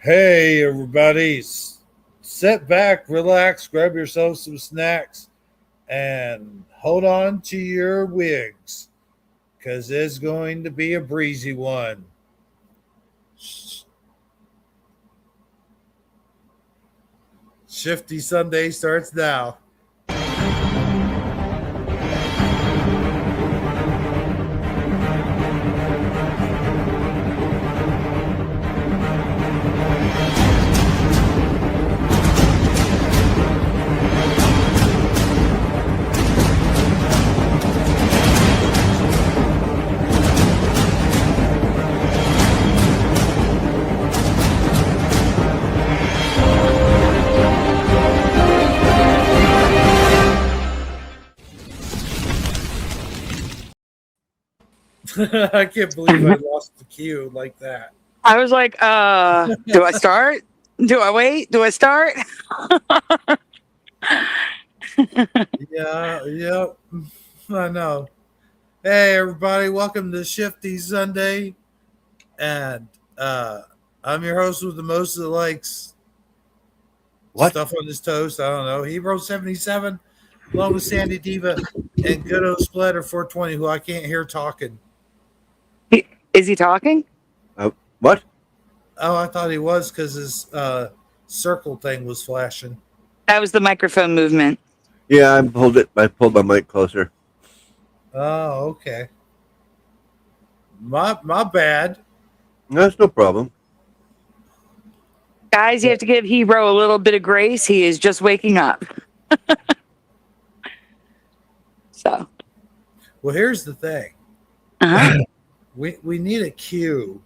Hey, everybody. Sit back, relax, grab yourself some snacks, and hold on to your wigs because it's going to be a breezy one. Shifty Sunday starts now. I can't believe I lost the cue like that. I was like, do I start? Do I wait? Do I start? Yeah, I know. Hey, everybody, welcome to Shifty Sunday. And I'm your host with the most that likes stuff on his toast. I don't know. Hero 77, along with Sandy Diva and good old Splatter 420, who I can't hear talking. Is he talking? What? Oh, I thought he was because his circle thing was flashing. That was the microphone movement. Yeah, I pulled my mic closer. Oh, okay. My bad. That's no problem. Guys, you have to give Hero a little bit of grace. He is just waking up. So. Well, here's the thing. Uh-huh. We need a cue.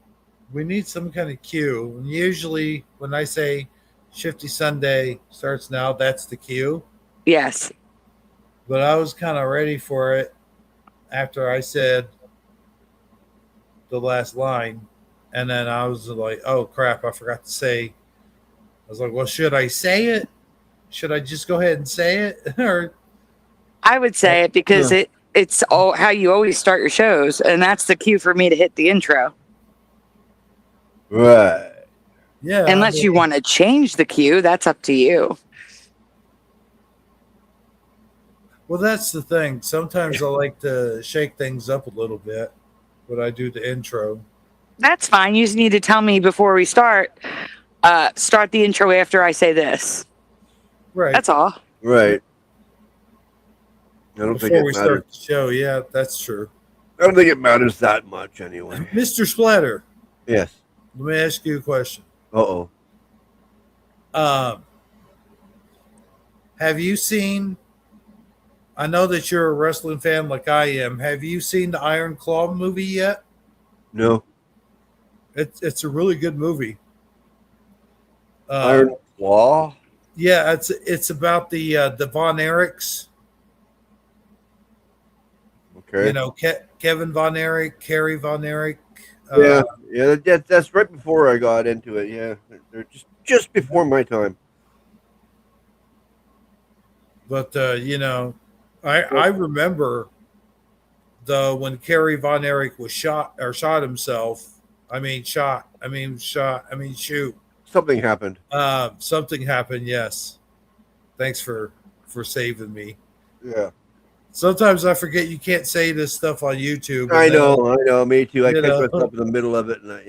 We need some kind of cue. And usually when I say Shifty Sunday starts now, that's the cue. Yes. But I was kind of ready for it after I said the last line. And then I was like, oh, crap, I forgot to say. I was like, well, should I say it? Should I just go ahead and say it? Or I would say it because it's all how you always start your shows. And that's the cue for me to hit the intro. Right. Yeah. Unless you want to change the cue, that's up to you. Well, that's the thing. Sometimes I like to shake things up a little bit when I do the intro. That's fine. You just need to tell me before we start the intro after I say this. Right. That's all. Right. I don't Before think we it start matters. the show, yeah, that's true. I don't think it matters that much anyway. Mr. Splatter, Yes. let me ask you a question. Uh-oh. Have you seen, I know that you're a wrestling fan like I am. Have you seen the Iron Claw movie yet? No. It's a really good movie. Iron Claw? Yeah, it's about the Von Erichs. Okay. You know, Kevin Von Erich, Kerry Von Erich. Yeah. That's right before I got into it. Yeah, they're just before my time. But you know, I remember when Kerry Von Erich was shot himself. Shoot. Something happened. Something happened. Yes. Thanks for saving me. Yeah. Sometimes I forget you can't say this stuff on YouTube. I know. Me too. I catch know. myself in the middle of it, and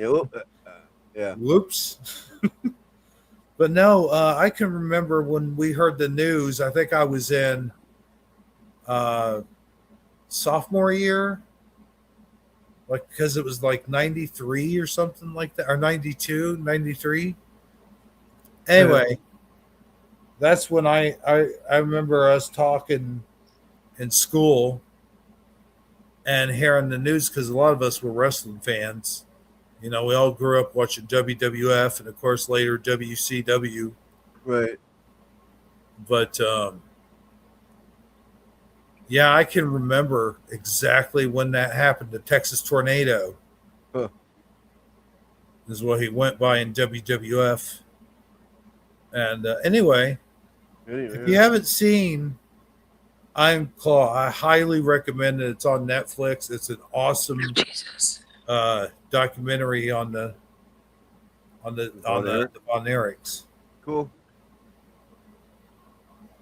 yeah. Whoops. But no, I can remember when we heard the news. I think I was in sophomore year, like because it was like 93 or something like that, or 92, 93. Anyway, that's when I remember us talking in school and hearing the news because a lot of us were wrestling fans. You know, we all grew up watching WWF and, of course, later WCW. Right. But, yeah, I can remember exactly when that happened. The Texas tornado is what he went by in WWF. And anyway, if you haven't seen Iron Claw, I highly recommend it. It's on Netflix. It's an awesome documentary on on the Von Erich? Von Erichs. Cool.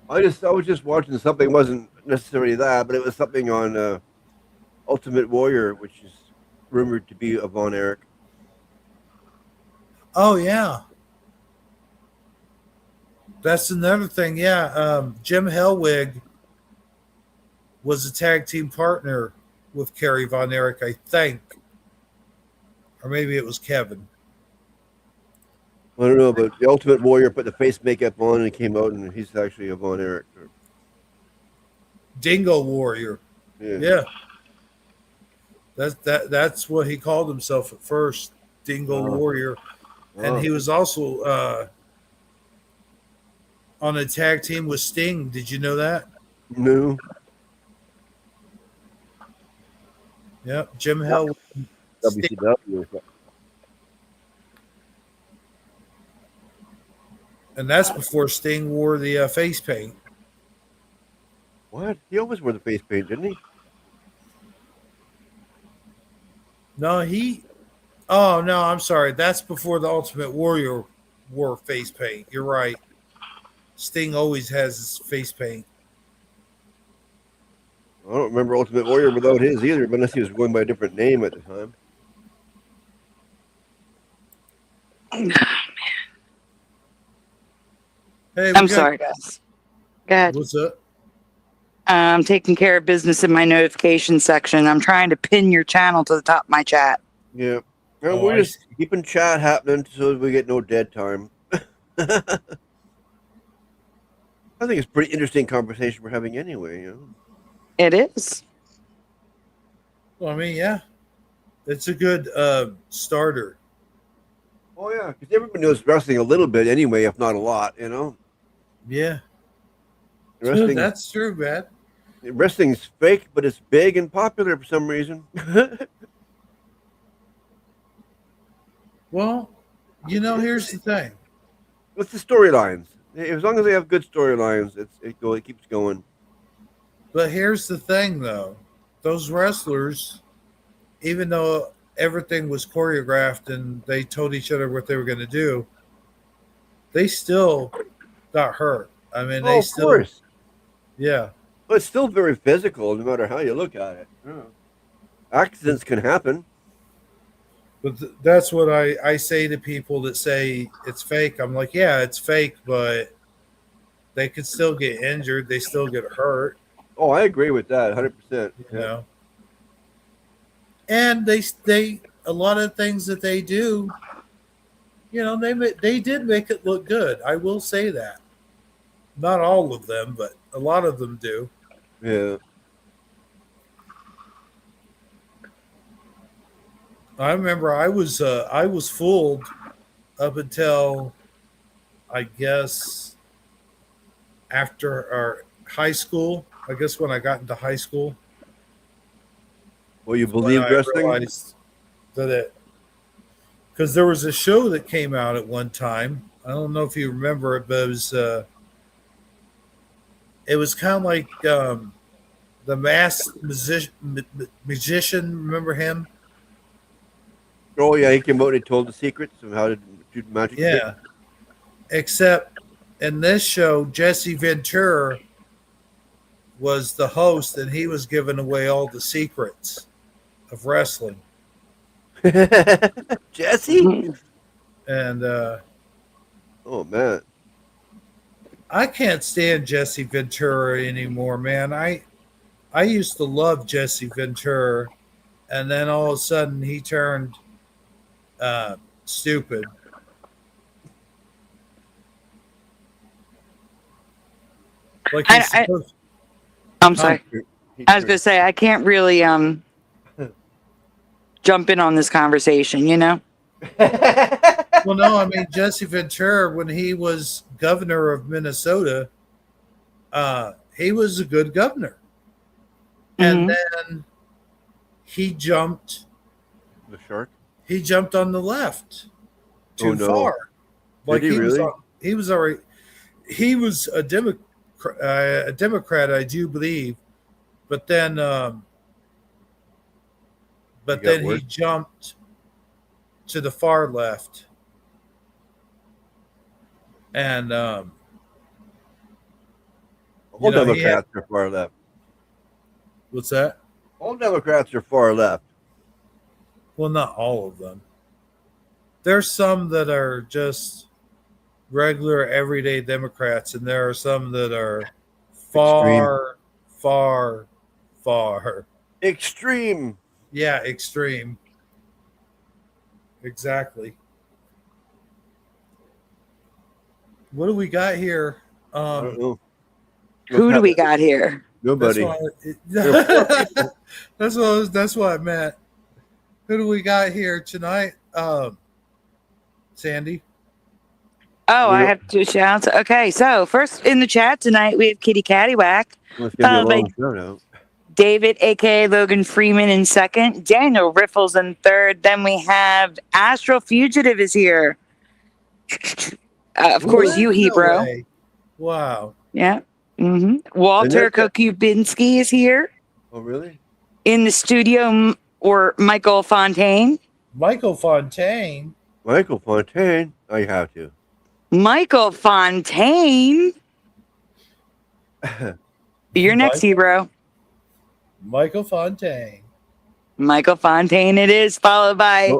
I was just watching something. It wasn't necessarily that, but it was something on Ultimate Warrior, which is rumored to be a Von Erich. Oh yeah, that's another thing. Yeah, Jim Hellwig was a tag team partner with Kerry Von Erich, I think, or maybe it was Kevin. I don't know, but the Ultimate Warrior put the face makeup on and came out, and he's actually a Von Erich. Dingo Warrior. Yeah. Yeah. That's what he called himself at first, Dingo Warrior. And he was also on a tag team with Sting. Did you know that? No. Yep. Jim Hell. WCW. And that's before Sting wore the face paint. What? He always wore the face paint, didn't he? No, oh no, I'm sorry. That's before the Ultimate Warrior wore face paint. You're right. Sting always has his face paint. I don't remember Ultimate Warrior without his either, but unless he was going by a different name at the time. Hey, I'm sorry, guys. Go ahead. What's up? I'm taking care of business in my notification section. I'm trying to pin your channel to the top of my chat. Yeah. Well, we're just keeping chat happening so we get no dead time. I think it's a pretty interesting conversation we're having anyway. You know? It is. Well, I mean, yeah. It's a good starter. Oh, yeah, because everybody knows wrestling a little bit anyway, if not a lot, you know? Yeah. Wrestling, that's true, man. Wrestling's fake, but it's big and popular for some reason. Well, you know, here's the thing. What's the storylines? As long as they have good storylines, it keeps going. But here's the thing, though. Those wrestlers, even though everything was choreographed and they told each other what they were going to do, they still got hurt. I mean, they of still, course. Yeah. But it's still very physical, no matter how you look at it. Yeah. Accidents can happen. But that's what I say to people that say it's fake. I'm like, yeah, it's fake, but they could still get injured. They still get hurt. Oh, I agree with that 100%. You know? And they a lot of things that they do, you know, they did make it look good. I will say that. Not all of them, but a lot of them do. Yeah. I remember I was fooled up until, I guess, after our high school. I guess when I got into high school. Well, you believe wrestling? Because there was a show that came out at one time. I don't know if you remember it, but it was kind of like the Masked Magician. Remember him? Oh, yeah, he came out and told the secrets of how to do magic. Yeah. Except in this show, Jesse Ventura was the host, and he was giving away all the secrets of wrestling. Jesse? And oh, man. I can't stand Jesse Ventura anymore, man. I used to love Jesse Ventura, and then all of a sudden he turned stupid. Like he's supposed. I'm sorry. I was going to say I can't really jump in on this conversation, you know? Well, no, I mean Jesse Ventura, when he was governor of Minnesota, he was a good governor. And then he jumped the shark. He jumped on the left too far. Like Did he really? He was a Democrat, I do believe, but then he jumped to the far left, And All you know, he Democrats are far left. what's that? All Democrats are far left. Well, not all of them. There's some that are just regular everyday Democrats, and there are some that are far, far, far. Extreme. Yeah, extreme. Exactly. What do we got here? I don't know. Who do we got here? Nobody. That's what I meant. Who do we got here tonight? Sandy. Oh, I have two shouts. Okay, so first in the chat tonight we have Kitty Cattywhack, Let's give you a followed by long shout out. David, aka Logan Freeman, in second. Daniel Riffles in third. Then we have Astral Fugitive is here. Of course, you, Hebrew. Way. Wow. Yeah. Walter Kokubinski is here Oh, really? in the studio, or Michael Fontaine. Michael Fontaine. Michael Fontaine. I have to. Michael Fontaine. You're next, Hebrew. Michael Fontaine. Michael Fontaine it is, followed by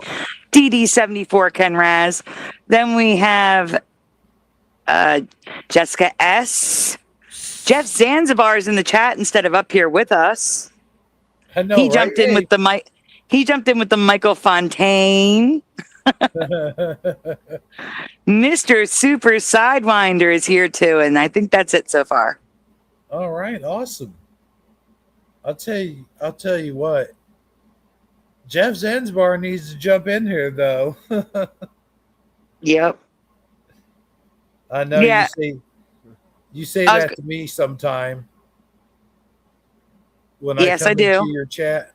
DD74 Ken Raz. Then we have Jessica S. Jeff Zanzibar is in the chat instead of up here with us. I know, He jumped in with the mic. He jumped in with the Michael Fontaine. Mr. Super Sidewinder is here too, and I think that's it so far. All right, awesome. I'll tell you what. Jeff Zanzibar needs to jump in here though. Yep. I know you say that to me sometime. When Yes, I do. Into your chat.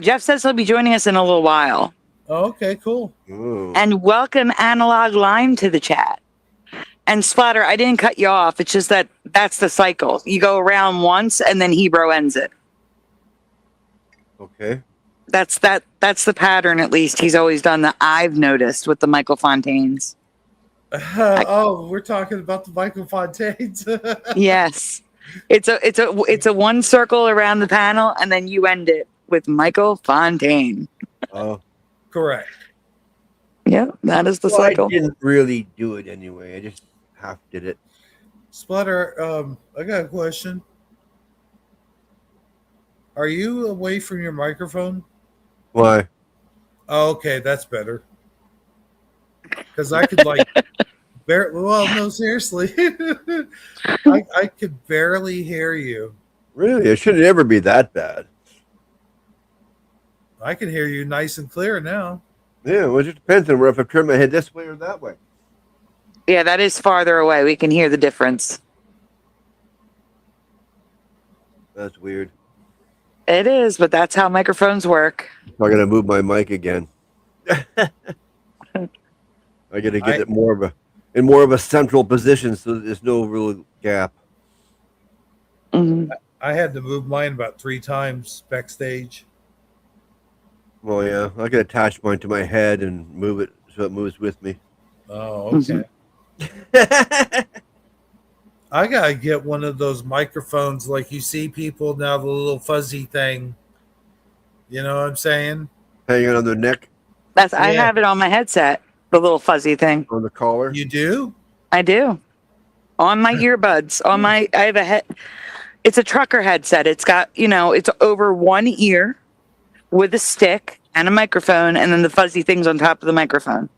Jeff says he'll be joining us in a little while. Oh, okay, cool. Ooh. And welcome Analog Lime to the chat. And Splatter, I didn't cut you off. It's just that's the cycle. You go around once and then Hebrew ends it. Okay. That's the pattern, at least he's always done, that I've noticed with the Michael Fontaines. We're talking about the Michael Fontaines. Yes. It's a one circle around the panel and then you end it with Michael Fontaine. Oh. Correct. Yep, that is the cycle. I didn't really do it anyway. I just half did it. Splatter, I got a question. Are you away from your microphone? Why? Oh, okay, that's better. Because I could no, seriously. I could barely hear you. Really? It shouldn't ever be that bad. I can hear you nice and clear now. Yeah, well, it just depends on if I turn my head this way or that way. Yeah, that is farther away. We can hear the difference. That's weird. It is, but that's how microphones work. I'm going to move my mic again. I got to get it in more of a central position so there's no real gap. Mm-hmm. I had to move mine about 3 times backstage. Well, yeah, I can attach mine to my head and move it so it moves with me. Oh, okay. I gotta get one of those microphones like you see people now, the little fuzzy thing. You know what I'm saying? Hanging on their neck? I have it on my headset, the little fuzzy thing. On the collar? You do? I do. On my earbuds. I have a head. It's a trucker headset. It's got, it's over one ear with a stick and a microphone, and then the fuzzy things on top of the microphone.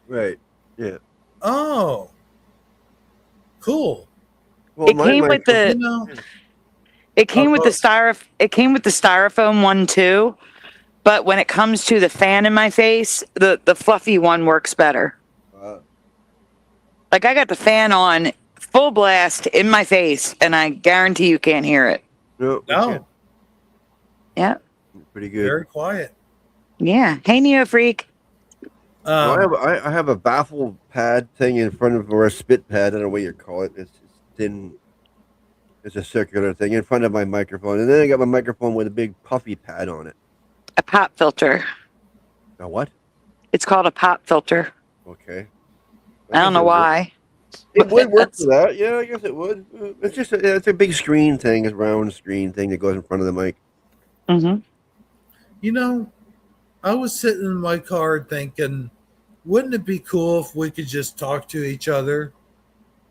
Right. Yeah. Oh. Cool. Well, It came with the styrofoam one too, but when it comes to the fan in my face, the fluffy one works better. Like I got the fan on full blast in my face, and I guarantee you can't hear it. No. Yeah. Pretty good. Very quiet. Yeah. Hey, Neo Freak. I have a baffle pad thing in front of, or a spit pad. I don't know what you call it. It's thin. It's a circular thing in front of my microphone, and then I got my microphone with a big puffy pad on it. A pop filter. A what? It's called a pop filter. Okay. I don't know why. It would work for that. Yeah, I guess it would. It's just it's a big screen thing, it's a round screen thing that goes in front of the mic. Mm-hmm. You know, I was sitting in my car thinking, wouldn't it be cool if we could just talk to each other?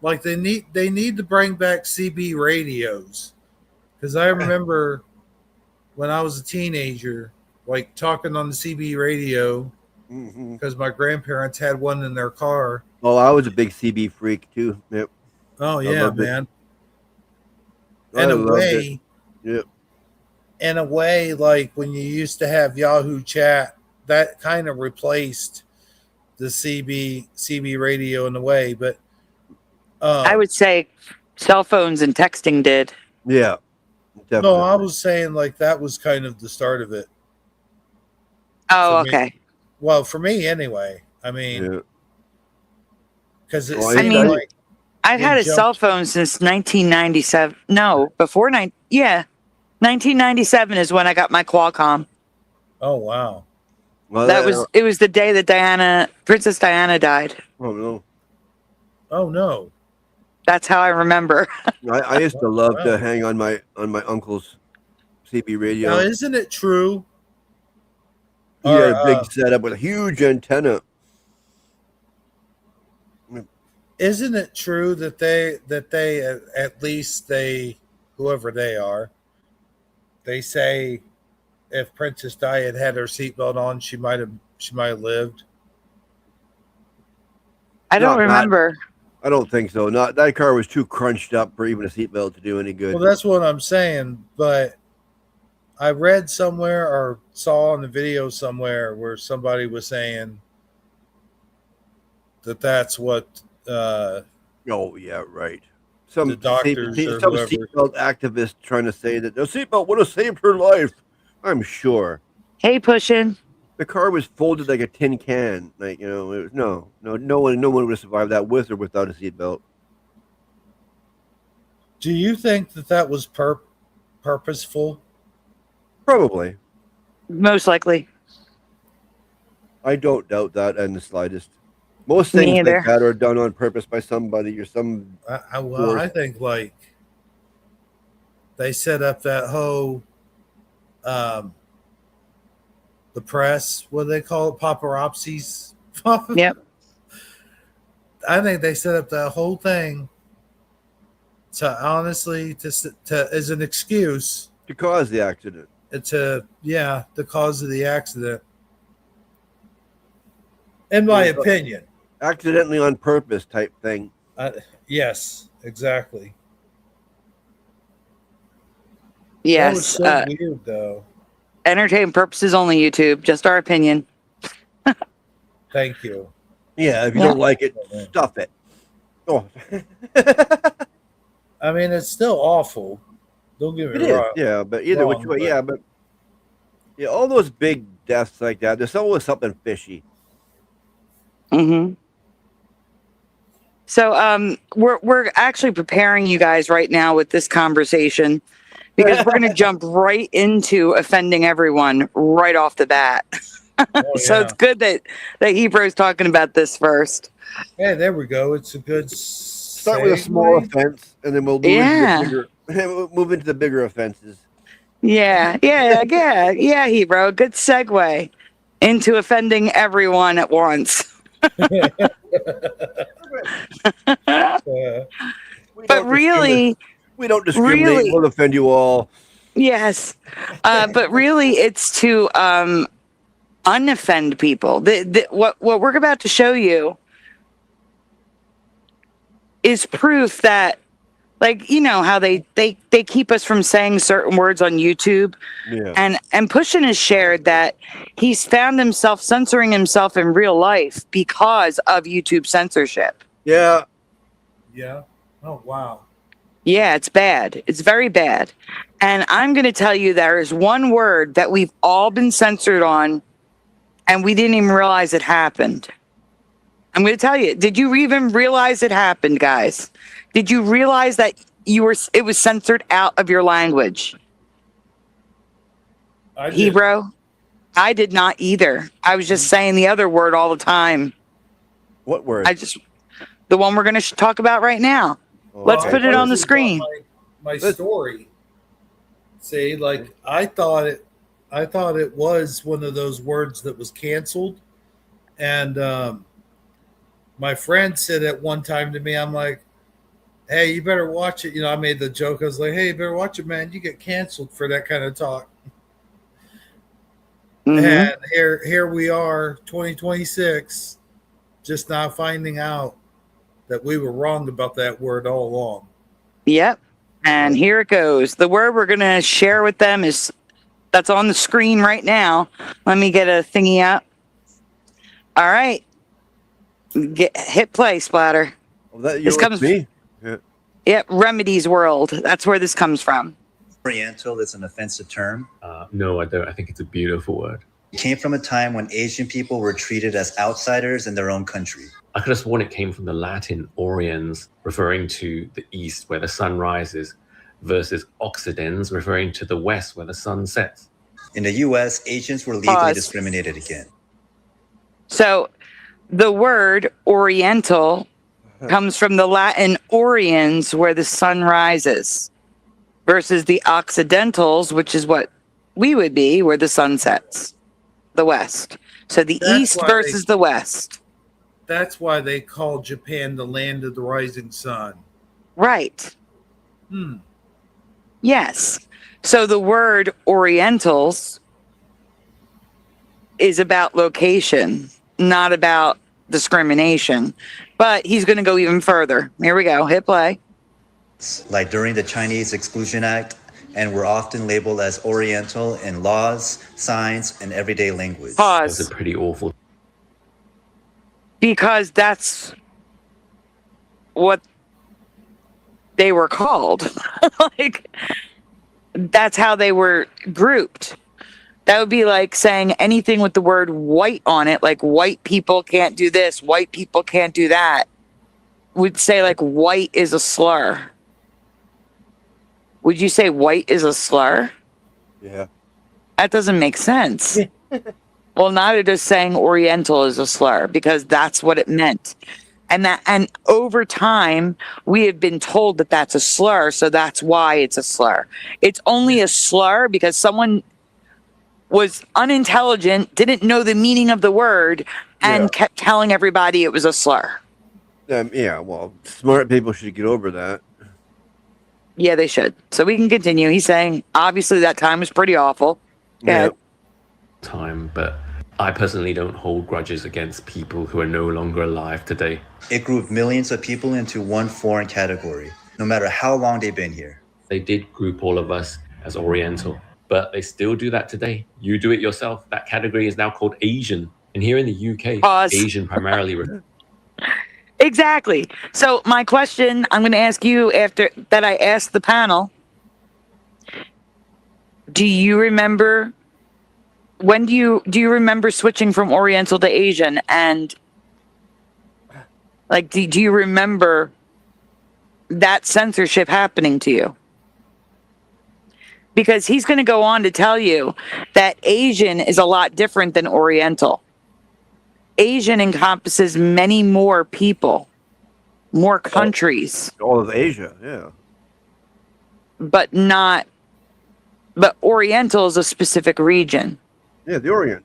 Like they need to bring back CB radios, because I remember when I was a teenager, like talking on the CB radio, because my grandparents had one in their car. Oh, I was a big CB freak too. Yep. Oh yeah, man. I loved it. Yep. In a way, like when you used to have Yahoo Chat, that kind of replaced the CB radio in a way. But I would say cell phones and texting did. Yeah. Definitely. No, I was saying like that was kind of the start of it. Oh, okay. Well, for me anyway. I mean, because it Well, seemed like I've had a cell phone since 1997. No, before 1997 is when I got my Qualcomm. Oh wow. Well, it was the day that Princess Diana died. Oh no. Oh no. That's how I remember. I used to love to hang on my uncle's CB radio. Now, isn't it true? He had a big setup with a huge antenna. Isn't it true that they at least whoever they are, they say if Princess Di had her seatbelt on, she might have lived. I don't remember. I don't think so. Not that car was too crunched up for even a seatbelt to do any good. Well, that's what I'm saying. But I read somewhere or saw on the video somewhere where somebody was saying that that's what. Oh yeah, right. Some the doctors or some whoever. seatbelt activist trying to say that the seatbelt would have saved her life. I'm sure. Hey, pushing. The car was folded like a tin can. Like, it was no one would have survived that with or without a seatbelt. Do you think that was purposeful? Probably. Most likely. I don't doubt that in the slightest. Most things like that are done on purpose by somebody or some. I think like they set up that whole the press, what do they call it, paparazzis. Yep. I think they set up that whole thing to honestly to as an excuse to cause the accident. The cause of the accident. In my opinion. Accidentally on purpose type thing. Yes, exactly. Yes. That was so weird, though. Entertainment purposes only, YouTube. Just our opinion. Thank you. Yeah, if you don't like it, stuff it. Oh. I mean, it's still awful. Don't get me wrong. Yeah, but either which way, all those big deaths like that, there's always something fishy. Mm-hmm. So we're actually preparing you guys right now with this conversation because we're going to jump right into offending everyone right off the bat. So it's good that Hebreo's talking about this first. Hey, there we go. It's a good start with a small offense, and then we'll move into the bigger offenses. Yeah, Hebrew. Good segue into offending everyone at once. But really, we don't discriminate. Really, we'll offend you all. Yes, but really, it's to unoffend people. What we're about to show you is proof that, like, you know how they keep us from saying certain words on YouTube. Yeah. And Pushin has shared that he's found himself censoring himself in real life because of YouTube censorship. Yeah. Yeah. Oh, wow. Yeah, it's bad. It's very bad. And I'm going to tell you there is one word that we've all been censored on and we didn't even realize it happened. I'm going to tell you, did you even realize it happened, guys? Did you realize that it was censored out of your language? Hebrew? I did not either. I was just saying the other word all the time. What word? The one we're going to talk about right now. Let's put it on the screen. My story. See, like I thought it was one of those words that was canceled, and my friend said at one time to me, I'm like, "Hey, you better watch it." You know, I made the joke. I was like, "Hey, you better watch it, man. You get canceled for that kind of talk." Mm-hmm. And here we are, 2026, just now finding out that we were wrong about that word all along. Yep. And here it goes. The word we're going to share with them is that's on the screen right now. Let me get a thingy up. All right. Hit play, Splatter. Oh, This comes me? Yeah. Yep, Remedies World. That's where this comes from. Oriental is an offensive term. No, I don't. I think it's a beautiful word. It came from a time when Asian people were treated as outsiders in their own country. I could have sworn it came from the Latin oriens, referring to the east where the sun rises, versus occidens, referring to the west where the sun sets. In the US, Asians were legally discriminated against. So the word Oriental comes from the Latin oriens, where the sun rises, versus the Occidentals, which is what we would be, where the sun sets, the West. So the East versus the West. That's why they call Japan the land of the rising sun. Right. Yes. So the word Orientals is about location, not about discrimination. But he's going to go even further. Here we go. Hit play. Like during the Chinese Exclusion Act, and were often labeled as Oriental in laws, signs, and everyday language. Pause. That's a pretty awful. Because that's what they were called. Like, that's how they were grouped. That would be like saying anything with the word white on it, like white people can't do this, white people can't do that. We'd say like white is a slur. Would you say white is a slur? Yeah. That doesn't make sense. Well, neither does saying Oriental is a slur, because that's what it meant. And over time, we have been told that that's a slur, so that's why it's a slur. It's only a slur because someone was unintelligent, didn't know the meaning of the word, and kept telling everybody it was a slur. Yeah, well, smart people should get over that. Yeah, they should. So we can continue. He's saying, obviously, that time was pretty awful. Yeah. Time, but I personally don't hold grudges against people who are no longer alive today. It grouped millions of people into one foreign category, no matter how long they've been here. They did group all of us as Oriental, but they still do that today. You do it yourself. That category is now called Asian. And here in the UK, Pause. Asian primarily. Exactly. So my question I'm going to ask you after that I asked the panel, do you remember, when do you remember switching from Oriental to Asian? And like, do you remember that censorship happening to you? Because he's going to go on to tell you that Asian is a lot different than Oriental. Asian encompasses many more people, more countries. All of Asia, yeah. But Oriental is a specific region. Yeah, the Orient.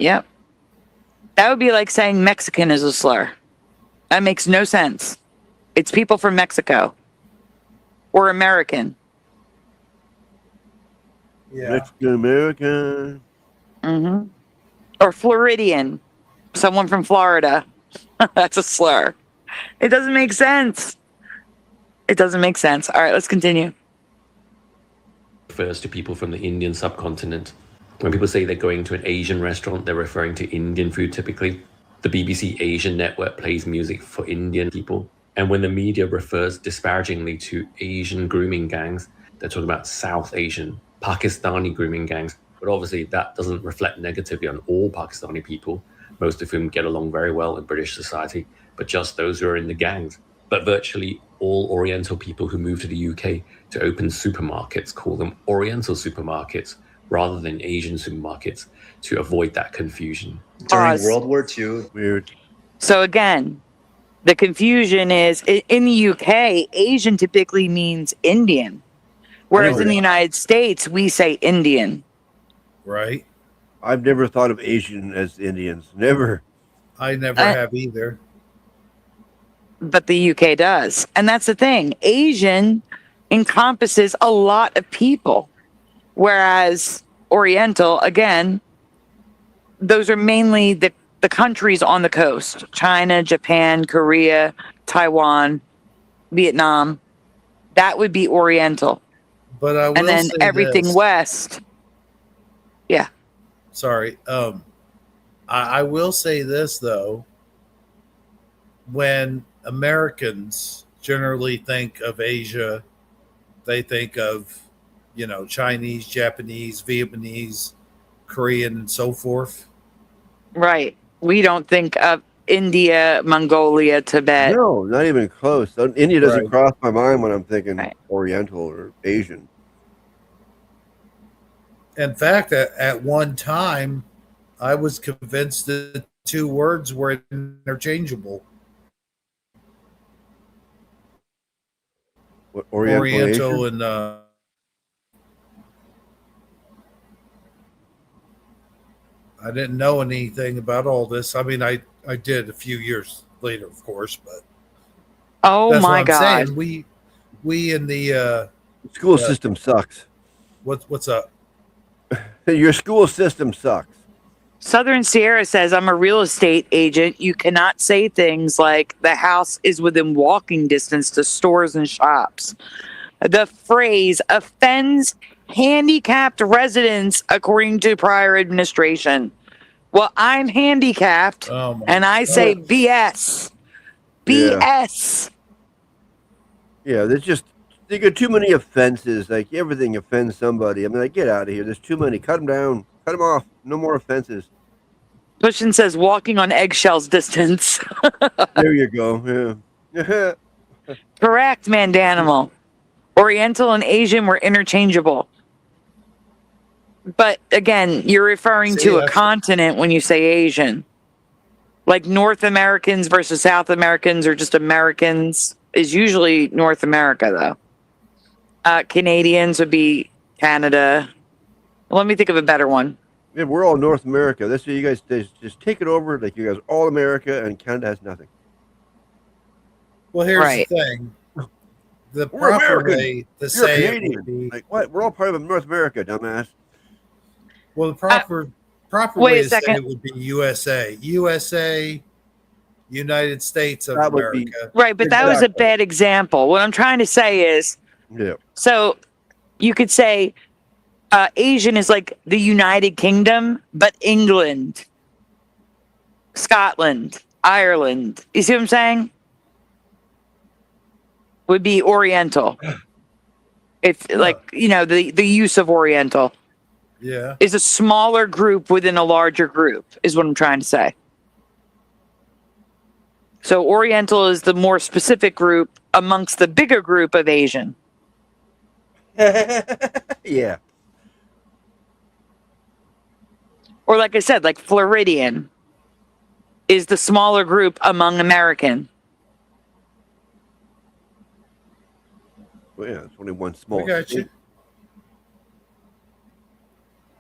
Yep. That would be like saying Mexican is a slur. That makes no sense. It's people from Mexico. Or American. Yeah. Mexican American. Mm-hmm. Or Floridian. Someone from Florida. That's a slur. It doesn't make sense. It doesn't make sense. All right, let's continue. Refers to people from the Indian subcontinent. When people say they're going to an Asian restaurant, they're referring to Indian food typically. The BBC Asian network plays music for Indian people. And when the media refers disparagingly to Asian grooming gangs, they're talking about South Asian, Pakistani grooming gangs. But obviously that doesn't reflect negatively on all Pakistani people, most of whom get along very well in British society, but just those who are in the gangs. But virtually all Oriental people who move to the UK to open supermarkets call them Oriental supermarkets, rather than Asian supermarkets to avoid that confusion. During Pause. World War II, Weird. So again, the confusion is in the UK, Asian typically means Indian, whereas Oh, in the yeah. United States, we say Indian. Right? I've never thought of Asian as Indians. Never. I never Uh, have either. But the UK does. And that's the thing. Asian encompasses a lot of people, whereas Oriental, again, those are mainly the countries on the coast: China, Japan, Korea, Taiwan, Vietnam. That would be Oriental. But I will And then say everything this. west. Yeah. Sorry. I will say this though. When Americans generally think of Asia, they think of, Chinese, Japanese, Vietnamese, Korean, and so forth. Right. We don't think of India, Mongolia, Tibet. No, not even close. India doesn't Right. cross my mind when I'm thinking Right. Oriental or Asian. In fact, at one time, I was convinced the two words were interchangeable. What, Oriental, Asian? And I didn't know anything about all this. I mean, I did a few years later, of course, but Oh that's my what I'm God. saying. We in the The school system sucks. what's up? Your school system sucks. Southern Sierra says, I'm a real estate agent. You cannot say things like the house is within walking distance to stores and shops. The phrase offends handicapped residents, according to prior administration. Well, I'm handicapped, Oh my and I say God. BS. Yeah. BS. Yeah, they got too many offenses. Like everything offends somebody. I mean, like, get out of here. There's too many. Cut them down. Cut them off. No more offenses. Pushin says walking on eggshells distance. There you go. Yeah. Correct, Mandanimal. Oriental and Asian were interchangeable. But again, you're referring See, to a that's- continent when you say Asian. Like North Americans versus South Americans or just Americans is usually North America, though. Canadians would be Canada. Let me think of a better one. Yeah, we're all North America. That's what you guys just take it over. Like you guys are all America and Canada has nothing. Well, here's Right. the thing. The We're proper American. way to You're say it Canadian. would be Like what? We're all part of North America, dumbass. well. The proper wait way a to say second. it would be USA. USA, United States of That would be- America. Right, but that was a Exactly. bad example. What I'm trying to say is, Yeah. so you could say Asian is like the United Kingdom, but England, Scotland, Ireland. You see what I'm saying? Would be Oriental. If like, the use of Oriental Yeah. is a smaller group within a larger group, is what I'm trying to say. So Oriental is the more specific group amongst the bigger group of Asian. Yeah. Or like I said, like Floridian is the smaller group among American. Well, yeah, it's only one small. I got you.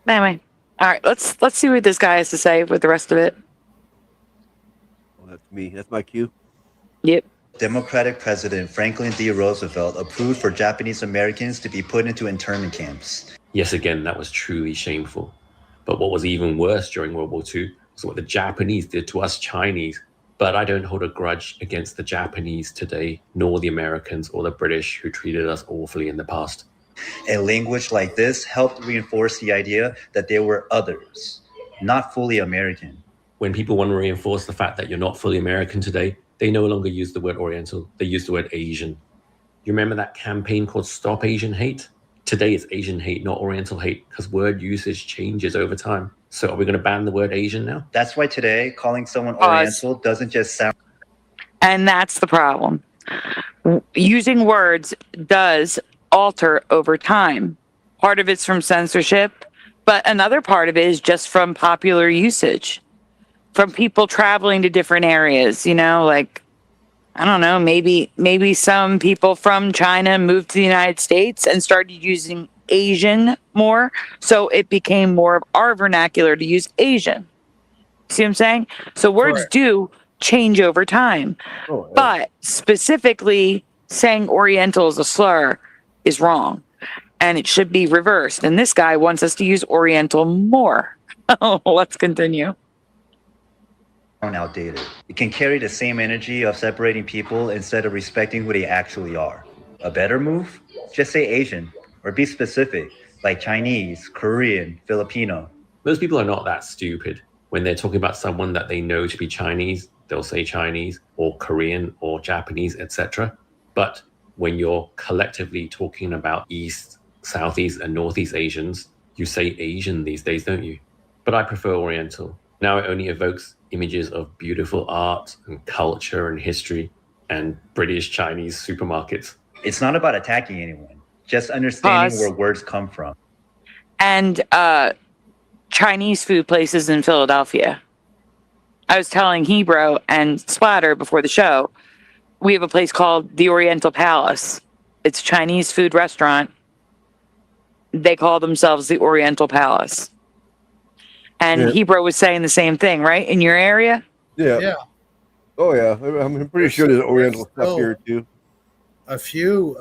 Anyway, all right, let's see what this guy has to say with the rest of it. Well, that's me. That's my cue. Yep. Democratic President Franklin D. Roosevelt approved for Japanese Americans to be put into internment camps. Yes, again, that was truly shameful. But what was even worse during World War II was what the Japanese did to us Chinese. But I don't hold a grudge against the Japanese today, nor the Americans or the British who treated us awfully in the past. A language like this helped reinforce the idea that they were others, not fully American. When people want to reinforce the fact that you're not fully American today, they no longer use the word Oriental, they use the word Asian. You remember that campaign called Stop Asian Hate? Today it's Asian hate, not Oriental hate, because word usage changes over time. So are we going to ban the word Asian now? That's why today calling someone Pause. Oriental doesn't just sound And that's the problem. Using words does alter over time. Part of it's from censorship, But another part of it is just from popular usage, from people traveling to different areas, like, I don't know, maybe some people from China moved to the United States and started using Asian more. So it became more of our vernacular to use Asian. See what I'm saying? So words Correct. do change over time. Oh, yeah. But specifically saying Oriental is a slur is wrong. And it should be reversed. And this guy wants us to use Oriental more. Let's continue. Outdated. It can carry the same energy of separating people instead of respecting who they actually are. A better move? Just say Asian, or be specific, like Chinese, Korean, Filipino. Most people are not that stupid. When they're talking about someone that they know to be Chinese, they'll say Chinese or Korean or Japanese, etc. But when you're collectively talking about East, Southeast, and Northeast Asians, you say Asian these days, don't you? But I prefer Oriental. Now it only evokes images of beautiful art and culture and history and British Chinese supermarkets. It's not about attacking anyone, just understanding Pause. where words come from. And Chinese food places in Philadelphia. I was telling Hebrew and Splatter before the show, we have a place called the Oriental Palace. It's a Chinese food restaurant. They call themselves the Oriental Palace. And Yeah. Hebrew was saying the same thing, right? In your area? Yeah. Yeah. Oh, yeah. I'm pretty sure there's Oriental stuff Oh. here, too. A few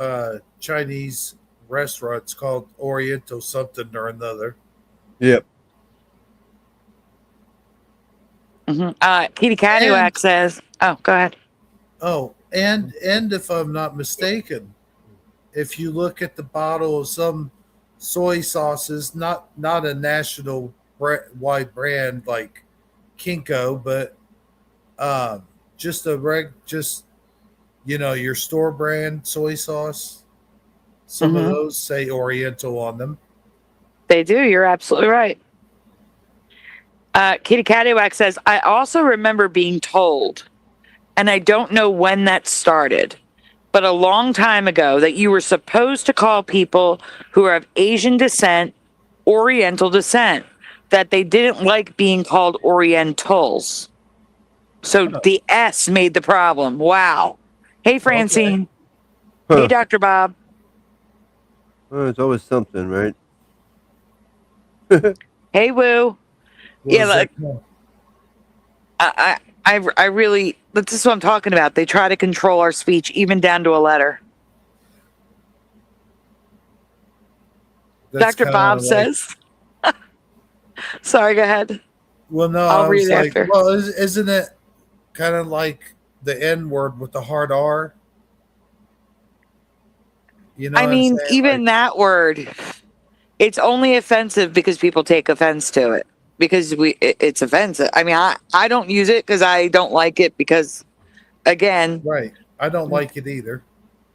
Chinese restaurants called Oriental something or another. Yep. Kitty Cadillak says, oh, go ahead. Oh, and if I'm not mistaken, if you look at the bottle of some soy sauces, not a national wide brand like Kinko, but just your store brand soy sauce. Some of those say Oriental on them. They do. You're absolutely right. Kitty Cadillak says, I also remember being told, and I don't know when that started, but a long time ago, that you were supposed to call people who are of Asian descent Oriental descent, that they didn't like being called Orientals. So the S made the problem. Wow. Hey, Francine. Huh. Hey, Dr. Bob. Well, it's always something, right? Hey, Woo. What Yeah, is like, that? I really, this is what I'm talking about. They try to control our speech, even down to a letter. That's Dr. kinda Bob like- says. Sorry, go ahead. Well, no, I'll I was read it like, after. well, isn't it kind of like the N word with the hard R? You know, I what I'm mean, saying? even that word, it's only offensive because people take offense to it. Because it's offensive. I mean, I don't use it because I don't like it because, again, Right. I don't like it either.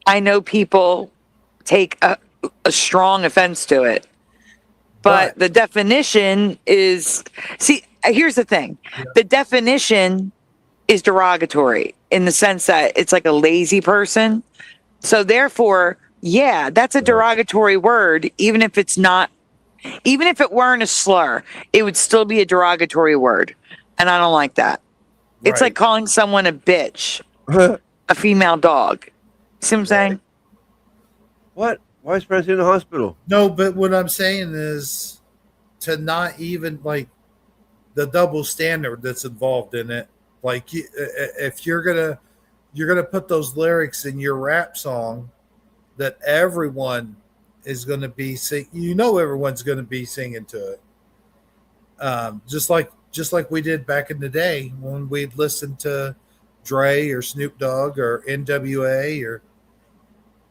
I know people take a strong offense to it. But the definition is, see, here's the thing. Yeah. The definition is derogatory in the sense that it's like a lazy person. So therefore, yeah, that's a derogatory word, even if it weren't a slur, it would still be a derogatory word. And I don't like that. It's Right. like calling someone a bitch, a female dog. See what I'm saying? What? Why is Francine in the hospital? No, but what I'm saying is to not even like the double standard that's involved in it. Like if you're gonna put those lyrics in your rap song that everyone is going to be everyone's going to be singing to it. Just like we did back in the day when we'd listen to Dre or Snoop Dogg or NWA or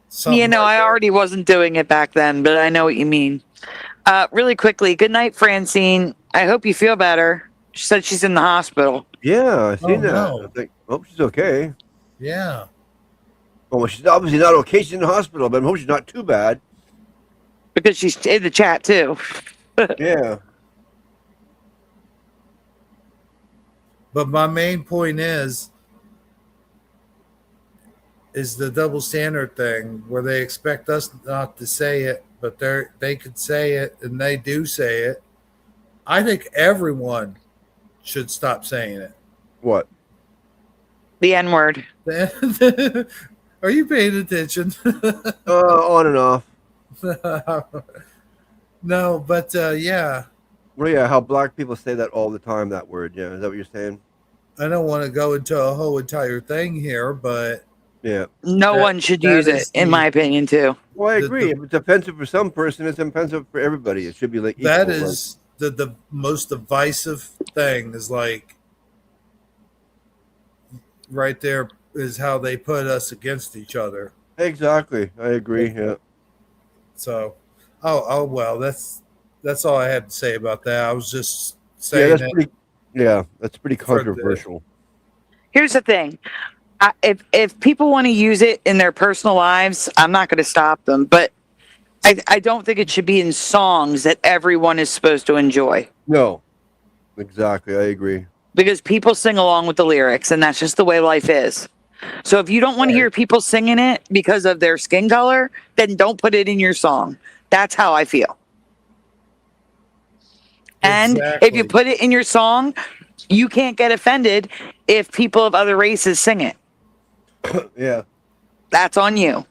something. I already wasn't doing it back then, but I know what you mean. Really quickly, good night, Francine. I hope you feel better. She said she's in the hospital. Yeah, I seen that. No. I think, hope she's okay. Yeah. Well, she's obviously not okay. She's in the hospital, but I hope she's not too bad. Because she's in the chat too. Yeah. But my main point is the double standard thing where they expect us not to say it, but they could say it and they do say it. I think everyone should stop saying it. What? The N word. Are you paying attention? On and off. No, but yeah, Well, yeah, how black people say that all the time, that word. Yeah, is that what you're saying? I don't want to go into a whole entire thing here, but Yeah. No one should use it, in my opinion, too. Well, I The- agree. the- If it's offensive for some person, it's offensive for everybody. It should be like equal, that like- is the most divisive thing is like right there is how they put us against each other. Exactly. I agree. Yeah. So, oh well, that's all I had to say about that. I was just Yeah, saying that's that. pretty. Yeah, that's pretty For the- controversial. Here's the thing. If people want to use it in their personal lives, I'm not going to stop them. But I don't think it should be in songs that everyone is supposed to enjoy. No, exactly. I agree. Because people sing along with the lyrics, and that's just the way life is. So if you don't want to hear people singing it because of their skin color, then don't put it in your song. That's how I feel. And if you Exactly. put it in your song, you can't get offended if people of other races sing it. Yeah. That's on you.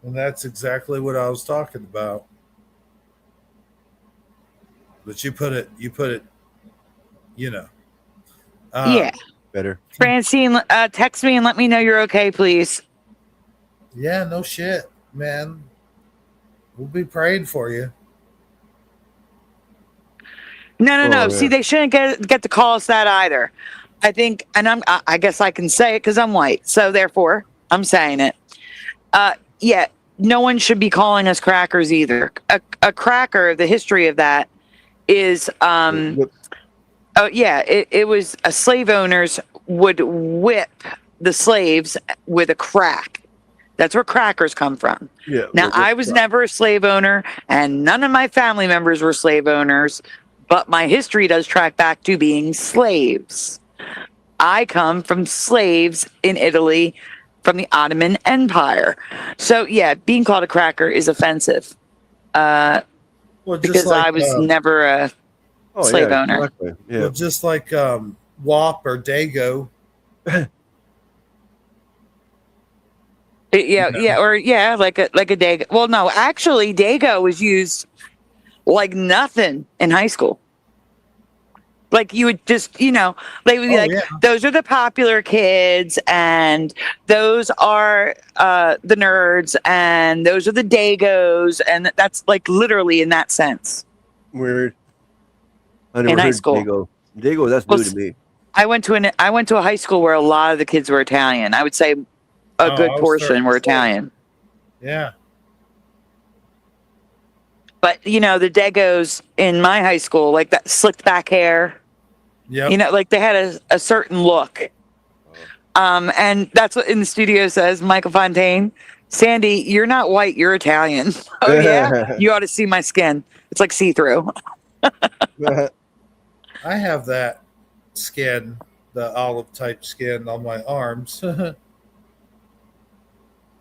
And that's exactly what I was talking about. But you put it, you know. Yeah. Better. Francine, text me and let me know you're okay, please. Yeah, no shit, man. We'll be praying for you. No. Oh, yeah. See, they shouldn't get to call us that either. I think, and I guess I can say it because I'm white. So therefore, I'm saying it. Yeah, no one should be calling us crackers either. A cracker, the history of that is, Yep. oh yeah, it was slave owners would whip the slaves with a crack. That's where crackers come from. Yeah. Now, I was never a slave owner, and none of my family members were slave owners, but my history does track back to being slaves. I come from slaves in Italy from the Ottoman Empire. So, yeah, being called a cracker is offensive Well, just because like, I was never a slave owner. Exactly. Yeah. well, just like WAP or Dago. Like a Dago. Well, no, actually, Dago was used like nothing in high school. Like you would just, they would be those are the popular kids, and those are the nerds, and those are the Dagos, and that's like literally in that sense. Weird. I never In high heard school. Dago. Dago, that's new to me. I went to a high school where a lot of the kids were Italian. I would say a good I was portion starting were to say- Italian. Yeah. But the Dagos in my high school, like that slicked back hair, Yep. like they had a certain look. And that's what in the studio says, Michael Fontaine, Sandy, you're not white, you're Italian. Oh yeah, you ought to see my skin. It's like see-through. I have that skin, the olive type skin on my arms.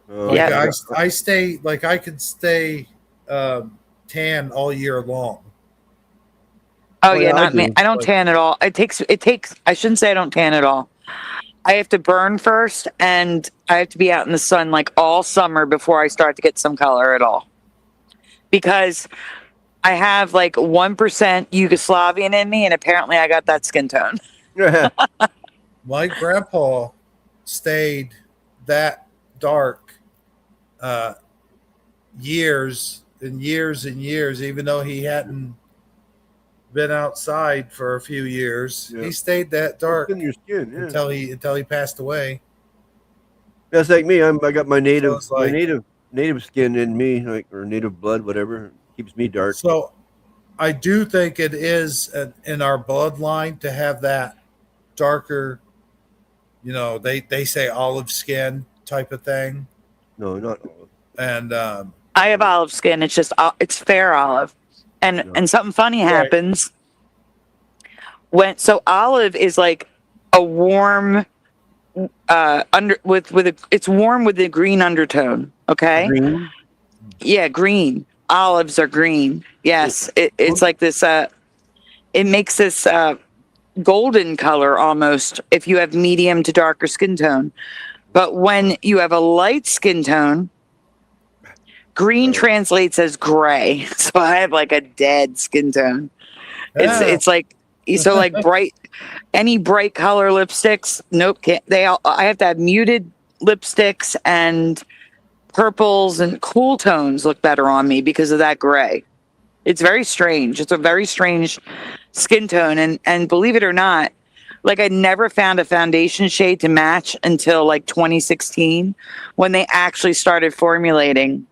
Yeah. I stay like I could stay tan all year long. Oh Oh, yeah, yeah, I not me. do. I don't tan at all. It takes. I shouldn't say I don't tan at all. I have to burn first, and I have to be out in the sun like all summer before I start to get some color at all. Because I have like 1% Yugoslavian in me, and apparently I got that skin tone. My grandpa stayed that dark years and years and years, even though he hadn't been outside for a few years. Yeah. He stayed that dark in your skin, yeah. until he passed away. That's like me. I got my native, So it's like- my native skin in me, like, or native blood, whatever, keeps me dark. So I do think it is in our bloodline to have that darker, they say olive skin type of thing. No, not all. And I have olive skin. It's just it's fair olive, and something funny happens so olive is like a warm it's warm with a green undertone. Okay. Green? Yeah, green. olives are green. Yes, it's like this. It makes this golden color almost if you have medium to darker skin tone. But when you have a light skin tone, green translates as gray. So I have like a dead skin tone. It's like so like bright. Any bright color lipsticks, nope. I have to have muted lipsticks, and purples and cool tones look better on me because of that gray. It's very strange. It's a very strange skin tone, and believe it or not, like I never found a foundation shade to match until like 2016 when they actually started formulating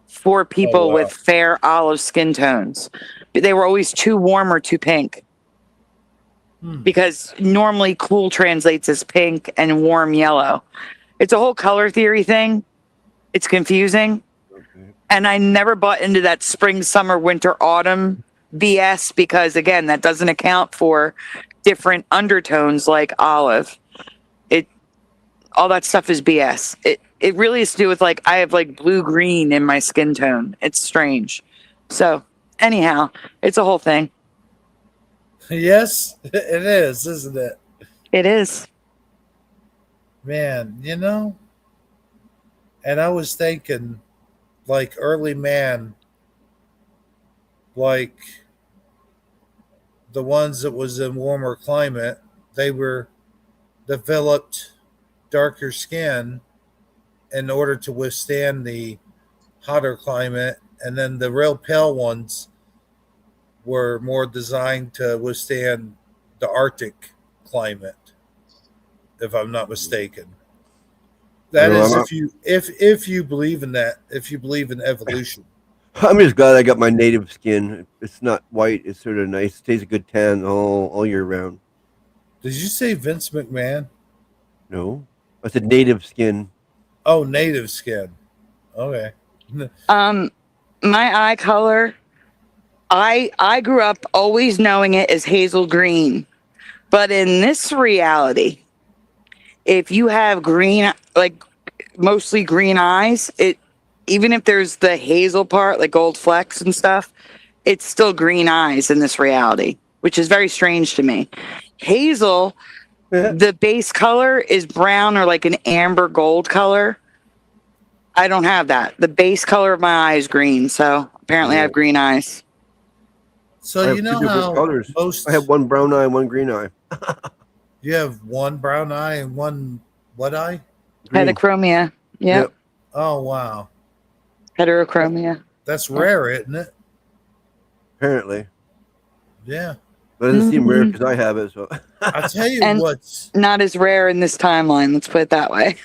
for people with fair olive skin tones. They were always too warm or too pink. Because normally cool translates as pink and warm yellow. It's a whole color theory thing. It's confusing. And I never bought into that spring, summer, winter, autumn BS because, again, that doesn't account for different undertones like olive. All that stuff is BS. It really is to do with, like, I have, like, blue-green in my skin tone. It's strange. So, anyhow, it's a whole thing. Yes, it is, isn't it? It is. Man, and I was thinking, like, early man, like the ones that was in warmer climate, they were developed darker skin in order to withstand the hotter climate, and then the real pale ones were more designed to withstand the Arctic climate, if I'm not mistaken. That is, if you believe in that, if you believe in evolution. I'm just glad I got my native skin. It's not white. It's sort of nice. It stays a good tan all year round. Did you say Vince McMahon? No, I said native skin. Oh, native skin. Okay. My eye color, I grew up always knowing it as hazel green. But in this reality, if you have green, like mostly green eyes, even if there's the hazel part, like gold flecks and stuff, it's still green eyes in this reality, which is very strange to me. Hazel, the base color is brown or like an amber gold color. I don't have that. The base color of my eye is green, so apparently I have green eyes. So you know how colors. Most I have one brown eye and one green eye. You have one brown eye and one what eye? Heterochromia. Yep. Oh wow. Heterochromia. That's rare, isn't it? Apparently. Yeah. But it doesn't seem rare because I have it. So I tell you what's not as rare in this timeline. Let's put it that way.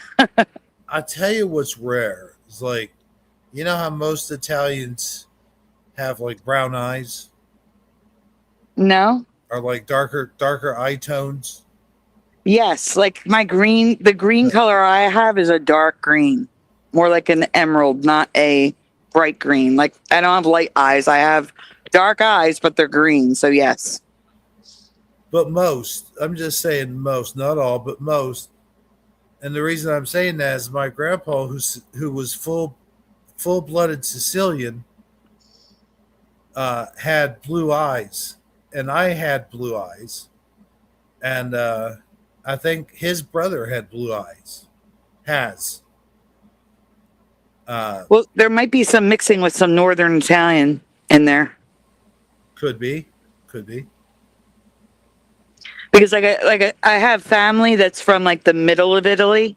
I tell you what's rare. It's like, you know how most Italians have like brown eyes? No. Or like darker eye tones? Yes, like the green color I have is a dark green, more like an emerald, not a bright green. Like I don't have light eyes. I have dark eyes, but they're green. So yes. But most, I'm just saying most, not all, but most. And the reason I'm saying that is my grandpa, who was full-blooded Sicilian, had blue eyes, and I had blue eyes, and I think his brother had blue eyes. Well, there might be some mixing with some Northern Italian in there. Could be. Because I have family that's from like the middle of Italy,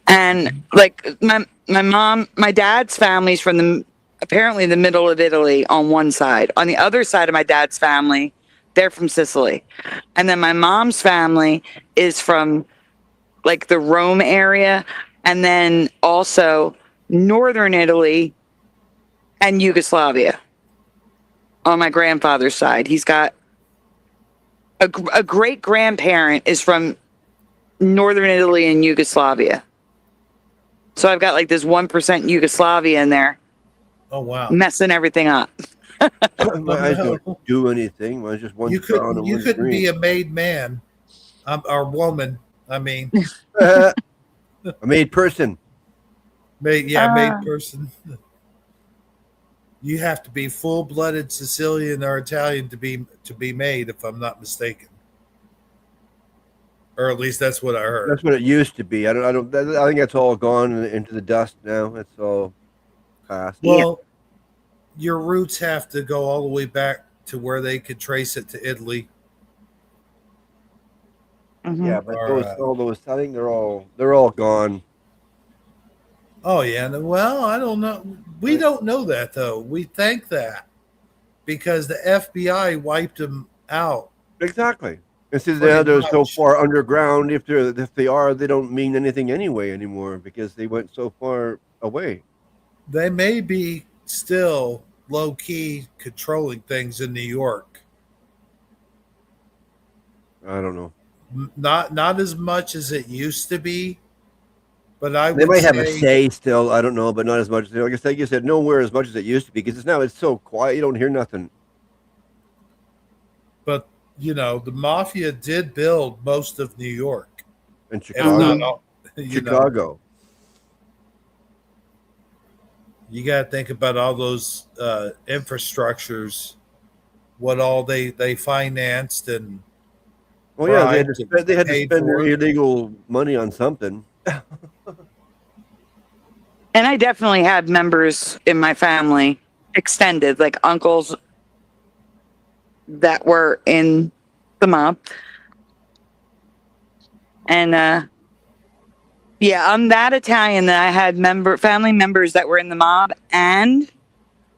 and like my dad's family's from apparently the middle of Italy on one side. On the other side of my dad's family, they're from Sicily, and then my mom's family is from like the Rome area, and then also northern Italy and Yugoslavia. On my grandfather's side, he's got a great grandparent is from northern Italy and Yugoslavia. So I've got like this 1% Yugoslavia in there. Oh wow! Messing everything up. My eyes don't do anything. Mine's just one brown and you one couldn't green. be a made man, or woman. I mean, A made person. made person. you have to be full-blooded Sicilian or Italian to be made, if I'm not mistaken, or at least that's what I heard. That's what it used to be. I think that's all gone into the dust now. It's all past. Well, your roots have to go all the way back to where they could trace it to Italy. Yeah, but Or, all those, I think they're all gone. Oh yeah, well, I don't know. We don't know that though. We think that because the FBI wiped them out. Exactly. And since Pretty now they're so much. far underground, if they are, they don't mean anything anyway anymore because they went so far away. They may be still low key controlling things in New York. I don't know. Not as much as it used to be, but I They would might have a say, say still. I don't know, but not as much. Like you said, nowhere as much as it used to be because now it's so quiet. You don't hear nothing. but you know, the mafia did build most of New York. In If Chicago. not all, you know, Chicago. you got to think about all those infrastructures, what all they financed and Oh yeah, they had bribed to and spend, paid their for. illegal money on something. And I definitely had members in my family, extended, like uncles that were in the mob. And yeah, I'm that Italian that I had family members that were in the mob, and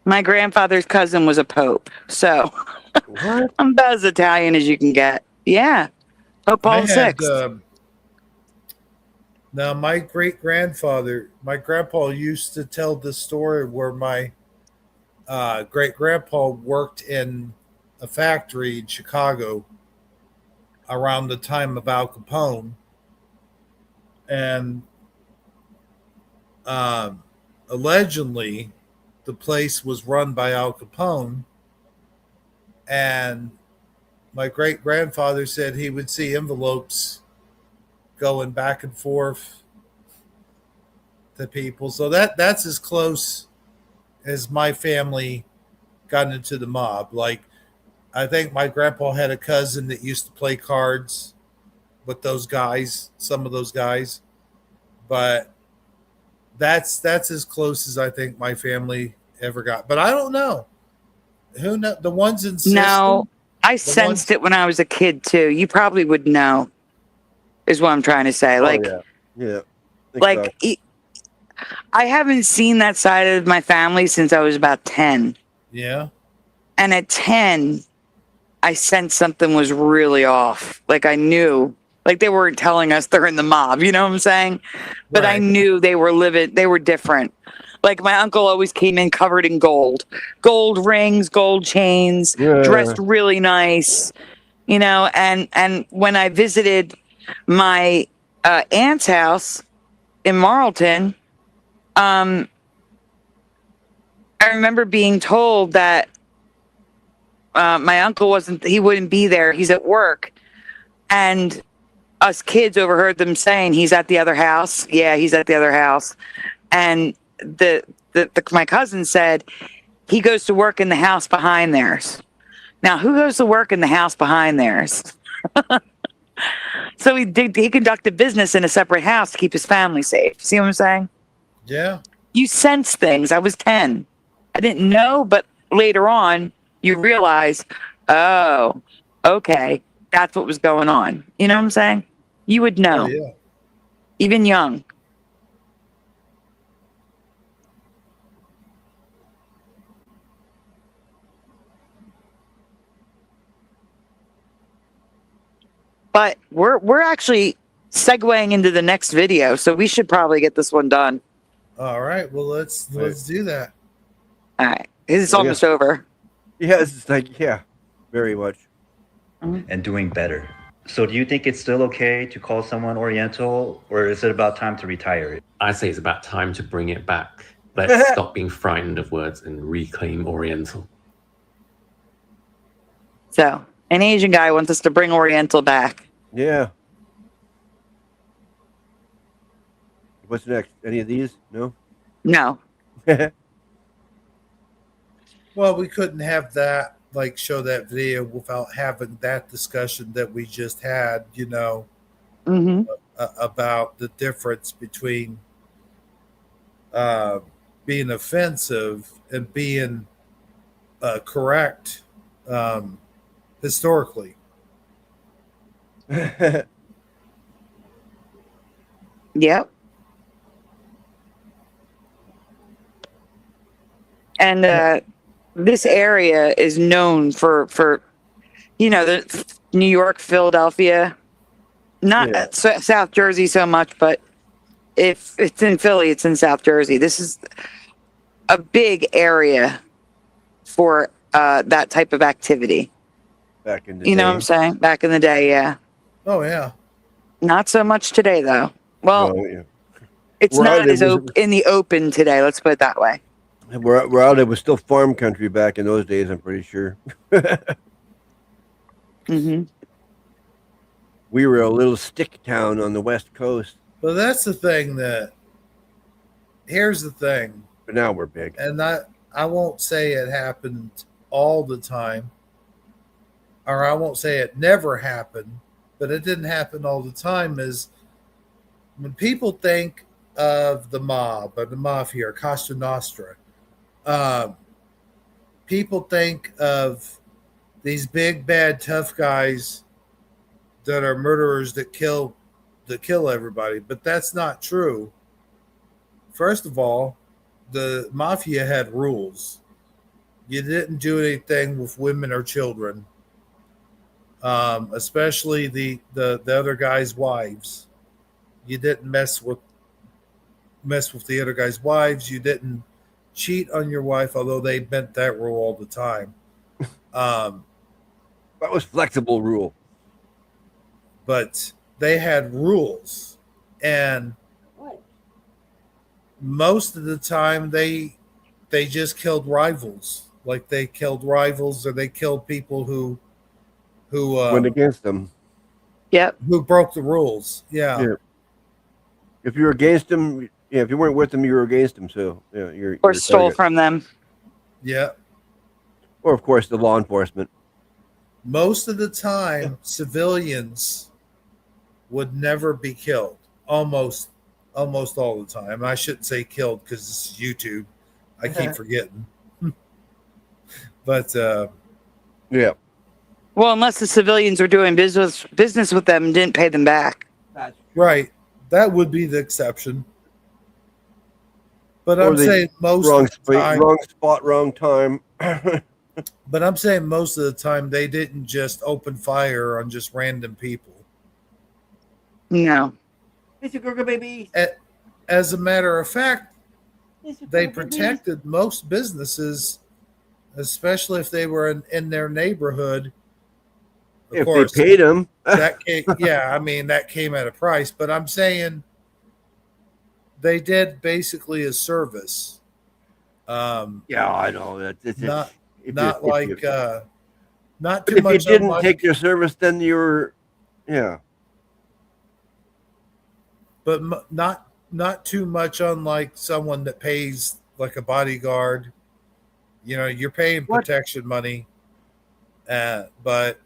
my grandfather's cousin was a pope. So What? I'm about as Italian as you can get. Yeah. Pope I Paul had VI. now my great grandfather, my grandpa used to tell the story where my great grandpa worked in a factory in Chicago around the time of Al Capone, and allegedly the place was run by Al Capone, and my great grandfather said he would see envelopes going back and forth to people. So that's as close as my family got into the mob. Like, I think my grandpa had a cousin that used to play cards with those guys, some of those guys, but that's as close as I think my family ever got. But I don't know who know the ones in No, system. I sensed it when I was a kid too. You probably would know, is what I'm trying to say. Oh Like, yeah, yeah. like I haven't seen that side of my family since I was about 10. Yeah, And at 10, I sensed something was really off. Like I knew, like they weren't telling us they're in the mob, you know what I'm saying? But I right. knew they were living, they were different. Like my uncle always came in covered in gold rings, gold chains, Yeah. dressed really nice, you know. And when I visited my aunt's house in Marlton, I remember being told that my uncle he wouldn't be there. He's at work. And us kids overheard them saying, he's at the other house. Yeah, he's at the other house. And my cousin said, he goes to work in the house behind theirs. Now, who goes to work in the house behind theirs? So he conducted business in a separate house to keep his family safe. See what I'm saying? Yeah. You sense things. I was 10. I didn't know, but later on, you realize, oh, okay, that's what was going on. You know what I'm saying? You would know, Oh, yeah. even young. But we're actually segueing into the next video, so we should probably get this one done. All right. Well, let's do that. All right, it's Yeah. almost over. Yeah, it's like very much. And doing better. So do you think it's still okay to call someone Oriental, or is it about time to retire it? I say it's about time to bring it back. Let's stop being frightened of words and reclaim Oriental. So, an Asian guy wants us to bring Oriental back. Yeah. What's next? Any of these? No. No. Well, we couldn't have that, like, show that video without having that discussion that we just had, Mm-hmm. about the difference between uh, being offensive and being correct historically. Yep. And this area is known for the New York, Philadelphia, not Yeah. South Jersey so much, but if it's in Philly, it's in South Jersey. This is a big area for that type of activity. Back in the You day. know what I'm saying? Back in the day, yeah. Oh yeah. Not so much today, though. Well, No, yeah. it's Where I not as live in the open today. Let's put it that way. Where I live was still farm country back in those days, I'm pretty sure. Mm-hmm. We were a little stick town on the West Coast, But that's the thing here's the thing, but now we're big. and I won't say it happened all the time, or I won't say it never happened, but it didn't happen all the time. Is when people think of the mob or the mafia or Costa Nostra, people think of these big bad tough guys that are murderers that kill everybody, but that's not true. First of all, the mafia had rules. You didn't do anything with women or children, especially the other guy's wives. You didn't mess with the other guy's wives. You didn't cheat on your wife, although they bent that rule all the time. That was flexible rule. But they had rules, and most of the time they just killed rivals. Like they killed rivals, or they killed people who Went against them. Yep. who broke the rules. Yeah. Yeah. If you were against them, yeah. If you weren't with them, you were against them. So yeah, you're Or a stole target. from them. Yeah. Or of course the law enforcement. Most of the time, civilians would never be killed. Almost all the time. I shouldn't say killed because this is YouTube. I keep forgetting. But Yeah. Well, unless the civilians were doing business with them and didn't pay them back. right, that would be the exception. But Or I'm they- saying most Wrong of the time. wrong spot, wrong time. But I'm saying most of the time they didn't just open fire on just random people. No. It's a Gurgle baby. As a matter of fact, they protected most businesses, especially if they were in their neighborhood. Of If course, they paid them. that came, yeah, I mean that came at a price, but I'm saying they did basically a service. Yeah, I know. It's Not if not you- like if you- not But too if you much. didn't unlike- take your service, then you're, yeah. but not too much unlike someone that pays like a bodyguard. You're paying What? protection money, but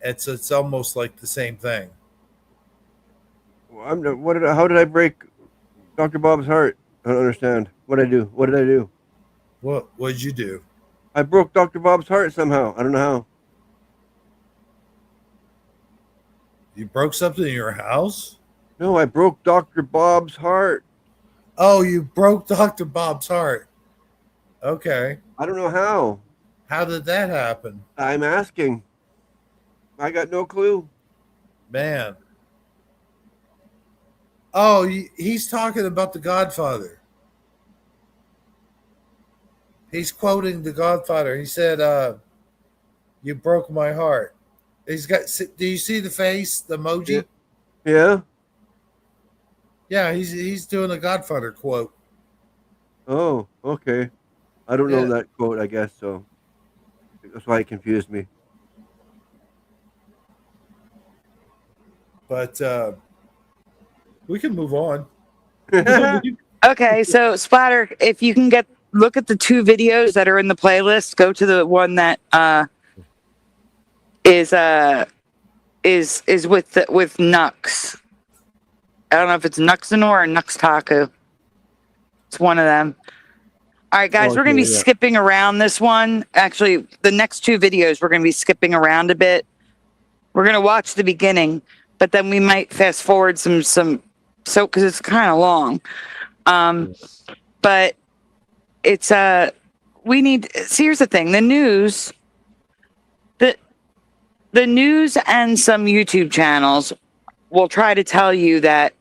it's almost like the same thing. How did I break Dr. Bob's heart? I don't understand. What did I do? What did I do? What did you do? I broke Dr. Bob's heart somehow. I don't know how. You broke something in your house? No, I broke Dr. Bob's heart. Oh, you broke Dr. Bob's heart. Okay. I don't know how. How did that happen? I'm asking. I got no clue. Man. Oh, he's talking about The Godfather. He's quoting The Godfather. He said, you broke my heart. He's got, do you see the face, the emoji? Yeah? Yeah, he's doing a Godfather quote. Oh, okay. I don't know Yeah. that quote, I guess, so. That's why it confused me. But we can move on. Okay, so Splatter, if you can get look at the 2 videos that are in the playlist. Go to the one that is with Nux. I don't know if it's Nuxanor or Nux Taku. It's one of them. All right, guys, we're going to be skipping around this one. Actually, the next 2 videos, we're going to be skipping around a bit. We're going to watch the beginning, but then we might fast forward some because it's kind of long. But it's we need. See, here's the thing: the news and some YouTube channels will try to tell you that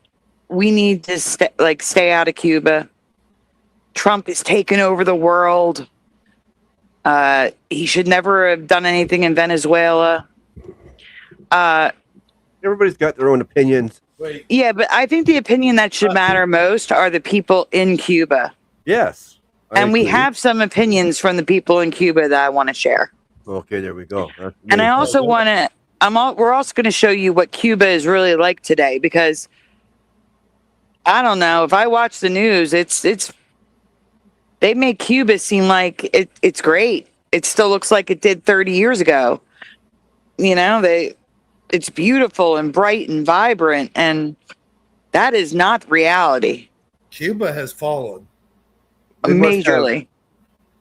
we need to stay out of Cuba. Trump is taking over the world. He should never have done anything in Venezuela. Everybody's got their own opinions. Yeah, but I think the opinion that should matter most are the people in Cuba. Yes. And we have some opinions from the people in Cuba that I want to share. Okay, there we go. And I also want to, we're also going to show you what Cuba is really like today, because I don't know, if I watch the news, they make Cuba seem like it's great. It still looks like it did 30 years ago. It's beautiful and bright and vibrant, and that is not reality. Cuba has fallen. Majorly.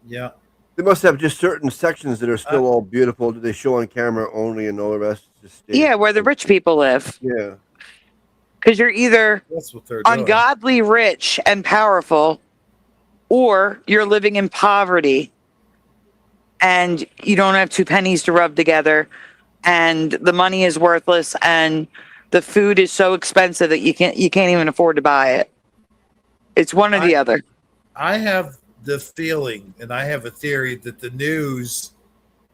Yeah. They must have just certain sections that are still all beautiful that they show on camera only, and all the rest just stays. Yeah, where the rich people live. Yeah. Because you're either That's what they're doing. ungodly rich and powerful, or you're living in poverty and you don't have 2 pennies to rub together, and the money is worthless, and the food is so expensive that you can't even afford to buy it. It's one or the other. I have the feeling, and I have a theory, that the news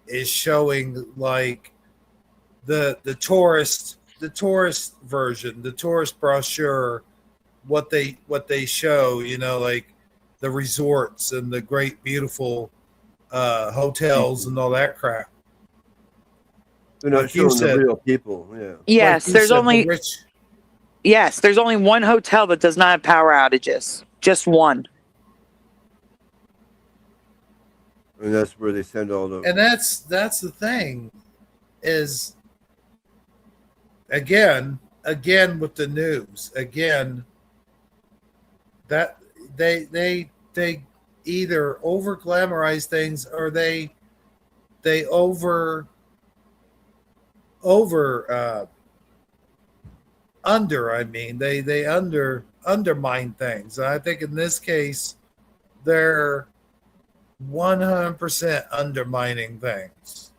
is showing like the tourist version, the tourist brochure, what they show, like the resorts and the great beautiful hotels and all that crap. They're not Like you showing said. the real people. Yeah. Yes, Like you there's said, only the rich. there's only one hotel that does not have power outages. Just one. And that's where they send all the. And that's the thing, is again with the news, again, that they either over glamorize things, or they undermine things. And I think in this case, they're 100% undermining things.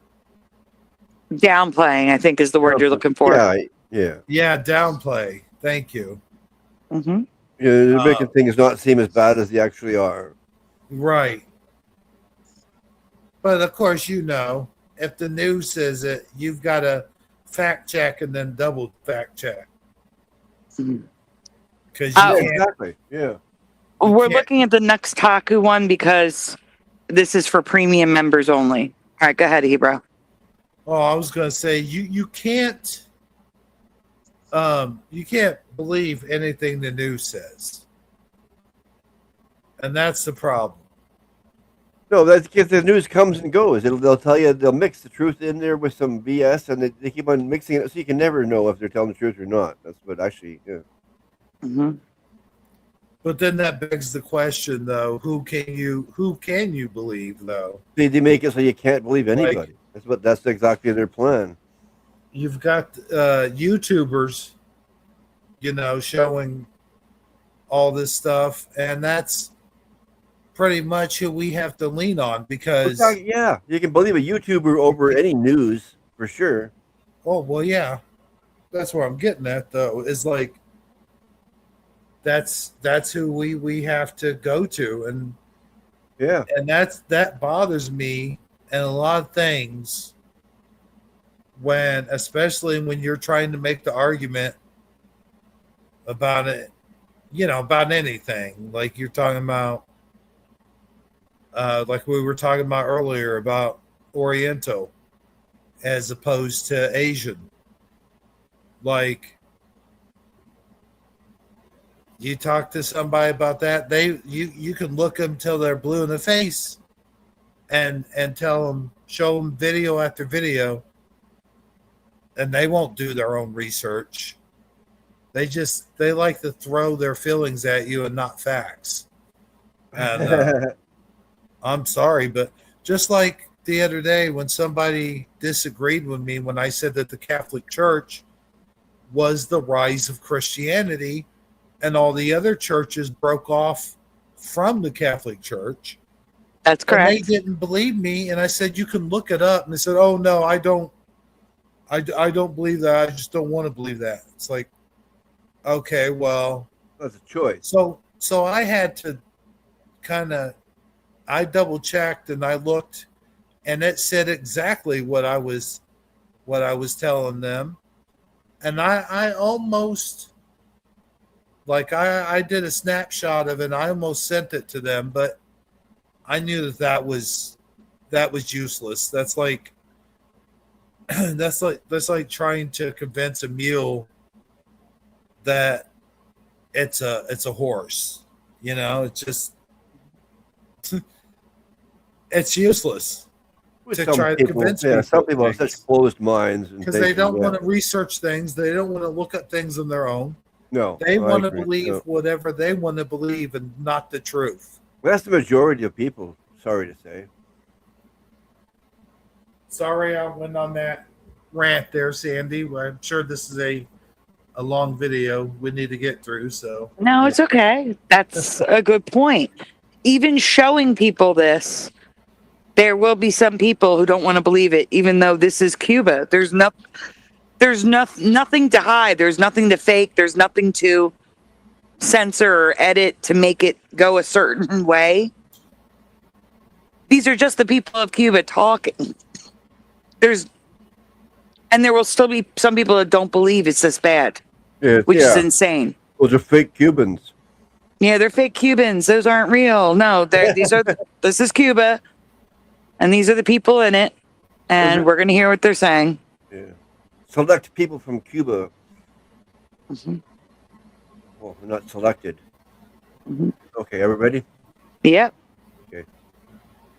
Downplaying, I think, is the word you're looking for. Yeah. Downplay. Thank you. Mm-hmm. Yeah, they're making things not seem as bad as they actually are. Right. But of course, if the news says it, you've got to fact check and then double fact check. Because Exactly. Yeah. We're looking at the Nux Taku one because this is for premium members only. All right, go ahead, Hebrew. Oh, I was going to say you can't believe anything the news says, and that's the problem. No, that's because the news comes and goes. They'll tell you, they'll mix the truth in there with some BS, and they keep on mixing it, so you can never know if they're telling the truth or not. That's what actually. Yeah. Mm-hmm. But then that begs the question, though: who can you believe, though? They make it so you can't believe anybody. That's exactly their plan. You've got YouTubers, showing all this stuff, and that's pretty much who we have to lean on, because you can believe a YouTuber over any news for sure. Oh well, yeah, that's where I'm getting at, though. Is like that's who we have to go to, and that bothers me, and a lot of things, especially when you're trying to make the argument about it, about anything, like you're talking about, like we were talking about earlier about Oriental as opposed to Asian. Like You talk to somebody about that, you can look them till they're blue in the face, and tell them, show them video after video, and they won't do their own research. They like to throw their feelings at you and not facts. And I'm sorry, but just like the other day when somebody disagreed with me when I said that the Catholic Church was the rise of Christianity and all the other churches broke off from the Catholic Church. That's correct. And they didn't believe me, and I said, you can look it up. And they said, oh, no, I don't believe that. I just don't want to believe that. It's like, okay, well. That's a choice. So I had to I double-checked and I looked, and it said exactly what I was telling them. And I almost, like I did a snapshot of it and I almost sent it to them, but I knew that was useless. That's like trying to convince a mule that it's a horse. You know, it's just it's useless to try to convince people. Some people have such closed minds because they don't want to research things. They don't want to look at things on their own. No, they want to believe whatever they want to believe and not the truth. Well, that's the majority of people. Sorry to say. Sorry, I went on that rant there, Sandy. I'm sure this is a long video we need to get through. So no, it's okay. That's a good point. Even showing people this, there will be some people who don't want to believe it, even though this is Cuba. There's nothing to hide. There's nothing to fake. There's nothing to censor or edit to make it go a certain way. These are just the people of Cuba talking. And there will still be some people that don't believe it's this bad, which is insane. Those are fake Cubans. Yeah, they're fake Cubans. Those aren't real. No, this is Cuba, and these are the people in it, and we're going to hear what they're saying. Yeah. Select people from Cuba. Mm-hmm. Well, they're not selected. Mm-hmm. Okay, everybody? Yep. Okay.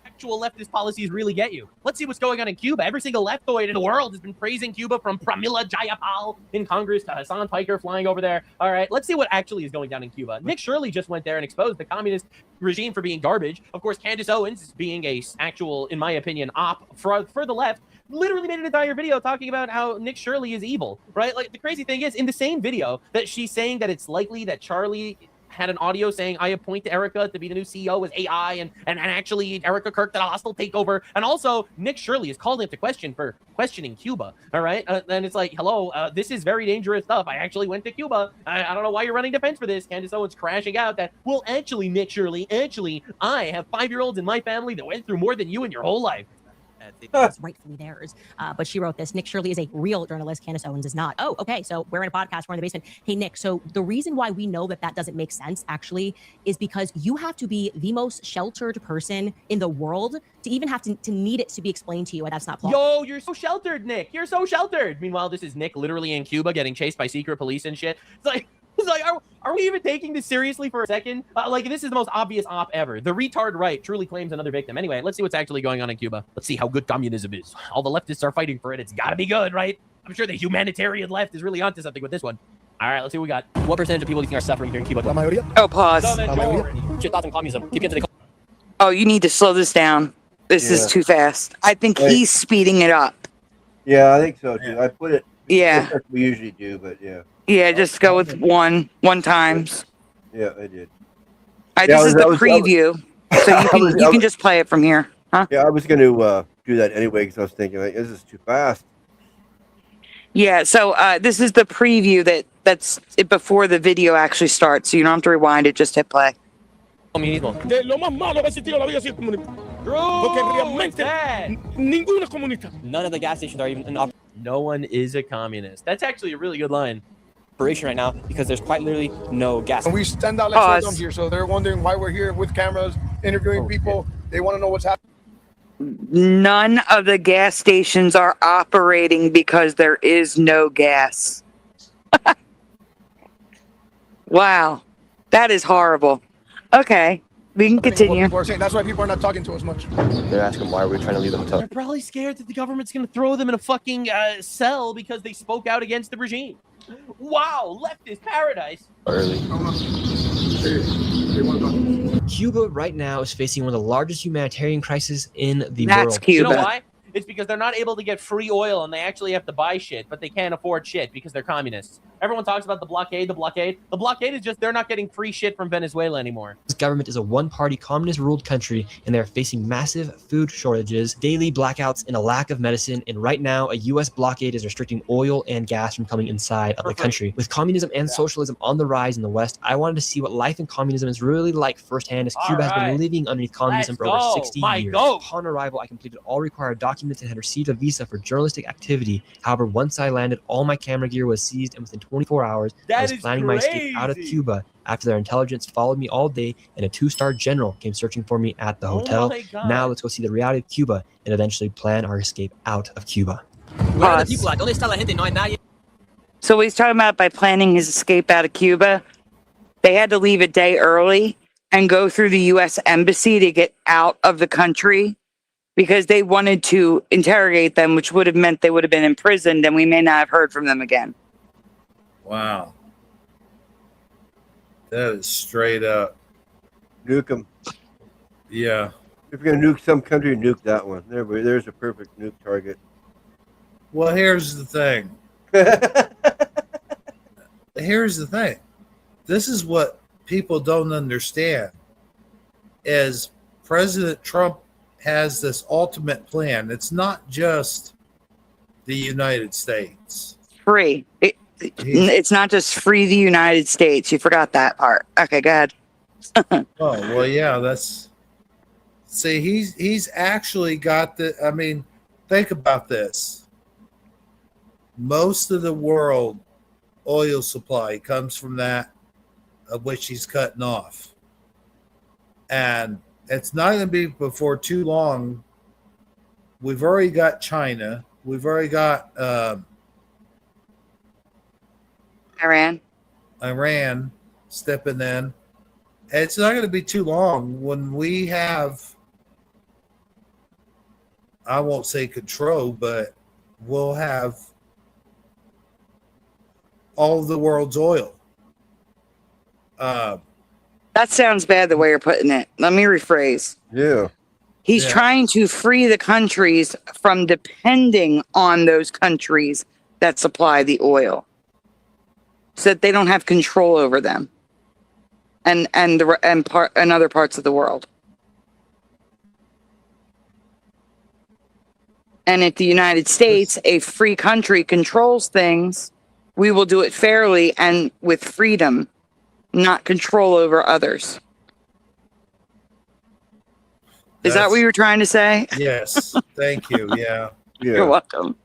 Actual leftist policies really get you. Let's see what's going on in Cuba. Every single leftoid in the world has been praising Cuba, from Pramila Jayapal in Congress to Hassan Piker flying over there. All right, let's see what actually is going down in Cuba. Nick Shirley just went there and exposed the communist regime for being garbage. Of course, Candace Owens, being a actual, in my opinion, op for the left, literally made an entire video talking about how Nick Shirley is evil, right? Like, the crazy thing is, in the same video that she's saying that it's likely that Charlie had an audio saying, I appoint Erica to be the new CEO as AI, and actually Erica Kirk did a hostile takeover. And also, Nick Shirley is called into question for questioning Cuba, all right? And it's like, hello, this is very dangerous stuff. I actually went to Cuba. I don't know why you're running defense for this. Candace Owens crashing out that, well, actually, Nick Shirley, I have 5-year-olds in my family that went through more than you in your whole life. It's rightfully theirs. But she wrote this. Nick Shirley is a real journalist. Candace Owens is not. Oh, okay. So we're in a podcast. We're in the basement. Hey, Nick. So the reason why we know that doesn't make sense actually is because you have to be the most sheltered person in the world to even have to need it to be explained to you why that's not plausible. Yo, you're so sheltered, Nick. You're so sheltered. Meanwhile, this is Nick literally in Cuba getting chased by secret police and shit. It's like, are we even taking this seriously for a second? Like, this is the most obvious op ever. The retard right truly claims another victim. Anyway, let's see what's actually going on in Cuba. Let's see how good communism is. All the leftists are fighting for it. It's got to be good, right? I'm sure the humanitarian left is really onto something with this one. All right, let's see what we got. What percentage of people do you think are suffering here in Cuba? Oh, pause. What's your thoughts on communism? Keep getting to the... Oh, you need to slow this down. This is too fast. I think he's speeding it up. Yeah, I think so, too. I put it... Yeah. Like we usually do, but yeah. Yeah, just go with one times. Yeah, I did. This is the preview, so you can just play it from here. Huh? Yeah, I was going to do that anyway because I was thinking, like, this is too fast. Yeah, so this is the preview that's it before the video actually starts, so you don't have to rewind it, just hit play. Communismo. Lo más malo que ha existido en la vida ha sido el comunismo. Porque realmente ninguno es comunista. None of the gas stations are even in operation. No one is a communist. That's actually a really good line. Right now, because there's quite literally no gas. And we stand out like dumb here, so they're wondering why we're here with cameras, interviewing people. They want to know what's happening. None of the gas stations are operating because there is no gas. Wow. That is horrible. Okay, we can What continue. people are saying. That's why people are not talking to us much. They're asking why we're trying to leave them They're to. probably scared that the government's going to throw them in a fucking cell because they spoke out against the regime. Wow, leftist paradise. Early. They want to talk to us. Cuba right now is facing one of the largest humanitarian crises in the That's world. Cuba. You know why? It's because they're not able to get free oil and they actually have to buy shit, but they can't afford shit because they're communists. Everyone talks about the blockade. The blockade is just they're not getting free shit from Venezuela anymore. This government is a one-party communist-ruled country, and they're facing massive food shortages, daily blackouts, and a lack of medicine. And right now, a U.S. blockade is restricting oil and gas from coming inside of the country. With communism and socialism on the rise in the West, I wanted to see what life in communism is really like firsthand, as Cuba has been living underneath communism for over 60 years. Upon arrival, I completed all required documents and had received a visa for journalistic activity. However, once I landed, all my camera gear was seized, and within 24 hours, I was planning my escape out of Cuba after their intelligence followed me all day, and a 2-star general came searching for me at the hotel. Now let's go see the reality of Cuba and eventually plan our escape out of Cuba. So he's talking about by planning his escape out of Cuba, they had to leave a day early and go through the U.S. embassy to get out of the country because they wanted to interrogate them, which would have meant they would have been imprisoned and we may not have heard from them again. Wow. That is straight up. Nuke them. Yeah. If you're gonna nuke some country, nuke that one. There's a perfect nuke target. Well, here's the thing. Here's the thing. This is what people don't understand is President Trump has this ultimate plan. It's not just the United States. Free. It's not just free the United States. You forgot that part. Okay, go ahead. Oh, well, yeah, that's... See, he's actually got the... I mean, think about this. Most of the world oil supply comes from that of which he's cutting off. And it's not going to be before too long. We've already got China. We've already got Iran stepping in. It's not going to be too long when we have, I won't say control, but we'll have all of the world's oil. That sounds bad the way you're putting it. Let me rephrase. Yeah. He's trying to free the countries from depending on those countries that supply the oil, so that they don't have control over them and other parts of the world. And if the United States, a free country, controls things, we will do it fairly and with freedom, not control over others. Is that what you were trying to say? Yes. Thank you. Yeah. You're welcome.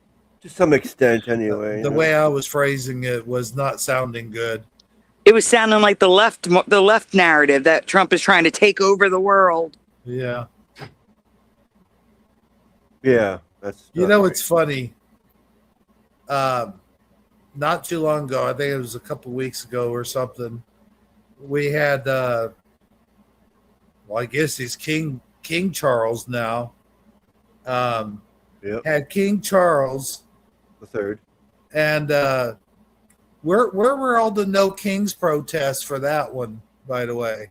To some extent, anyway. The way I was phrasing it was not sounding good. It was sounding like the left narrative that Trump is trying to take over the world. Yeah. Yeah. That's You know, it's funny. Not too long ago, I think it was a couple weeks ago or something, we had, well, I guess he's King Charles now. Had King Charles the third, and where were all the No Kings protests for that one? By the way,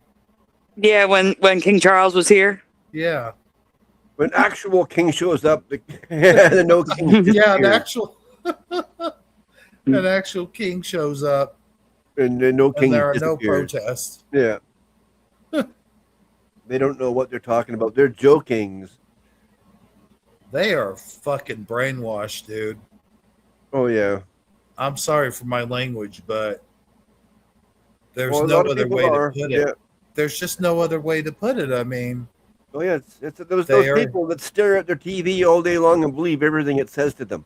yeah, when King Charles was here. Yeah, when actual king shows up, the No King. Yeah, an actual king shows up, and no king. And there are no protests. Yeah. They don't know what they're talking about. They're jokings. They are fucking brainwashed, dude. Oh, yeah. I'm sorry for my language, but there's Well, a no lot of other people way are, to put yeah. it. There's just no other way to put it. I mean, Oh, yeah. It's those They are- people that stare at their TV all day long and believe everything it says to them.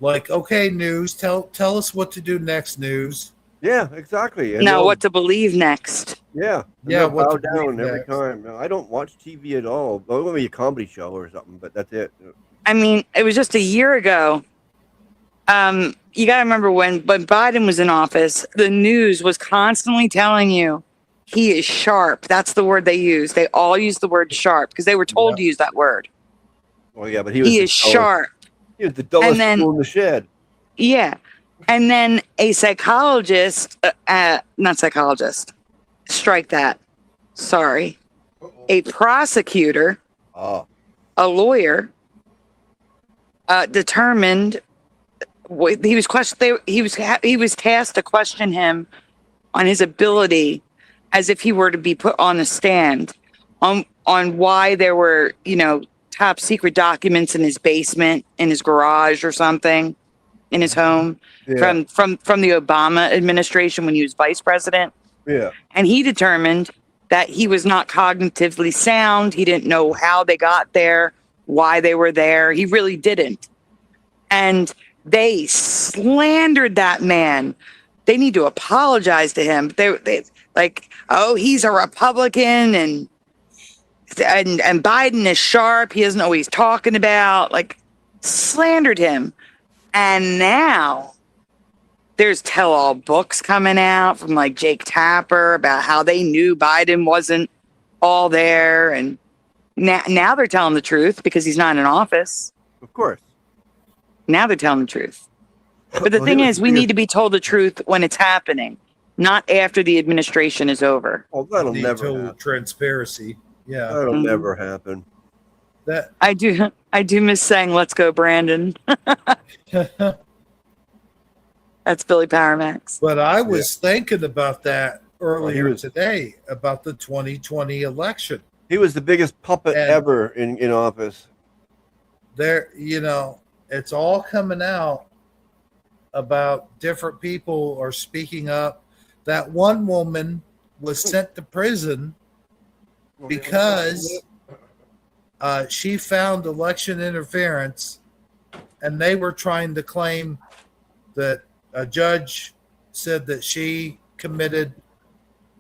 like, okay, news, tell us what to do next, news. Yeah, exactly. And Now, they'll- what to believe next? Yeah. And Yeah, they'll what bow to believe down every next. time. No, I don't watch TV at all. Well, maybe a comedy show or something, but that's it. I mean, it was just a year ago. You got to remember when Biden was in office, the news was constantly telling you he is sharp. That's the word they use. They all use the word sharp because they were told to use that word. Well, yeah, but he was He is sharp. He was the dullest And then- fool in the shed. Yeah. And then a psychologist, not psychologist, strike that. Sorry. A prosecutor, Oh, a lawyer, determined he was tasked to question him on his ability, as if he were to be put on the stand, on why there were, top secret documents in his basement, in his garage or something, in his home, yeah. from the Obama administration when he was vice president. Yeah. And he determined that he was not cognitively sound. He didn't know how they got there, why they were there. He really didn't. And they slandered that man. They need to apologize to him. They like, oh, he's a Republican and Biden is sharp. He doesn't know what he's talking about. Like, slandered him. And now there's tell-all books coming out from like Jake Tapper about how they knew Biden wasn't all there. And now they're telling the truth because he's not in office. Of course. Now they're telling the truth. But the thing is, we need to be told the truth when it's happening, not after the administration is over. Oh, that'll Need never total happen. transparency. Yeah. That'll never happen. That I do miss saying, "Let's go, Brandon." That's Billy Paramax. But I was thinking about that earlier was- today about the 2020 election. He was the biggest puppet And- ever in office. There, it's all coming out about different people are speaking up. That one woman was sent to prison because she found election interference, and they were trying to claim that a judge said that she committed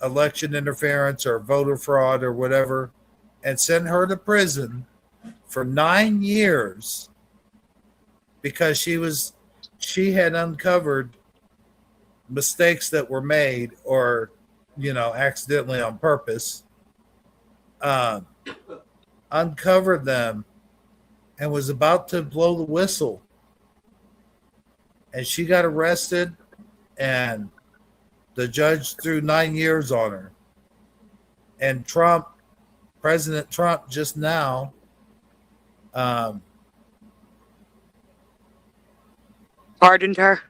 election interference or voter fraud or whatever, and sent her to prison for 9 years because she had uncovered mistakes that were made or accidentally on purpose, uncovered them and was about to blow the whistle, and she got arrested, and the judge threw 9 years on her. And President Trump just now Pardoned her.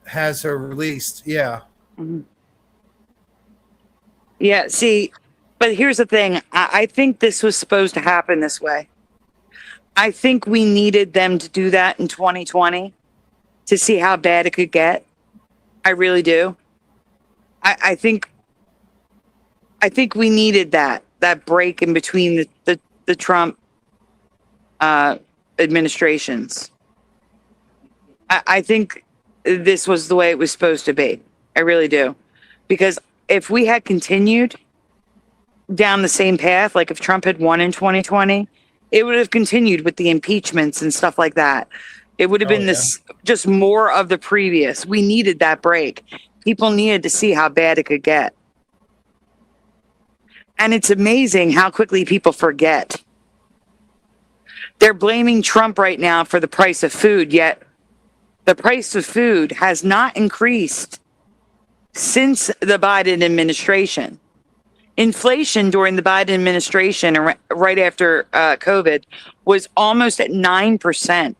has her released. Yeah. Mhm. Yeah, see, but here's the thing. I think this was supposed to happen this way. I think we needed them to do that in 2020 to see how bad it could get. I really do. I think we needed that break in between the Trump administrations. I think this was the way it was supposed to be. I really do. Because if we had continued down the same path, like if Trump had won in 2020, it would have continued with the impeachments and stuff like that. It would have been this just more of the previous. We needed that break. People needed to see how bad it could get. And it's amazing how quickly people forget. They're blaming Trump right now for the price of food, yet the price of food has not increased since the Biden administration. Inflation during the Biden administration, right after COVID, was almost at 9%.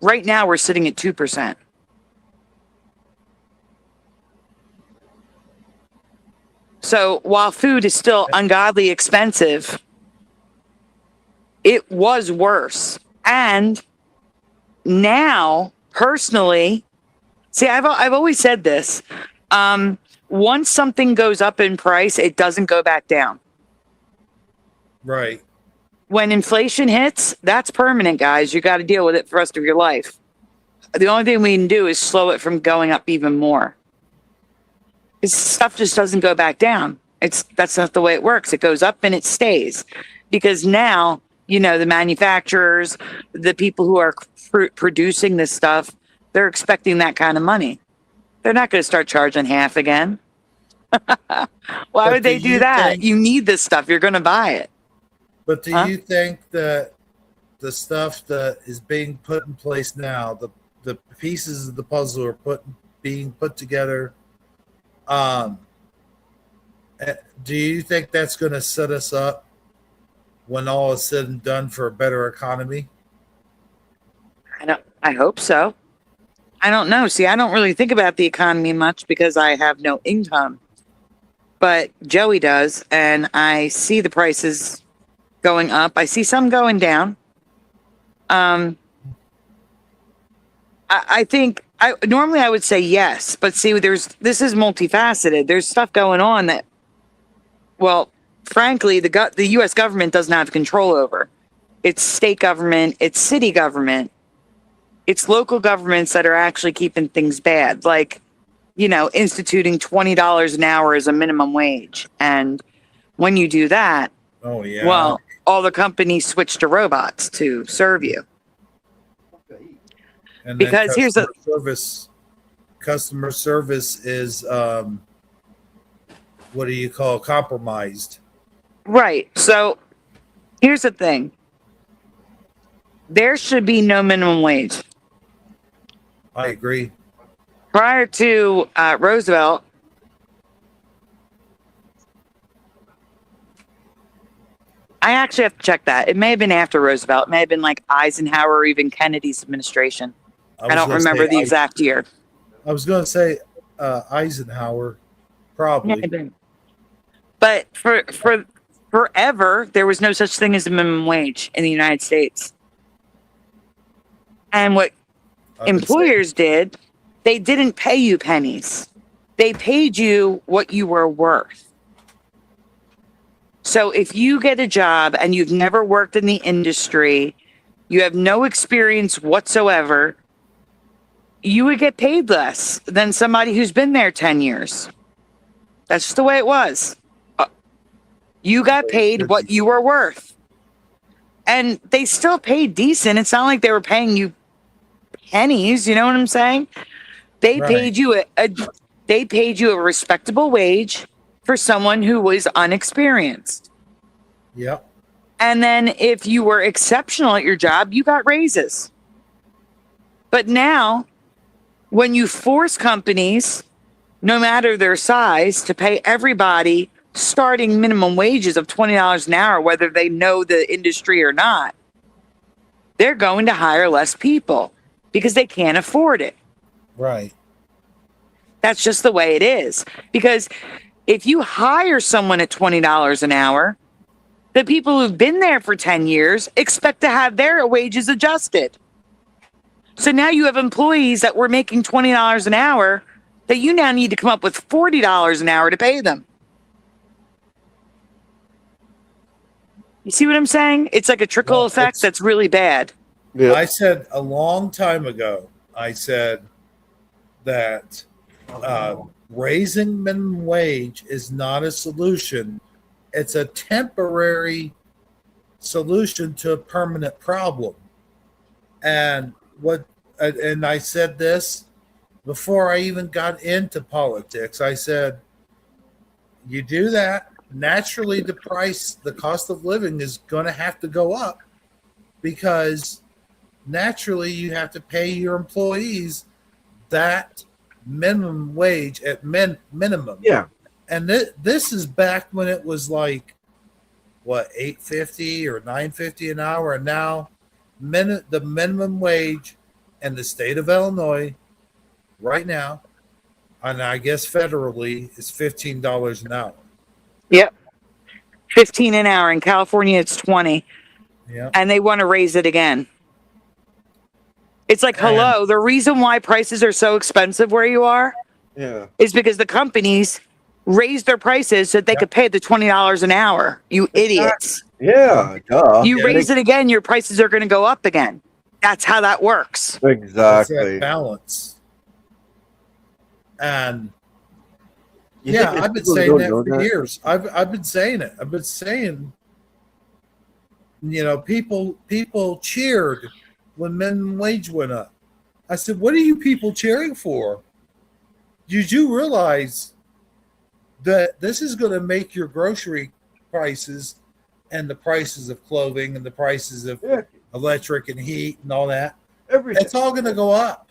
Right now, we're sitting at 2%. So while food is still ungodly expensive, it was worse. And now, personally, see, I've always said this. Once something goes up in price, it doesn't go back down. Right. When inflation hits, that's permanent, guys. You got to deal with it for the rest of your life. The only thing we can do is slow it from going up even more. This stuff just doesn't go back down. That's not the way it works. It goes up and it stays. Because now, the manufacturers, the people who are producing this stuff, they're expecting that kind of money. They're not going to start charging half again. Why But would they do do you that? think- You need this stuff. You're going to buy it. But do Huh? you think that the stuff that is being put in place now, the pieces of the puzzle are being put together, do you think that's going to set us up when all is said and done for a better economy? I hope so. I don't know. See, I don't really think about the economy much because I have no income. But Joey does, and I see the prices going up. I see some going down. I think normally I would say yes, but see, this is multifaceted. There's stuff going on that, well, frankly, the U.S. government doesn't have control over. It's state government, it's city government, it's local governments that are actually keeping things bad, like, instituting $20 an hour as a minimum wage. And when you do that, Oh yeah. well, all the companies switch to robots to serve you. And then because here's the customer service is what do you call compromised? Right. So here's the thing. There should be no minimum wage. I agree. Prior to Roosevelt, I actually have to check that. It may have been after Roosevelt. It may have been like Eisenhower or even Kennedy's administration. I don't remember the exact year. I was going to say Eisenhower, probably. Yeah, but for forever, there was no such thing as a minimum wage in the United States. And what employers did, they didn't pay you pennies. They paid you what you were worth. So if you get a job and you've never worked in the industry, you have no experience whatsoever, you would get paid less than somebody who's been there 10 years. That's just the way it was. You got paid what you were worth. And they still paid decent. It's not like they were paying you pennies, you know what I'm saying? They paid you a respectable wage for someone who was unexperienced. Yep. And then if you were exceptional at your job, you got raises. But now, when you force companies, no matter their size, to pay everybody starting minimum wages of $20 an hour, whether they know the industry or not, they're going to hire less people because they can't afford it. Right. That's just the way it is. Because if you hire someone at $20 an hour, the people who've been there for 10 years expect to have their wages adjusted. So now you have employees that were making $20 an hour that you now need to come up with $40 an hour to pay them. You see what I'm saying? It's like a trickle effect that's really bad. Yeah. I said a long time ago, I said that raising minimum wage is not a solution. It's a temporary solution to a permanent problem. And I said this before I even got into politics. I said, you do that, naturally the cost of living is going to have to go up, because naturally you have to pay your employees that minimum wage at minimum. Yeah. And this is back when it was like, what, $8.50 or $9.50 an hour, and now the minimum wage in the state of Illinois right now, and I guess federally, is $15 an hour. Yep. 15 an hour. In California, it's 20. Yeah. And they want to raise it again. It's like, hello, the reason why prices are so expensive where you are is because the companies raised their prices so that they could pay the $20 an hour. You idiots. Yeah, duh. You raise it again, your prices are going to go up again. That's how that works. Exactly. It's that balance. And You think I've been people saying don't that know for years. I've been saying it. I've been saying, people cheered when minimum wage went up. I said, what are you people cheering for? Did you realize that this is going to make your grocery prices and the prices of clothing and the prices of electric and heat and all that, Everything. it's all going to go up.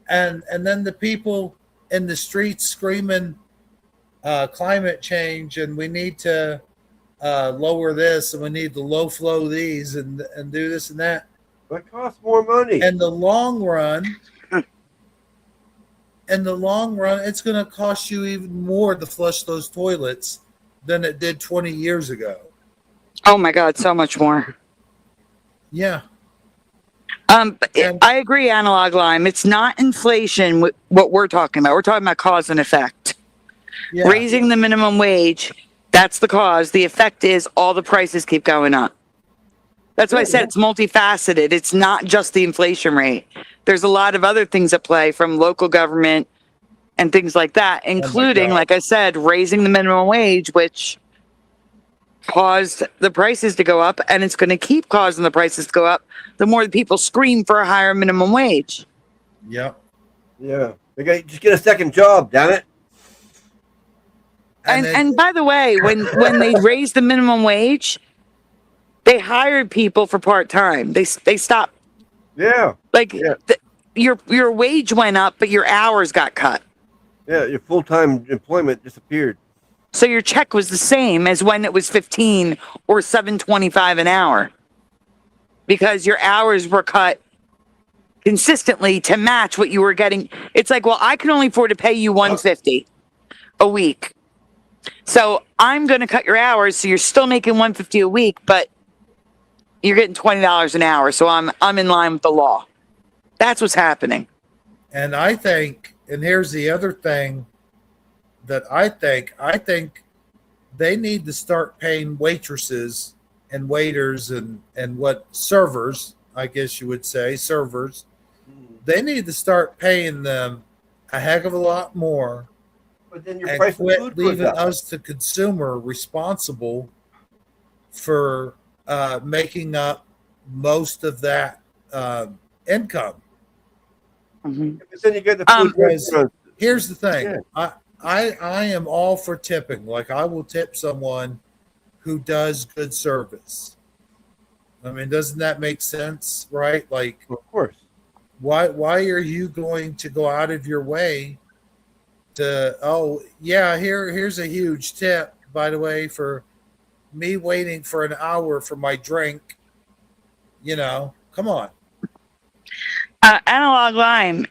And then the people in the streets screaming climate change, and we need to lower this, and we need to low flow these, and do this and that. That costs more money. In the long run, it's going to cost you even more to flush those toilets than it did 20 years ago. Oh my God, so much more. Yeah. I agree, Analog Lime. It's not inflation what we're talking about. We're talking about cause and effect. Yeah. Raising the minimum wage, that's the cause. The effect is all the prices keep going up. That's why I said it's multifaceted. It's not just the inflation rate. There's a lot of other things at play, from local government and things like that, including, like I said, raising the minimum wage, which caused the prices to go up, and it's going to keep causing the prices to go up the more the people scream for a higher minimum wage. Yeah. Yeah. Just get a second job, damn it. And by the way, when they raised the minimum wage, they hired people for part-time. They stopped. Yeah. Your wage went up, but your hours got cut. Yeah, your full-time employment disappeared. So your check was the same as when it was 15 or $7.25 an hour, because your hours were cut consistently to match what you were getting. It's like, well, I can only afford to pay you $150 a week, so I'm going to cut your hours so you're still making $150 a week, but you're getting $20 an hour. So I'm in line with the law. That's what's happening. And I think, and here's the other thing that I think they need to start paying waitresses and waiters and what servers, I guess you would say, servers. They need to start paying them a heck of a lot more, but then your and price of quit food leaving goes up. us, the consumer, responsible for making up most of that income. Mm-hmm. But then you get the food restaurants. Here's the thing. Yeah. I am all for tipping. Like, I will tip someone who does good service. I mean, doesn't that make sense, right? Like, Of course. why are you going to go out of your way to, here's a huge tip, by the way, for me waiting for an hour for my drink? Come on. Analog Lime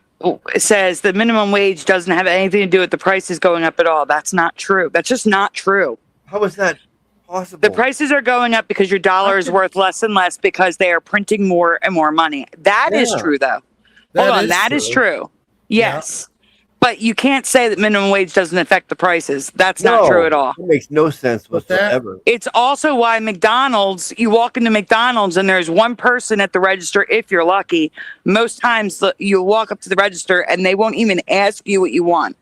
says the minimum wage doesn't have anything to do with the prices going up at all. That's not true. That's just not true. How is that possible? The prices are going up because your dollar is worth less and less because they are printing more and more money. That is true, though. That is true. Yes. Yeah. But you can't say that minimum wage doesn't affect the prices. That's not true at all. It makes no sense whatsoever. It's also why McDonald's, you walk into McDonald's and there's one person at the register, if you're lucky. Most times you walk up to the register and they won't even ask you what you want.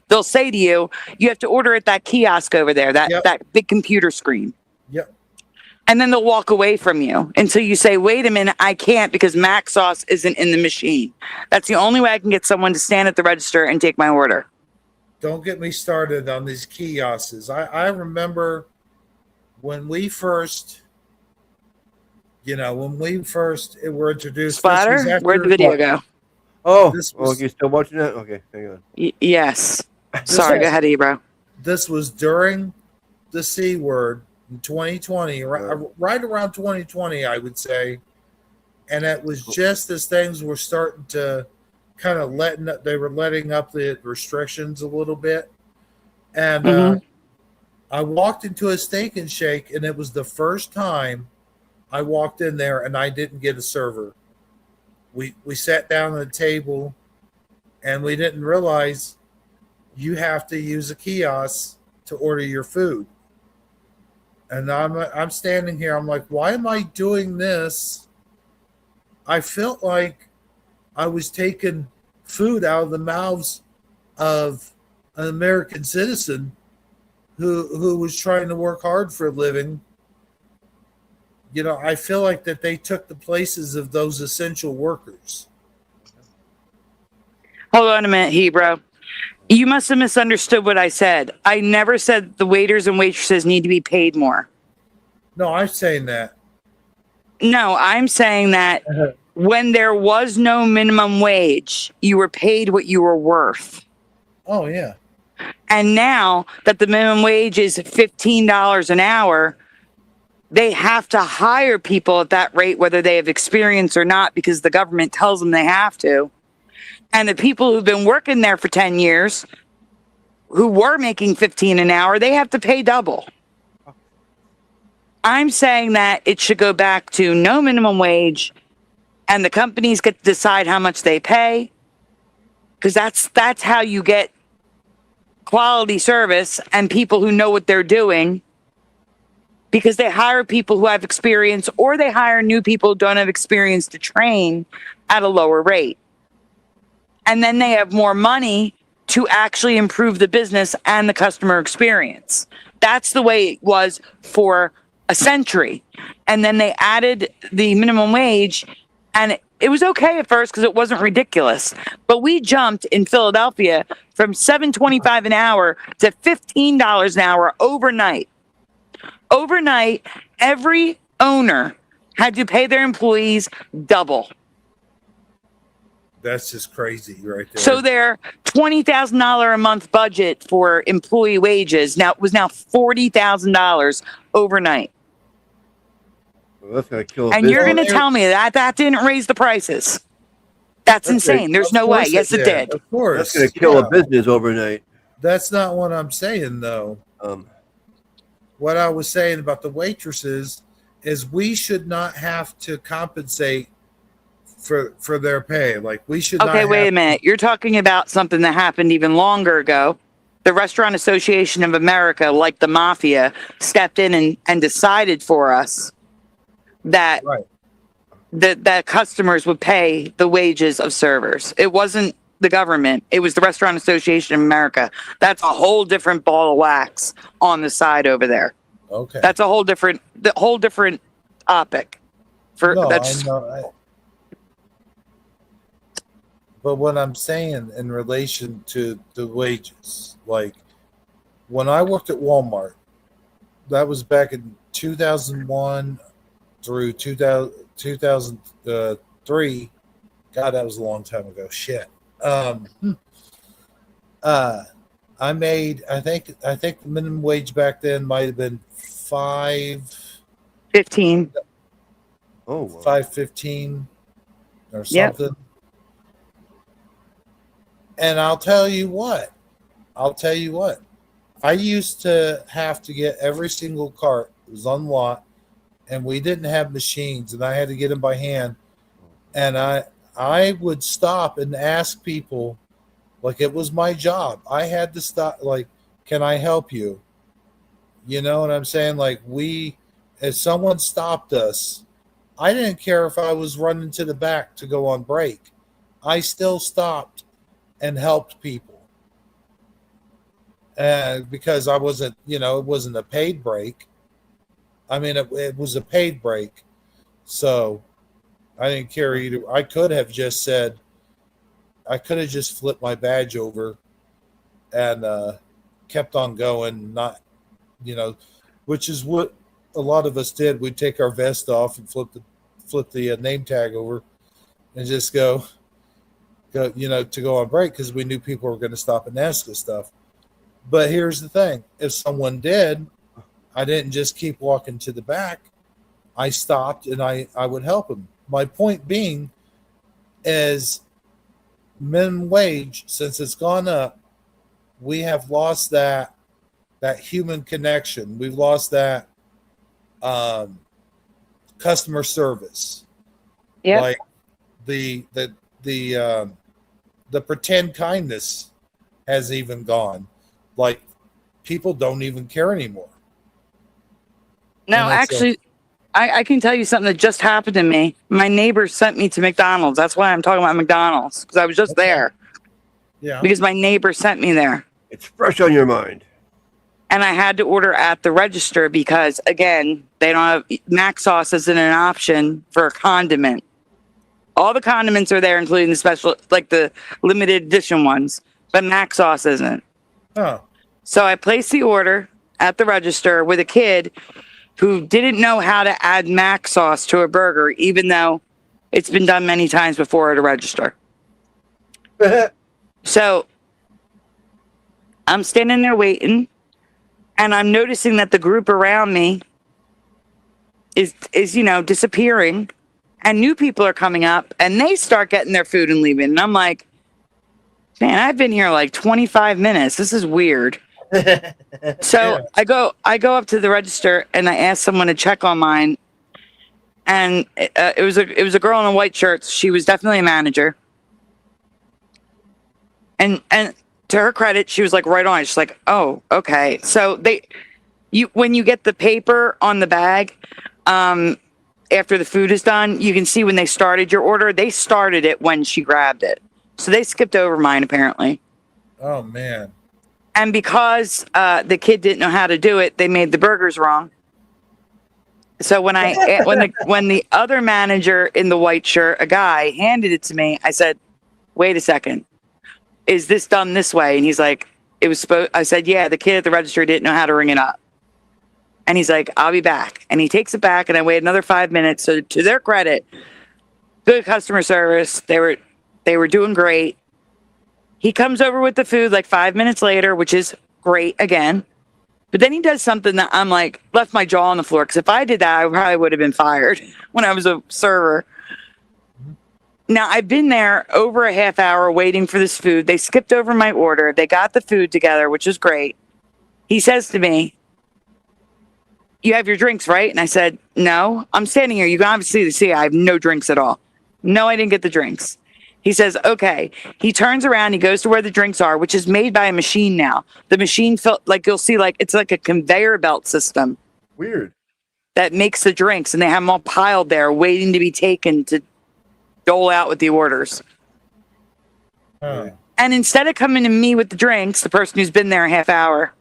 They'll say to you, you have to order at that kiosk over there, that big computer screen. Yep. And then they'll walk away from you until you say, wait a minute, I can't because Mac sauce isn't in the machine. That's the only way I can get someone to stand at the register and take my order. Don't get me started on these kiosks. I remember when we first were introduced. Splatter? Where'd the video go? Oh, you're still watching that? Okay, hang on. Yes. Sorry, go ahead, Ebro. This was during the C word. 2020, right around 2020, I would say, and it was just as things were starting to kind of letting up the restrictions a little bit, and I walked into a Steak and Shake, and it was the first time I walked in there and I didn't get a server. We sat down at a table, and we didn't realize you have to use a kiosk to order your food. And I'm standing here. I'm like, why am I doing this? I felt like I was taking food out of the mouths of an American citizen who was trying to work hard for a living I feel like that they took the places of those essential workers. Hold on a minute, Hebrew. You must have misunderstood what I said. I never said the waiters and waitresses need to be paid more. No, I'm saying that. No, I'm saying that when there was no minimum wage, you were paid what you were worth. Oh, yeah. And now that the minimum wage is $15 an hour, they have to hire people at that rate, whether they have experience or not, because the government tells them they have to. And the people who've been working there for 10 years, who were making $15 an hour, they have to pay double. I'm saying that it should go back to no minimum wage, and the companies get to decide how much they pay, because that's how you get quality service and people who know what they're doing, because they hire people who have experience, or they hire new people who don't have experience to train at a lower rate. And then they have more money to actually improve the business and the customer experience. That's the way it was for a century. And then they added the minimum wage, and it was okay at first because it wasn't ridiculous. But we jumped in Philadelphia from $7.25 an hour to $15 an hour overnight. Overnight, every owner had to pay their employees double. That's just crazy right there. So their $20,000 a month budget for employee wages was now $40,000 overnight. Well, that's gonna kill. And you're going to tell me that didn't raise the prices? That's insane. There's no way. Yes, it did. Of course. That's gonna kill a business overnight. That's not what I'm saying, though. What I was saying about the waitresses is we should not have to compensate for their pay. Like, we should not. Okay, wait a minute. You're talking about something that happened even longer ago. The Restaurant Association of America, like the mafia, stepped in and decided for us that that customers would pay the wages of servers. It wasn't the government. It was the Restaurant Association of America. That's a whole different ball of wax on the side over there. Okay. That's a whole different topic. But what I'm saying in relation to the wages, like when I worked at Walmart, that was back in 2001 through 2003. God, that was a long time ago. Shit. I made, I think the minimum wage back then might have been $5.15. Oh, wow. $5.15 or something. Yep. And I'll tell you what. I used to have to get every single cart. It was on lot, and we didn't have machines, and I had to get them by hand. And I would stop and ask people, like it was my job. I had to stop, like, can I help you? You know what I'm saying? Like, if someone stopped us, I didn't care if I was running to the back to go on break. I still stopped and helped people. Because I wasn't, it wasn't a paid break. I mean, it was a paid break. So I didn't care either. I could have just flipped my badge over and kept on going, not, which is what a lot of us did. We'd take our vest off and flip the name tag over and just go, to go on break, because we knew people were going to stop and ask us stuff. But here's the thing. If someone did, I didn't just keep walking to the back. I stopped and I would help them. My point being is minimum wage, since it's gone up, we have lost that human connection. We've lost that customer service. Yeah. Like the pretend kindness has even gone. Like, people don't even care anymore. No, actually, I can tell you something that just happened to me. My neighbor sent me to McDonald's. That's why I'm talking about McDonald's, because I was just there. Yeah. Because my neighbor sent me there. It's fresh on your mind. And I had to order at the register because, again, they don't have mac sauce isn't an option for a condiment. All the condiments are there, including the special, like the limited edition ones, but mac sauce isn't. Oh, So I placed the order at the register with a kid who didn't know how to add mac sauce to a burger, even though it's been done many times before at a register. So I'm standing there waiting, and I'm noticing that the group around me is disappearing, and new people are coming up, and they start getting their food and leaving. And I'm like, man, I've been here like 25 minutes. This is weird. So Yeah. I go up to the register and I ask someone to check on mine, and it was a girl in a white shirt. She was definitely a manager, and to her credit, she was like right on. She's like, oh, okay. So when you get the paper on the bag, after the food is done, you can see when they started your order. They started it when she grabbed it, so they skipped over mine apparently. Oh man. And because the kid didn't know how to do it, they made the burgers wrong. So when the other manager in the white shirt, a guy, handed it to me, I said, "Wait a second, is this done this way?" And he's like, "It was supposed." I said, "Yeah, the kid at the register didn't know how to ring it up." And he's like, "I'll be back." And he takes it back, and I wait another 5 minutes. So to their credit, good customer service. They were doing great. He comes over with the food like 5 minutes later, which is great again. But then he does something that I'm like, left my jaw on the floor. Because if I did that, I probably would have been fired when I was a server. Now, I've been there over a half hour waiting for this food. They skipped over my order. They got the food together, which is great. He says to me, "You have your drinks, right?" And I said, "No, I'm standing here. You can obviously see I have no drinks at all." "No, I didn't get the drinks." He says, "Okay." He turns around, he goes to where the drinks are, which is made by a machine now. The machine felt like you'll see, like it's like a conveyor belt system. Weird. That makes the drinks, and they have them all piled there waiting to be taken to dole out with the orders. Oh. And instead of coming to me with the drinks, the person who's been there a half hour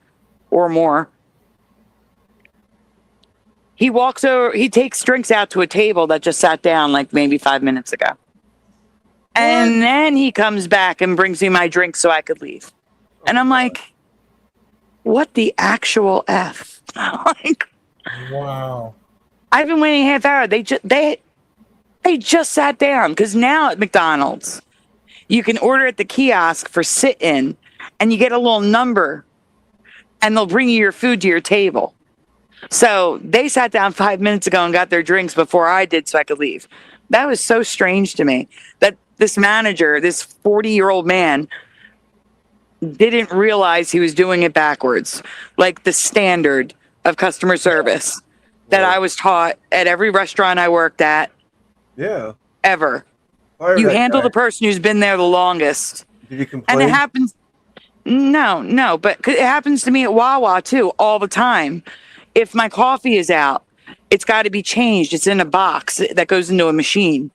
or more, he walks over, he takes drinks out to a table that just sat down like maybe 5 minutes ago. And then he comes back and brings me my drink so I could leave. And I'm like, what the actual F? Like, Wow. I've been waiting a half hour. They just sat down, because now at McDonald's, you can order at the kiosk for sit-in, and you get a little number, and they'll bring you your food to your table. So they sat down 5 minutes ago and got their drinks before I did so I could leave. That was so strange to me that this manager, this 40-year-old man, didn't realize he was doing it backwards, like the standard of customer service that I was taught at every restaurant I worked at. Yeah. Ever. Fire You that handle guy. the person who's been there the longest. Did you complain? And it happens. No, but it happens to me at Wawa too, all the time. If my coffee is out, it's got to be changed. It's in a box that goes into a machine,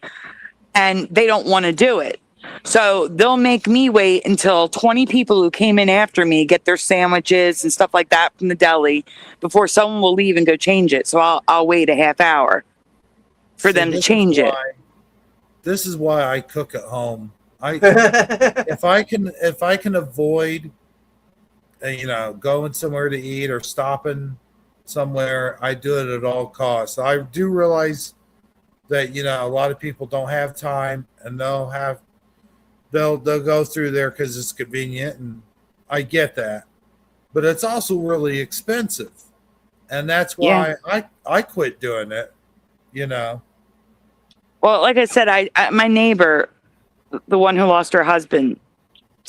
and they don't want to do it. So they'll make me wait until 20 people who came in after me get their sandwiches and stuff like that from the deli before someone will leave and go change it. So I'll wait a half hour for them to change it. This is why I cook at home. If I can avoid, going somewhere to eat or stopping somewhere, I do it at all costs. I do realize that a lot of people don't have time, and they'll go through there because it's convenient, and I get that, but it's also really expensive, and that's why I quit doing it. Well, like I said, I my neighbor, the one who lost her husband,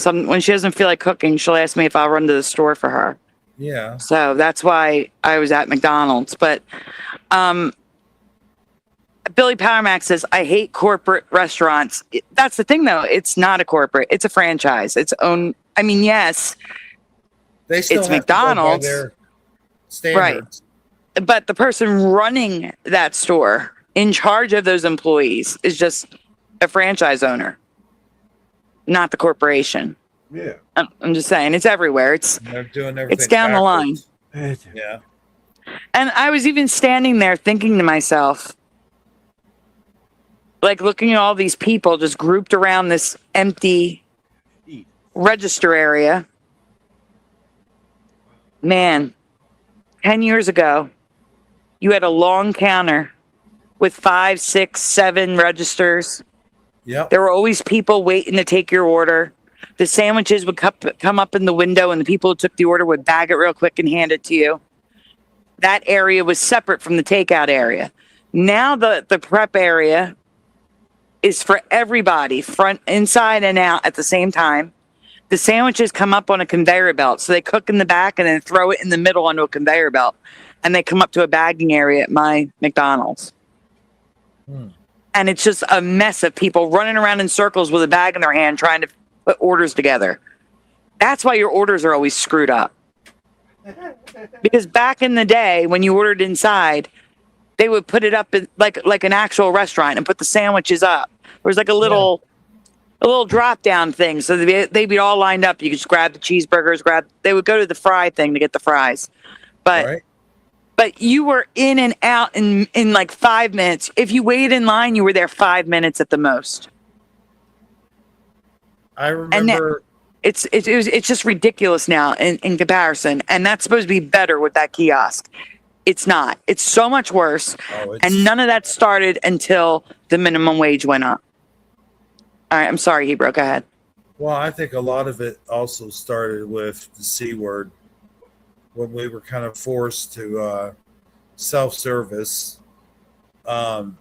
when she doesn't feel like cooking, she'll ask me if I'll run to the store for her. Yeah. So that's why I was at McDonald's. But Billy Powermax says, I hate corporate restaurants. That's the thing, though. It's not a corporate. It's a franchise. Its own. I mean, yes, they still it's have McDonald's. To go by their standards. Right. But the person running that store, in charge of those employees, is just a franchise owner, not the corporation. Yeah. I'm just saying, it's everywhere. It's They're doing everything down the line. backwards. Yeah. And I was even standing there thinking to myself, like looking at all these people just grouped around this empty register area. Man, 10 years ago, you had a long counter with 5, 6, 7 registers. Yep. There were always people waiting to take your order. The sandwiches would come up in the window, and the people who took the order would bag it real quick and hand it to you. That area was separate from the takeout area. Now the prep area is for everybody, front, inside, and out at the same time. The sandwiches come up on a conveyor belt. So they cook in the back and then throw it in the middle onto a conveyor belt. And they come up to a bagging area at my McDonald's. And it's just a mess of people running around in circles with a bag in their hand trying to put orders together. That's why your orders are always screwed up. Because back in the day when you ordered inside, they would put it up in, like an actual restaurant and put the sandwiches up. There was like a little drop down thing, so they'd be all lined up. You could just grab the cheeseburgers, they would go to the fry thing to get the fries. But you were in and out in like 5 minutes. If you waited in line, you were there 5 minutes at the most. I remember. It's just ridiculous now in comparison, and that's supposed to be better with that kiosk. It's not. It's so much worse, and none of that started until the minimum wage went up. All right, I'm sorry, Hebrew. Go ahead. Well, I think a lot of it also started with the C word when we were kind of forced to self-service. But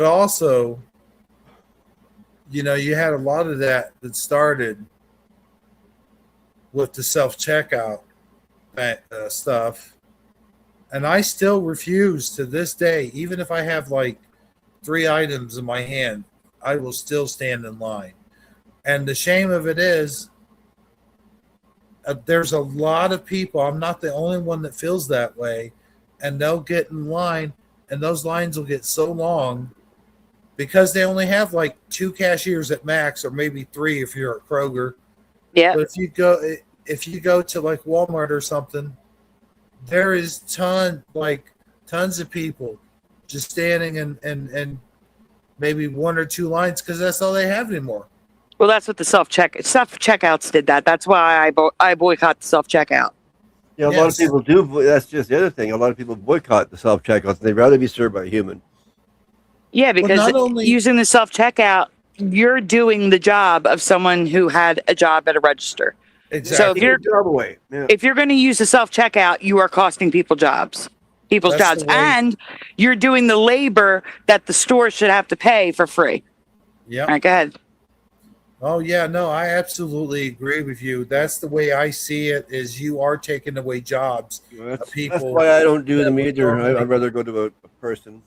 also, you know, you had a lot of that started with the self-checkout stuff. And I still refuse to this day, even if I have like 3 items in my hand, I will still stand in line. And the shame of it is, there's a lot of people, I'm not the only one that feels that way, and they'll get in line, and those lines will get so long because they only have like 2 cashiers at max, or maybe 3 if you're at Kroger. Yeah. But if you go to like Walmart or something, there is tons of people just standing and maybe 1 or 2 lines because that's all they have anymore. Well, that's what the self-checkouts did that. That's why I boycott the self-checkout. Yeah, a lot of people do. That's just the other thing. A lot of people boycott the self-checkouts. They'd rather be served by a human. Yeah, because using the self-checkout, you're doing the job of someone who had a job at a register. Exactly. So if you're going to use the self-checkout, you are costing people's jobs, and you're doing the labor that the store should have to pay for free. Yeah. All right, go ahead. Oh yeah, no, I absolutely agree with you. That's the way I see it. Is you are taking away jobs of people. That's why I don't do them either. I'd rather go to a person.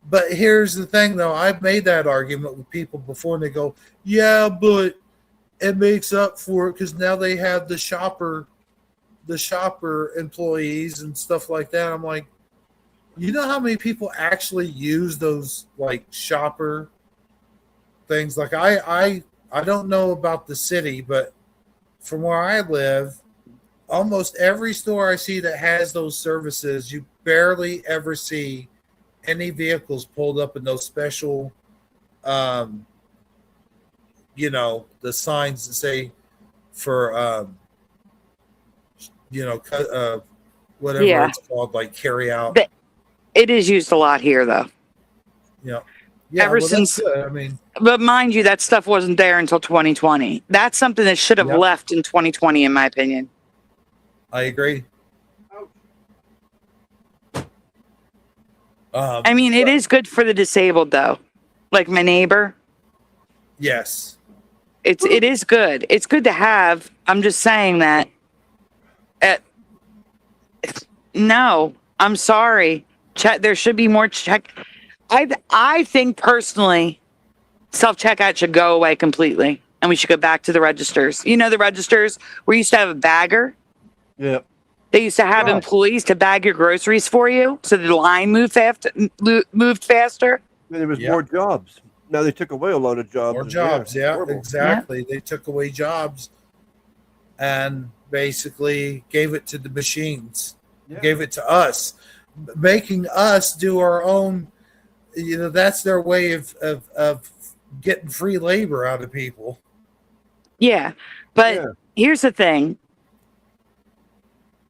But here's the thing, though. I've made that argument with people before, and they go, "Yeah, but it makes up for it because now they have the shopper employees and stuff like that." I'm like, you know how many people actually use those like shopper things? Like I don't know about the city, but from where I live, almost every store I see that has those services, you barely ever see any vehicles pulled up in those special the signs that say for whatever it's called, like carry out. It is used a lot here, though. Yeah. Ever since, but mind you, that stuff wasn't there until 2020. That's something that should have left in 2020, in my opinion. I agree. I mean, it is good for the disabled, though. Like my neighbor. Yes. It is good. It's good to have. I'm just saying that. No, I'm sorry. There should be more check. I think personally, self-checkout should go away completely, and we should go back to the registers. You know, the registers where you used to have a bagger. Yeah. They used to have employees to bag your groceries for you, so the line moved faster. And there was more jobs. Now they took away a lot of jobs. More jobs, exactly. Yeah. They took away jobs. and basically gave it to the machines, gave it to us, making us do our own. That's their way of getting free labor out of people. Yeah. But here's the thing.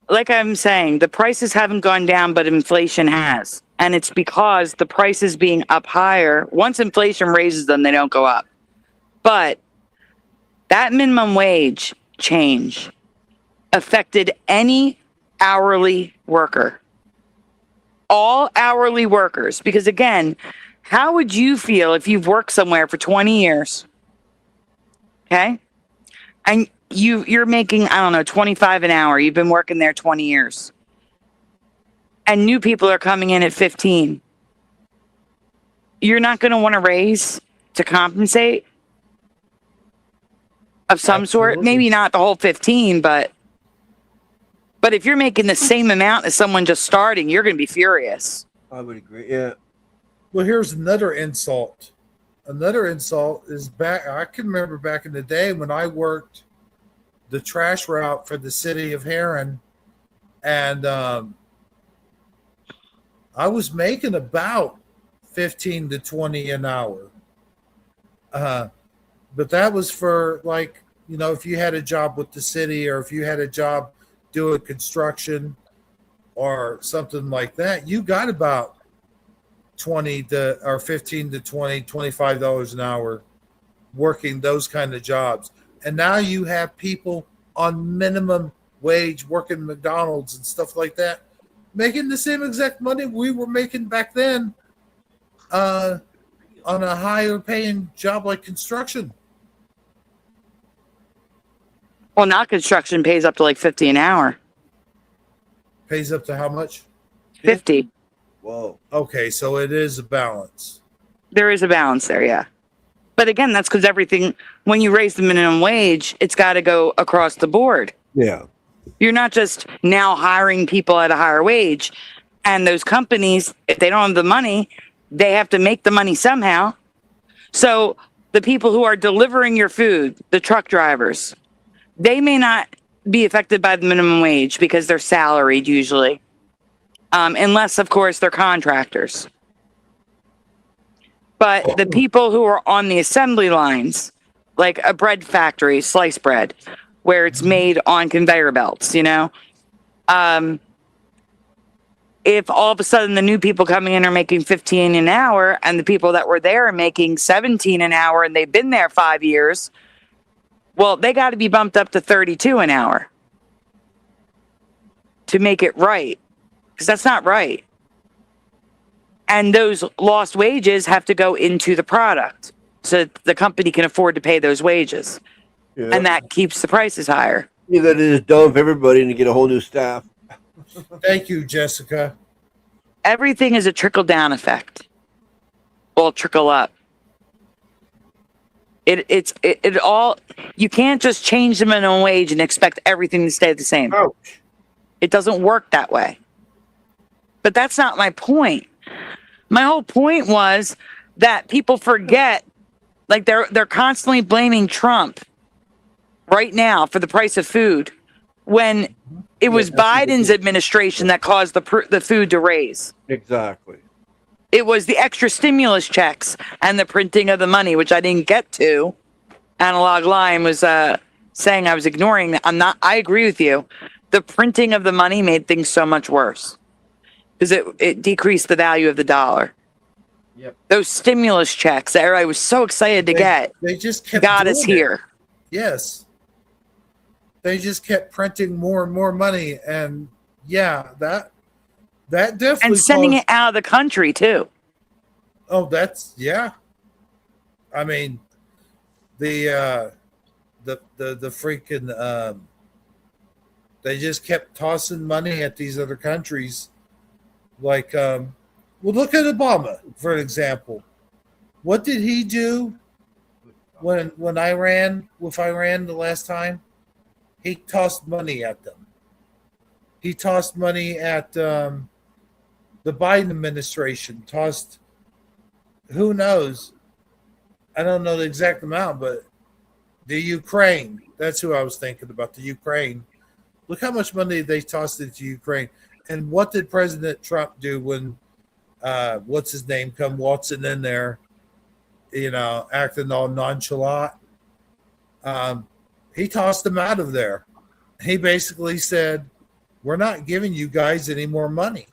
Like I'm saying, the prices haven't gone down, but inflation has. And it's because the prices being up higher, once inflation raises them, they don't go up. But that minimum wage change affected any hourly worker. All hourly workers. Because again, how would you feel if you've worked somewhere for 20 years? Okay? And you're making, I don't know, 25 an hour. You've been working there 20 years. And new people are coming in at 15. You're not going to want to raise to compensate of some sort. Maybe not the whole 15, but if you're making the same amount as someone just starting, you're going to be furious. I would agree. Yeah. Well, here's another insult. Another insult is back. I can remember back in the day when I worked the trash route for the city of Heron, and I was making about 15 to 20 an hour. But that was for, like, if you had a job with the city, or if you had a job doing construction or something like that, you got about 20 to or 15 to 20, $25 an hour working those kind of jobs. And now you have people on minimum wage working McDonald's and stuff like that, making the same exact money we were making back then on a higher paying job like construction. Well, now construction pays up to like 50 an hour. Pays up to how much? 50. Whoa. Okay, so it is a balance. There is a balance there, yeah. But again, that's because everything, when you raise the minimum wage, it's got to go across the board. Yeah. You're not just now hiring people at a higher wage. And those companies, if they don't have the money, they have to make the money somehow. So the people who are delivering your food, the truck drivers, they may not be affected by the minimum wage because they're salaried usually. Unless, of course, they're contractors. But the people who are on the assembly lines, like a bread factory, sliced bread, where it's made on conveyor belts, if all of a sudden the new people coming in are making 15 an hour and the people that were there are making 17 an hour and they've been there 5 years, well, they got to be bumped up to 32 an hour to make it right, because that's not right. And those lost wages have to go into the product so that the company can afford to pay those wages. Yeah. And that keeps the prices higher. Yeah, that is dumb for everybody to get a whole new staff. Thank you, Jessica. Everything is a trickle-down effect. Well, trickle up. It all, you can't just change the minimum wage and expect everything to stay the same. Ouch. It doesn't work that way. But that's not my point. My whole point was that people forget, like they're constantly blaming Trump right now for the price of food when it was Biden's administration that caused the food to raise. Exactly. It was the extra stimulus checks and the printing of the money, which I didn't get to. Analog Line was saying I was ignoring that. I agree with you. The printing of the money made things so much worse because it decreased the value of the dollar. Yep. Those stimulus checks that everybody was so excited to get, they just kept got us here. Yes. They just kept printing more and more money. And yeah, that definitely. And sending it out of the country too. Oh, yeah. I mean, the freaking, they just kept tossing money at these other countries. Like, well, look at Obama, for an example. What did he do when Iran the last time? He tossed money at them. He tossed money at the Biden administration. Tossed, who knows? I don't know the exact amount, but The Ukraine. That's who I was thinking about. The Ukraine. Look how much money they tossed into Ukraine. And what did President Trump do when what's his name come waltzing in there, acting all nonchalant? He tossed him out of there. He basically said, we're not giving you guys any more money.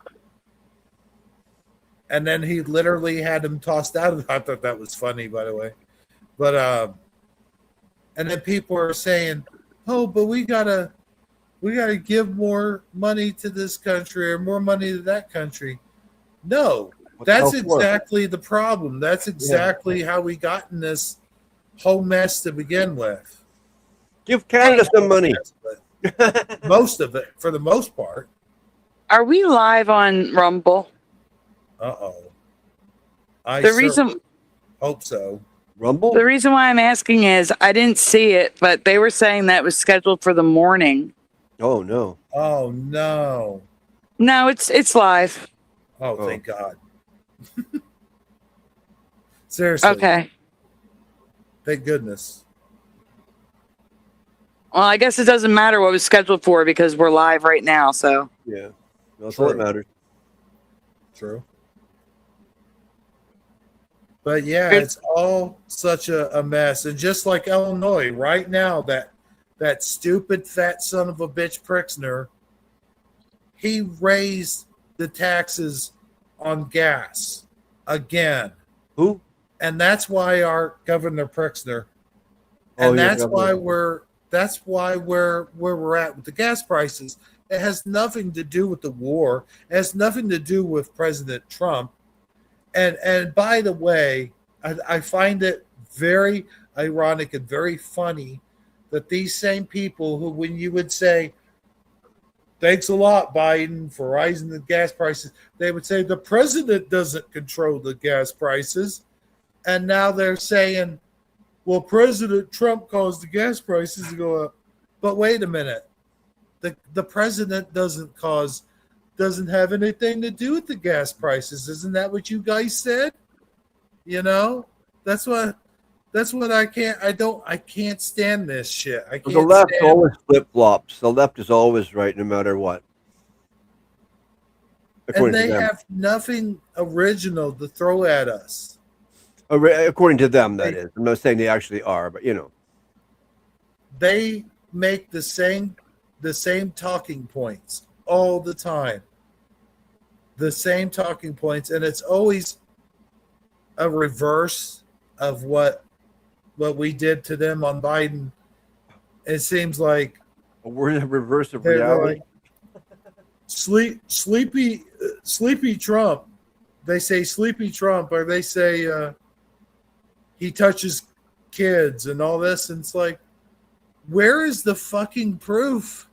And then he literally had him tossed out of. I thought that was funny, by the way. But and then people are saying, oh, but we gotta give more money to this country or more money to that country. No, that's exactly the problem. That's exactly how we got in this whole mess to begin with. Give Canada some money. Most of it, for the most part. Are we live on Rumble? Uh-oh. The reason hope so. Rumble? The reason why I'm asking is I didn't see it, but they were saying that was scheduled for the morning. Oh no. Oh no. No, it's live. Oh, thank God. Seriously. Okay. Thank goodness. Well, I guess it doesn't matter what was scheduled for because we're live right now, so. Yeah. That's all that matters. True. But yeah, it's all such a mess. And just like Illinois, right now, that stupid fat son of a bitch Pritzker, he raised the taxes on gas again. Who? And that's why our Governor Pritzker. And that's why we're where we're at with the gas prices. It has nothing to do with the war. It has nothing to do with President Trump. And by the way, I find it very ironic and very funny that these same people who, when you would say, thanks a lot, Biden, for rising the gas prices, they would say the president doesn't control the gas prices. And now they're saying, well, President Trump caused the gas prices to go up. But wait a minute. The president doesn't have anything to do with the gas prices. Isn't that what you guys said? That's what I can't stand this shit. I can't. The left always flip-flops. The left is always right no matter what. And they have nothing original to throw at us. According to them, that is. I'm not saying they actually are, but They make the same talking points all the time. The same talking points, and it's always a reverse of what we did to them on Biden. It seems like we're in a reverse of reality. Like, sleepy Trump. They say sleepy Trump, or they say he touches kids and all this, and it's like, where is the fucking proof?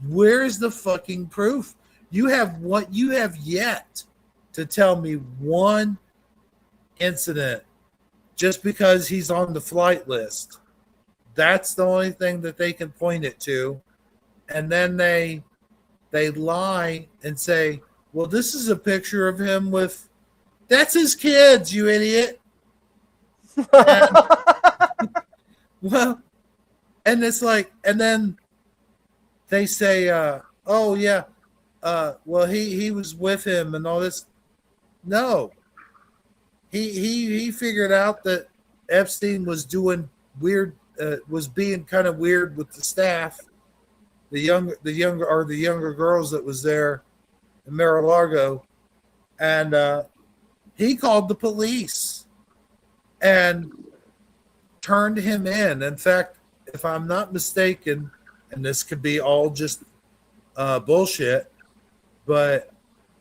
Where is the fucking proof? You have yet to tell me one incident just because he's on the flight list. That's the only thing that they can point it to. And then they lie and say, well, this is a picture of him with, that's his kids, you idiot. Well, and it's like, and then they say, oh yeah, well he was with him and all this. No, he figured out that Epstein was doing weird, was being kind of weird with the staff, the younger girls that was there in Mar-a-Lago, and he called the police and turned him in. In fact, if I'm not mistaken, and this could be all just bullshit, but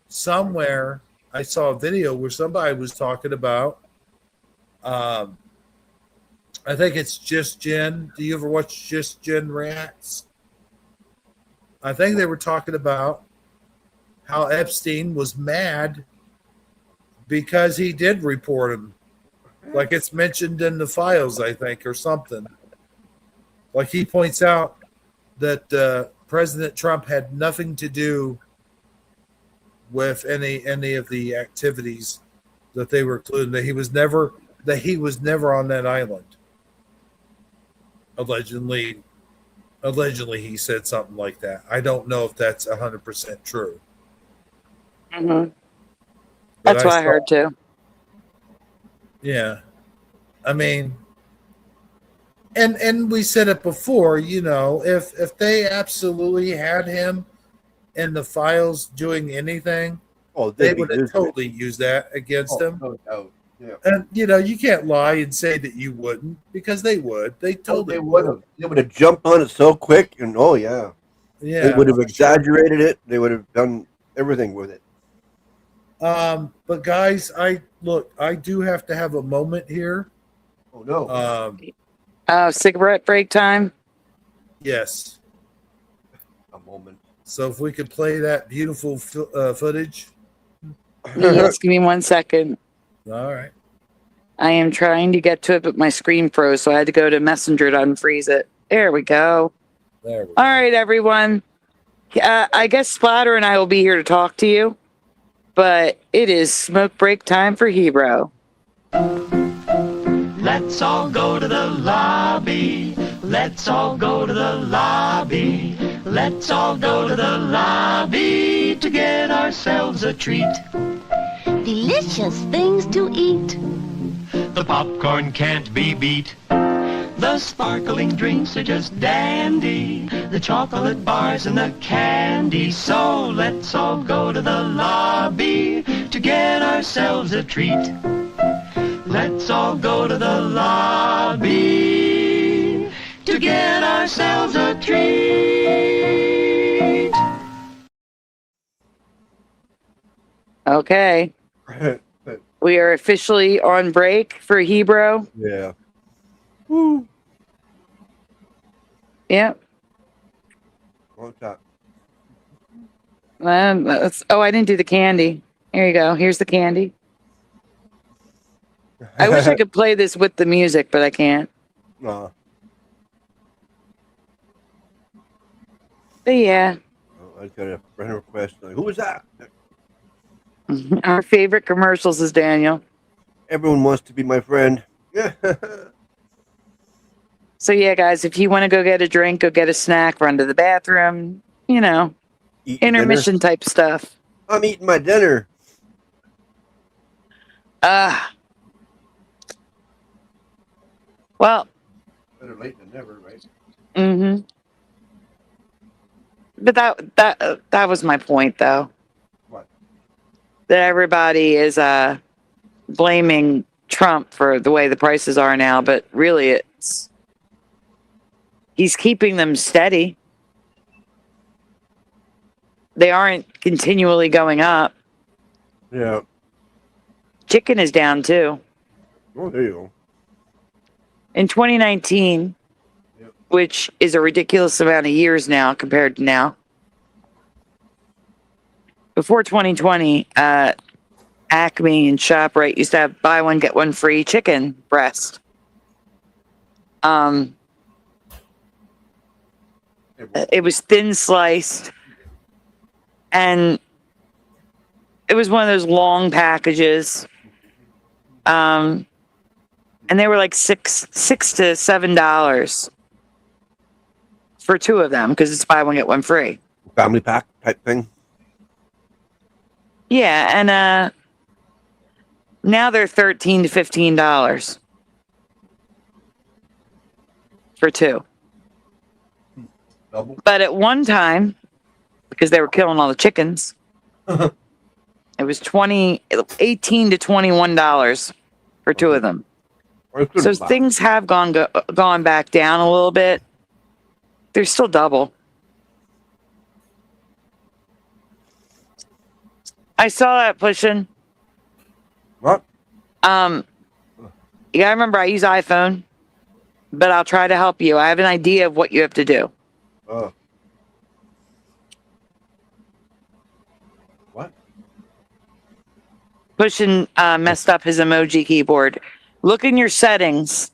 somewhere I saw a video where somebody was talking about, I think it's Just Jen. Do you ever watch Just Jen Reacts? I think they were talking about how Epstein was mad because he did report him. Like it's mentioned in the files, I think, or something. Like he points out that President Trump had nothing to do with any of the activities that they were including. That he was never on that island. Allegedly, he said something like that. I don't know if that's 100% true. Mm-hmm. But That's what I heard too. Yeah, I mean, and we said it before. You know, if they absolutely had him in the files doing anything, they would have totally used that against him. No doubt. Yeah. And you know, you can't lie and say that you wouldn't, because they would. They totally would have. They would have jumped on it so quick, and yeah, they would have exaggerated it. They would have done everything with it. But guys, I do have to have a moment here. Oh no. Cigarette break time. Yes. A moment. So if we could play that beautiful footage. Yes, give me 1 second. All right. I am trying to get to it, but my screen froze, so I had to go to Messenger to unfreeze it. There we go. There we go. All right, everyone. I guess Splatter and I will be here to talk to you, but it is smoke break time for Hebrew. Let's all go to the lobby. Let's all go to the lobby. Let's all go to the lobby to get ourselves a treat. Delicious things to eat. The popcorn can't be beat. The sparkling drinks are just dandy. The chocolate bars and the candy. So let's all go to the lobby to get ourselves a treat. Let's all go to the lobby to get ourselves a treat. Okay. We are officially on break for Hebrew. Yeah. Woo. Yep. What's that? I didn't do the candy. Here you go. Here's the candy. I wish I could play this with the music, but I can't. No. But yeah. Oh, I got a friend request. Like, who was that? Our favorite commercials is Daniel. Everyone wants to be my friend. Yeah. So yeah, guys, if you want to go get a drink, go get a snack, run to the bathroom, you know, intermission type stuff. I'm eating my dinner. Well. Better late than never, right? Mm-hmm. But that was my point, though. What? That everybody is blaming Trump for the way the prices are now, but really he's keeping them steady. They aren't continually going up. Yeah. Chicken is down too. Oh, there you go. In 2019, which is a ridiculous amount of years now compared to now. Before 2020, Acme and ShopRite used to have buy one, get one free chicken breast. It was thin sliced, and it was one of those long packages. And they were like $6 to $7 for two of them because it's buy one get one free. Family pack type thing. Yeah, and now they're $13 to $15 for two. Double. But at one time, because they were killing all the chickens, it was $18 to $21 for two of them. So things have gone back down a little bit. They're still double. I saw that pushing. What? You gotta remember I use iPhone, but I'll try to help you. I have an idea of what you have to do. What? Pushing messed up his emoji keyboard. Look in your settings.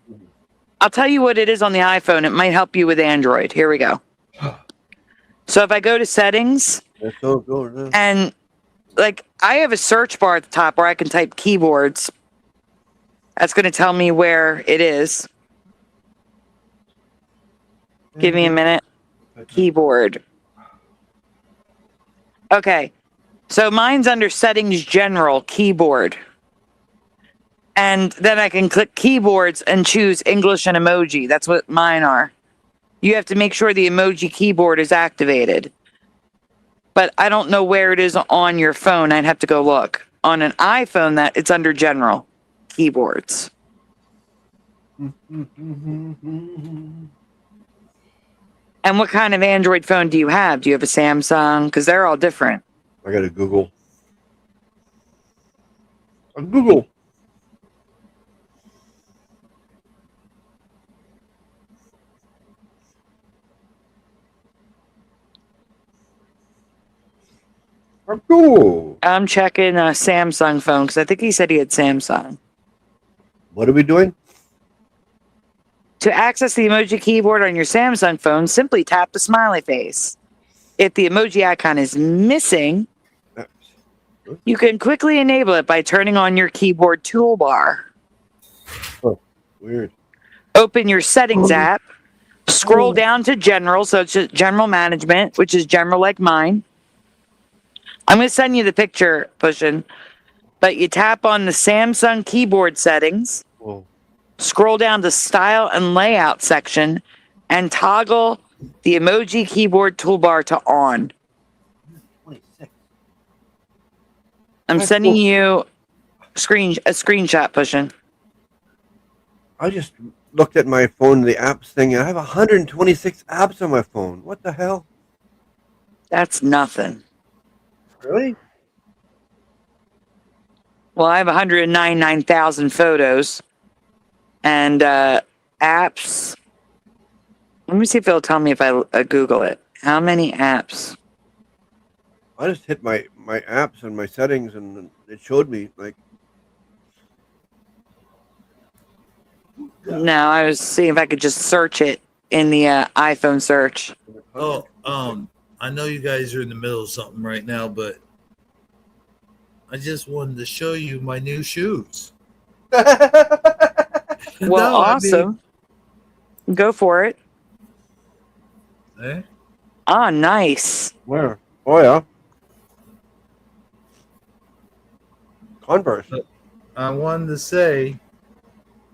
I'll tell you what it is on the iPhone. It might help you with Android. Here we go. So if I go to settings, and like I have a search bar at the top where I can type keyboards. That's going to tell me where it is. Give me a minute. Keyboard. Okay. So mine's under settings general keyboard. And then I can click keyboards and choose English and emoji. That's what mine are. You have to make sure the emoji keyboard is activated. But I don't know where it is on your phone. I'd have to go look. On an iPhone, that it's under general keyboards. And what kind of Android phone do you have? Do you have a Samsung? Because they're all different. I got a Google. A Google. A Google. I'm checking a Samsung phone because I think he said he had Samsung. What are we doing? To access the emoji keyboard on your Samsung phone, simply tap the smiley face. If the emoji icon is missing, you can quickly enable it by turning on your keyboard toolbar. Oh, weird. Open your settings app, scroll down to general, so it's just general management, which is general like mine. I'm going to send you the picture, Pushin, but you tap on the Samsung keyboard settings. Whoa. Scroll down to style and layout section and toggle the emoji keyboard toolbar to on. I'm sending you a screenshot, Pushin. I just looked at my phone, the apps thing, and I have 126 apps on my phone. What the hell? That's nothing. Really? Well, I have 199,000 photos and apps. Let me see if it'll tell me if I Google it. How many apps? I just hit my apps and my settings, and it showed me like. No, I was seeing if I could just search it in the iPhone search. Oh, I know you guys are in the middle of something right now, but I just wanted to show you my new shoes. Well, awesome. Go for it. Eh? Ah, nice. Where? Oh yeah. Converse. I wanted to say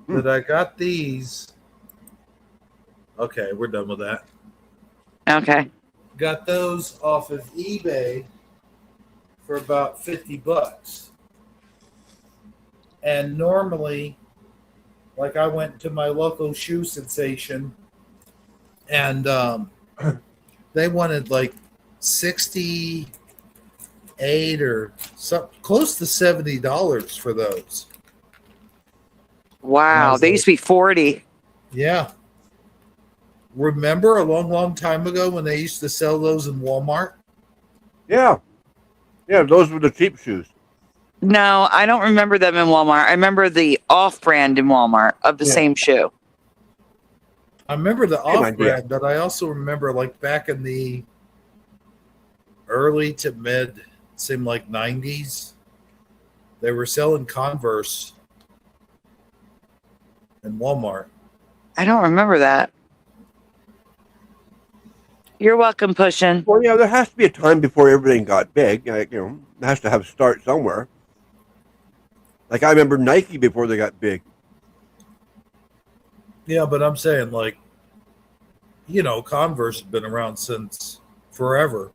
that I got these. Okay, we're done with that. Okay. Got those off of eBay for about $50. And normally, like I went to my local shoe sensation and they wanted like 68 or something close to $70 for those. Wow, they used to be 40. Yeah. Remember a long time ago when they used to sell those in Walmart? Yeah. Yeah, those were the cheap shoes. No, I don't remember them in Walmart. I remember the off-brand in Walmart of the same shoe. I remember the Same off-brand, but I also remember like back in the early to mid, seemed like 90s, they were selling Converse in Walmart. I don't remember that. You're welcome, Pushin'. Well, yeah, there has to be a time before everything got big. Like, you know, it has to have a start somewhere. Like I remember Nike before they got big. Yeah, but I'm saying like, you know, Converse has been around since forever.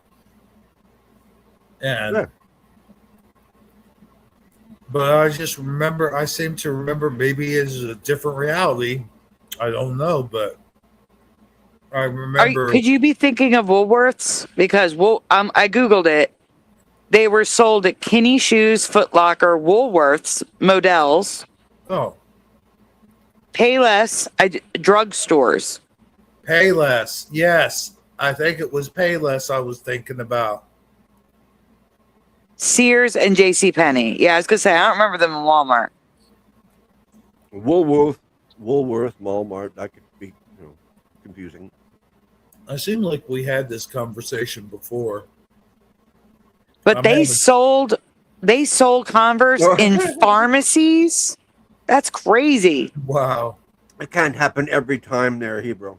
And Yeah. but I just remember, I seem to remember, maybe it's a different reality. I don't know, but I remember. Could you be thinking of Woolworths? Because I Googled it. They were sold at Kinney Shoes, Foot Locker, Woolworths, Modell's, Oh, Payless, drugstores. Payless. Yes. I think it was Payless I was thinking about. Sears and JCPenney. Yeah, I was going to say, I don't remember them in Walmart. Woolworth, Walmart, that could be, you know, confusing. I seem like we had this conversation before. But they sold Converse in pharmacies? That's crazy. Wow. It can't happen every time there, Hebrew.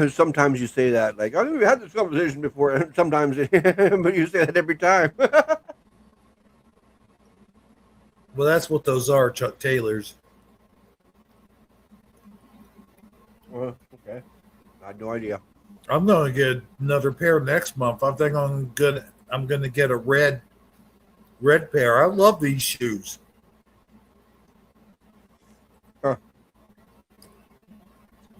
Sometimes you say that, like, oh, we had this conversation before. And sometimes, but you say that every time. Well, that's what those are, Chuck Taylors. Well, okay. I had no idea. I'm gonna get another pair next month. I think I'm gonna get a red pair. I love these shoes. Huh.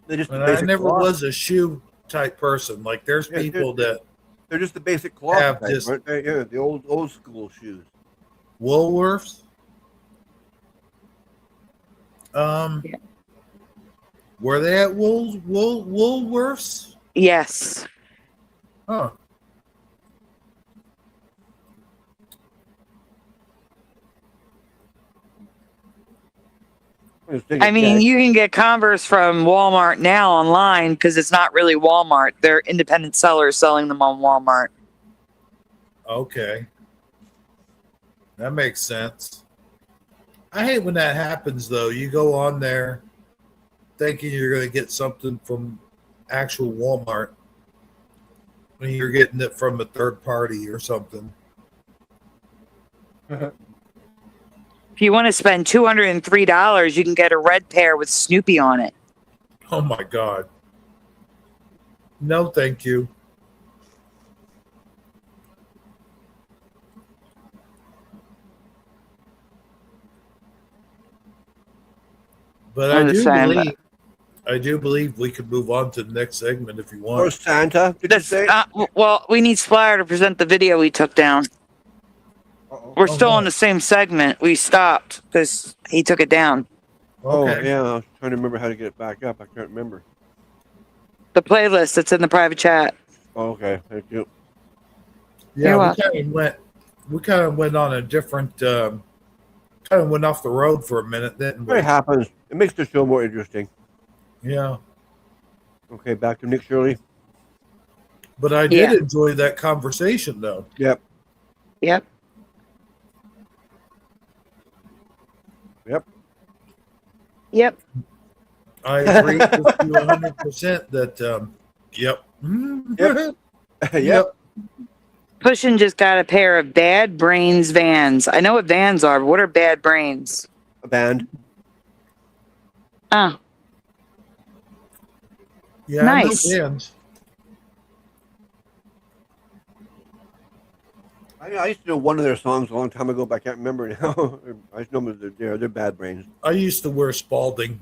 And I never was a shoe type person. Like there's people that they're just the basic cloth have type, just aren't they? Yeah, the old school shoes. Woolworths. Were they at Woolworths? Yes. Huh. I mean, you can get Converse from Walmart now online because it's not really Walmart. They're independent sellers selling them on Walmart. Okay. That makes sense. I hate when that happens, though. You go on there thinking you're going to get something from actual Walmart when you're getting it from a third party or something. If you want to spend $203, you can get a red pair with Snoopy on it. Oh, my God. No, thank you. But I do believe we could move on to the next segment if you want. Or Santa, did you say? Well, we need Splatter to present the video we took down. We're still on the same segment. We stopped because he took it down. Oh, yeah. I was trying to remember how to get it back up. I can't remember. The playlist that's in the private chat. Oh, okay. Thank you. Yeah, we kind of went on a different, kind of went off the road for a minute, didn't we? It happens. It makes the show more interesting. Yeah. Okay, back to Nick Shirley. But I did enjoy that conversation, though. Yep. Yep. Yep. Yep. I agree with you 100% that, yep. Yep. Yep. Pushin just got a pair of Bad Brains Vans. I know what Vans are, but what are Bad Brains? A band. Oh. Yeah, nice. I know bands. I used to know one of their songs a long time ago, but I can't remember now. I just know they're Bad Brains. I used to wear Spalding.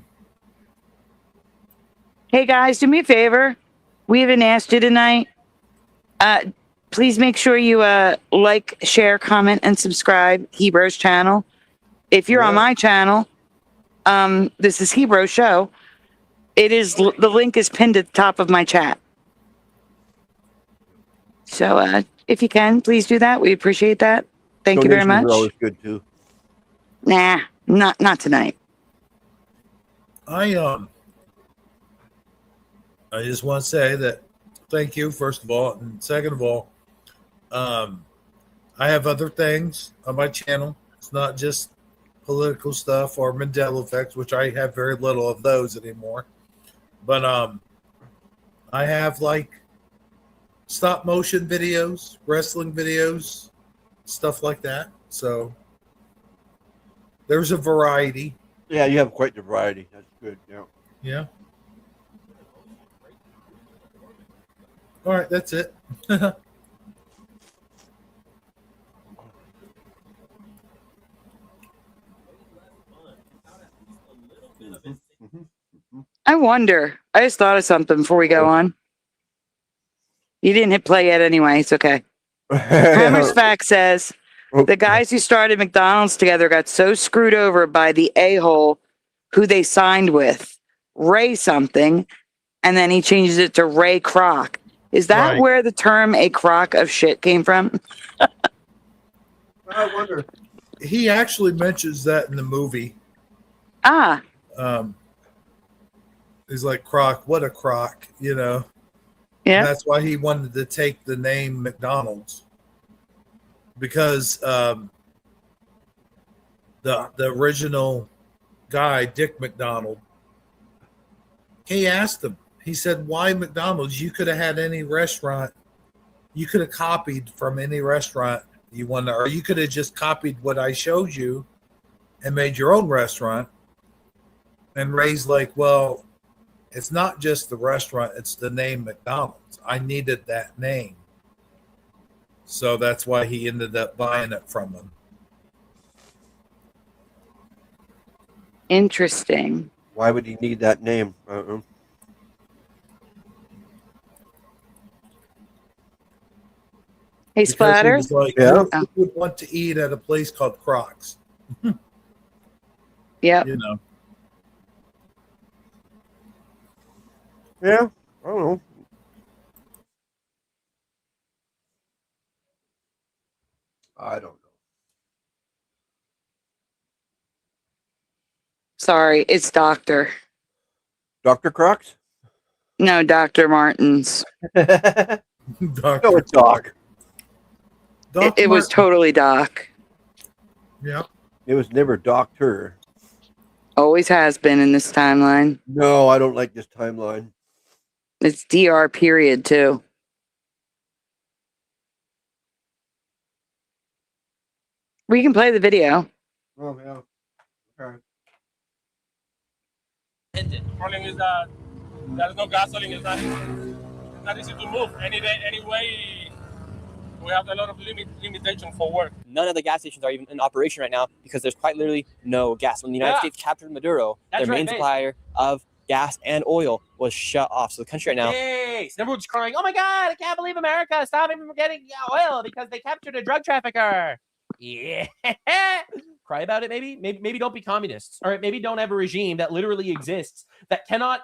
Hey guys, do me a favor. We haven't asked you tonight. Please make sure you like, share, comment, and subscribe Hero's channel. If you're on my channel, this is Hero Show. It is the link is pinned at the top of my chat. So if you can, please do that. We appreciate that. Thank you very much. Donations are always good too. Nah, not tonight. I just want to say that thank you, first of all, and second of all, I have other things on my channel. It's not just political stuff or Mandela effects, which I have very little of those anymore. But I have like stop motion videos, wrestling videos, stuff like that. So there's a variety. Yeah, you have quite the variety. That's good. Yeah. Yeah. All right, that's it. I wonder. I just thought of something before we go on. You didn't hit play yet anyway. It's okay. Hammer's Fact says, the guys who started McDonald's together got so screwed over by the a-hole who they signed with, Ray something, and then he changes it to Ray Kroc. Is that where the term a crock of shit came from? I wonder. He actually mentions that in the movie. Ah. He's like, Croc, what a crock, you know? Yeah. And that's why he wanted to take the name McDonald's. Because the original guy, Dick McDonald, he asked him, He said, why McDonald's? You could have had any restaurant. You could have copied from any restaurant you want to, or you could have just copied what I showed you and made your own restaurant. And Ray's like, well, it's not just the restaurant, it's the name McDonald's. I needed that name. So that's why he ended up buying it from him. Interesting. Why would he need that name? Hey, Because Splatter. he was like, Yeah. who would want to eat at a place called Crocs? Yep. You know. Yeah, I don't know. I don't know. Sorry, it's Doctor. Dr. Crocs? No, Dr. Martins. Dr. No, it's Doc. It was totally Doc. Yep. It was never Doctor. Always has been in this timeline. No, I don't like this timeline. It's DR period too. We can play the video. Oh, yeah. Okay. Problem is that there's no gasoline. It's not easy to move. Anyway, we have a lot of limitation for work. None of the gas stations are even in operation right now because there's quite literally no gas. When the United States captured Maduro, That's their main right, supplier of gas and oil was shut off. So the country right now, Yes, everyone's crying, oh my God, I can't believe America stopped him from getting oil because they captured a drug trafficker. Yeah. Cry about it, maybe. Maybe don't be communists. All right, maybe don't have a regime that literally exists, that cannot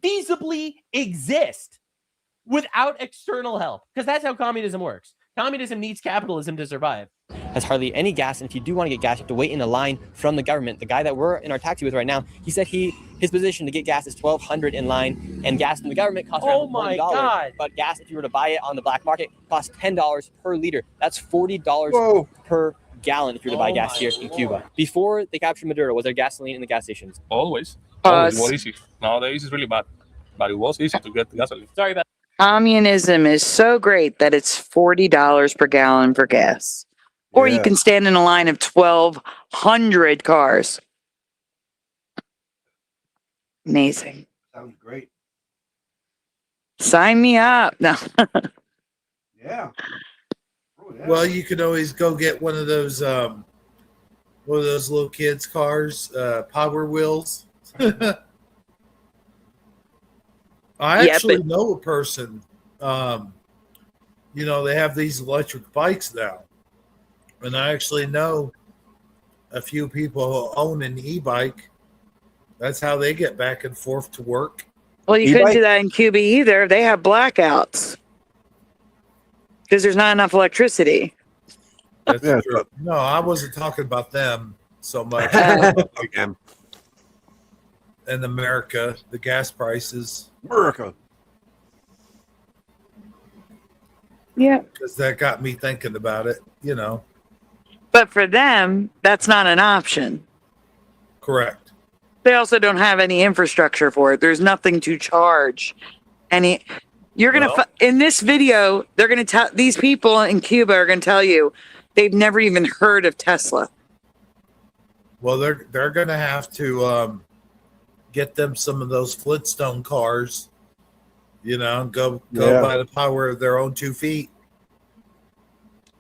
feasibly exist without external help. Because that's how communism works. Communism needs capitalism to survive. has hardly any gas. And if you do want to get gas, you have to wait in a line from the government. The guy that we're in our taxi with right now, he said his position to get gas is $1,200 in line, and gas from the government costs around $1. God. But gas, if you were to buy it on the black market, costs $10 per liter. That's $40 per gallon if you were to buy gas here in Cuba. Before they captured Maduro, was there gasoline in the gas stations? Always. Always. It was easy. Nowadays it's really bad. But it was easy to get gasoline. Sorry about Communism is so great that it's $40 per gallon for gas. Or you can stand in a line of 1,200 cars. Amazing. Sounds great. Sign me up. No. Yeah. Well, you could always go get one of those little kids' cars, Power Wheels. I actually know a person. They have these electric bikes now, and I actually know a few people who own an e-bike. That's how they get back and forth to work. Well, you couldn't do that in Cuba either. They have blackouts because there's not enough electricity. That's true. No, I wasn't talking about them so much. In America, the gas prices. America. Yeah. Because that got me thinking about it, But for them, that's not an option. Correct. They also don't have any infrastructure for it. There's nothing to charge. You're going to, in this video, they're going to tell, these people in Cuba are going to tell you they've never even heard of Tesla. Well, they're going to have to get them some of those Flintstone cars, go by the power of their own 2 feet.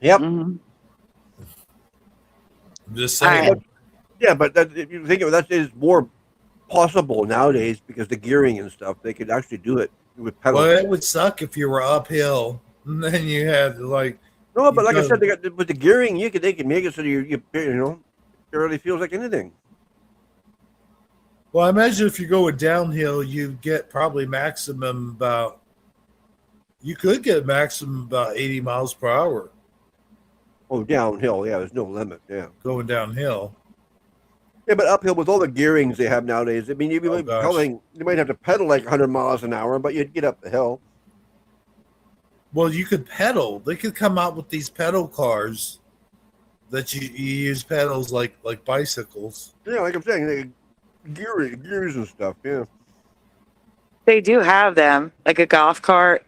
Yep. I'm just saying. But if you think of it, that is more possible nowadays because the gearing and stuff, they could actually do it with pedals. Well, it would suck if you were uphill and then you had I said, with the gearing, they can make it so you barely feels like anything. Well, I imagine if you go downhill, you get probably maximum about 80 miles per hour. Oh, downhill, there's no limit, Going downhill. Yeah, but uphill with all the gearings they have nowadays, I mean, you might have to pedal like 100 miles an hour, but you'd get up the hill. Well, you could pedal. They could come out with these pedal cars that you use pedals like bicycles. Yeah, like I'm saying, gears and stuff, yeah. They do have them, like a golf cart.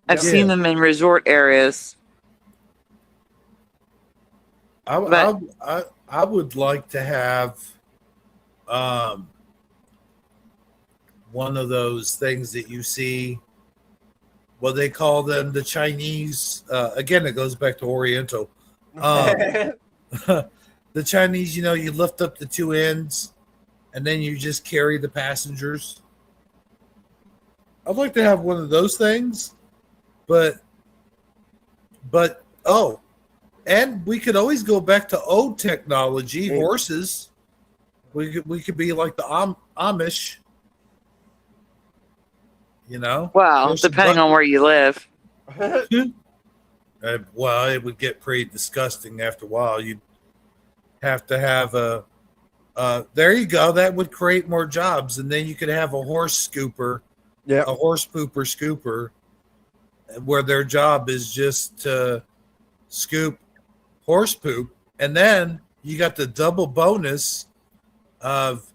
I've Yeah. seen them in resort areas. I would like to have one of those things that you see. What they call them, the Chinese. Again, it goes back to Oriental. The Chinese, you lift up the two ends, and then you just carry the passengers. I'd like to have one of those things, but and we could always go back to old technology, horses. We could be like the Amish, Well, Horse and depending on where you live. Well, it would get pretty disgusting after a while. You'd have to have there you go. That would create more jobs, and then you could have a horse scooper, a horse pooper scooper, where their job is just to scoop horse poop, and then you got the double bonus of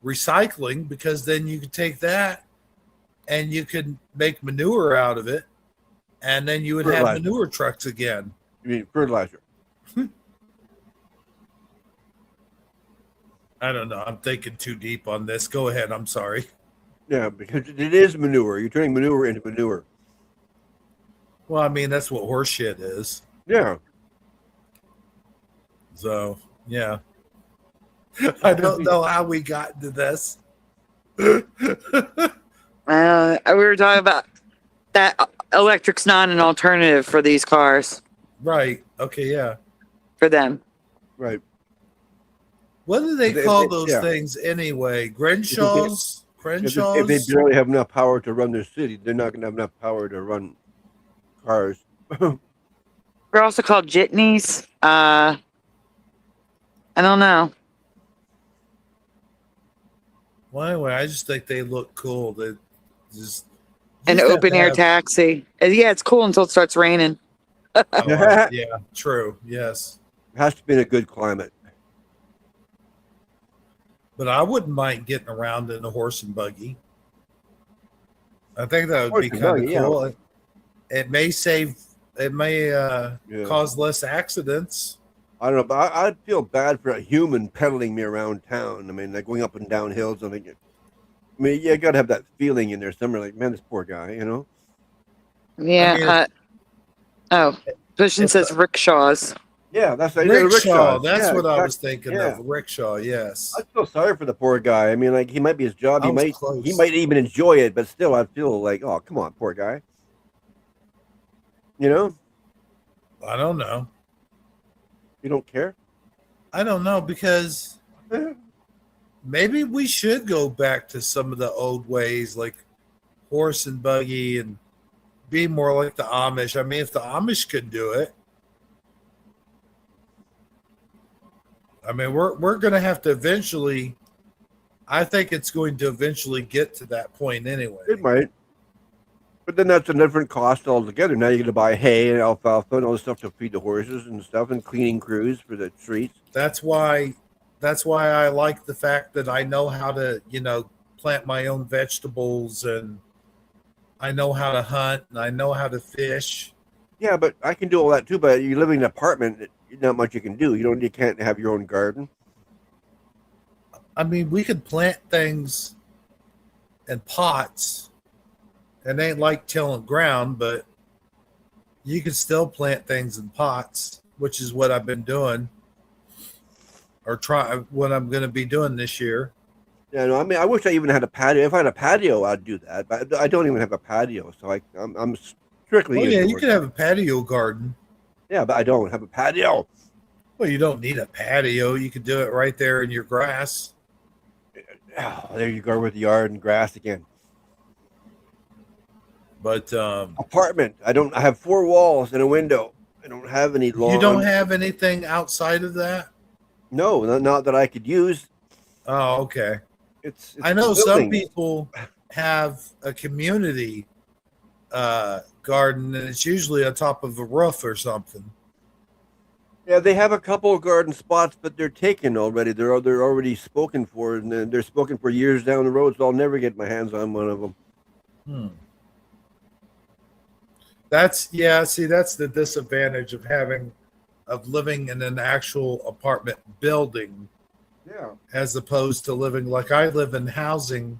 recycling, because then you could take that and you could make manure out of it, and then you would have manure trucks again. You mean fertilizer? I don't know. I'm thinking too deep on this. Go ahead. I'm sorry. Yeah, because it is manure. You're turning manure into manure. Well, I mean, that's what horse shit is. Yeah. So, yeah. I don't know how we got into this. We were talking about that electric's not an alternative for these cars. Right. Okay, yeah. For them. Right. What do they call those things anyway? Grenshaws? If they barely have enough power to run their city, they're not going to have enough power to run cars. They're also called jitneys. I don't know. Well, anyway, I just think they look cool. They just An open air taxi. Yeah, it's cool until it starts raining. yeah, true. Yes. It has to be in a good climate. But I wouldn't mind getting around in a horse and buggy. I think that would be kind of cool. Yeah. It may cause less accidents. I don't know, but I'd feel bad for a human pedaling me around town. I mean, like going up and down hills. You got to have that feeling in there somewhere. Like, man, this poor guy, Yeah. Vision says rickshaws. Yeah, that's rickshaw. That's what I was thinking of. Rickshaw, yes. I feel sorry for the poor guy. I mean, like, he might be his job. He might even enjoy it, but still, I feel like, oh, come on, poor guy. I don't know. You don't care? I don't know, because maybe we should go back to some of the old ways, like horse and buggy, and be more like the Amish. I mean, if the Amish could do it, I mean, we're going to have to eventually. I think it's going to eventually get to that point anyway. It might. But then that's a different cost altogether. Now you're going to buy hay and alfalfa and all this stuff to feed the horses and stuff, and cleaning crews for the streets. That's why I like the fact that I know how to, plant my own vegetables, and I know how to hunt, and I know how to fish. Yeah, but I can do all that too. But you live in an apartment, not much you can do. You can't have your own garden. I mean, we could plant things in pots. It ain't like tilling ground, but you can still plant things in pots, which is what I've been doing, or what I'm going to be doing this year. Yeah, no, I mean, I wish I even had a patio. If I had a patio, I'd do that. But I don't even have a patio, so I'm strictly. Oh yeah, you could have a patio garden. Yeah, but I don't have a patio. Well, you don't need a patio. You could do it right there in your grass. Oh, there you go with the yard and grass again. But apartment. I have 4 walls and a window. I don't have any lawn. You don't have anything outside of that? No, not that I could use. Oh, okay. It's I know some people have a community garden, and it's usually on top of a roof or something. Yeah, they have a couple of garden spots, but they're taken already. They're already spoken for, and they're spoken for years down the road, so I'll never get my hands on one of them. That's see, that's the disadvantage of living in an actual apartment building. Yeah. As opposed to living like I live in housing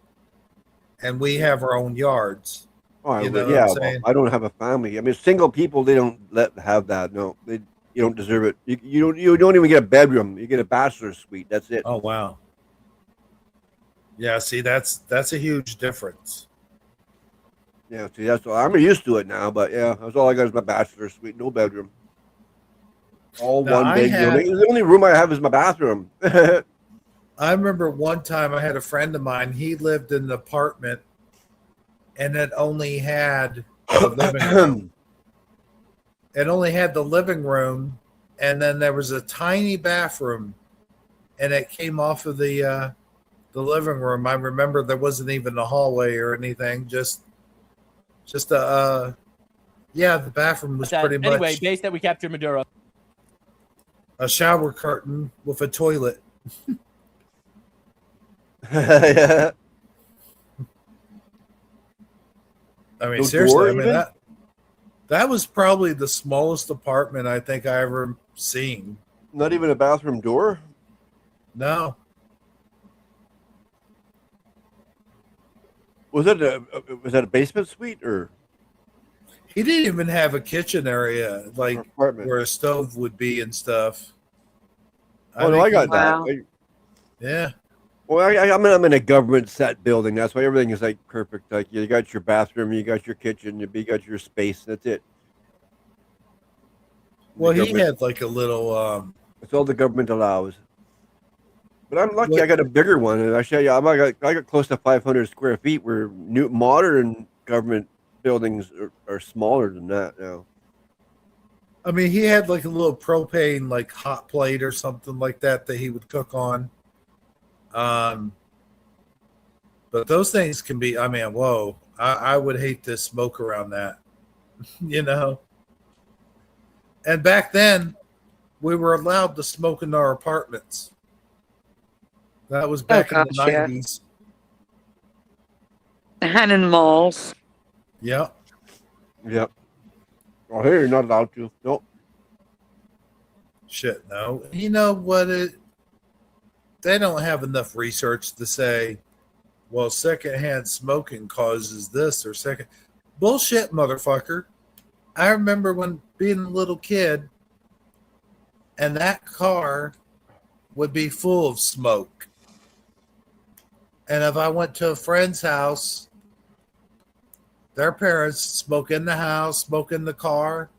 and we have our own yards. Oh, You know what yeah. I'm Well, saying? I don't have a family. I mean, single people, they don't have that. No, you don't deserve it. You don't even get a bedroom. You get a bachelor's suite. That's it. Oh wow. Yeah, see, that's a huge difference. Yeah, see, I'm used to it now. But yeah, that's all I got is my bachelor's suite, no bedroom. All Now, one big. The only room I have is my bathroom. I remember one time I had a friend of mine. He lived in an apartment, and it only had the living room. It only had the living room, and then there was a tiny bathroom, and it came off of the living room. I remember there wasn't even a hallway or anything. Just the bathroom was pretty much Anyway, base that we captured Maduro. a shower curtain with a toilet. Yeah. I mean, No seriously, door I mean even? that was probably the smallest apartment I think I ever seen. Not even a bathroom door. No. Was that a basement suite or? He didn't even have a kitchen area like apartment where a stove would be and stuff. Oh no, I got that. Yeah. Well, I'm in a government set building. That's why everything is like perfect. Like you got your bathroom, you got your kitchen, you got your space. That's it. Well, he had like a little. That's all the government allows. But I'm lucky. I got a bigger one, and actually, I got close to 500 square feet. Where modern government buildings are smaller than that now. I mean, he had like a little propane like hot plate or something like that he would cook on. But those things can be. I mean, whoa! I would hate to smoke around that, you know. And back then, we were allowed to smoke in our apartments. That was back in the 90s. And in malls. Yep. Yep. Oh, here you're not allowed to. Nope. Shit, no. You know what? They don't have enough research to say, well, secondhand smoking causes this or second. Bullshit, motherfucker. I remember when being a little kid, and that car would be full of smoke. And if I went to a friend's house, their parents smoke in the house, smoke in the car.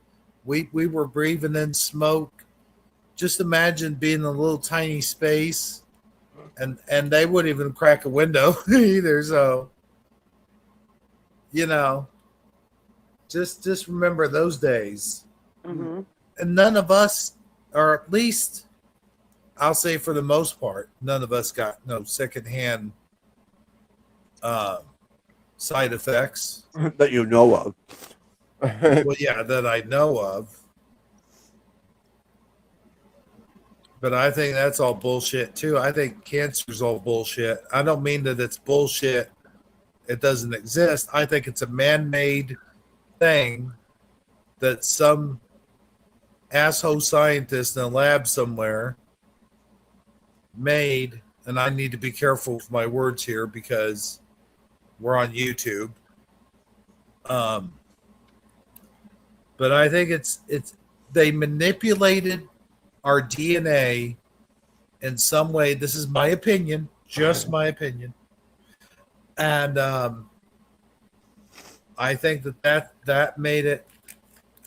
We were breathing in smoke. Just imagine being in a little tiny space, and they wouldn't even crack a window either. So, you know, just remember those days. Mm-hmm. And none of us, or at least I'll say for the most part, none of us got no secondhand side effects that you know of. Well, yeah, that I know of. But I think that's all bullshit too. I think cancer's all bullshit. I don't mean that it's bullshit. It doesn't exist. I think it's a man-made thing that some asshole scientist in a lab somewhere made. And I need to be careful with my words here because we're on YouTube. But I think it's they manipulated our DNA in some way. This is my opinion, just my opinion. And I think that made it.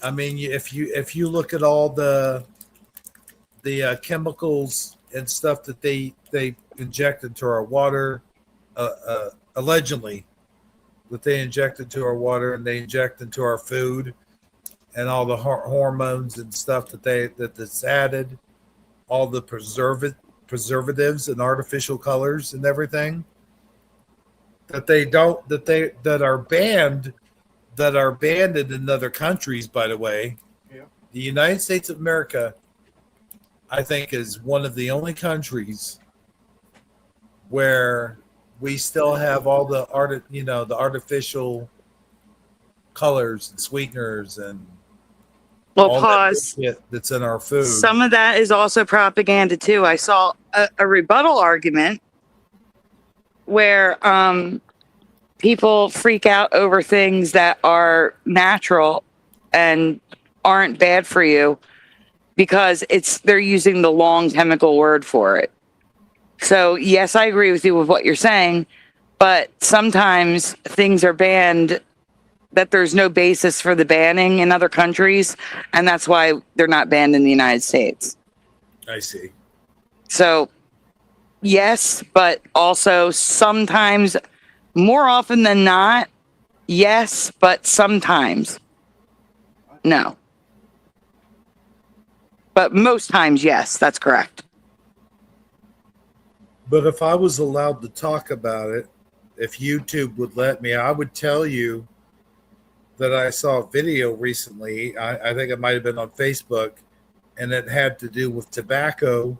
I mean, if you look at all the chemicals and stuff that they inject into our water, allegedly, that they inject into our water and they inject into our food, and all the hormones and stuff that's added, all the preservatives and artificial colors and everything that are banned in other countries. By the way, yeah. The United States of America, I think, is one of the only countries where we still have all the the artificial colors and sweeteners and Well, all pause. that shit that's in our food. Some of that is also propaganda too. I saw a rebuttal argument where people freak out over things that are natural and aren't bad for you because they're using the long chemical word for it. So yes, I agree with you with what you're saying, but sometimes things are banned that there's no basis for the banning in other countries, and that's why they're not banned in the United States. I see. So, yes, but also sometimes, more often than not, yes, but sometimes, no. But most times, yes, that's correct. But if I was allowed to talk about it, if YouTube would let me, I would tell you that I saw a video recently. I think it might have been on Facebook, and it had to do with tobacco,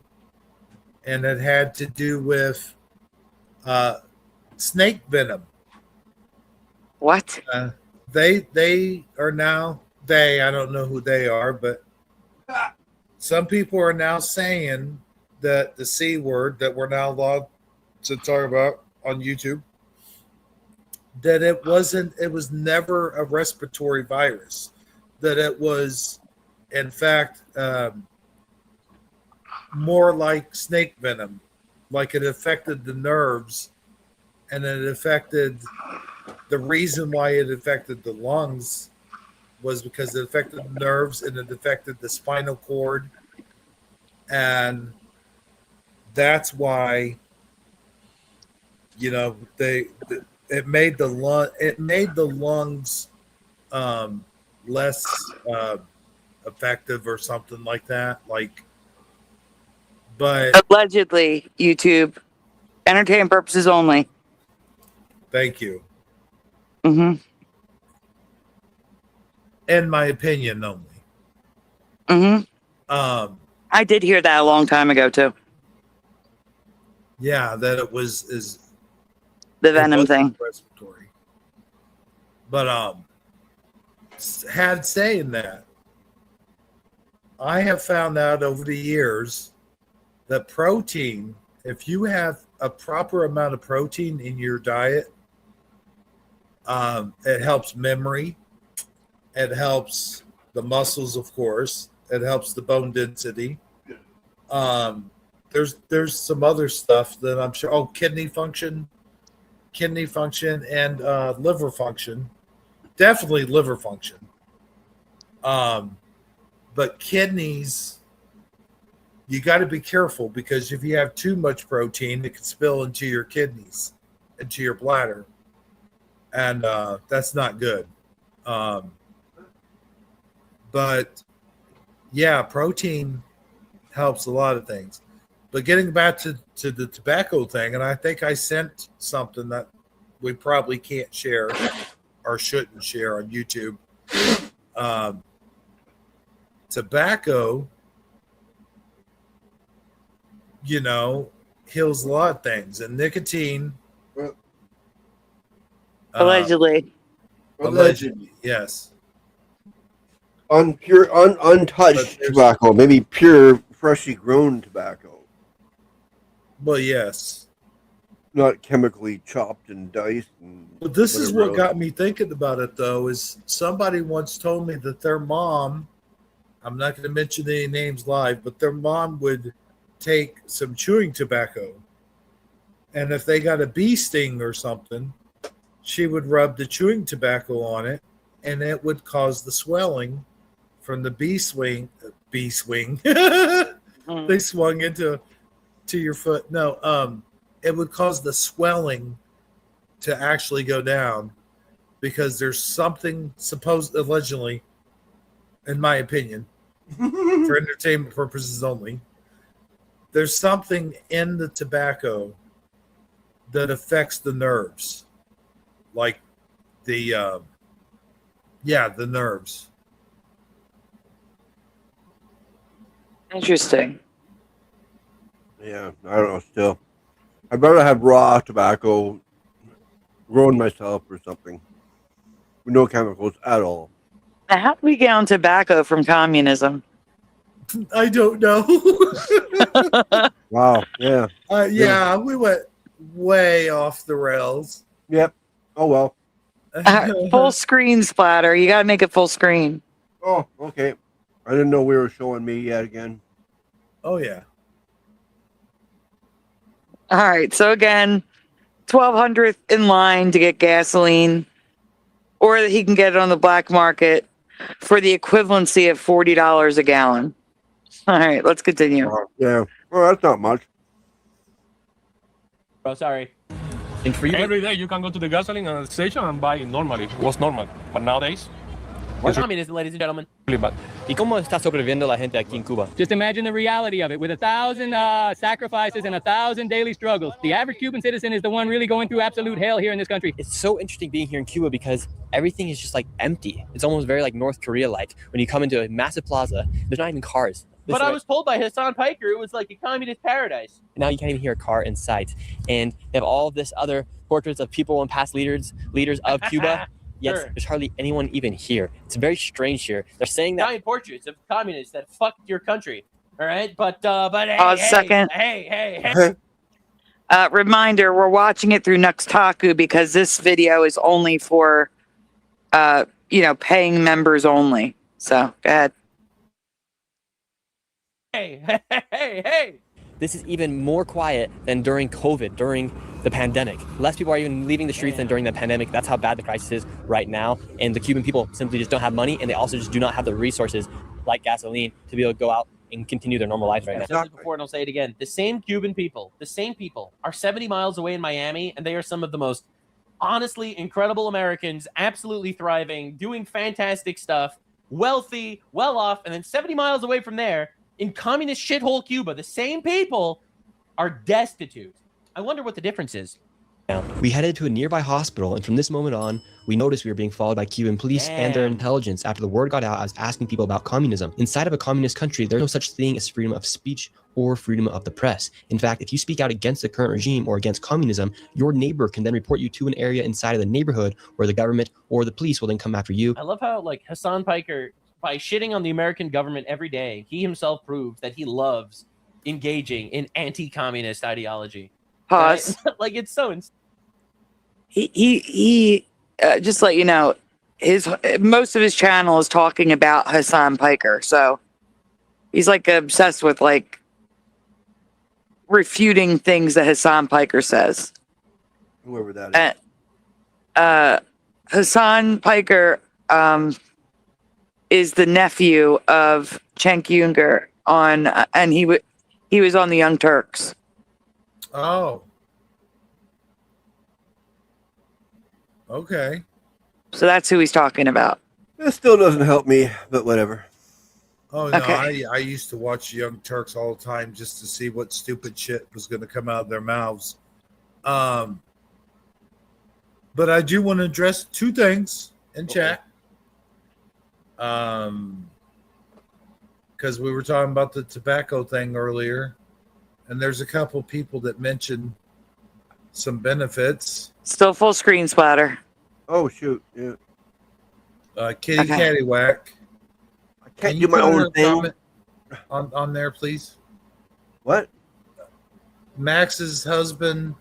and it had to do with snake venom. What? They are now, I don't know who they are, but some people are now saying that the C word that we're now allowed to talk about on YouTube, that it was never a respiratory virus, that it was, in fact, more like snake venom, like it affected the nerves, and it affected, the reason why it affected the lungs was because it affected the nerves and it affected the spinal cord, and that's why, it made the lungs less effective or something like that. But allegedly, YouTube, entertainment purposes only. Thank you. Mm-hmm. In my opinion, only. Mm-hmm. I did hear that a long time ago too. Yeah, that it was the venom thing. Respiratory. But had saying that, I have found out over the years that protein, if you have a proper amount of protein in your diet, it helps memory, it helps the muscles, of course, it helps the bone density. There's some other stuff that I'm sure. Oh, kidney function and liver function, definitely liver function. But kidneys, you got to be careful, because if you have too much protein, it can spill into your kidneys, into your bladder, and that's not good. But yeah, protein helps a lot of things. But getting back to the tobacco thing, and I think I sent something that we probably can't share or shouldn't share on YouTube. Tobacco, kills a lot of things, and nicotine. Allegedly. Allegedly, yes. Untouched tobacco, maybe pure, freshly grown tobacco. Well, yes. Not chemically chopped and diced. But this is what got me thinking about it, though, is somebody once told me that their mom, I'm not going to mention any names live, but their mom would take some chewing tobacco, and if they got a bee sting or something, she would rub the chewing tobacco on it, and it would cause the swelling from the bee swing. They swung into your foot. No, it would cause the swelling to actually go down, because there's something allegedly, in my opinion, for entertainment purposes only, there's something in the tobacco that affects the nerves, like the nerves. Interesting. Yeah, I don't know. Still, I'd rather have raw tobacco grown myself or something with no chemicals at all. Now, how did we get on tobacco from communism? I don't know. Wow. Yeah. Yeah, we went way off the rails. Yep. Oh well. Full screen splatter. You got to make it full screen. Oh, okay. I didn't know we were showing me yet again. Oh yeah. All right. So again, 1,200th in line to get gasoline, or he can get it on the black market for the equivalency of $40 a gallon. All right, let's continue. Yeah. Well, that's not much. Oh, sorry. And for you, Every day you can go to the gasoline station and buy it normally. It was normal. But nowadays, What's communism, ladies and gentlemen? really bad. ¿Y cómo está sobreviviendo la gente aquí en Cuba? Just imagine the reality of it. With 1,000 sacrifices and 1,000 daily struggles, the average Cuban citizen is the one really going through absolute hell here in this country. It's so interesting being here in Cuba because everything is just like empty. It's almost very like North Korea-like. When you come into a massive plaza, there's not even cars. But I was told by Hassan Piker it was like a communist paradise. Now you can't even hear a car in sight. And they have all of this other portraits of people and past leaders of Cuba. Yet Sure. there's hardly anyone even here. It's very strange here. They're saying that Italian portraits of communists that fucked your country. All right, but hey, Pause second. Hey. Reminder, we're watching it through Nuxtaku because this video is only for, paying members only. So, go ahead. Hey. this is even more quiet than during COVID, during the pandemic. Less people are even leaving the streets than during the pandemic. That's how bad the crisis is right now. And the Cuban people simply just don't have money, and they also just do not have the resources like gasoline to be able to go out and continue their normal lives right now. I said it before and I'll say it again. The same people are 70 miles away in Miami, and they are some of the most honestly incredible Americans, absolutely thriving, doing fantastic stuff, wealthy, well off, and then 70 miles away from there, in communist shithole Cuba, the same people are destitute. I wonder what the difference is. We headed to a nearby hospital, and from this moment on, we noticed we were being followed by Cuban police and their intelligence after the word got out. I was asking people about communism. Inside of a communist country, there's no such thing as freedom of speech or freedom of the press. In fact, if you speak out against the current regime or against communism, your neighbor can then report you to an area inside of the neighborhood where the government or the police will then come after you. I love how, like, Hassan Piker, by shitting on the American government every day, he himself proves that he loves engaging in anti-communist ideology. Pause. Right? Like, it's so He just let you know, most of his channel is talking about Hassan Piker, so he's like obsessed with like refuting things that Hassan Piker says. Whoever that is. Hassan Piker is the nephew of Cenk Uygur and he was on the Young Turks. Oh. Okay. So that's who he's talking about. It still doesn't help me, but whatever. Oh no, Okay. I used to watch Young Turks all the time just to see what stupid shit was going to come out of their mouths. But I do want to address two things in chat. Because we were talking about the tobacco thing earlier, and there's a couple people that mentioned some benefits. Still full screen splatter. Oh shoot! Yeah. Kitty Cattywhack. I can't do my own thing. On there, please. What? Max's husband.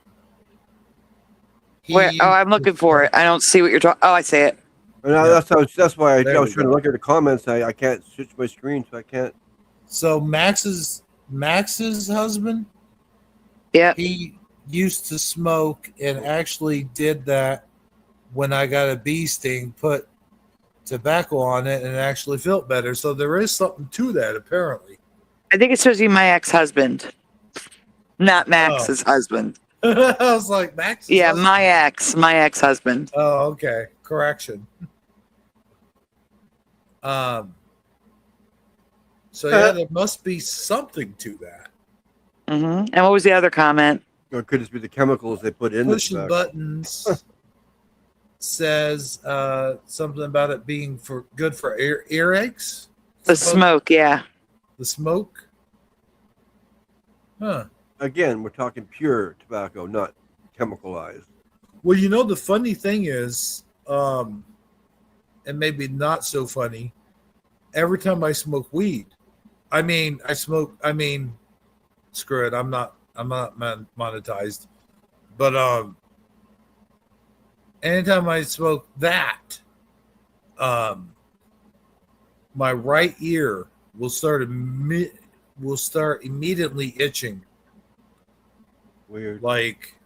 Where? Oh, I'm looking for it. I don't see what you're talking. Oh, I see it. No, that's why I There was we trying to go. look at the comments. I can't switch my screen, so I can't. So Max's husband. Yeah. He used to smoke and actually did that when I got a bee sting, put tobacco on it, and it actually felt better. So there is something to that, apparently. I think it's supposed to be my ex-husband, not Max's husband. I was like, Max? Yeah, my ex-husband. Oh, okay. Correction. So yeah, there must be something to that. Mm-hmm. And what was the other comment? Or could it be the chemicals they put in Pushing the buttons says something about it being good for earaches. The smoke, yeah. The smoke. Huh. Again, we're talking pure tobacco, not chemicalized. Well, you know, the funny thing is, and maybe not so funny, every time I smoke weed, screw it, I'm not monetized, but anytime I smoke that, my right ear will start immediately itching. Weird. Like,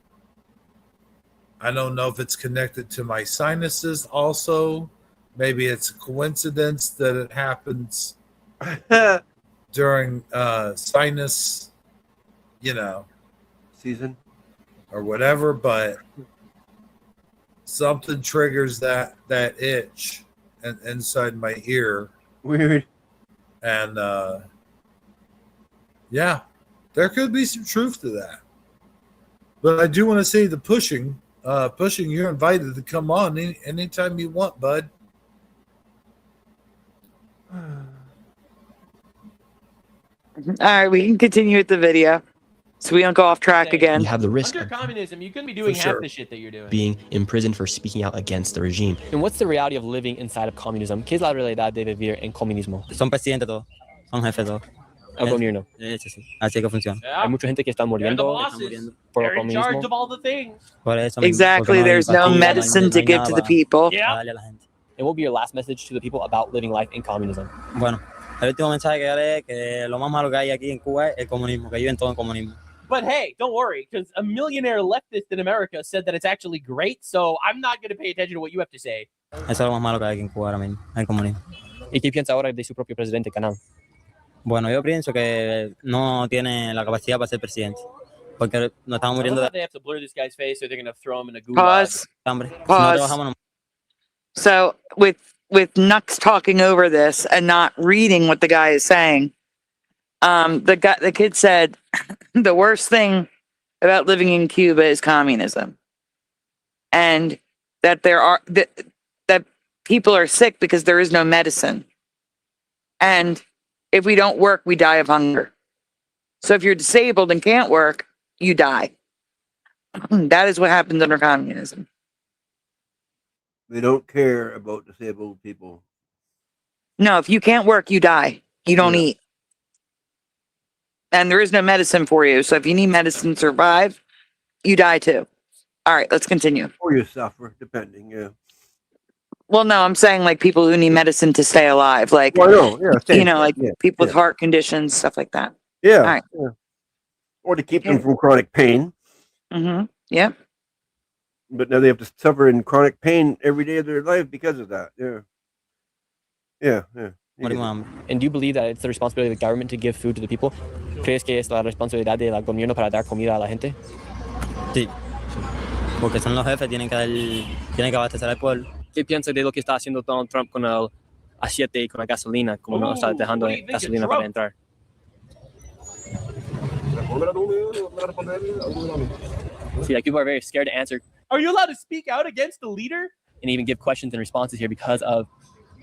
I don't know if it's connected to my sinuses also. Maybe it's a coincidence that it happens during sinus, season or whatever, but something triggers that itch inside my ear. Weird. And yeah, there could be some truth to that. But I do want to say the pushing, you're invited to come on anytime you want, bud. All right, we can continue with the video so we don't go off track again. You have the risk Under of communism, you couldn't be doing half the shit that you're doing. being imprisoned for speaking out against the regime. And what's the reality of living inside of communism? ¿Qué es la realidad de vivir en comunismo? Son presidentes todos, son jefes todos. El gobierno. Sí. Así que funciona. Yeah. Hay mucha gente que está They're the muriendo bosses. por They're in charge comunismo. of all the things. Por eso Exactly, there's no medicine to give to the people. Yeah. And what will be your last message to the people about living life in communism? Bueno, el último mensaje que daré es que lo más malo que hay aquí en Cuba es el comunismo, que viven todo en comunismo. But hey, don't worry, because a millionaire leftist in America said that it's actually great, so I'm not going to pay attention to what you have to say. Eso es lo más malo que hay aquí en Cuba ahora mismo, el comunismo. ¿Y qué piensa ahora de su propio presidente, Canal? Bueno, yo pienso que no tiene la capacidad para ser presidente, porque nos estamos I muriendo love how de they have to blur this guy's face, or they're going to throw him in a gulag. Pause. hambre. Pause. So with Nux talking over this and not reading what the guy is saying, the kid said the worst thing about living in Cuba is communism, and that that people are sick because there is no medicine, and if we don't work, we die of hunger. So if you're disabled and can't work, you die. That is what happens under communism. They don't care about disabled people. No, if you can't work, you die. You don't eat. And there is no medicine for you. So if you need medicine to survive, you die too. All right, let's continue. Or you suffer, depending, yeah. Well, no, I'm saying like people who need medicine to stay alive. Like, Well, no, yeah, you know, like yeah, people with yeah. heart conditions, stuff like that. Yeah, All right. yeah. Or to keep them from chronic pain. Mm-hmm. Yep. But now they have to suffer in chronic pain every day of their life because of that. Yeah. Yeah, yeah. And do you believe that it's the responsibility of the government to give food to the people? ¿Crees que es la responsabilidad del gobierno para dar comida a la gente? Sí, porque son los jefes, tienen que abastecer al pueblo. ¿Qué piensas de lo que está haciendo Donald Trump con el aceite y con la gasolina? Como no está dejando gasolina para entrar. See, like people are very scared to answer. Are you allowed to speak out against the leader? And even give questions and responses here because of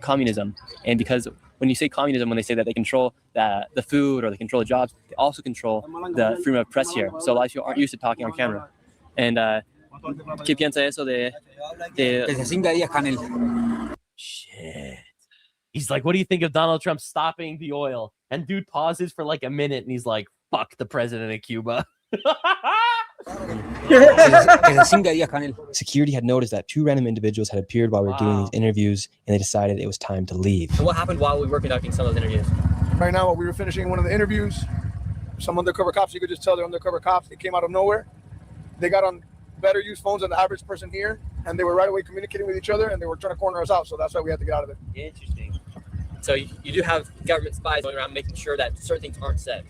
communism. And because when you say communism, when they say that they control the food or they control the jobs, they also control the freedom of press here. So a lot of people aren't used to talking on camera. And ¿qué piensa eso de Shit. He's like, what do you think of Donald Trump stopping the oil? And dude pauses for like a minute and he's like, fuck the president of Cuba. Security had noticed that two random individuals had appeared while we were doing these interviews, and they decided it was time to leave. So what happened while we were conducting some of those interviews? Right now, while we were finishing one of the interviews, some undercover cops, you could just tell they're undercover cops. They came out of nowhere. They got on better used phones than the average person here, and they were right away communicating with each other, and they were trying to corner us out. So that's why we had to get out of there. Interesting. So you do have government spies going around making sure that certain things aren't said.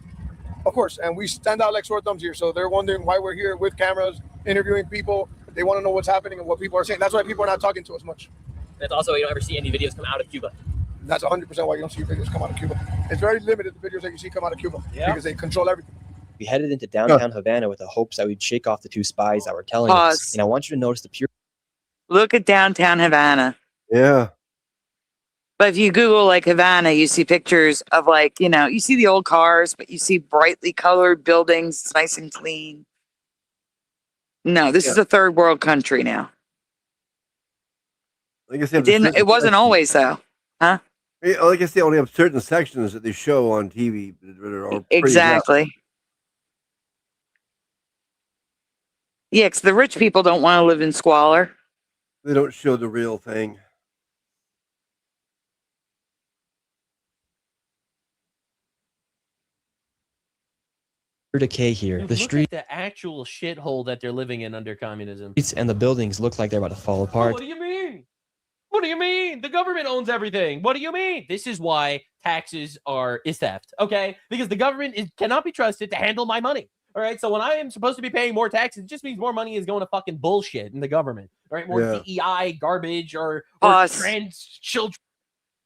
Of course, and we stand out like sore thumbs here. So they're wondering why we're here with cameras, interviewing people. They want to know what's happening and what people are saying. That's why people are not talking to us much. That's also why you don't ever see any videos come out of Cuba. That's 100% why you don't see videos come out of Cuba. It's very limited, the videos that you see come out of Cuba, because they control everything. We headed into downtown Havana with the hopes that we'd shake off the two spies that were telling us. And I want you to notice the pure. Look at downtown Havana. Yeah. But if you Google like Havana, you see pictures of like, you know, you see the old cars, but you see brightly colored buildings. It's nice and clean. No, this is a third world country now. Like I said, It wasn't always though. Huh? Yeah, like I say, only have certain sections that they show on TV that are all Exactly. Yeah, because the rich people don't want to live in squalor. They don't show the real thing. Decay here. Dude, The look at streets the actual shithole that they're living in under communism. and the buildings look like they're about to fall apart. What do you mean? What do you mean? The government owns everything. What do you mean? This is why taxes is theft, okay? Because the government cannot be trusted to handle my money. All right, so when I am supposed to be paying more taxes, it just means more money is going to fucking bullshit in the government. All right, more DEI garbage or trans children.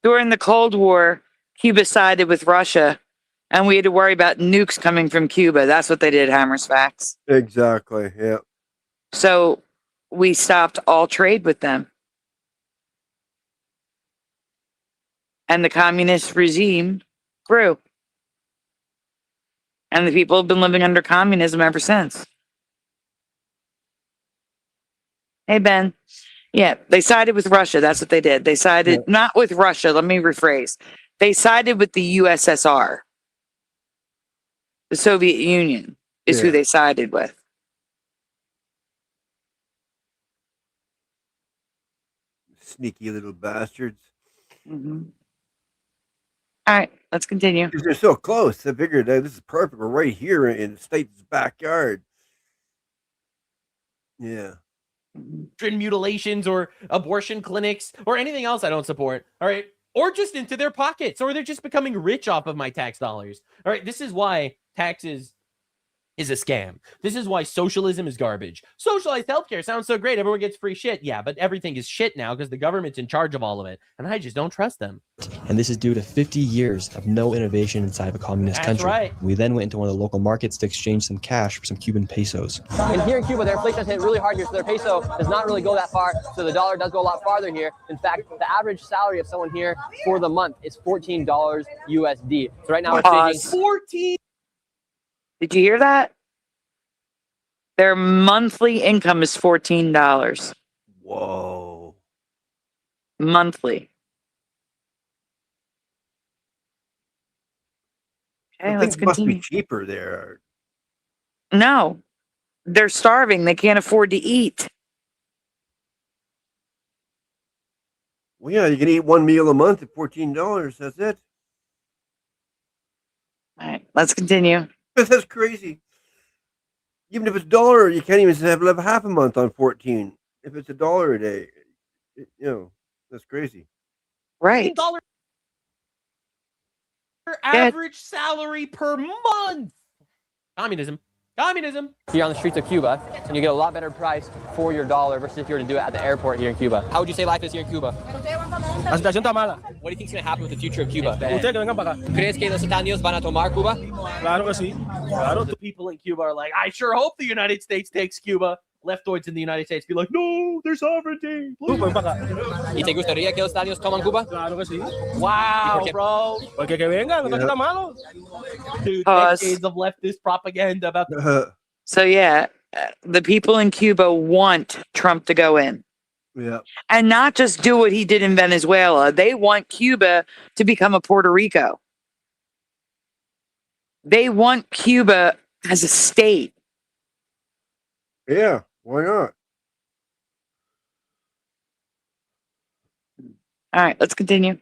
During the Cold War, Cuba sided with Russia, and we had to worry about nukes coming from Cuba. That's what they did, Hammers Facts. Exactly, yeah. So we stopped all trade with them. And the communist regime grew. And the people have been living under communism ever since. Hey, Ben. Yeah, they sided with Russia. That's what they did. They sided, not with Russia. Let me rephrase. They sided with the USSR. The Soviet Union is who they sided with. Sneaky little bastards. Mm-hmm. All right, let's continue. Because they're so close. I figured this is perfect. We're right here in the state's backyard. Yeah. Mutilations or abortion clinics or anything else I don't support. All right. Or just into their pockets, or they're just becoming rich off of my tax dollars. All right. This is why taxes is a scam. This is why socialism is garbage. Socialized healthcare sounds so great. Everyone gets free shit. Yeah, but everything is shit now because the government's in charge of all of it. And I just don't trust them. And this is due to 50 years of no innovation inside of a communist country. Right. We then went into one of the local markets to exchange some cash for some Cuban pesos. And here in Cuba, their inflation has hit really hard here, so their peso does not really go that far. So the dollar does go a lot farther here. In fact, the average salary of someone here for the month is $14 USD. So right now, we're taking 14. Did you hear that? Their monthly income is $14. Whoa. Monthly. Okay, let's Things must continue. be cheaper there. No, they're starving. They can't afford to eat. Well, yeah, you can eat one meal a month at $14. That's it. All right, let's continue. That's crazy. Even if it's $1, you can't even live half a month on 14. If it's $1 a day, that's crazy. Right. $14 average salary per month. Communism. Communism. here on the streets of Cuba, and you get a lot better price for your dollar versus if you were to do it at the airport here in Cuba. How would you say life is here in Cuba? La situación está mala. What do you think is going to happen with the future of Cuba? Ustedes que vengan para acá. ¿Crees que los Estados Unidos van a tomar Cuba? Claro que sí. Claro. The people in Cuba are like, I sure hope the United States takes Cuba. Leftoids in the United States be like, no, their sovereignty. ¿Y te gustaría que los Estados Unidos toman Cuba? Claro que sí. Wow, bro. Porque que vengan, no está malo. Dude, decades of leftist propaganda about So yeah, the people in Cuba want Trump to go in. Yeah. And not just do what he did in Venezuela. They want Cuba to become a Puerto Rico. They want Cuba as a state. Yeah, why not? All right, let's continue.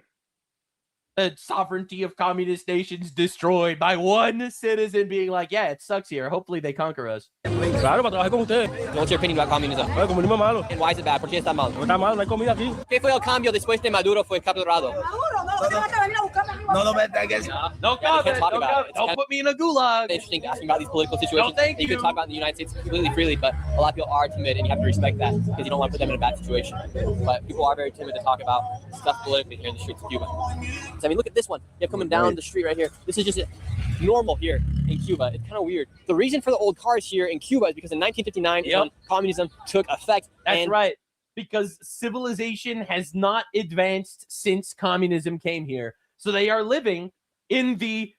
The sovereignty of communist nations destroyed by one citizen being like, yeah, it sucks here. Hopefully they conquer us. Claro, para trabajar con ustedes. What's your opinion about communism? El comunismo es malo. And why is it bad? ¿Por qué está mal? No está malo, no hay comida aquí. ¿Qué fue el cambio después de Maduro fue capturado? No comment. Don't put me in a gulag. Interesting asking about these political situations. No, thank you you. can talk about in the United States completely freely, but a lot of people are timid, and you have to respect that because you don't want to put them in a bad situation. But people are very timid to talk about stuff politically here in the streets of Cuba. So, I mean, look at this one. You have coming down the street right here. This is just normal here in Cuba. It's kind of weird. The reason for the old cars here in Cuba is because in 1959 is when communism took effect. That's right. because civilization has not advanced since communism came here. So they are living in the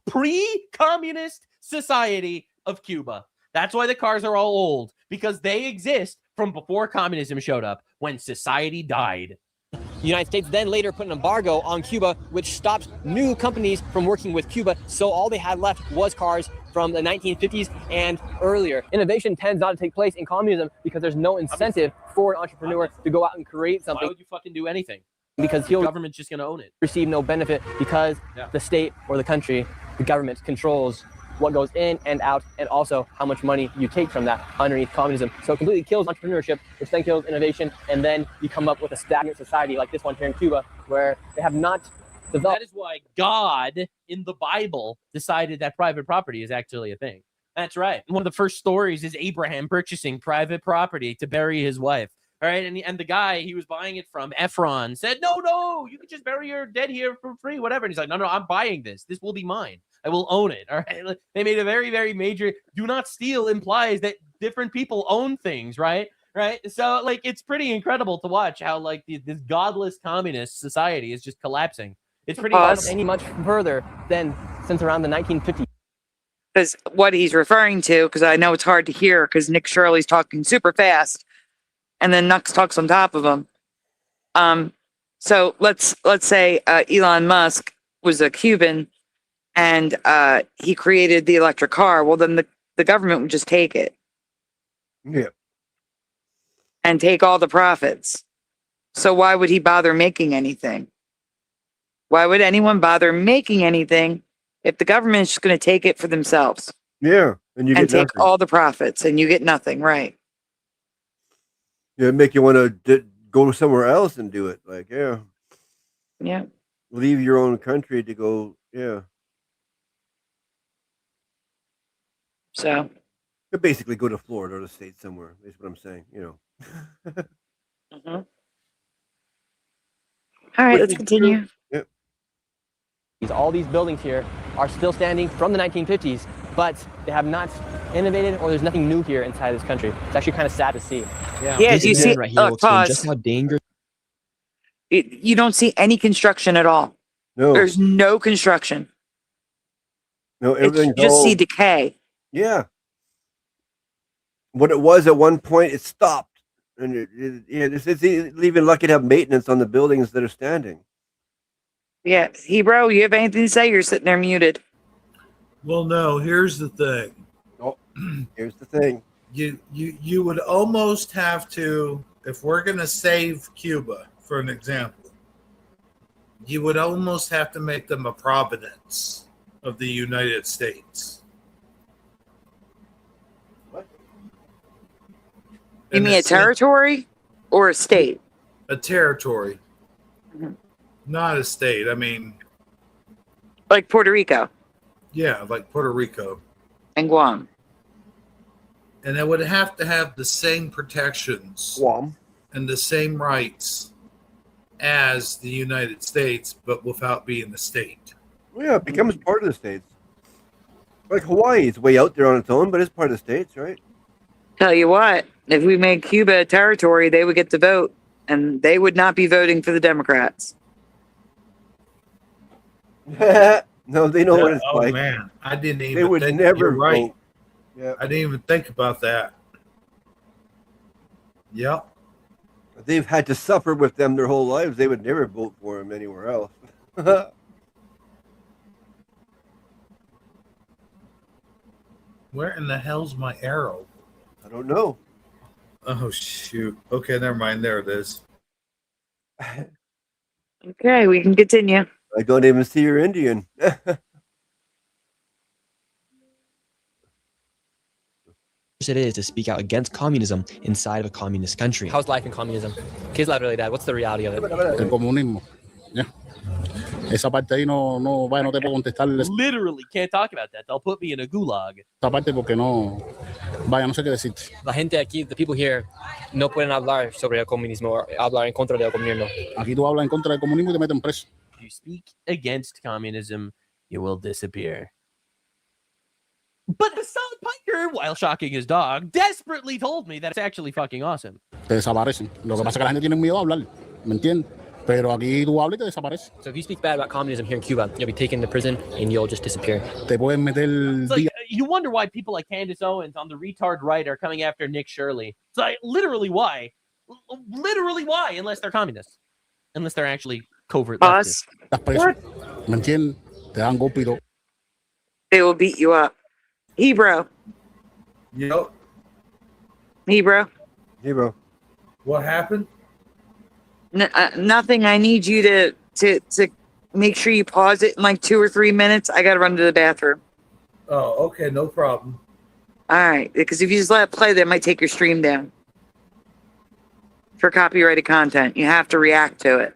pre-communist society of Cuba. That's why the cars are all old, because they exist from before communism showed up, when society died. The United States then later put an embargo on Cuba, which stopped new companies from working with Cuba. So all they had left was cars from the 1950s and earlier. Innovation tends not to take place in communism because there's no incentive for an entrepreneur to go out and create something. Why would you fucking do anything? Because the government's just going to own it. Receive no benefit because the state or the country, the government controls what goes in and out, and also how much money you take from that underneath communism. So it completely kills entrepreneurship, which then kills innovation, and then you come up with a stagnant society like this one here in Cuba, where they have not developed. That is why God in the Bible decided that private property is actually a thing. That's right. One of the first stories is Abraham purchasing private property to bury his wife. All right, and the guy he was buying it from, Ephron, said, no, you can just bury your dead here for free, whatever. And he's like, no, I'm buying this. This will be mine. I will own it. All right. They made a very, very major. Do not steal implies that different people own things, right? Right. So like it's pretty incredible to watch how like this godless communist society is just collapsing. It's pretty any much further than since around the 1950s. Because what he's referring to, because I know it's hard to hear because Nick Shirley's talking super fast, and then Nux talks on top of him. So let's say Elon Musk was a Cuban. And he created the electric car. Well, then the government would just take it. Yeah. And take all the profits. So why would he bother making anything? Why would anyone bother making anything if the government is just going to take it for themselves? Yeah. And you get take nothing. all the profits and you get nothing, right? Yeah, make you want to go somewhere else and do it. Like, yeah. Yeah. Leave your own country to go, yeah. So you basically go to Florida or the States somewhere, is what I'm saying, you know. All right, let's continue. Yep. All these buildings here are still standing from the 1950s, but they have not innovated, or there's nothing new here inside this country. It's actually kind of sad to see. Yeah, do you see right here will explain just how dangerous. You don't see any construction at all. No. There's no construction. No, everything. You just see decay. Yeah. What it was at one point, it stopped. And it's even lucky to have maintenance on the buildings that are standing. Yeah. Hebrew, you have anything to say? You're sitting there muted. Well, no, here's the thing. Oh, here's the thing. You would almost have to, if we're going to save Cuba, for an example, you would almost have to make them a province of the United States. You mean a territory or a state? A territory. Mm-hmm. Not a state. I mean, like Puerto Rico. Yeah, like Puerto Rico. And Guam. And it would have to have the same protections. Guam. And the same rights as the United States, but without being a state. Yeah, it becomes part of the states. Like Hawaii, it's way out there on its own, but it's part of the states, right? Tell you what, if we made Cuba a territory, they would get to vote, and they would not be voting for the Democrats. No, they know what it's like. Oh man, I didn't even. They would think, never you're right. vote. Yeah, I didn't even think about that. Yep. They've had to suffer with them their whole lives. They would never vote for them anywhere else. Where in the hell's my arrow? I don't know. Oh shoot. Okay, never mind. There it is. Okay, we can continue. I don't even see your Indian. It is to speak out against communism inside of a communist country. How's life in communism? ¿Qué es la realidad? What's the reality of it? El comunismo. Yeah. Esa parte ahí no te puedo contestar. Literally can't talk about that. They'll put me in a gulag. Esa parte porque no sé qué decirte. La gente aquí, the people here, no pueden hablar sobre el comunismo o hablar en contra del gobierno. Aquí tú hablas en contra del comunismo y te meten preso. If you speak against communism, you will disappear. But Hassan Piker, while shocking his dog, desperately told me that it's actually fucking awesome. Te desaparecen. Lo que pasa es que la gente tiene miedo a hablar, ¿me entiendes? Pero aquí tú hablas y te desapareces. So if you speak bad about communism here in Cuba, you'll be taken to prison and you'll just disappear. Te pueden meter It's like, you wonder why people like Candace Owens on the retard right are coming after Nick Shirley. It's like, literally why? Literally why? Unless they're communists. Unless they're actually covert leftists. Estás preso. ¿Me entiendes? Te dan golpito. They will beat you up. Hebrew. Yep. Hebrew. Hebrew. What happened? Nothing. I need you to make sure you pause it in like 2 or 3 minutes. I got to run to the bathroom. Oh, okay. No problem. All right. Because if you just let it play, that might take your stream down. For copyrighted content, you have to react to it.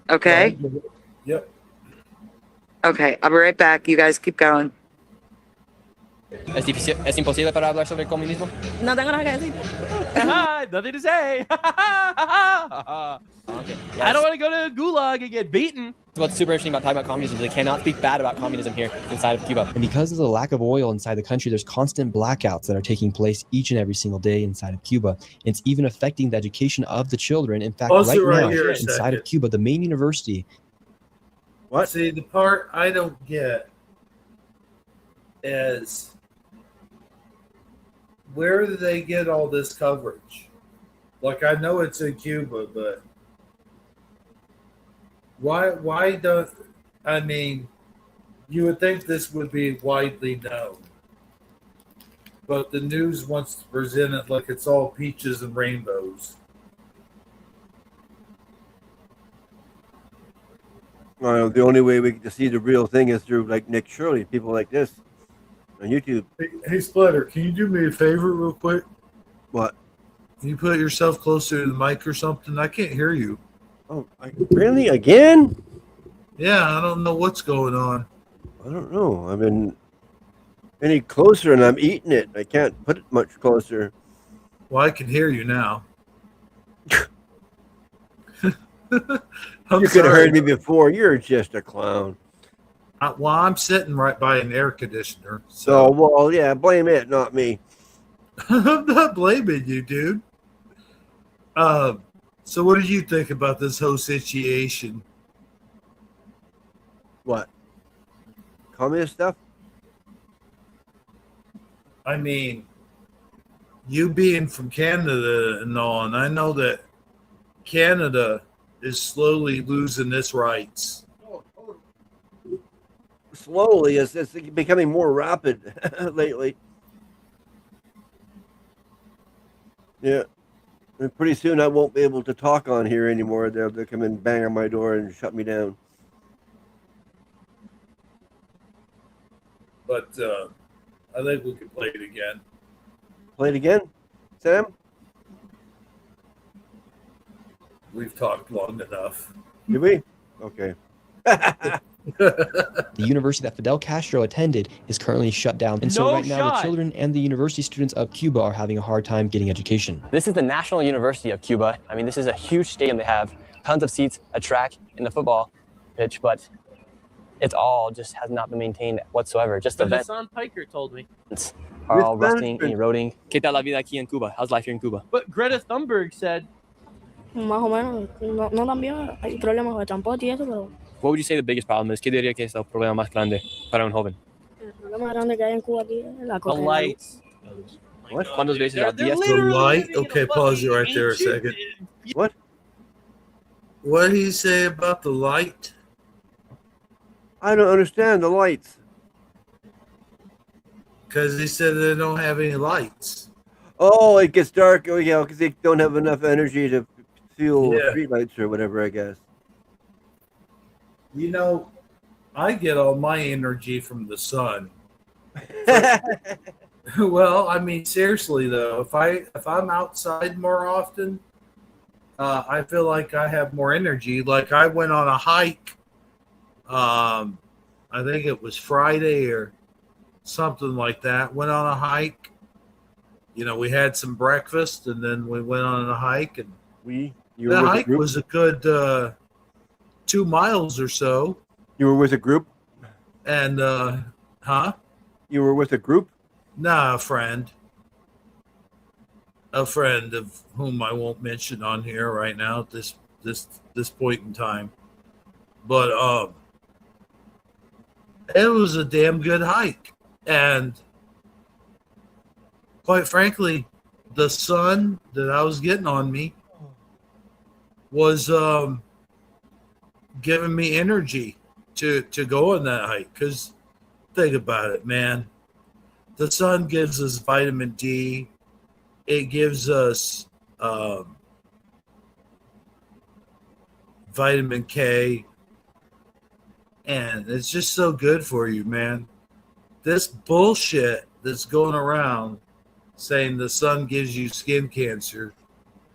Okay? Yep. Okay, I'll be right back. You guys keep going. ¿Es imposible para hablar sobre el comunismo? No tengo nada que decir. Nothing to say. Okay. I don't want to go to Gulag and get beaten. What's super interesting about talking about communism is they cannot speak bad about communism here inside of Cuba. And because of the lack of oil inside the country, there's constant blackouts that are taking place each and every single day inside of Cuba. It's even affecting the education of the children. In fact, right now, inside of Cuba, the main university. What? See, the part I don't get is where do they get all this coverage? Like, I know it's in Cuba, but why don't, I mean, you would think this would be widely known, but the news wants to present it like it's all peaches and rainbows. The only way we get to see the real thing is through like Nick Shirley, people like this on YouTube. Hey, Splitter, can you do me a favor real quick? What? Can you put yourself closer to the mic or something? I can't hear you. Oh, really? Again? Yeah, I don't know what's going on. I don't know. I mean, any closer and I'm eating it. I can't put it much closer. Well, I can hear you now. You could have heard me before. You're just a clown. Well, I'm sitting right by an air conditioner. So, well, yeah, blame it, not me. I'm not blaming you, dude. So what did you think about this whole situation? What? Communist stuff? I mean, you being from Canada and all, and I know that Canada is slowly losing its rights. Slowly, it's becoming more rapid lately. Yeah. And pretty soon I won't be able to talk on here anymore. They'll come and bang on my door and shut me down. But I think we could play it again. Play it again, Sam? We've talked long enough. Did we? Okay. The university that Fidel Castro attended is currently shut down. And so right now, the children and the university students of Cuba are having a hard time getting education. This is the National University of Cuba. I mean, this is a huge stadium. They have tons of seats, a track, and the football pitch, but it's all just has not been maintained whatsoever. Just the vents Hassan Piker told me. are all rusting and eroding. ¿Qué tal la vida aquí en Cuba? How's life here in Cuba? But Greta Thunberg said, Más o menos, no tan bien, hay problemas de transporte y eso, pero What would you say the biggest problem is? ¿Qué diría que es el problema más grande para un joven? el problema más grande que hay en Cuba aquí es la the cosa. lights. What? ¿Cuántos veces al día? The light? Okay, pause it right there a second. What? What did he say about the light? I don't understand the lights. Because he said they don't have any lights. Oh, it gets dark. Oh, yeah, because they don't have enough energy to fuel street lights or whatever, I guess. You know, I get all my energy from the sun. Well, I mean, seriously though, if I'm outside more often, I feel like I have more energy. Like I went on a hike. I think it was Friday or something like that. Went on a hike. You know, we had some breakfast and then we went on a hike, and the hike was a good 2 miles or so. You were with a group? And huh? You were with a group? Nah, a friend of whom I won't mention on here right now at this point in time. But it was a damn good hike. And quite frankly, the sun that I was getting on me was giving me energy to go on that hike. Because think about it, man. The sun gives us vitamin D. It gives us vitamin K. And it's just so good for you, man. This bullshit that's going around saying the sun gives you skin cancer,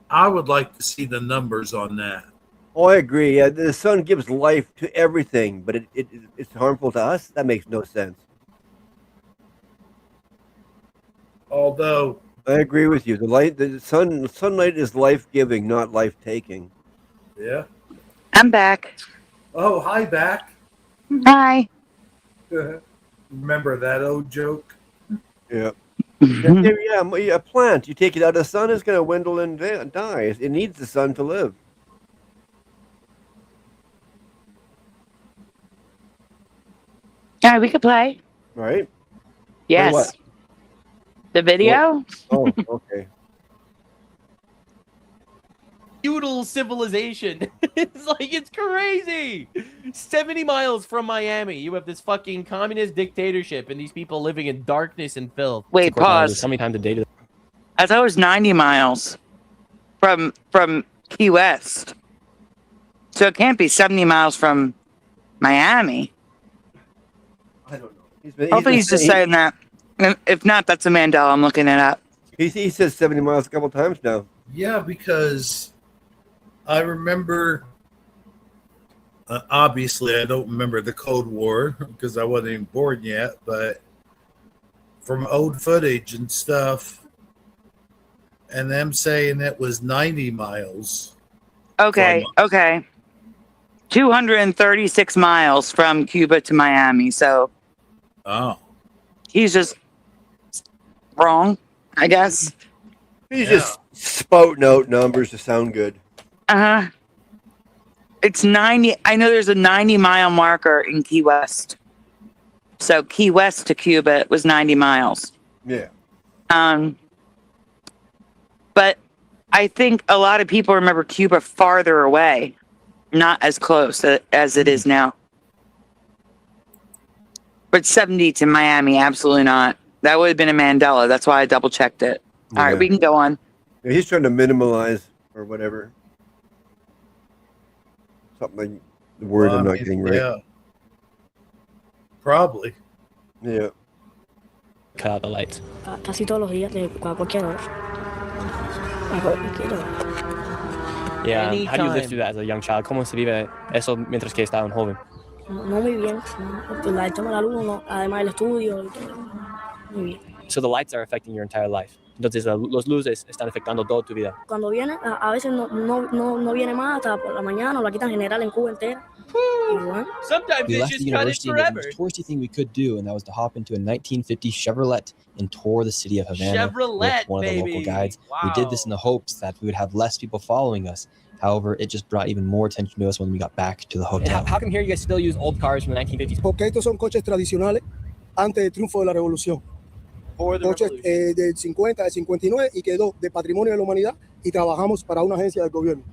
I would like to see the numbers on that. Oh, I agree. Yeah, the sun gives life to everything, but it's harmful to us. That makes no sense. Although I agree with you. The sunlight is life-giving, not life-taking. Yeah. I'm back. Oh, hi, back. Hi. Remember that old joke? Yeah. Yeah, a plant. You take it out of the sun, it's going to dwindle and die. It needs the sun to live. All right, we could play. Right? Yes. What? The video? Oh, okay. Feudal civilization. It's crazy. 70 miles from Miami, you have this fucking communist dictatorship and these people living in darkness and filth. Wait, pause. How many times a day? I thought it was 90 miles from Key West. So it can't be 70 miles from Miami. I don't know. Hopefully he's just saying that. If not, that's a Mandela. I'm looking it up. He says 70 miles a couple times now. Yeah, because I remember, obviously I don't remember the Cold War because I wasn't even born yet, but from old footage and stuff, and them saying it was 90 miles. Okay. 236 miles from Cuba to Miami. So he's just wrong, I guess. He's just spouting out numbers to sound good. Uh-huh. It's 90. I know there's a 90-mile marker in Key West. So Key West to Cuba was 90 miles. Yeah. But I think a lot of people remember Cuba farther away, not as close as it is now. But 70 to Miami, absolutely not. That would have been a Mandela. That's why I double-checked it. All right, we can go on. Yeah, he's trying to minimalize or whatever. Something like the word I'm not getting right. Yeah. Probably. Yeah. Cut out the lights. Casi todos los días, de cualquier hora. A cualquier hora. Yeah. How do you live through that as a young child? ¿Cómo se vive eso mientras que estaba un joven? No muy bien. El tema de la luz, no, además del estudio. Y todo. Muy bien. So the lights are affecting your entire life. Entonces los luces están afectando toda tu vida. Cuando viene, a veces no viene más hasta por la mañana, o la quitan general en Cuba entera. Sometimes We they left just the cut it university and did the forever. most touristy thing we could do, and that was to hop into a 1950 Chevrolet and tour the city of Havana Chevrolet, with one of the local baby. guides. We did this in the hopes that we would have less people following us. However, it just brought even more attention to us when we got back to the hotel. How come here you guys still use old cars from the 1950s? Porque estos son coches tradicionales antes del triunfo de la revolución. Coches del 50, del 59 y quedó de patrimonio de la humanidad y trabajamos para una agencia del gobierno.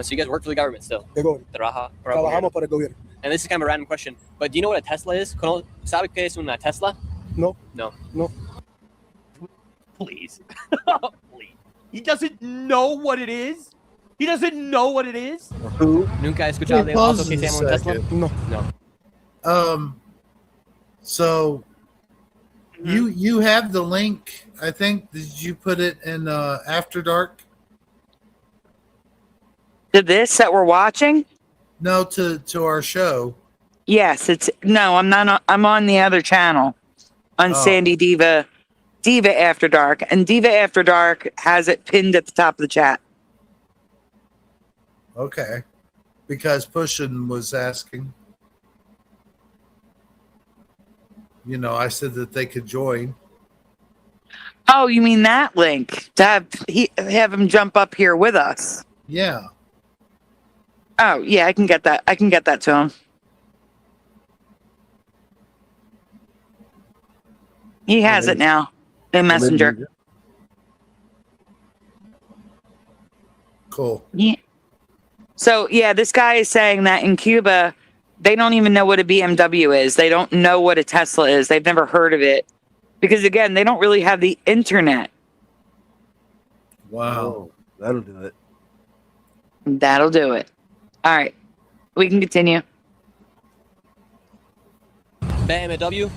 So you guys work for the government still? Trabajamos para el gobierno. And this is kind of a random question, but do you know what a Tesla is? ¿Sabe qué es una Tesla? No. No. Please. Please. He doesn't know what it is? He doesn't know what it is? Who? Nunca he escuchado de auto que se llama un Tesla? No. So you have the link, I think. Did you put it in After Dark? To this that we're watching? No, to our show. Yes, I'm not. I'm on the other channel, on Sandy Diva After Dark, and Diva After Dark has it pinned at the top of the chat. Okay, because Pushin was asking. I said that they could join. Oh, you mean that link to have him jump up here with us? Yeah. Oh, yeah, I can get that. I can get that to him. He has it now in Messenger. Cool. Yeah. So, yeah, this guy is saying that in Cuba, they don't even know what a BMW is. They don't know what a Tesla is. They've never heard of it. Because, again, they don't really have the internet. Wow. That'll do it. That'll do it. All right. We can continue. BMW.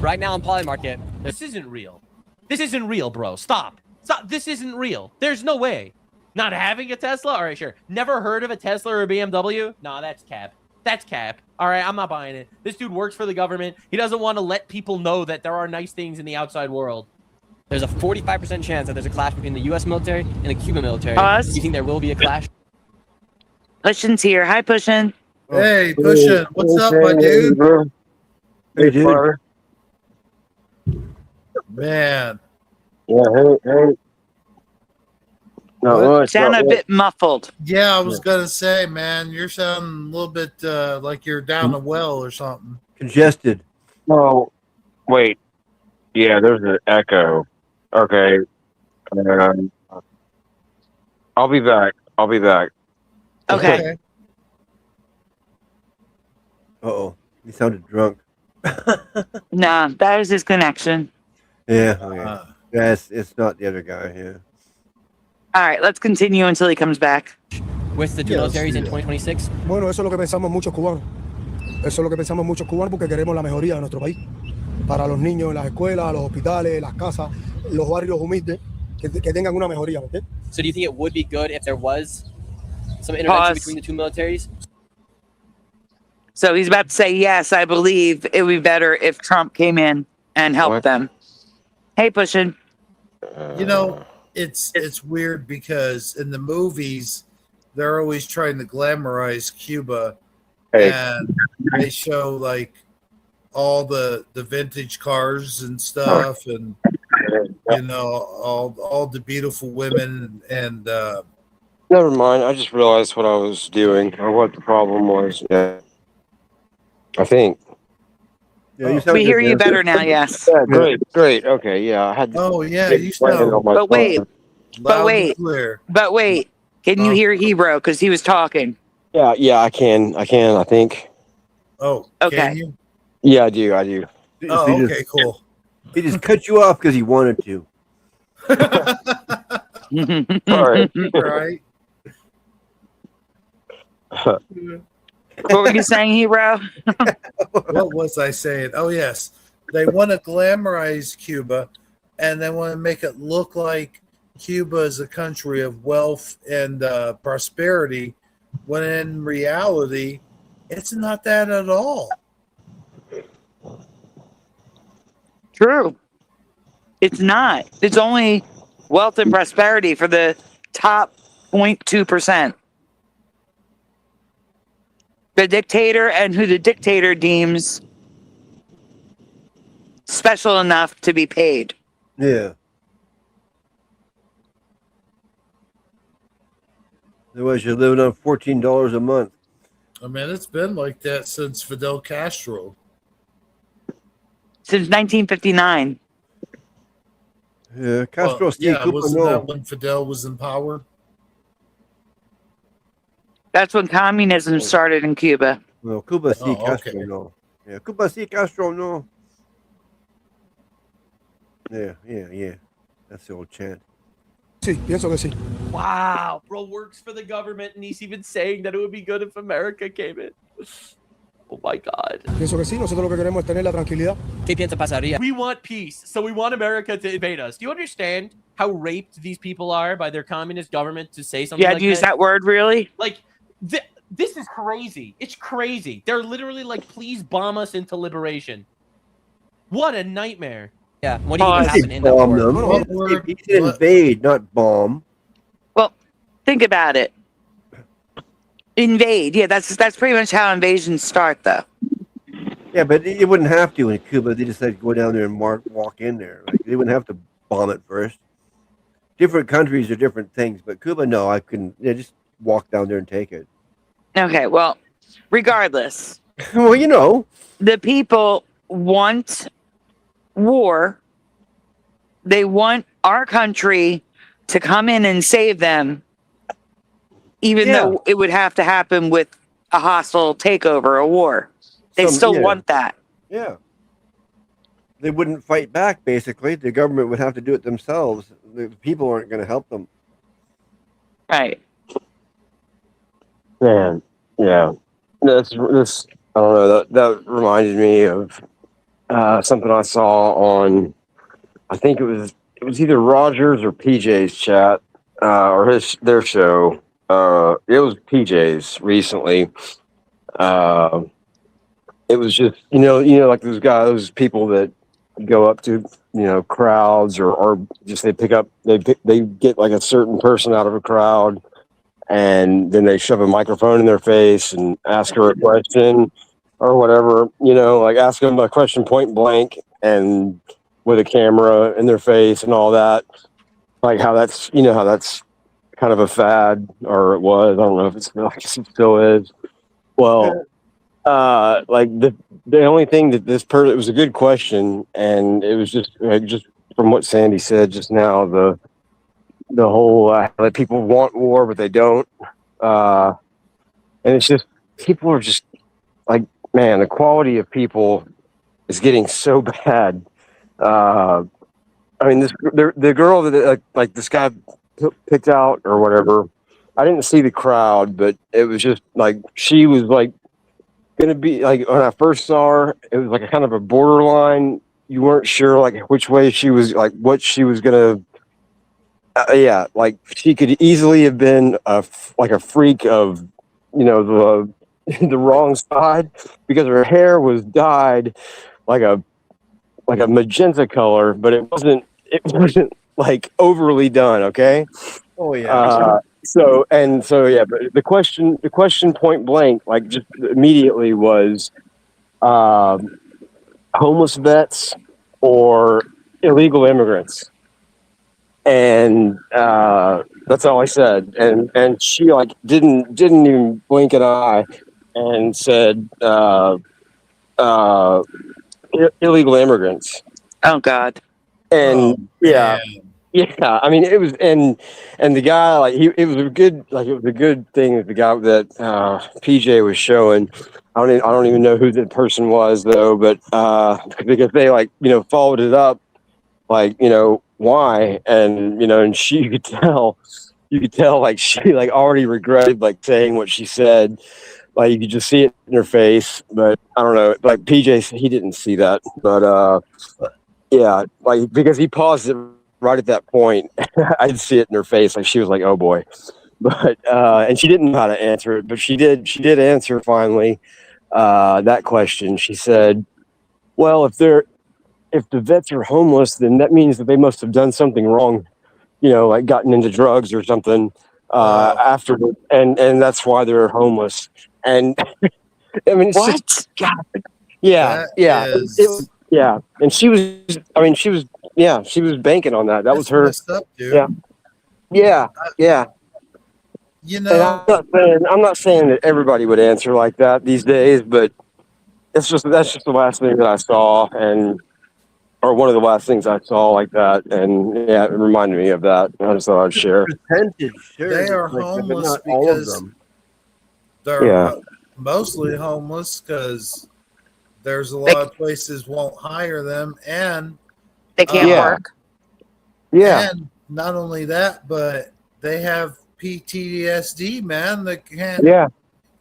Right now on Polymarket. This isn't real. This isn't real, bro. Stop. Stop. This isn't real. There's no way. Not having a Tesla? All right, sure. Never heard of a Tesla or a BMW? Nah, that's cap. That's cap. All right, I'm not buying it. This dude works for the government. He doesn't want to let people know that there are nice things in the outside world. There's a 45% chance that there's a clash between the U.S. military and the Cuban military. Pause. You think there will be a clash? Pushin's here. Hi, Pushin. Hey, Pushin. What's up, my dude? Hey, dude. Man. Yeah, hey. Sound a bit muffled. Yeah, I was going to say, man, you're sounding a little bit like you're down a well or something. Congested. Oh, wait. Yeah, there's an echo. Okay. I'll be back. Okay. Uh-oh. He sounded drunk. Nah, that was his connection. Yeah. Okay. Yeah, it's not the other guy. Yeah. All right, let's continue until he comes back. With the two militaries in 2026? Bueno, eso es lo que pensamos muchos cubanos. Eso es lo que pensamos muchos cubanos porque queremos la mejoría de nuestro país. Para los niños en las escuelas, los hospitales, las casas, los barrios humildes, que tengan una mejoría. ¿Okay? So do you think it would be good if there was some intervention Pause. between the two militaries? So he's about to say, yes, I believe it would be better if Trump came in and helped them. Hey, Pushin. It's weird because in the movies, they're always trying to glamorize Cuba. And they show, like, all the vintage cars and stuff and, all the beautiful women and... Never mind. I just realized what I was doing or what the problem was. Yeah. I think. Yeah, we hear you better now, yes. Yeah, great. Okay, yeah. I had. Oh, yeah, you sound. But wait. Clear. But wait. Can you hear Hebrew? Because he was talking. Yeah, I can. I think. Oh, okay. Can you? Yeah, I do. Oh, okay, cool. He just cut you off because he wanted to. Sorry. Right. What were you saying, Hero? What was I saying? Oh, yes. They want to glamorize Cuba, and they want to make it look like Cuba is a country of wealth and prosperity, when in reality, it's not that at all. True. It's not. It's only wealth and prosperity for the top 0.2%. The dictator and who the dictator deems special enough to be paid. Yeah. Otherwise, you're living on $14 a month. I mean, it's been like that since Fidel Castro. Since 1959. Yeah, Castro wasn't that when Fidel was in power? That's when communism started in Cuba. No, Cuba sí, Castro okay. no. Yeah, Cuba sí, Castro no. Yeah. That's the old chant. Sí, pienso que sí. Wow, bro works for the government, and he's even saying that it would be good if America came in. Oh my God. Pienso que sí. Nosotros lo que queremos es tener la tranquilidad. ¿Qué piensa pasaría? We want peace, so we want America to invade us. Do you understand how raped these people are by their communist government to say something You had like to use that word, really? Like, this is crazy. It's crazy. They're literally like, please bomb us into liberation. What a nightmare. Yeah, what do you think happened in that war? He said invade, not bomb. Well, think about it. Invade. Yeah, that's pretty much how invasions start, though. Yeah, but it wouldn't have to in Cuba. They just had to go down there and walk in there. Like they wouldn't have to bomb it first. Different countries are different things, but Cuba, no, I couldn't. Yeah, just walk down there and take it. Okay, well, regardless. Well, you know, the people want war. They want our country to come in and save them, even though it would have to happen with a hostile takeover, a war. They still want that. Yeah. They wouldn't fight back, basically. The government would have to do it themselves. The people aren't going to help them. Right. Man, yeah. This I don't know, that reminded me of something I saw on, I think it was either Rogers or PJ's chat, or their show. It was PJ's recently. It was just, like those people that go up to, crowds or just they get like a certain person out of a crowd, and then they shove a microphone in their face and ask her a question or whatever, like ask them a question point blank and with a camera in their face and all that. Like how that's kind of a fad, or it was. I don't know if it still is. Well, like the only thing that this person, it was a good question, and it was just from what Sandy said just now, the whole that people want war but they don't, and it's just people are just like, man, the quality of people is getting so bad. I mean, the girl that like this guy picked out or whatever, I didn't see the crowd, but it was just like she was like gonna be like, when I first saw her, it was like a kind of a borderline. You weren't sure like which way she was, like what she was gonna. Yeah, like she could easily have been like a freak of, the wrong side, because her hair was dyed like a magenta color, but it wasn't like overly done. Okay. Oh yeah. So yeah, but the question point blank, like just immediately was, homeless vets or illegal immigrants. And that's all I said. And she like didn't even blink an eye and said illegal immigrants. Oh God. And yeah. I mean, it was, and the guy, like it was a good thing that the guy that PJ was showing. I don't even know who the person was though, but because they followed it up, why, and and you could tell like she like already regretted like saying what she said. Like you could just see it in her face, but I don't know. Like PJ, he didn't see that, but yeah, like because he paused it right at that point. I did see it in her face, like she was like, "Oh boy," but and she didn't know how to answer it, but she did answer finally that question. She said, "Well, if the vets are homeless, then that means that they must have done something wrong, like gotten into drugs or something after, and that's why they're homeless." And I mean, it's what? Just, God, yeah, yeah. And she was banking on that. That was her. Messed up, dude. Yeah. And I'm not saying that everybody would answer like that these days, but that's just the last thing that I saw, or one of the last things I saw like that, and yeah, it reminded me of that. I just thought I'd share. Percentage, sure. They are Like, homeless not all of because them. they're mostly homeless because there's a lot of places won't hire them, and they can't work. Yeah. And not only that, but they have PTSD, man. They can't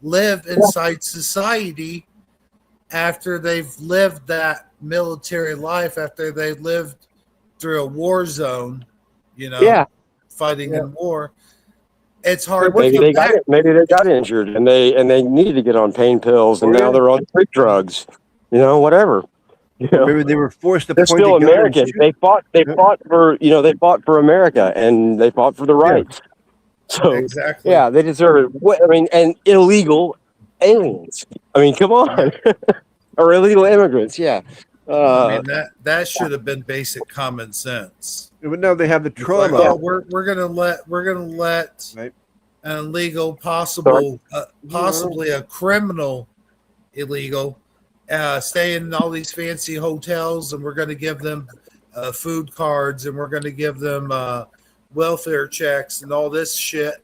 live inside society after they've lived that military life, after they've lived through a war zone, fighting in war. It's hard. Maybe they got injured and they needed to get on pain pills, and now they're on street drugs. Whatever. Maybe they were forced to. They're still Americans. They fought for America, and they fought for the rights. So exactly. Yeah, they deserve it. I mean, and illegal aliens. I mean, come on. or illegal immigrants. Yeah. I mean that should have been basic common sense. But now they have the It's trauma. like, oh, we're gonna let Right. an illegal, possibly a criminal illegal, stay in all these fancy hotels, and we're going to give them food cards, and we're going to give them welfare checks and all this shit.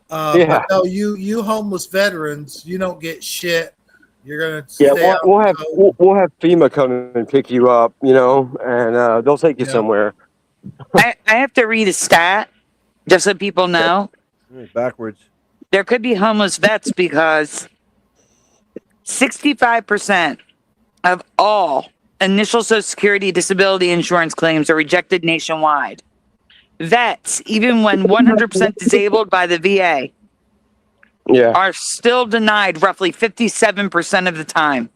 But no, you homeless veterans, you don't get shit. You're gonna we'll have FEMA come and pick you up, and they'll take you somewhere. I have to read a stat just so people know. Backwards. There could be homeless vets because 65% of all initial Social Security disability insurance claims are rejected nationwide. Vets, even when 100% disabled by the VA, are still denied roughly 57% of the time.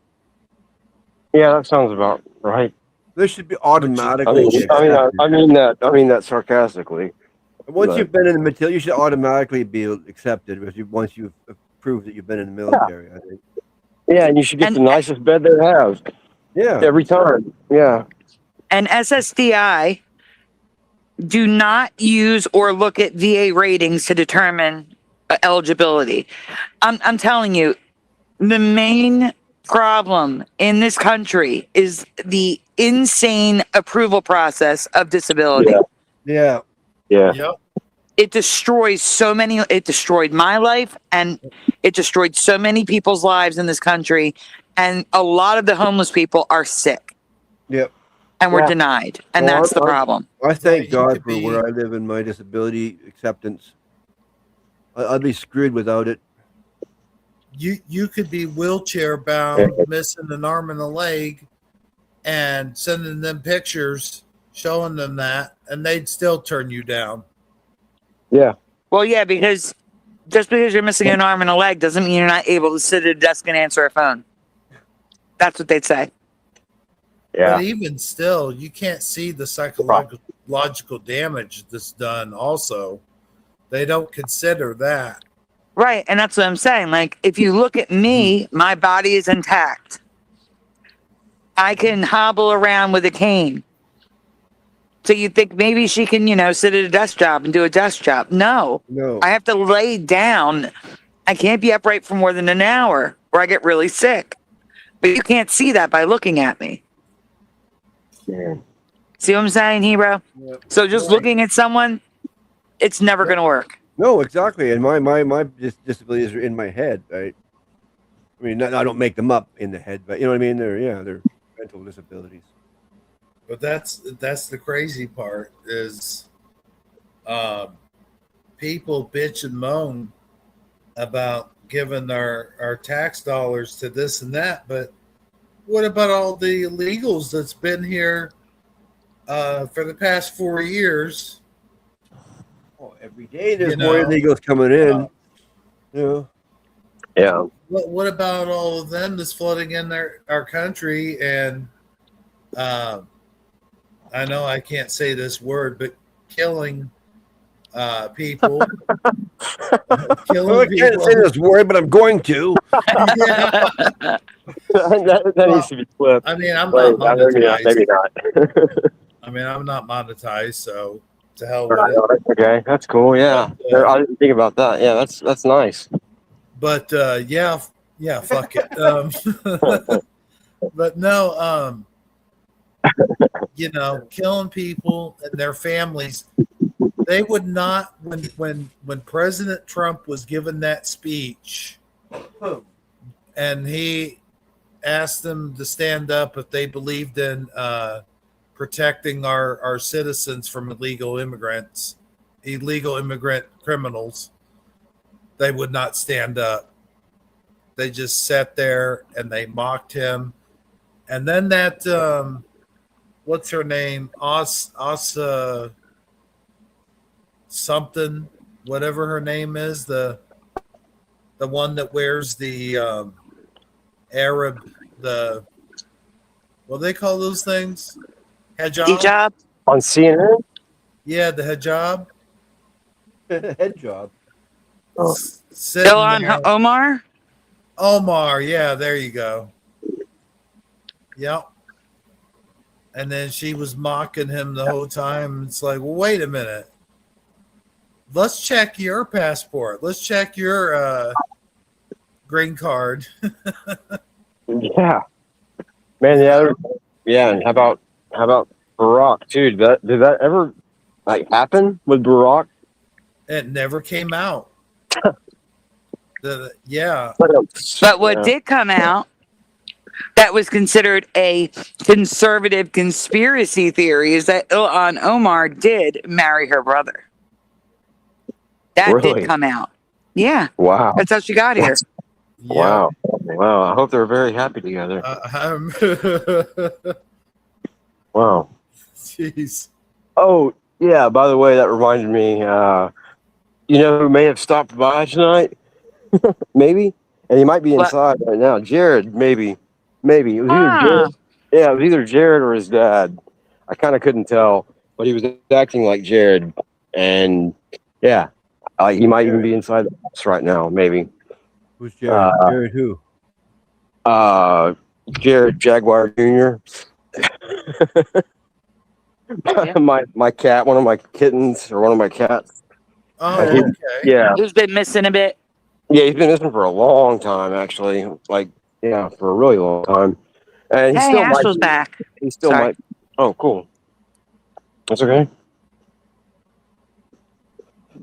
Yeah, that sounds about right. This should be automatic. I mean that sarcastically. Once you've been in the military, you should automatically be accepted once you've proved that you've been in the military. I think. Yeah, and you should get the nicest bed they have. Yeah. Every time. Yeah. And SSDI do not use or look at VA ratings to determine eligibility. I'm telling you, the main problem in this country is the insane approval process of disability. Yeah. Yep. It destroys so many. It destroyed my life, and it destroyed so many people's lives in this country. And a lot of the homeless people are sick. Yep. And we're denied, and that's the problem. I thank God for where I live in my disability acceptance. I'd be screwed without it. You could be wheelchair bound, missing an arm and a leg, and sending them pictures showing them that, and they'd still turn you down. Yeah. Well, yeah, because just because you're missing an arm and a leg doesn't mean you're not able to sit at a desk and answer a phone. That's what they'd say. Yeah. But even still, you can't see the psychological damage that's done. Also, they don't consider that. Right, and that's what I'm saying. Like, if you look at me, my body is intact. I can hobble around with a cane. So you think maybe she can, sit at a desk job and do a desk job. No. I have to lay down. I can't be upright for more than an hour or I get really sick. But you can't see that by looking at me. Yeah. See what I'm saying, hero? Yeah. So just looking at someone, it's never going to work. No, exactly. And my disabilities are in my head, right? I mean, I don't make them up in the head, but you know what I mean? They're mental disabilities. But that's the crazy part is people bitch and moan about giving our tax dollars to this and that, but what about all the illegals that's been here for the past 4 years? Oh, every day there's more illegals coming in. Yeah. What about all of them that's flooding in our country and I know I can't say this word, but killing people. I can't say this word, but I'm going to. that needs to be flipped. I mean, I'm not monetized. Maybe not. I mean, I'm not monetized, so to hell with it. Okay, that's cool. Yeah, I didn't think about that. Yeah, that's nice. But yeah, fuck it. But no, killing people and their families. They would not when President Trump was given that speech and he asked them to stand up if they believed in protecting our citizens from illegal immigrant criminals, they would not stand up. They just sat there and they mocked him. And then that what's her name? Asa something, whatever her name is, the one that wears the Arab, what do they call those things? Hijab? On CNN? Yeah, the hijab. Head job. Still on Omar? Omar, yeah, there you go. Yep. And then she was mocking him the whole time. It's like, well, wait a minute. Let's check your passport. Let's check your green card. Yeah, man. Yeah. And how about Barack too? Did that ever like happen with Barack? It never came out. Yeah. But what did come out that was considered a conservative conspiracy theory is that Ilhan Omar did marry her brother. That Really? did come out. Yeah. Wow. That's how she got here. Wow. Wow. I hope they're very happy together. Wow. Jeez. Oh, yeah. By the way, that reminded me, you know who may have stopped by tonight? Maybe. And he might be inside right now. Jared, maybe. It was either Jared. Yeah, it was either Jared or his dad. I kind of couldn't tell, but he was acting like Jared. And yeah, he might even be inside the house right now, maybe. Who's Jared? Jared who? Jared Jaguar Jr. my cat, one of my kittens, or one of my cats. Oh, okay. Yeah. Who's been missing a bit? Yeah, he's been missing for a long time, actually. Like, yeah, for a really long time. And he Hey, still Ashley's might. back. He still Sorry. might. Oh, cool. That's okay.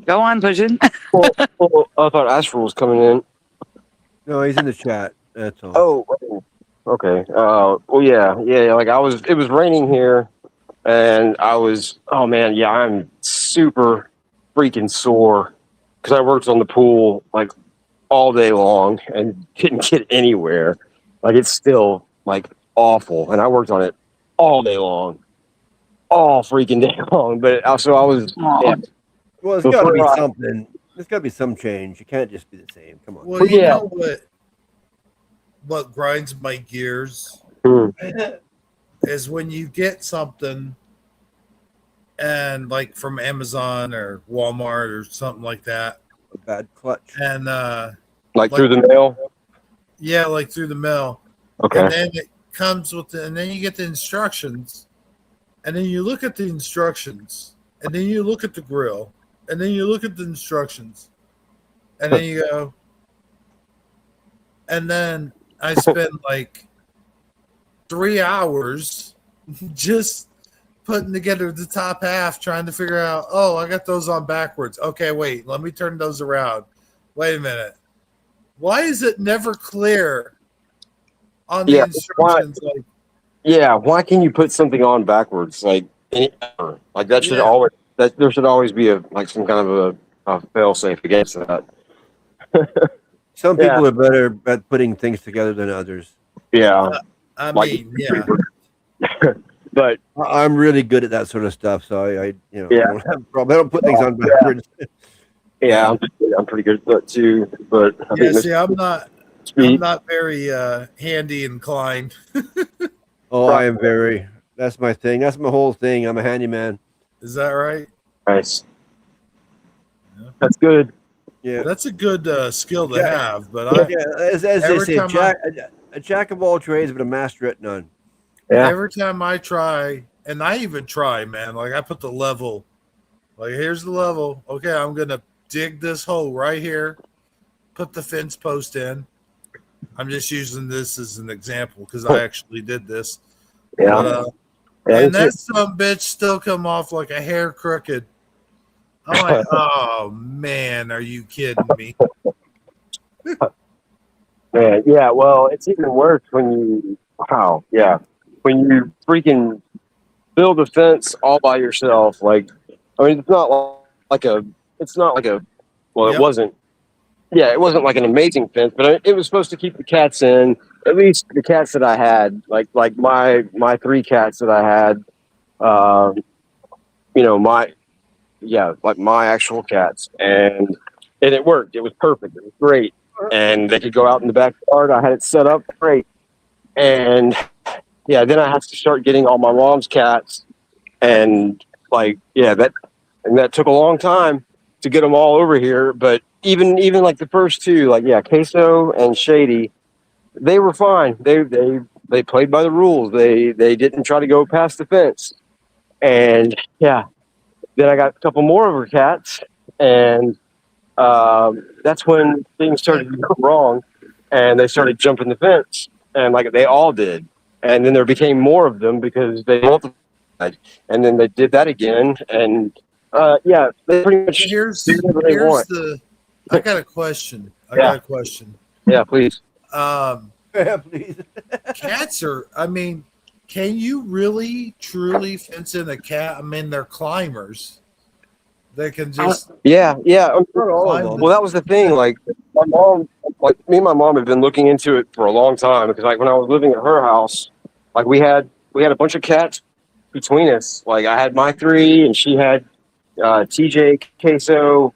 Go on, pushing. Well, I thought Astral was coming in. No, he's in the chat. That's all. Oh, okay. Well, yeah. Like it was raining here, and oh man, yeah, I'm super freaking sore because I worked on the pool like all day long and didn't get anywhere. Like it's still like awful, and I worked on it all day long, all freaking day long. But also, I was. Yeah. Well, there's got to be something. There's got to be some change. You can't just be the same. Come on. Well, you know what grinds my gears is when you get something and like from Amazon or Walmart or something like that. A bad clutch. And like through the mail? Yeah, like through the mail. Okay. And then it comes with and then you get the instructions. And then you look at the instructions. And then you look at the grill. And then you look at the instructions. And then you go. And then I spend like 3 hours just putting together the top half, trying to figure out, oh, I got those on backwards. Okay, wait, let me turn those around. Wait a minute. Why is it never clear on the instructions? Why can you put something on backwards? Like that should always there should always be some kind of a fail safe against that. Some people are better at putting things together than others. Yeah. I mean, yeah. But I'm really good at that sort of stuff, so I don't have a problem. I don't put things on backwards. Yeah, I'm pretty good at that too. But I'm not very handy inclined. Oh, I am very. That's my thing. That's my whole thing. I'm a handyman. Is that right? Nice. Yeah. That's good. Yeah, that's a good skill to have. But as they say, a jack of all trades, but a master at none. Yeah. Every time I try, and I even try, man, like I put the level, like here's the level. Okay, I'm gonna dig this hole right here, put the fence post in. I'm just using this as an example because I actually did this. Yeah. And that some bitch still come off like a hair crooked. I'm like, oh man, are you kidding me? Man, yeah. Well, it's even worse when you when you freaking build a fence all by yourself. Like, I mean, it's not like a. Well, it wasn't. Yeah, it wasn't like an amazing fence, but it was supposed to keep the cats in. At least the cats that I had, like my 3 cats that I had, my actual cats, and it worked. It was perfect. It was great, and they could go out in the backyard. I had it set up great, and then I had to start getting all my mom's cats, and that took a long time to get them all over here, but. Even like the first 2, Queso and Shady, they were fine. They They played by the rules. They didn't try to go past the fence. And yeah, then I got a couple more of her cats, and that's when things started to go wrong, and they started jumping the fence, and like they all did. And then there became more of them because they multiplied, and then they did that again, and yeah, they pretty much Here's do whatever they want. I got a question. Yeah, please. Please. Cats are, I mean, can you really truly fence in a cat? I mean, they're climbers. They can just Yeah. climb Well, that was the thing. Like my mom, like me and my mom have been looking into it for a long time because like when I was living at her house, like we had a bunch of cats between us. Like I had my 3 and she had TJ, Queso.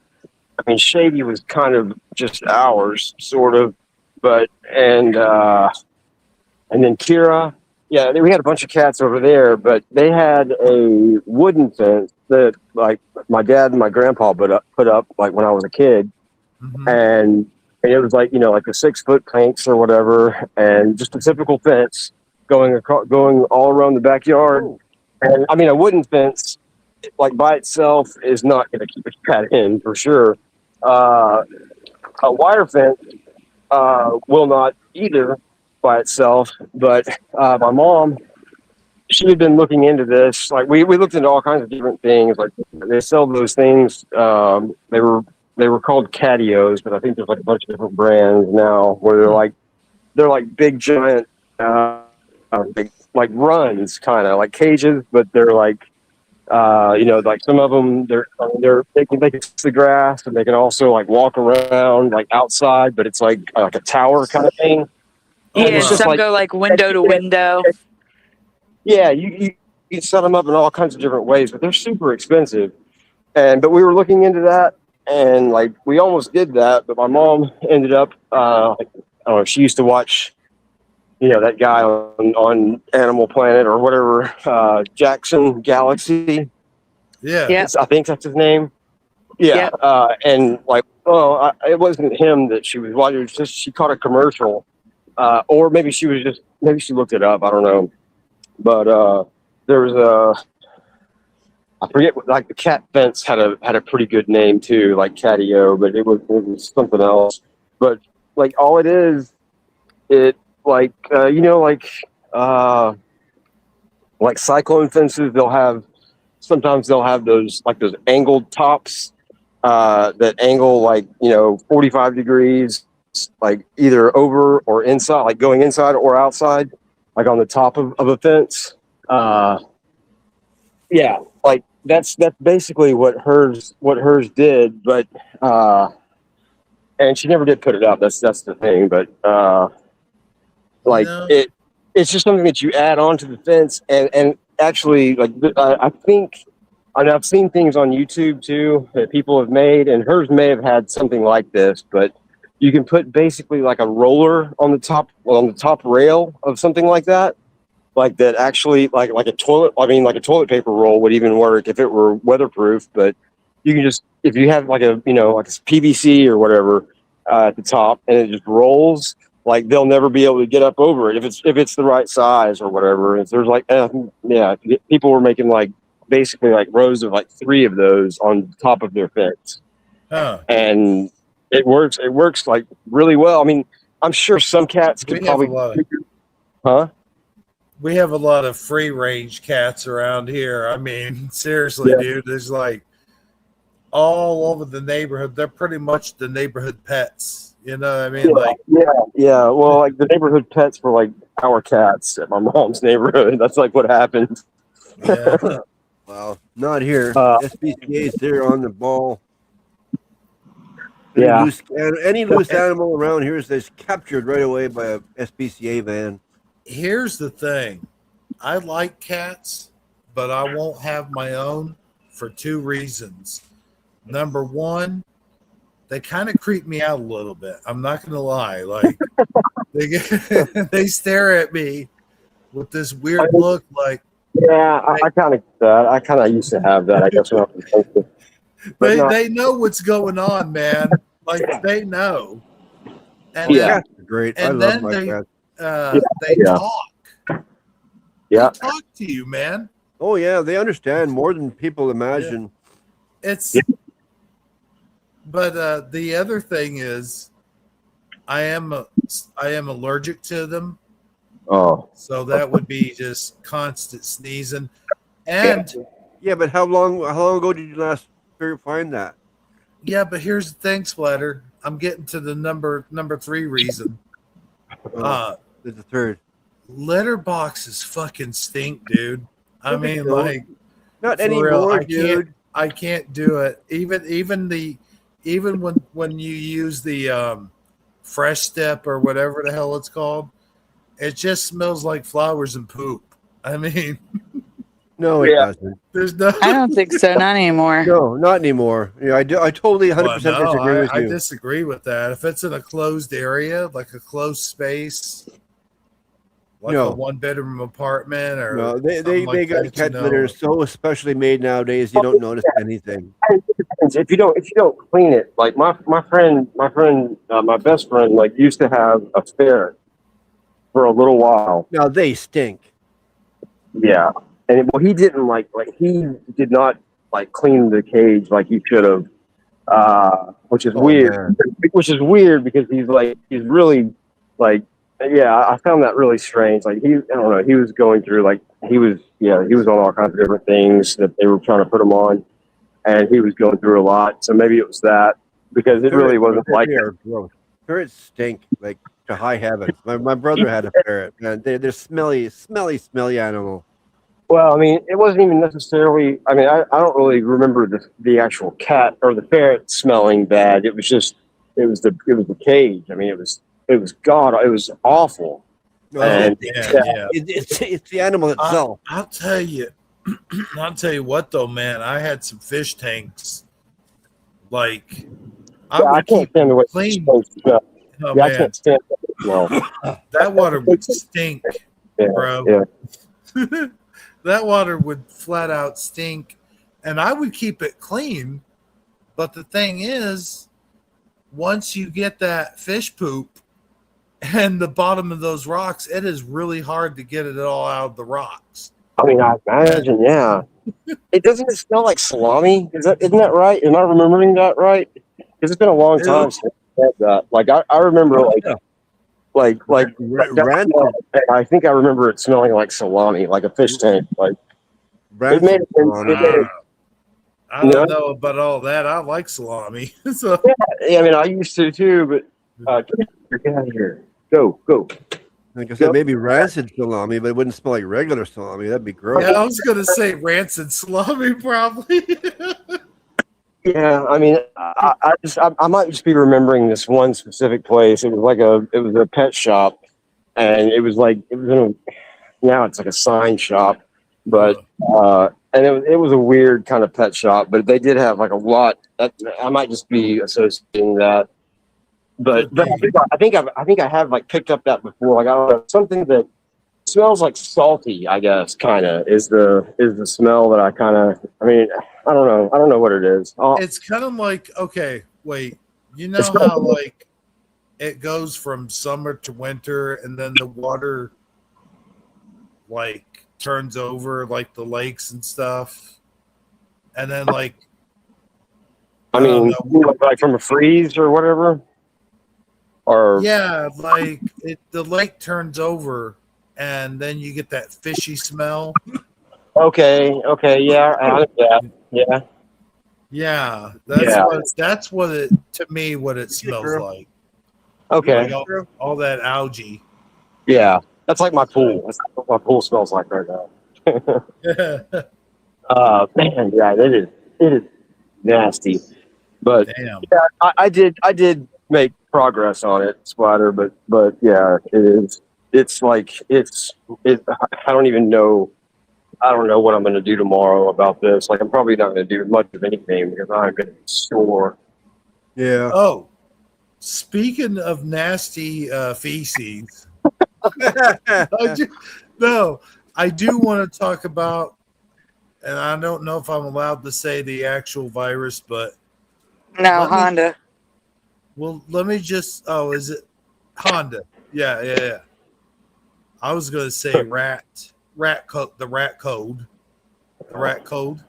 I mean, Shady was kind of just ours, sort of, but and then Kira. Yeah, we had a bunch of cats over there, but they had a wooden fence that like my dad and my grandpa put up like when I was a kid, and it was like like a 6-foot planks or whatever, and just a typical fence going all around the backyard. And I mean, a wooden fence like by itself is not going to keep a cat in for sure. A wire fence will not either by itself, but my mom, she had been looking into this. Like we looked into all kinds of different things. Like they sell those things. They were called catios, but I think there's like a bunch of different brands now where they're like big giant big, like runs, kind of like cages, but they're like like some of them they can kiss the grass, and they can also like walk around like outside, but it's like a tower kind of thing. Yeah, It's just some go like window to window. Yeah, you can set them up in all kinds of different ways, but they're super expensive. But we were looking into that, and like we almost did that, but my mom ended up I don't know, she used to watch that guy on Animal Planet or whatever, Jackson Galaxy. Yeah. I think that's his name. Yeah. And like, it wasn't him that she was watching. It was just she caught a commercial, or maybe she looked it up. I don't know. But there was I forget, like the cat fence had a pretty good name too, like Catio, but it was something else. But like all it is, like like cyclone fences, sometimes they'll have those angled tops that angle like 45 degrees, like either over or inside, like going inside or outside, like on the top of a fence. Yeah, like that's basically what hers did, but and she never did put it up. That's the thing, but it's just something that you add onto the fence, and actually, like I think, and I've seen things on YouTube too that people have made, and hers may have had something like this, but you can put basically like a roller on the top rail of something like that, like that actually like a toilet. I mean, like a toilet paper roll would even work if it were weatherproof, but you can just, if you have like a like a PVC or whatever at the top, and it just rolls. Like they'll never be able to get up over it if it's the right size or whatever. If there's like people were making like basically like rows of like 3 of those on top of their fence, and it works like really well. I mean, I'm sure some cats could probably. We have a lot of free range cats around here. I mean, seriously, dude, there's like all over the neighborhood. They're pretty much the neighborhood pets. You know what I mean? Yeah. Well, like the neighborhood pets were like our cats at my mom's neighborhood. That's like what happened. Yeah. Wow, not here. SPCA's there on the ball. Any loose animal around here is captured right away by a SPCA van. Here's the thing. I like cats, but I won't have my own for 2 reasons. Number one, they kind of creep me out a little bit. I'm not going to lie. Like they stare at me with this weird look. Like, I kind of used to have that. I guess when I was thinking. They know what's going on, man. Like they know. And cats are great. I love my cats. They talk. Yeah. They talk to you, man. Oh yeah, they understand more than people imagine. It's but the other thing is I am allergic to them. Oh. So that would be just constant sneezing. And yeah, but how long ago did you last find that? Yeah, but here's the thing, Splatter. I'm getting to the number 3 reason. There's a third. Litter boxes fucking stink, dude. I mean, don't. like, Not for anymore, real, dude. I can't do it. Even when you use the Fresh Step or whatever the hell it's called, it just smells like flowers and poop. I mean, no, it doesn't. There's no. I don't think so. Not anymore. No, not anymore. Yeah, I do. I totally 100% disagree with you. I disagree with that. If it's in a closed area, like a closed space, like a 1-bedroom apartment, or no, they like got that, cat litter so especially made nowadays. You don't notice anything. If you don't clean it, like my best friend, like used to have a ferret for a little while. Now they stink. Yeah, and he didn't he did not clean the cage like he should have, which is weird. Man. Which is weird because he's really yeah, I found that really strange. I don't know, he was going through he was on all kinds of different things that they were trying to put him on, and he was going through a lot. So maybe it was that, because it really wasn't like it. Ferrets stink to high heaven. My brother had a ferret. Man, they're smelly animal. Well, I mean, it wasn't even necessarily. I mean, I don't really remember the actual cat or the ferret smelling bad. It was just it was the cage. I mean, it was awful. And It's the animal itself. I'll tell you what though, man. I had some fish tanks. I can't stand the way clean. Oh, Yeah, I can't stand that. No. That water would stink, bro. Yeah. That water would flat out stink, and I would keep it clean. But the thing is, once you get that fish poop and the bottom of those rocks, it is really hard to get it all out of the rocks. I mean, I imagine, yeah. It doesn't smell like salami. Isn't that right? Am I remembering that right? Because it's been a long time since I had that. I remember I think I remember it smelling like salami, like a fish tank. I don't know about all that. I like salami. So yeah, I mean, I used to too, but get out of here. Go. Like I said, maybe rancid salami, but it wouldn't smell like regular salami. That'd be gross. Yeah, I was gonna say rancid salami, probably. Yeah, I mean, I might just be remembering this one specific place. It was a pet shop, and now it's like a sign shop, but and it was a weird kind of pet shop. But they did have a lot. I might just be associating that. But I think I have picked up that before. Something that smells like salty, I guess, kind of is the smell that I kind of. I mean, I don't know what it is. It's kind of okay, wait. You know how it goes from summer to winter, and then the water turns over, the lakes and stuff, and then I mean, from a freeze or whatever. Or yeah, the lake turns over, and then you get that fishy smell. Okay, yeah. That's what it to me. What it smells like. Okay. All that algae. Yeah, that's like my pool. That's what my pool smells like right now. Man, yeah, it is nasty. But damn. Yeah, I did make progress on it, Splatter, but yeah, it is. It's I don't even know. I don't know what I'm going to do tomorrow about this. I'm probably not going to do much of anything because I'm going to be sore. Yeah. Oh, speaking of nasty feces, I do want to talk about, and I don't know if I'm allowed to say the actual virus, but no, Honda. Let me just. Oh, is it Honda? Yeah. I was going to say rat. rat code. The rat code. The rat code.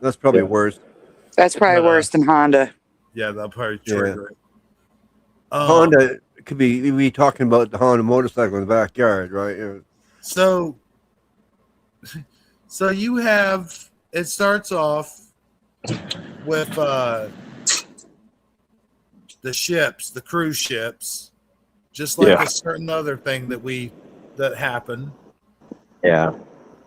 That's probably worse. That's probably worse than Honda. Yeah, that'll probably trigger it. Honda could be we talking about the Honda motorcycle in the backyard, right? Yeah. So you have it starts off with the ships, the cruise ships, just like a certain other thing that happened. Yeah.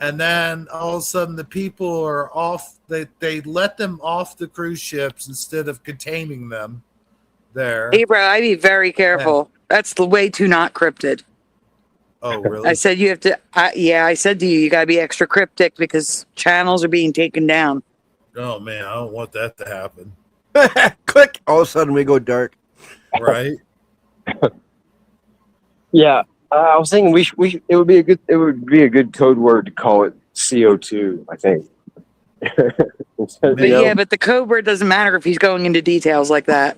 And then all of a sudden the people are off. They let them off the cruise ships instead of containing them there. Hey, bro, I'd be very careful. That's the way too not cryptid. Oh, really? I said you have to. I said to you, you got to be extra cryptic because channels are being taken down. Oh man, I don't want that to happen. Click. All of a sudden we go dark. Right. Yeah. I was thinking it would be a good code word to call it CO2. I think. But the code word doesn't matter if he's going into details like that.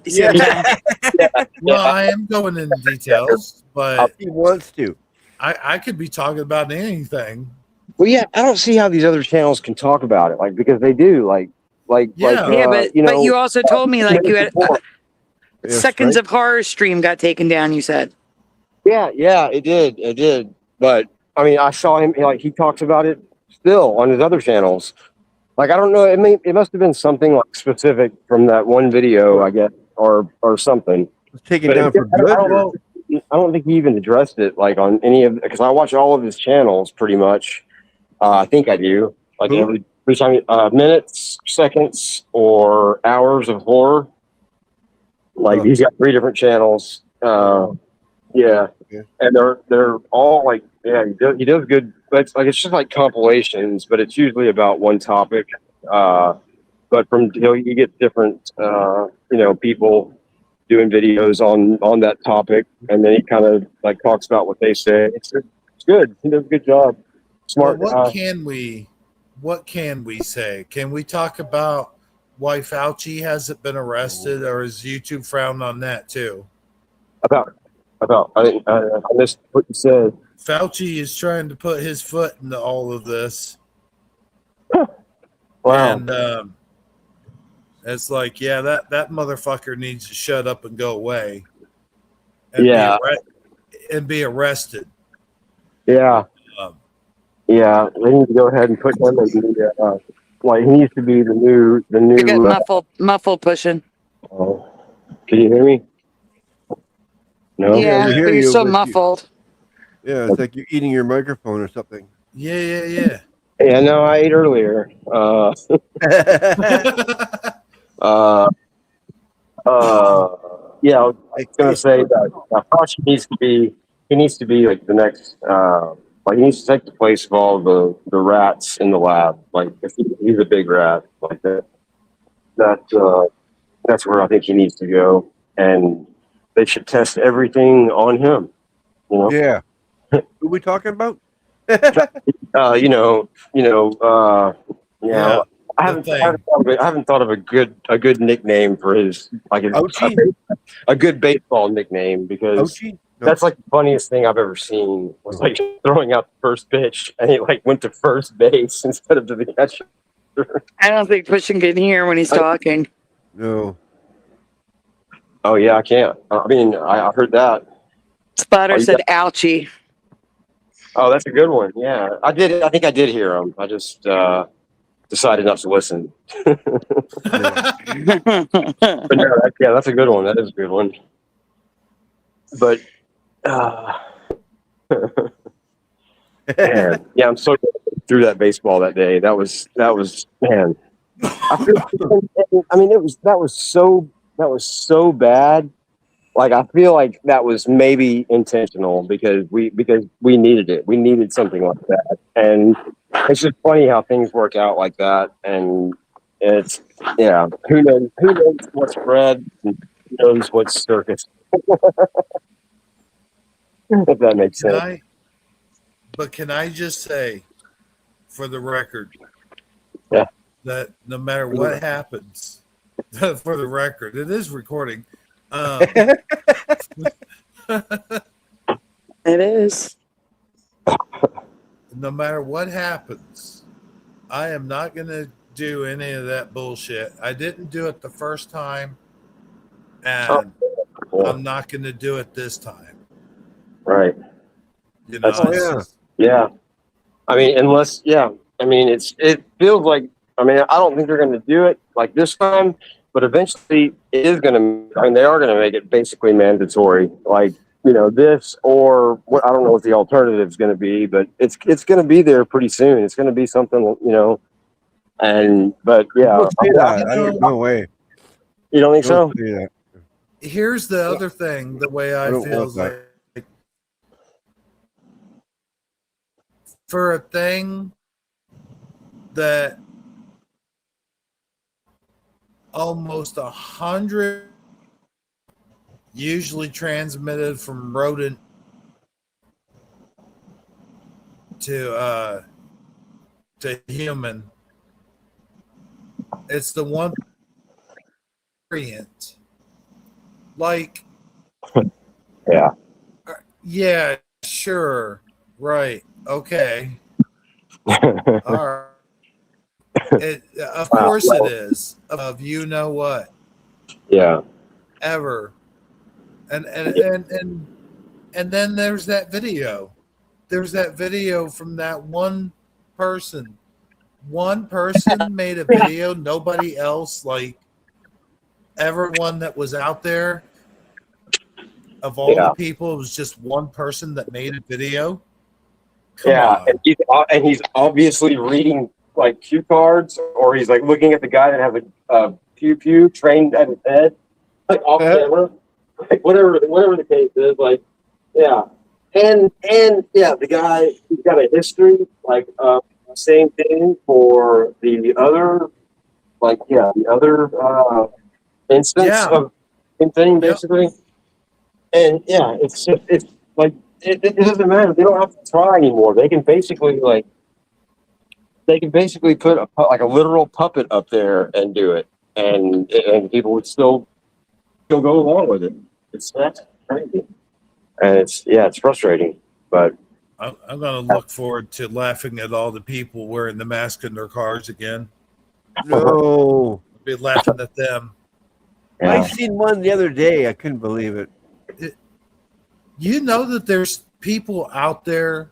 Well, I am going into details, but he wants to. I could be talking about anything. Well, yeah, I don't see how these other channels can talk about it, like because they do, but you also told me like you had seconds of horror stream got taken down. You said. Yeah, it did. But I mean, I saw him like he talks about it still on his other channels. Like I don't know, it must have been something like specific from that one video, I guess, or something. It's taken down for good. I don't think he even addressed it like on any of because I watch all of his channels pretty much. I think I do like every time minutes, seconds, or hours of horror. Like he's got 3 different channels. Yeah, and they're all like he does good. It's like it's just like compilations, but it's usually about one topic. But from you get different people doing videos on that topic, and then he kind of like talks about what they say. It's good. He does a good job. Smart. Well, what can we say? Can we talk about why Fauci hasn't been arrested, or is YouTube frowned on that too? About I missed what you said. Fauci is trying to put his foot into all of this. Wow. And it's like, that motherfucker needs to shut up and go away. And be arrested. Yeah. Yeah, they need to go ahead and put him in the he needs to be the new. You got muffled pushing. Can you hear me? No. Yeah, but you're so muffled. Yeah, it's like you're eating your microphone or something. Yeah. Yeah, no, I ate earlier. Yeah, I was gonna say that Fauci needs to be like the next he needs to take the place of all the rats in the lab. Like if he's a big rat like that. That's where I think he needs to go, and they should test everything on him. Yeah. Who are we talking about? Yeah. I haven't thought of a good nickname for his a good baseball nickname because that's like the funniest thing I've ever seen was like throwing out the first pitch and he like went to first base instead of to the catcher. I don't think Pushing can hear when he's talking. No. Oh yeah, I can't. I mean, I heard that. Spotter said ouchie. Oh, that's a good one. Yeah, I think I did hear him. I just decided not to listen. But no, that's a good one. That is a good one. But man, yeah, I'm so through that baseball that day. That was man. That was so bad. Like I feel like that was maybe intentional because we needed it. We needed something like that, and it's just funny how things work out like that. And it's who knows what's bread, and who knows what's circus. If that makes sense. Can I just say, for the record, that no matter what happens, for the record, it is recording. It is. No no matter what happens, I am not going to do any of that bullshit. I didn't do it the first time, and I'm not going to do it this time. Right. You know, Yeah. I mean, unless, I mean, it feels like, I mean, I don't think they're going to do it like this time, but eventually it is going to, I mean, they are going to make it basically mandatory. Like, you know, this or what, I don't know what the alternative is going to be, but it's going to be there pretty soon. It's going to be something, you know, but yeah. No way. You don't think so? Here's the other thing, the way I feel is like, for a thing that almost 100 usually transmitted from rodent to human, it's the one variant. Like, yeah, sure, right, okay, all right. Of course it is. Of you know what? Yeah. Ever. And then there's that video. There's that video from that one person. One person made a video. Nobody else, like everyone that was out there, of all the people, it was just one person that made a video. Come on. And he's obviously reading like cue cards, or he's like looking at the guy that has a pew pew trained at his head, like off camera, like whatever the case is. Like, and the guy, he's got a history like same thing for the other, like the other instance of same thing basically. And it's like it doesn't matter. They don't have to try anymore. They can basically put a literal puppet up there and do it, and people would still go along with it. That's crazy, and it's frustrating. But I'm going to look forward to laughing at all the people wearing the mask in their cars again. No, I'll be laughing at them. I seen one the other day. I couldn't believe it. You know that there's people out there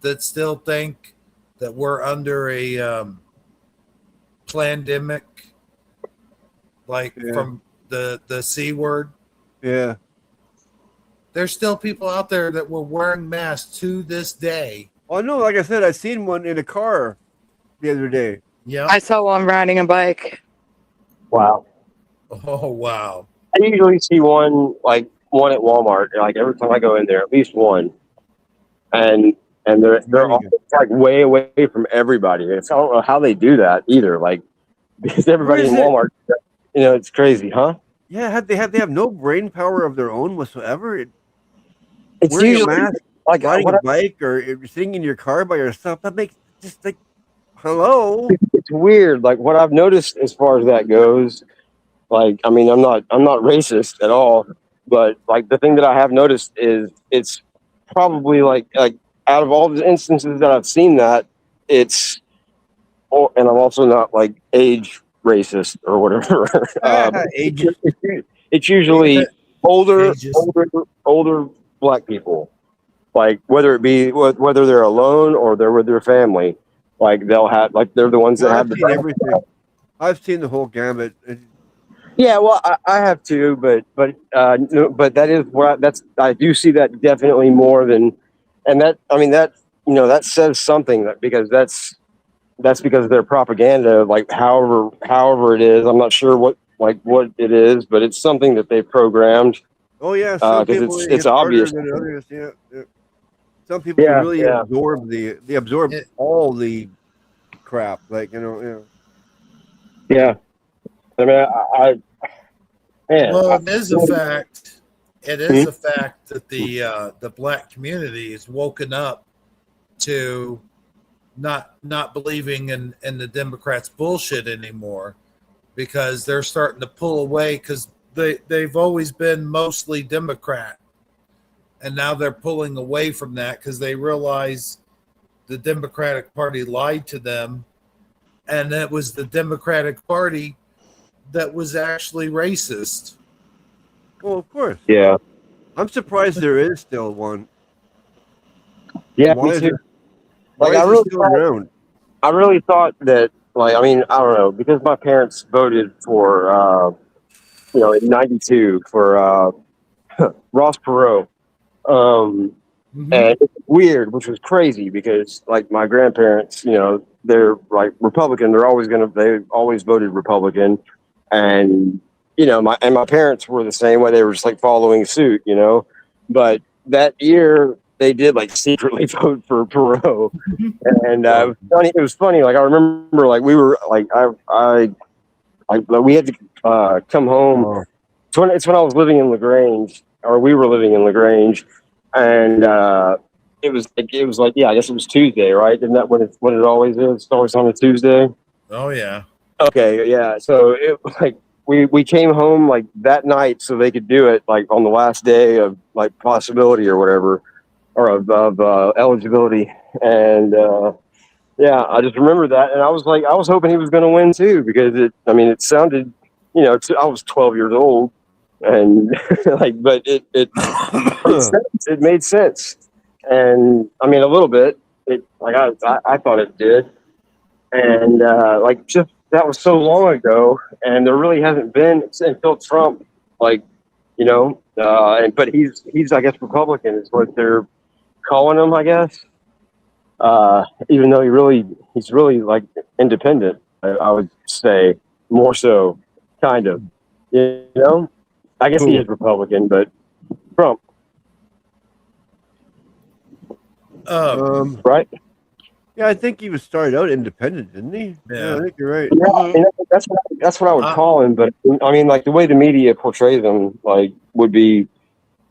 that still think that we're under a pandemic, like from the C word. Yeah. There's still people out there that were wearing masks to this day. Oh no, like I said, I seen one in a car the other day. Yeah. I saw one riding a bike. Wow. Oh wow. I usually see one at Walmart. Like every time I go in there, at least one, and they're all like way away from everybody. I don't know how they do that either. Like because everybody in Walmart, you know, it's crazy, huh? Yeah, they have no brain power of their own whatsoever. It's wearing usually a mask, like riding a bike, or sitting in your car by yourself. That makes just like hello. It's weird. Like what I've noticed as far as that goes. Like, I mean, I'm not racist at all, but like the thing that I have noticed is it's probably like out of all the instances that I've seen that and I'm also not like age racist or whatever. It's usually older Black people, like whether they're alone or they're with their family, like they'll have like they're the ones that have everything. I've seen the whole gambit. Yeah, well, I have too, but that is what I do see that definitely more than, and that I mean that that says something because that's because of their propaganda. Like however it is, I'm not sure what it is, but it's something that they programmed. Oh yeah, some people it's obvious. Than others. Yeah. Some people really absorb all the crap. Like Yeah. I mean, well, it is a fact. It is a fact that the Black community is woken up to not believing in the Democrats' bullshit anymore, because they're starting to pull away because they've always been mostly Democrat, and now they're pulling away from that because they realize the Democratic Party lied to them, and it was the Democratic Party that was actually racist. Well, of course. Yeah. I'm surprised there is still one. Yeah, Why me is too. it? Why Like, is it still around? I really thought that, like, I mean, I don't know, because my parents voted for, in '92 for Ross Perot. And it's weird, which was crazy because, like, my grandparents, they're like Republican. They always voted Republican. And, my parents were the same way. They were just like following suit, But that year, they did like secretly vote for Perot. And it was funny. Like, I remember, like, we were like, we had to come home. It's when I was living in LaGrange, or we were living in LaGrange, and it was like, yeah, I guess it was Tuesday, right? Isn't that when it always is? It's always on a Tuesday. Oh yeah. Okay, yeah. So it like we came home like that night so they could do it like on the last day of like possibility or whatever, or of eligibility, and yeah, I just remember that, and I was hoping he was going to win too because it sounded, I was 12 years old, and like, but it it made sense, and I mean a little bit. I thought it did, and like just that was so long ago, and there really hasn't been until Trump, like, but he's I guess Republican is what they're calling him, I guess. Even though he's really like independent, I would say more so, kind of, I guess he is Republican, but Trump, right? Yeah, I think he was started out independent, didn't he? Yeah, I think you're right. Yeah, I mean, that's what I would call him, but I mean, like the way the media portrays him, like would be.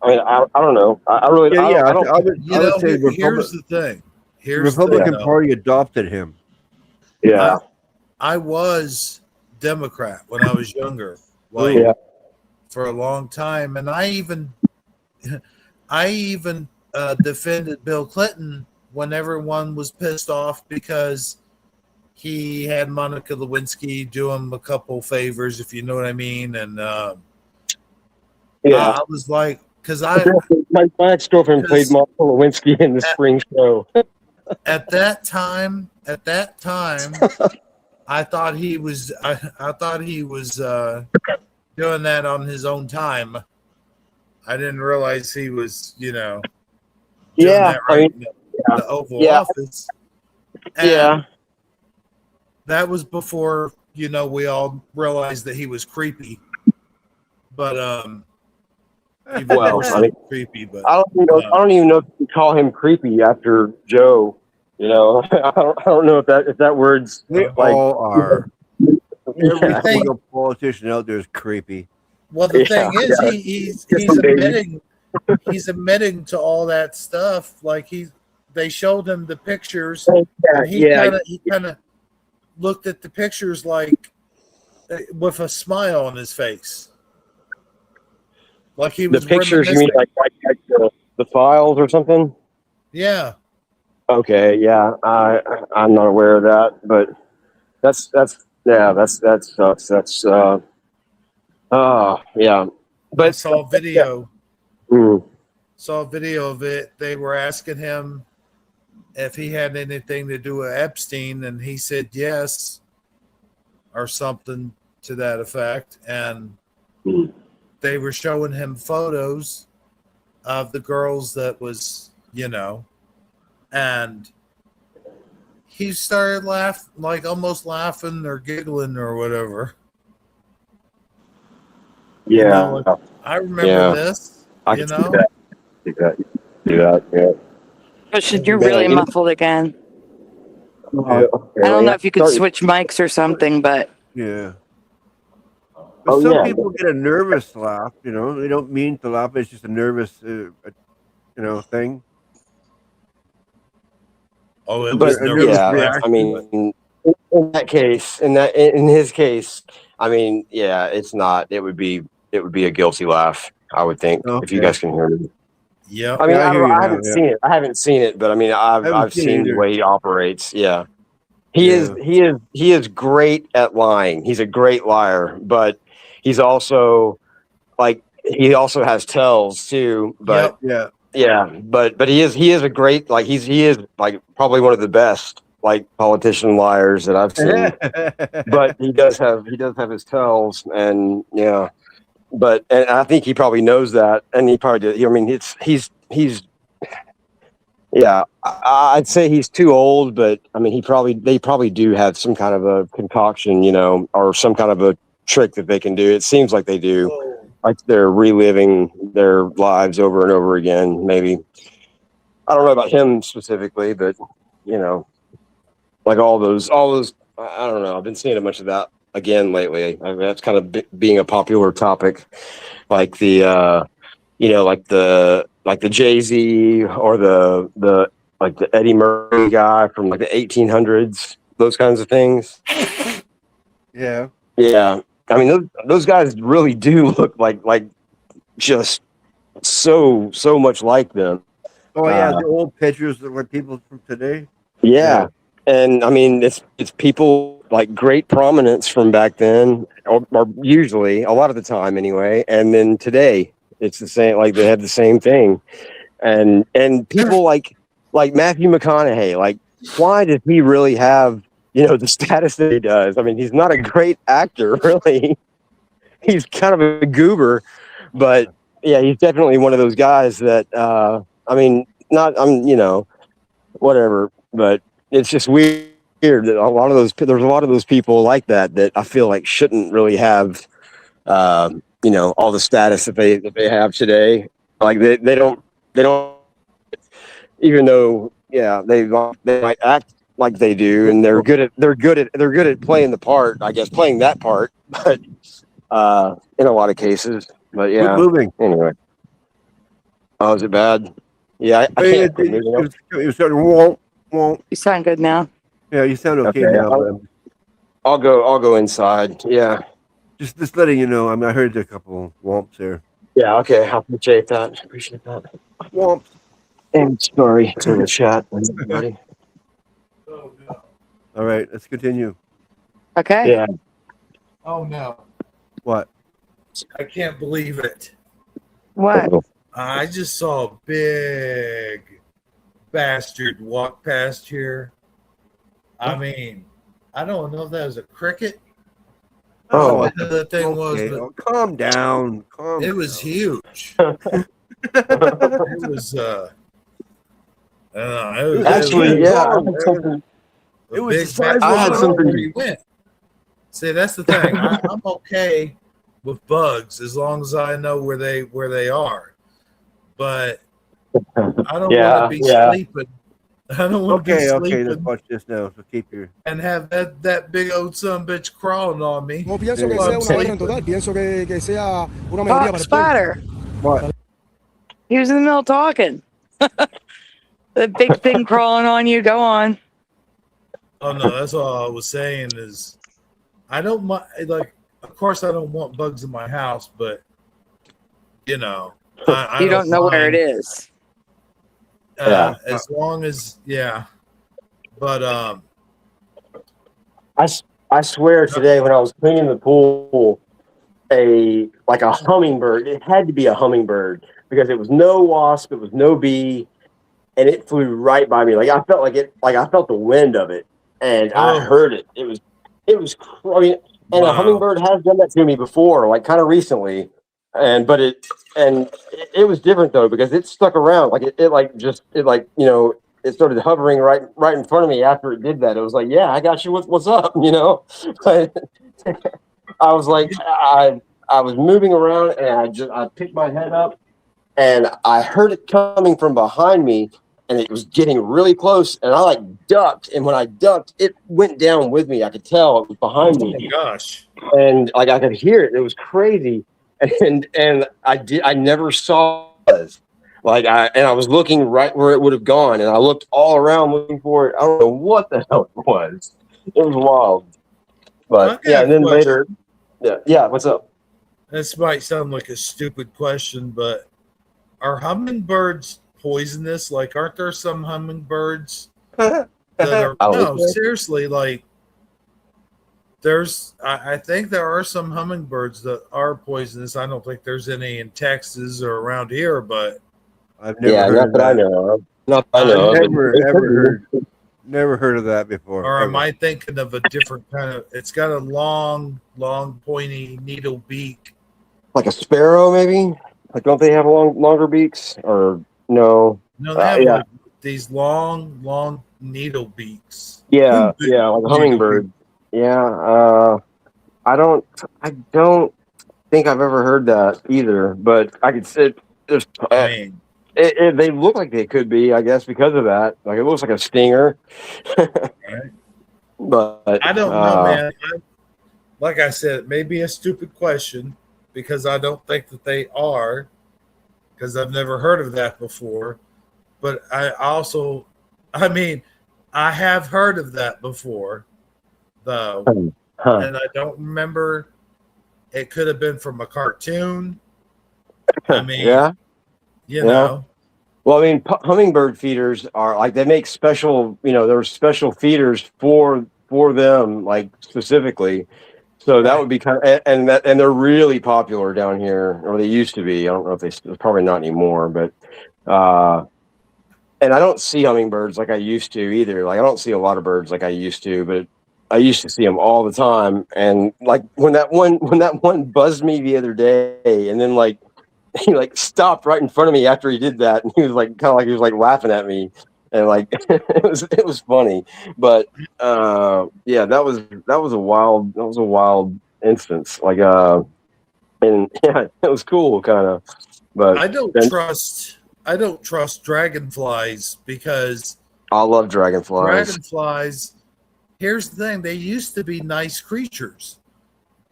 I mean, I don't know. I really, I would say here's the thing. The Republican Party adopted him. Yeah, I was Democrat when I was younger, like for a long time, and I even defended Bill Clinton when everyone was pissed off because he had Monica Lewinsky do him a couple favors, if you know what I mean, and I was like, because my ex-girlfriend played Monica Lewinsky in the spring show. At that time, I thought he was doing that on his own time. I didn't realize he was, doing that right in the Oval Office. And that was before, we all realized that he was creepy. But creepy. But I don't even know if you call him creepy after Joe. I don't know if that word's they like, all are. Every Yeah. single politician out there is creepy. Well, the thing is, he's admitting to all that stuff. Like they showed him the pictures, and he kind of looked at the pictures like with a smile on his face, like he was. The pictures, you mean like the files or something? Yeah. Okay, yeah, I'm not aware of that, but that sucks. Yeah. But I saw a video. Mm. Saw a video of it. They were asking him if he had anything to do with Epstein, and he said yes, or something to that effect. And they were showing him photos of the girls that was, and he started laughing, like almost laughing or giggling or whatever. Yeah, I remember this. I can see that. Do that. Yeah. Christian, you're really muffled again. I don't know if you could switch mics or something, but yeah. But some people get a nervous laugh. They don't mean to laugh. It's just a nervous, thing. Oh, it was I mean, in his case, I mean, yeah, it's not. It would be a guilty laugh, I would think, if you guys can hear me. Yeah. I mean, Yeah, I I, hear you I now, haven't yeah. seen it. I haven't seen it, but I mean, I've haven't seen it seen the either. way he operates. Yeah. Yeah. He is great at lying. He's a great liar, but he's also like he also has tells too. But Yeah. but he is a great like he is like probably one of the best like politician liars that I've seen. But he does have his tells, and yeah. But and I think he probably knows that, and he probably did. I mean, he's yeah. I'd say he's too old, but I mean, they probably do have some kind of a concoction, you know, or some kind of a trick that they can do. It seems like they do, like they're reliving their lives over and over again. Maybe I don't know about him specifically, but you know, like all those. I don't know. I've been seeing a bunch of that again lately. I mean, that's kind of being a popular topic, like the you know, like the Jay-Z or the like the Eddie Murray guy from like the 1800s, those kinds of things. Yeah. Yeah, I mean those guys really do look like just so much like them. Oh yeah, the old pictures that were people from today. Yeah. And I mean, it's people like great prominence from back then, or usually a lot of the time anyway. And then today, it's the same. Like they have the same thing, and people like Matthew McConaughey. Like, why does he really have the status that he does? I mean, he's not a great actor, really. He's kind of a goober, but yeah, he's definitely one of those guys that I mean, whatever, but. It's just weird that there's a lot of those people like that I feel like shouldn't really have, all the status that they have today. Like they don't, even though, they might act like they do, and they're good at playing the part, I guess, playing that part, but in a lot of cases, but yeah. Quit moving. Anyway. Oh, is it bad? Yeah, I can't quit moving. It started won't. You sound good now. Yeah, you sound okay now. I'll go inside. Yeah. Just letting you know. I mean, I heard a couple womps there. Yeah. Okay. I appreciate that. Womps. And sorry to the chat, everybody. All right, let's continue. Okay. Yeah. Oh no. What? I can't believe it. What? I just saw a big bastard walk past here. I mean, I don't know if that was a cricket. I don't know what the thing was. But calm down. It was huge. It was actually, yeah. It was I had something where he went. See, that's the thing. I'm okay with bugs as long as I know where they are. But I don't want to be sleeping. I don't want to be sleeping. Okay, let's watch this now. So keep your and have that big old son bitch crawling on me. No pienso que sea una guerra en total. Pienso que sea una mejoría para el Spider. What? He was in the middle talking. The big thing crawling on you. Go on. Oh no, that's all I was saying is I don't mind. Like, of course, I don't want bugs in my house, but I you don't know where it is. As long as but I swear today when I was cleaning the pool, a hummingbird. It had to be a hummingbird because it was no wasp, it was no bee, and it flew right by me. Like I felt the wind of it, and I heard it. It was. I mean, and a hummingbird has done that to me before, like kind of recently. But it was different though because it stuck around it started hovering right in front of me after it did that. It was like, yeah, I got you. What's up? But I was like, I was moving around and I picked my head up and I heard it coming from behind me and it was getting really close and I ducked, and when I ducked, it went down with me. I could tell it was behind me. Oh my gosh! And I could hear it. It was crazy. And I never saw it. I was looking right where it would have gone, and I looked all around looking for it. I don't know what the hell it was. It was wild. But and then later, what's up? This might sound like a stupid question, but are hummingbirds poisonous? Like, aren't there some hummingbirds that are no, seriously, like I think there are some hummingbirds that are poisonous. I don't think there's any in Texas or around here, but I've never heard of that. I know of. Not that I know of. Never heard of that before. Or am I thinking of a different kind of? It's got a long, pointy needle beak. Like a sparrow, maybe? Like, don't they have longer beaks? Or no? No, they have like these long needle beaks. Yeah, like a hummingbird. Yeah, I don't think I've ever heard that either. But I could say they look like they could be, I guess, because of that. Like, it looks like a stinger. Right. But I don't know, man. Like I said, it may be a stupid question because I don't think that they are, because I've never heard of that before. But I have heard of that before, though, and I don't remember. It could have been from a cartoon. I mean, you know. Well, I mean, hummingbird feeders are like, they make special, there's special feeders for them, like, specifically. So that would be kind of, and they're really popular down here, or they used to be. I don't know if they're probably not anymore, but and I don't see hummingbirds like I used to either. Like, I don't see a lot of birds like I used to, but I used to see them all the time. And like when that one buzzed me the other day, and then like he like stopped right in front of me after he did that, and he was like kind of like he was like laughing at me, and like it was funny. But yeah, that was a wild instance. Like and yeah, it was cool kind of. But I don't trust dragonflies because I love dragonflies. Dragonflies, here's the thing, they used to be nice creatures.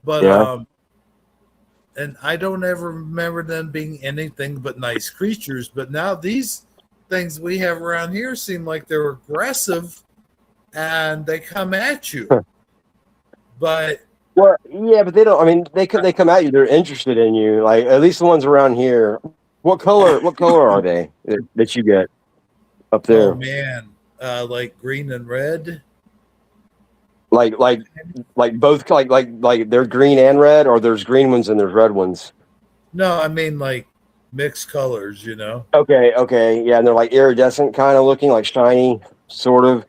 But and I don't ever remember them being anything but nice creatures. But now these things we have around here seem like they're aggressive and they come at you. But well, yeah, but they don't. I mean, they come at you. They're interested in you. Like, at least the ones around here. What color are they that you get up there? Oh man, like green and red. Like both, like they're green and red, or there's green ones and there's red ones. No, I mean like mixed colors, you know. Okay, yeah, and they're like iridescent, kind of looking, like shiny, sort of.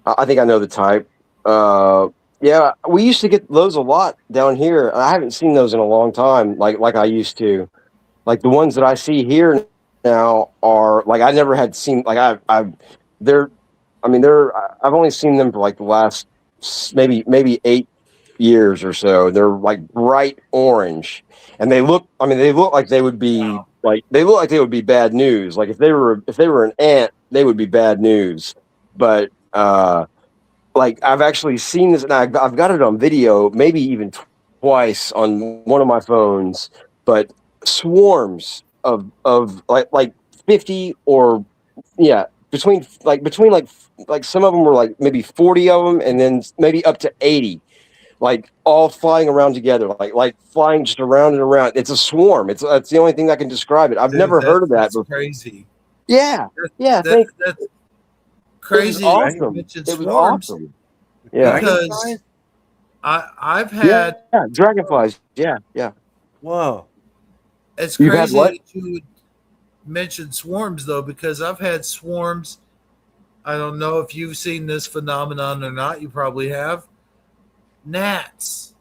I think I know the type. Yeah, we used to get those a lot down here. I haven't seen those in a long time, like I used to. Like the ones that I see here now are like I never had seen. Like I've only seen them for like the last maybe 8 years or so. They're like bright orange, and they look like they would be bad news. Like if they were an ant, they would be bad news. But like I've actually seen this, and I've got it on video, maybe even twice on one of my phones. But swarms of like 50 or between some of them were like maybe 40 of them, and then maybe up to 80, like all flying around together, like flying just around and around. It's a swarm. It's the only thing that can describe it. I've never heard of that. That's crazy. Yeah, that's crazy. It was awesome. It was awesome. Yeah, because I've had dragonflies. Yeah. Whoa. It's crazy that you would mention swarms, though, because I've had swarms. I don't know if you've seen this phenomenon or not. You probably have. Gnats,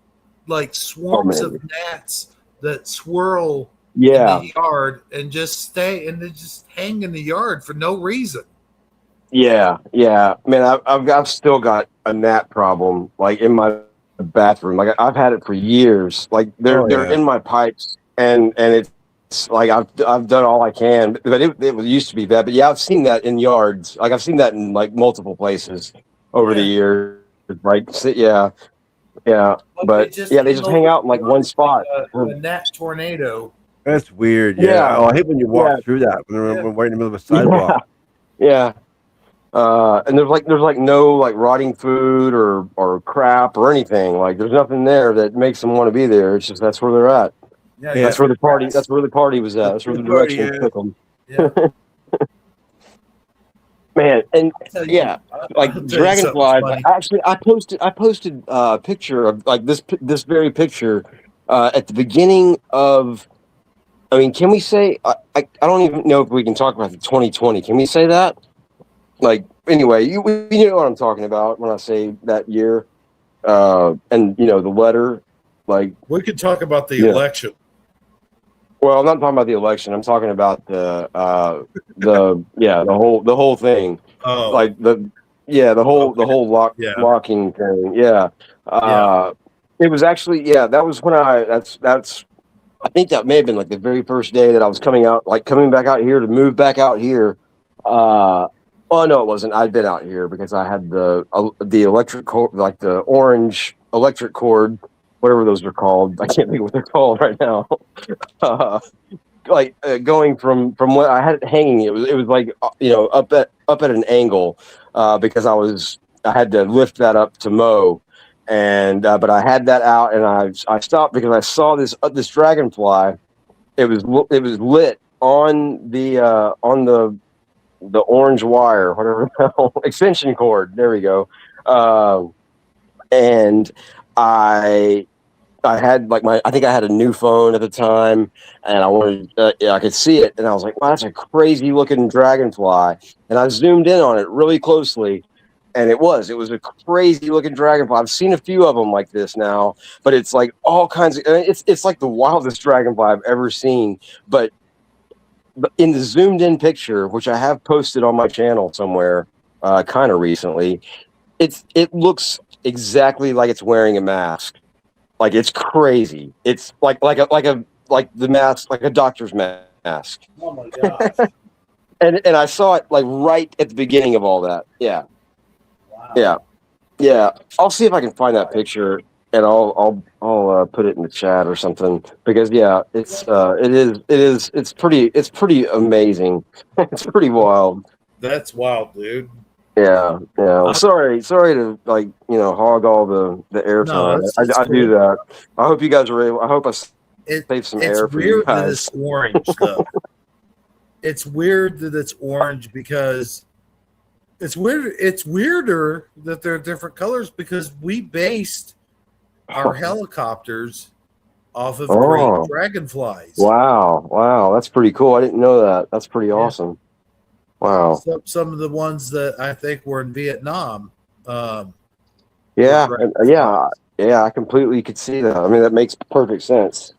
like swarms of gnats that swirl in the yard and just hang in the yard for no reason. Yeah. Man, I've still got a gnat problem, like in my bathroom. Like I've had it for years. Like they're in my pipes. And it's like I've done all I can, but it used to be bad. But yeah, I've seen that in yards. Like I've seen that in like multiple places over the years. Like but they just hang out in like one spot. A gnat tornado. That's weird. Yeah. Oh, I hate when you walk through that when we're right in the middle of a sidewalk. Yeah. And there's like no like rotting food or crap or anything. Like there's nothing there that makes them want to be there. It's just that's where they're at. Yeah, that's where the party. That's where the party was at. That's where the direction took them. Yeah. Man, and tell you- yeah, like I'll tell you something dragonflies. funny. Actually, I posted a picture of like this very picture at the beginning of. I mean, can we say? I don't even know if we can talk about the 2020. Can we say that? Like, anyway, you know what I'm talking about when I say that year, and the letter, like. We could talk about the Yeah. election. Well, I'm not talking about the election. I'm talking about the whole thing. Oh. Like the whole locking thing. Yeah. It was actually that was when I think that may have been like the very first day that I was coming back out here to move back out here. Oh no, it wasn't. I'd been out here because I had the electric cord, like the orange electric cord, whatever those are called. I can't think of what they're called right now. Going from what I had it hanging, it was like up at an angle because I had to lift that up to mow, and but I had that out and I stopped because I saw this dragonfly. It was lit on the orange wire, whatever the hell, extension cord. There we go. And I had I think I had a new phone at the time, and I wanted I could see it, and I was like, wow, that's a crazy looking dragonfly. And I zoomed in on it really closely, and it was a crazy looking dragonfly. I've seen a few of them like this now, but it's like all kinds of. It's like the wildest dragonfly I've ever seen, but in the zoomed in picture, which I have posted on my channel somewhere, kind of recently, it looks exactly like it's wearing a mask. Like it's crazy. It's like the mask, like a doctor's mask. Oh my gosh. and I saw it like right at the beginning of all that. Yeah. Wow. Yeah. I'll see if I can find that picture and I'll put it in the chat or something because it's pretty amazing. It's pretty wild. That's wild, dude. Yeah. Sorry to hog all the airtime. No, I do that. I hope you guys are able. I hope I save some air for you weird that guys. it's orange, though. It's weird that it's orange because it's weird. It's weirder that they're different colors because we based our helicopters off of great dragonflies. Wow, that's pretty cool. I didn't know that. That's pretty awesome. Wow. Some of the ones that I think were in Vietnam. Yeah, I completely could see that. I mean, that makes perfect sense.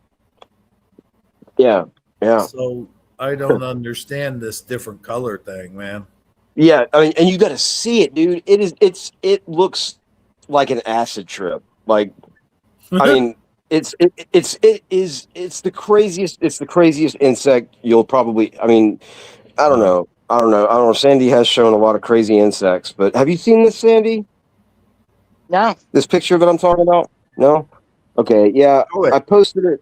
Yeah. So I don't understand this different color thing, man. Yeah, I mean, and you got to see it, dude. It looks like an acid trip. Like, I mean, it's the craziest insect you'll probably. I mean, I don't know. Sandy has shown a lot of crazy insects, but have you seen this, Sandy? No. This picture that I'm talking about? No? Okay, yeah. I posted it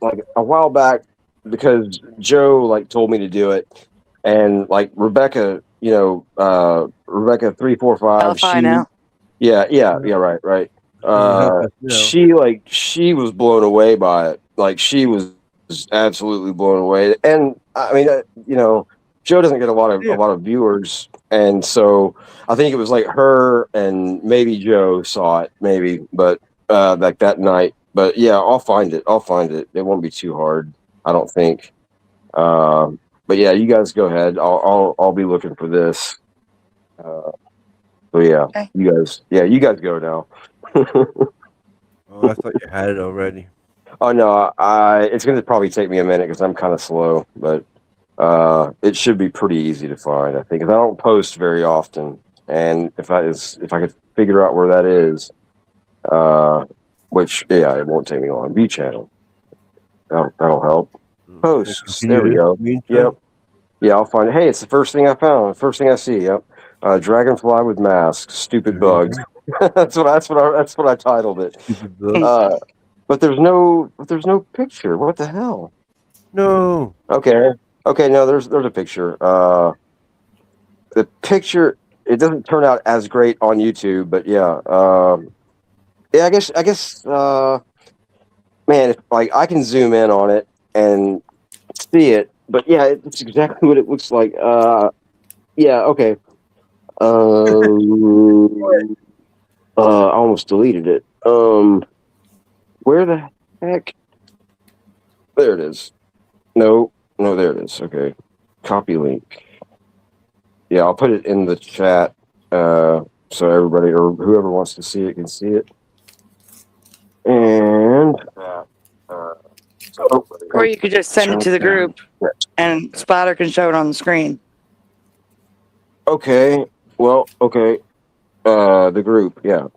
like a while back because Joe told me to do it. And Rebecca, Rebecca 345. Right. She was blown away by it. Like she was absolutely blown away. And I mean, Joe doesn't get a lot of viewers, and so I think it was like her and maybe Joe saw it, but like that night. But yeah, I'll find it. It won't be too hard, I don't think. But yeah, you guys go ahead. I'll be looking for this. So yeah, okay. You guys go now. Oh, I thought you had it already. Oh no, it's going to probably take me a minute because I'm kind of slow, but it should be pretty easy to find. I think 'cause I don't post very often, and if I could figure out where that is, which it won't take me long. V channel, that'll help. Posts. There we go. Yep. Yeah, I'll find it. Hey, it's the first thing I found. First thing I see. Yep. Dragonfly with mask. Stupid bug. that's what I titled it. But there's no picture. What the hell? No. Okay. No, there's a picture. The picture, it doesn't turn out as great on YouTube, but yeah. I guess. Man, if I can zoom in on it and see it, but yeah, it's exactly what it looks like. Yeah, okay. I almost deleted it. Where the heck? There it is. No, there it is. Okay, copy link. Yeah, I'll put it in the chat so everybody or whoever wants to see it can see it. And Or you could just send it to the group, and Spotter can show it on the screen. okay, well, okay, the group, yeah.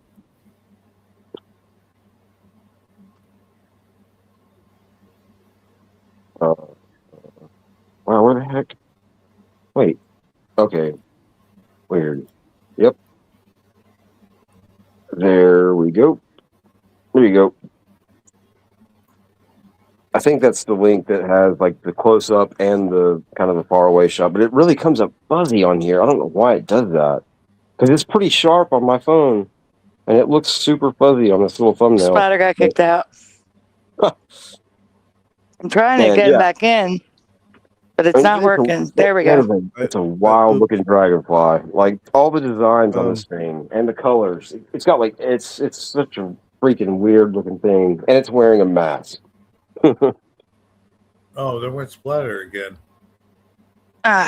Wow, where the heck? Wait. Okay. Weird. Yep. There we go. There you go. I think that's the link that has like the close up and the kind of the far away shot, but it really comes up fuzzy on here. I don't know why it does that. Because it's pretty sharp on my phone and it looks super fuzzy on this little thumbnail. Spotter got kicked out. I'm trying to get him back in, but it's not working. There we go. It's a wild looking dragonfly. Like all the designs on this thing and the colors. It's got like it's such a freaking weird looking thing, and it's wearing a mask. Oh, there went Splatter again.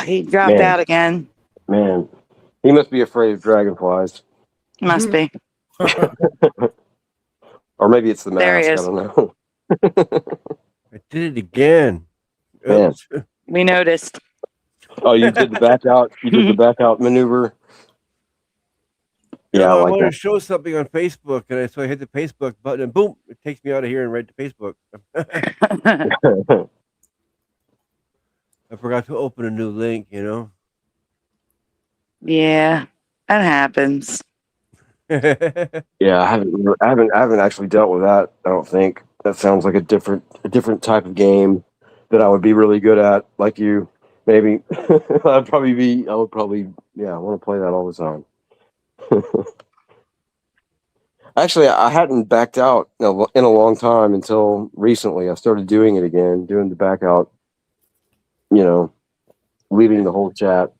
He dropped out again. Man, he must be afraid of dragonflies. Must be. Or maybe it's the mask. There he is. I don't know. I did it again. Man. We noticed. Oh, you did the back out. You did the back out maneuver. Yeah, I like wanted that. to show something on Facebook, and so I hit the Facebook button, and boom, it takes me out of here and right to Facebook. I forgot to open a new link, you know. Yeah, that happens. Yeah, I haven't actually dealt with that. I don't think that sounds like a different type of game that I would be really good at. Like you, maybe I would probably I want to play that all the time. Actually, I hadn't backed out in a long time until recently. I started doing it again, doing the back out. You know, leaving the whole chat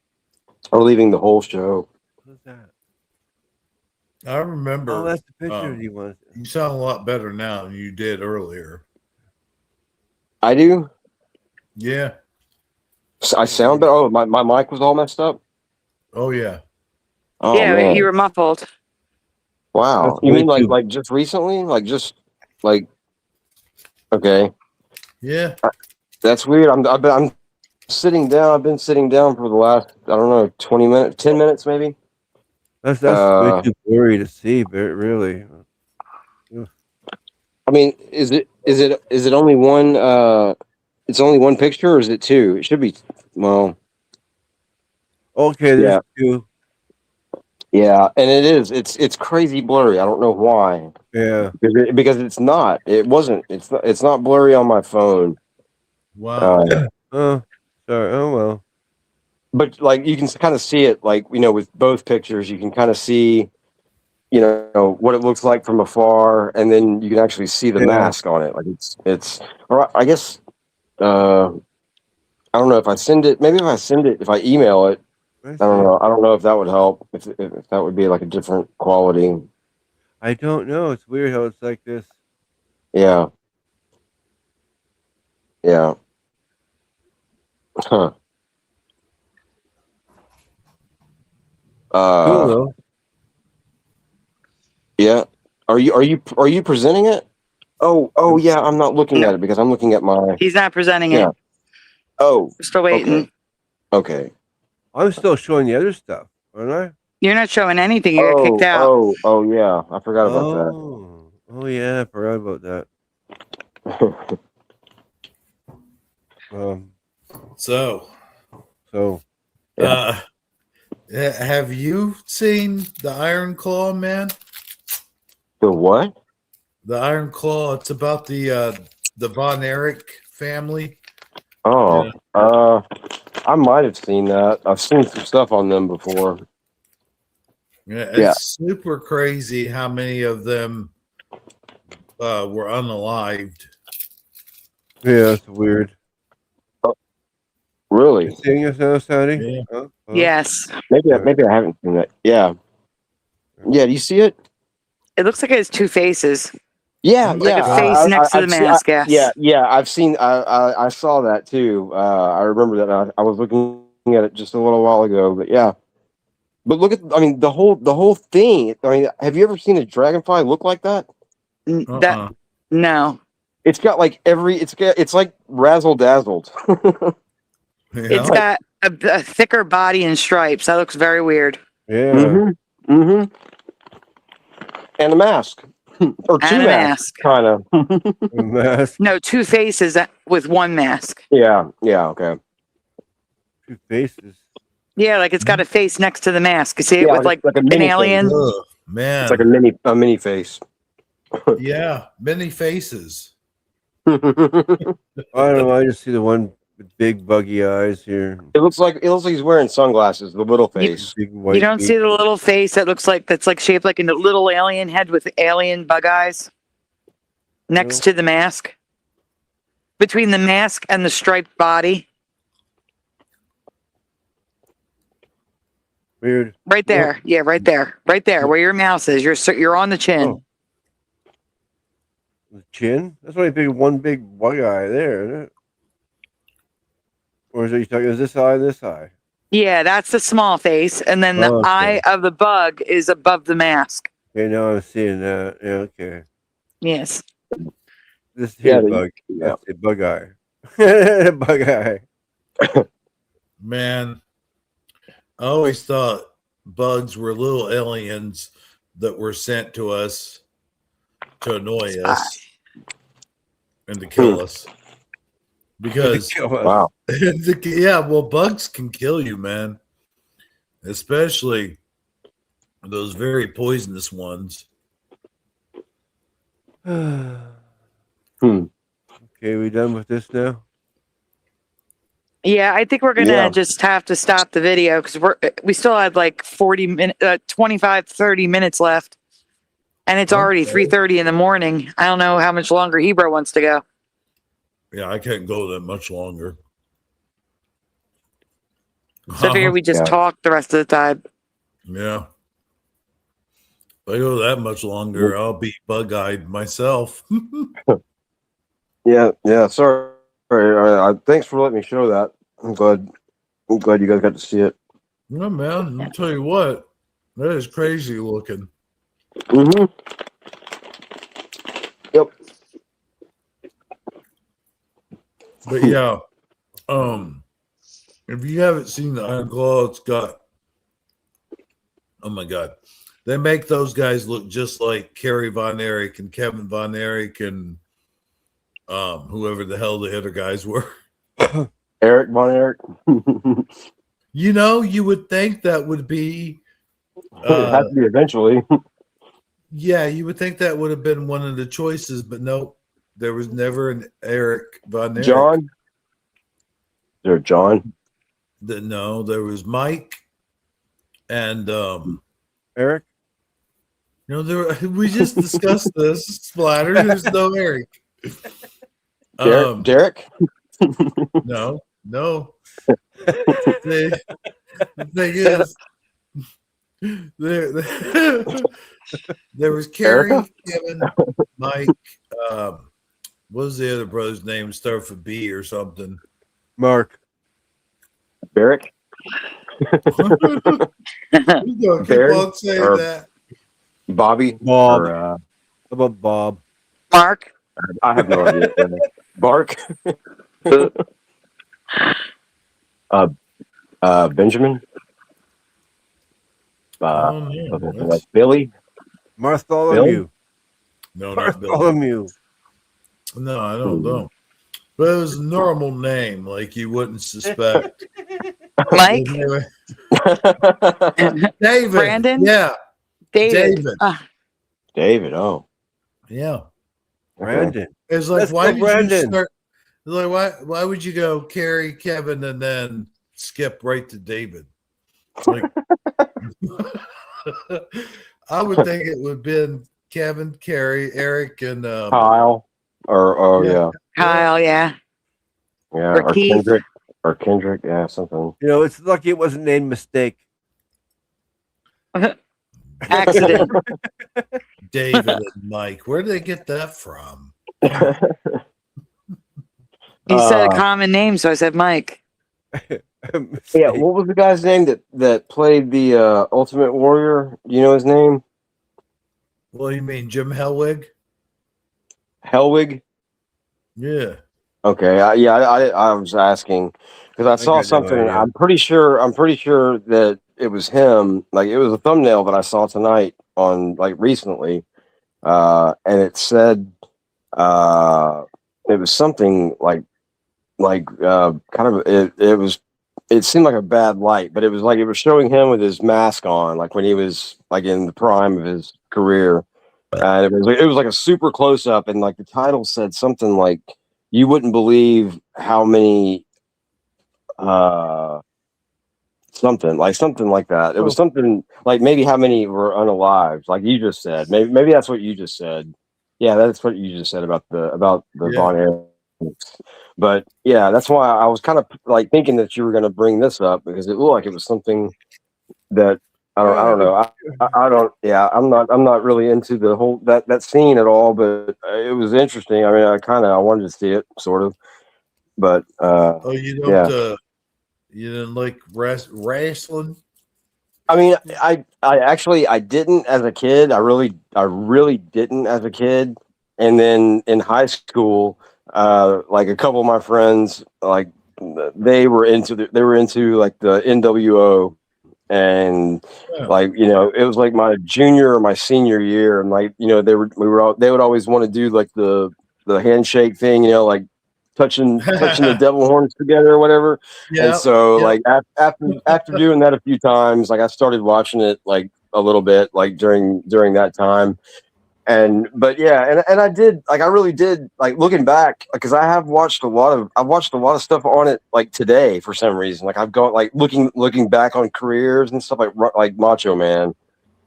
or leaving the whole show. What's that? I remember. Oh, that's the picture he was. You sound a lot better now than you did earlier. I do. Yeah. I sound better. Oh, my mic was all messed up. Oh yeah. Oh, yeah, man. you were muffled. Wow. That's You mean way like just recently? Okay. Yeah. That's weird. I'm sitting down. I've been sitting down for the last, I don't know, 20 minutes, 10 minutes maybe. That's way too blurry to see, but really. I mean, is it only one it's only one picture or is it two? It should be Okay, there's two. Yeah, and it is. It's crazy blurry. I don't know why. Yeah. Because it's not. It wasn't. It's not blurry on my phone. Wow. Sorry. Oh well. But like you can kind of see it, like with both pictures, you can kind of see, what it looks like from afar, and then you can actually see the mask on it. Like it's. Or I guess, I don't know if I send it. Maybe if I email it. I don't know. I don't know if that would help. If that would be like a different quality. I don't know. It's weird how it's like this. Yeah. Yeah. Huh. Cool though. Yeah. Are you presenting it? Oh yeah. I'm not looking at it because I'm looking at my. He's not presenting it. Oh. We're still waiting. Okay. I'm still showing the other stuff, aren't I? You're not showing anything. You got kicked out. Oh yeah. I forgot about Oh yeah, I forgot about that. So, have you seen the Iron Claw, man? The what? The Iron Claw. It's about the Von Erich family. Oh, I might have seen that. I've seen some stuff on them before. Yeah, it's super crazy how many of them were unalived. Yeah, it's weird. Really? Seeing yourself, Sandy? Yeah. Huh? Yes. Maybe I haven't seen that. Yeah. Yeah. Do you see it? It looks like it has two faces. Yeah. Like a face next to the mask. Yes. Yeah. I've seen. I saw that too. I remember that. I was looking at it just a little while ago. But yeah. But look at. I mean, the whole thing. I mean, have you ever seen a dragonfly look like that? That no. It's got like it's like razzle dazzled. It's got a thicker body and stripes. That looks very weird. Yeah. And a mask. Or two And a masks, kind of. Mask. No, two faces with one mask. Yeah. Okay. Two faces. Yeah, like it's got a face next to the mask. You see it Yeah, with like a an mini alien. face. Ugh, man. It's like a mini face. Yeah, many faces. I don't know. I just see the one with big buggy eyes here. It looks like he's wearing sunglasses. The little face. Big white You don't feet. see the little face that's like shaped like a little alien head with alien bug eyes next to the mask. Between the mask and the striped body. Weird. Right there. Yeah, right there. Right there where your mouse is. You're on the chin. Oh. The chin? That's only one big bug eye there, isn't it? Or is it you talking? Is this eye this eye? Yeah, that's the small face, and then the Oh, okay. eye of the bug is above the mask. Okay, now I'm seeing that. Yeah, okay. Yes. This here Yeah, bug. yeah. That's a bug eye. Bug eye. Man, I always thought bugs were little aliens that were sent to us to annoy us and to kill us. Because wow. Yeah, well, bugs can kill you, man. Especially those very poisonous ones. Okay, we done with this now? Yeah, I think we're gonna just have to stop the video because we still had like 40 minutes, 25, 30 minutes left, and it's already 3:30 in the morning. I don't know how much longer Hebrew wants to go. Yeah, I can't go that much longer. So I figure we just talk the rest of the time. Yeah. If I go that much longer, I'll be bug-eyed myself. Yeah. Sorry. Thanks for letting me show that. I'm glad you guys got to see it. Yeah, man. I'll tell you what. That is crazy looking. Yep. But yeah, if you haven't seen the Iron Claw, it's got, oh my God, they make those guys look just like Kerry Von Erich and Kevin Von Erich and whoever the hell the other guys were. Eric Von Erich. You would think that would be. It has to be eventually. Yeah, you would think that would have been one of the choices, but nope. There was never an Eric Von Erich. John? Is there John? No, there was Mike and Eric. We just discussed this. Splatter. There's no Eric. Derek? No. The thing is, there was Kerry, Kevin, Mike. What was the other brother's name? Start with B or something. Mark. Barrick. Keep on saying that. Bobby. Bob. Or, How about Bob? Mark. I have no idea. Bark. Benjamin. Billy. Bartholomew. No, not Billy. Bartholomew. No, I don't know. But it was a normal name, like you wouldn't suspect. Mike? David. Brandon? Yeah. David. David, oh. Yeah. Brandon. It's like, Let's why go, did Brandon. you start? Like, why would you go Kerry, Kevin, and then skip right to David? Like, I would think it would have been Kevin, Kerry, Eric, and Kyle. Or yeah. Kyle, yeah. Yeah. Or Keith. Kendrick. or Kendrick, yeah, something. You know, it's lucky it wasn't named Mistake. Accident. David and Mike. Where did they get that from? He said a common name, so I said Mike. Yeah, what was the guy's name that played the Ultimate Warrior? Do you know his name? Well, you mean Jim Hellwig? Hellwig? Yeah. Okay, I was asking because I saw got no something. idea. I'm pretty sure that it was him. Like it was a thumbnail that I saw tonight on like recently, and it said it was something like kind of it seemed like a bad light, but it was like it was showing him with his mask on, like when he was like in the prime of his career, and it was like a super close up, and like the title said something like, "You wouldn't believe how many." Something like that. It was something like maybe how many were unalived, like you just said. Maybe that's what you just said. Yeah, that's what you just said about the Von Erich. But yeah, that's why I was kind of like thinking that you were going to bring this up because it looked like it was something that I don't know. I don't. Yeah, I'm not really into the whole that scene at all. But it was interesting. I mean, I wanted to see it sort of. But you don't. Yeah. You didn't like wrestling? I mean, I actually didn't as a kid. I really didn't as a kid. And then in high school, like a couple of my friends, like they were into like the NWO, and like it was like my junior or my senior year, and like they would always want to do like the handshake thing, like touching the devil horns together or whatever. And so like after doing that a few times, like I started watching it like a little bit like during that time. But yeah, and I did like I really did like looking back because I've watched a lot of stuff on it like today for some reason. Like I've gone like looking back on careers and stuff like Macho Man.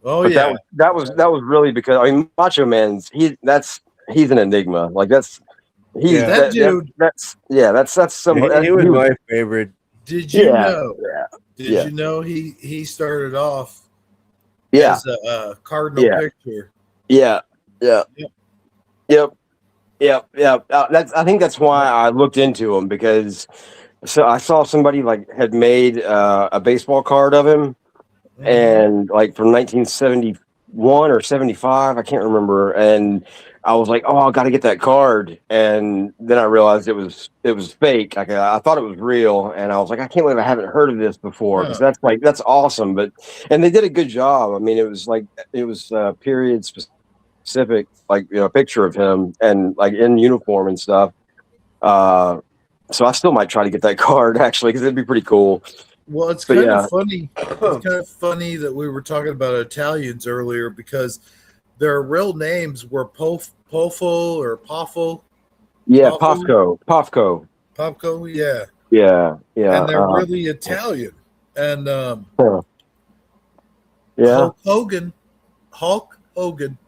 Oh, but yeah. That was really because I mean Macho Man's he's an enigma. Like that's that dude. That's somebody. He was my favorite. Did you know? Yeah. Did you know he started off Yeah. as a Cardinal picture? Yeah. Yep. I think that's why I looked into him because I saw somebody like had made a baseball card of him, and like from 1971 or 75, I can't remember, and I was like, oh, I got to get that card. And then I realized it was fake. Like I thought it was real. And I was like, I can't believe I haven't heard of this before. Because that's awesome. And they did a good job. I mean, it was period specific, like, a picture of him and like in uniform and stuff. So I still might try to get that card actually, because it'd be pretty cool. Well, it's kind of funny. It's kind of funny that we were talking about Italians earlier because their real names were Pofo or Poffo. Yeah, Pofco. Popco, yeah. Yeah. And they're really Italian. And Hulk Hogan,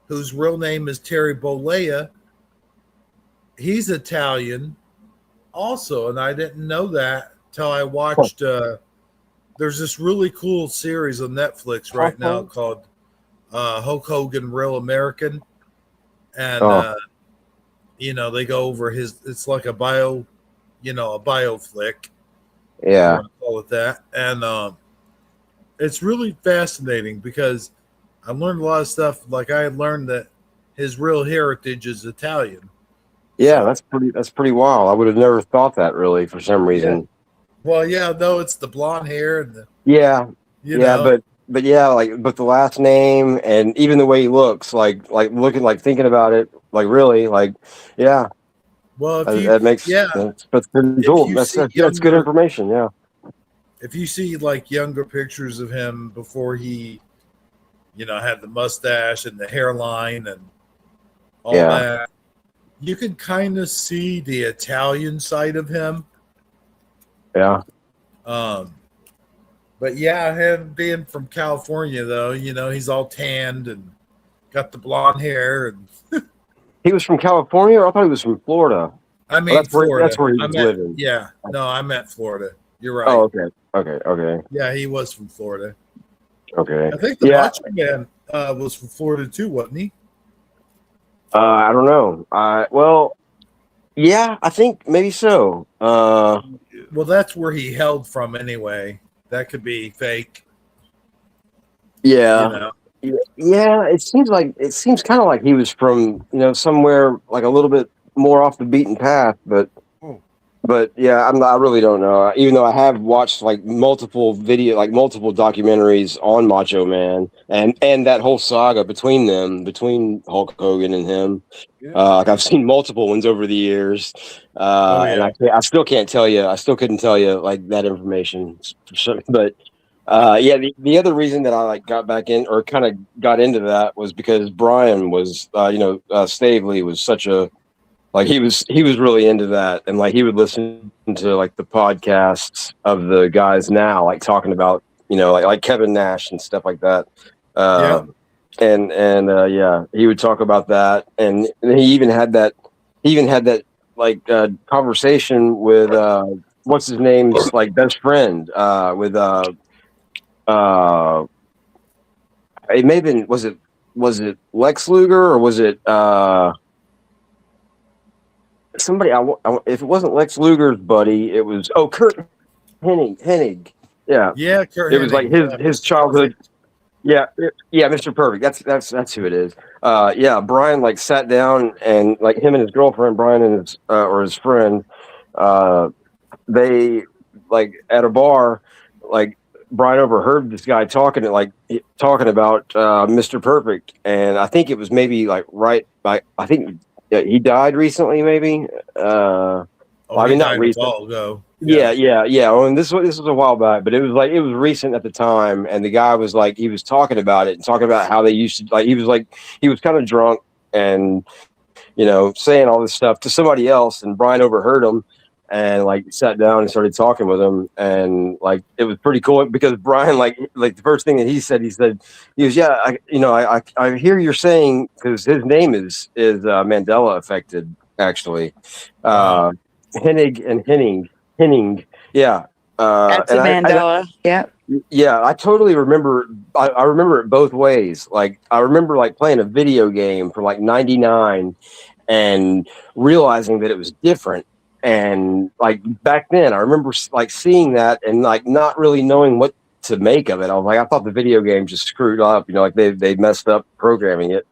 whose real name is Terry Bollea, he's Italian also, and I didn't know that till I watched there's this really cool series on Netflix right now called Hulk Hogan Real American, and they go over it's like a bio flick, yeah, call it that. And it's really fascinating because I learned a lot of stuff. Like I learned that his real heritage is Italian. Yeah, that's pretty wild. I would have never thought that really for some reason. Yeah. Well, yeah, no, it's the blonde hair and the but the last name and even the way he looks, like looking, like thinking about it, like really, like yeah. Well, that's pretty cool. That's good information. Yeah. If you see like younger pictures of him before he, had the mustache and the hairline and all that, you can kind of see the Italian side of him. Yeah. But yeah, him being from California though, he's all tanned and got the blonde hair and He was from California, or I thought he was from Florida. I mean, that's Florida. where he was living. Yeah, no, I meant Florida. You're right. Oh, okay. Yeah, he was from Florida. Okay. I think the Macho Man was from Florida too, wasn't he? I don't know. Well, yeah, I think maybe so. Well, that's where he hailed from anyway. That could be fake. Yeah. Yeah, it seems kind of like he was from, somewhere like a little bit more off the beaten path, but yeah, I really don't know. Even though I have watched like multiple documentaries on Macho Man and that whole saga between Hulk Hogan and him. Like I've seen multiple ones over the years, and I still can't tell you. I still couldn't tell you like that information. But yeah, the other reason that I like got back in or kind of got into that was because Brian was, Stavely was such a he was really into that, and like he would listen to like the podcasts of the guys now, like talking about like Kevin Nash and stuff like that. And yeah, he would talk about that, and he even had that like conversation with what's his name's like best friend with it may have been was it Lex Luger or was it somebody if it wasn't Lex Luger's buddy, it was Kurt Hennig. Yeah, Kurt it was Hennig. like his childhood. Yeah, Mr. Perfect. That's who it is. Yeah, Brian like sat down and like him and his girlfriend, Brian and his or his friend, they like at a bar, like Brian overheard this guy talking about Mr. Perfect, and I think it was maybe like I think he died recently, maybe. I mean, not recently. A while ago. Yeah. Well, and this was a while back, but it was recent at the time, and the guy was like he was talking about it and talking about how they used to he was kind of drunk and saying all this stuff to somebody else, and Brian overheard him and like sat down and started talking with him, and like it was pretty cool because Brian like the first thing that he goes, yeah, I hear you're saying, because his name is Mandela affected actually. Hennig and Henning, yeah. That's and Mandela. Yeah, I totally remember. I remember it both ways. Like I remember like playing a video game for like '99 and realizing that it was different. And like back then, I remember like seeing that and like not really knowing what to make of it. I was like, I thought the video game just screwed up. Like they messed up programming it.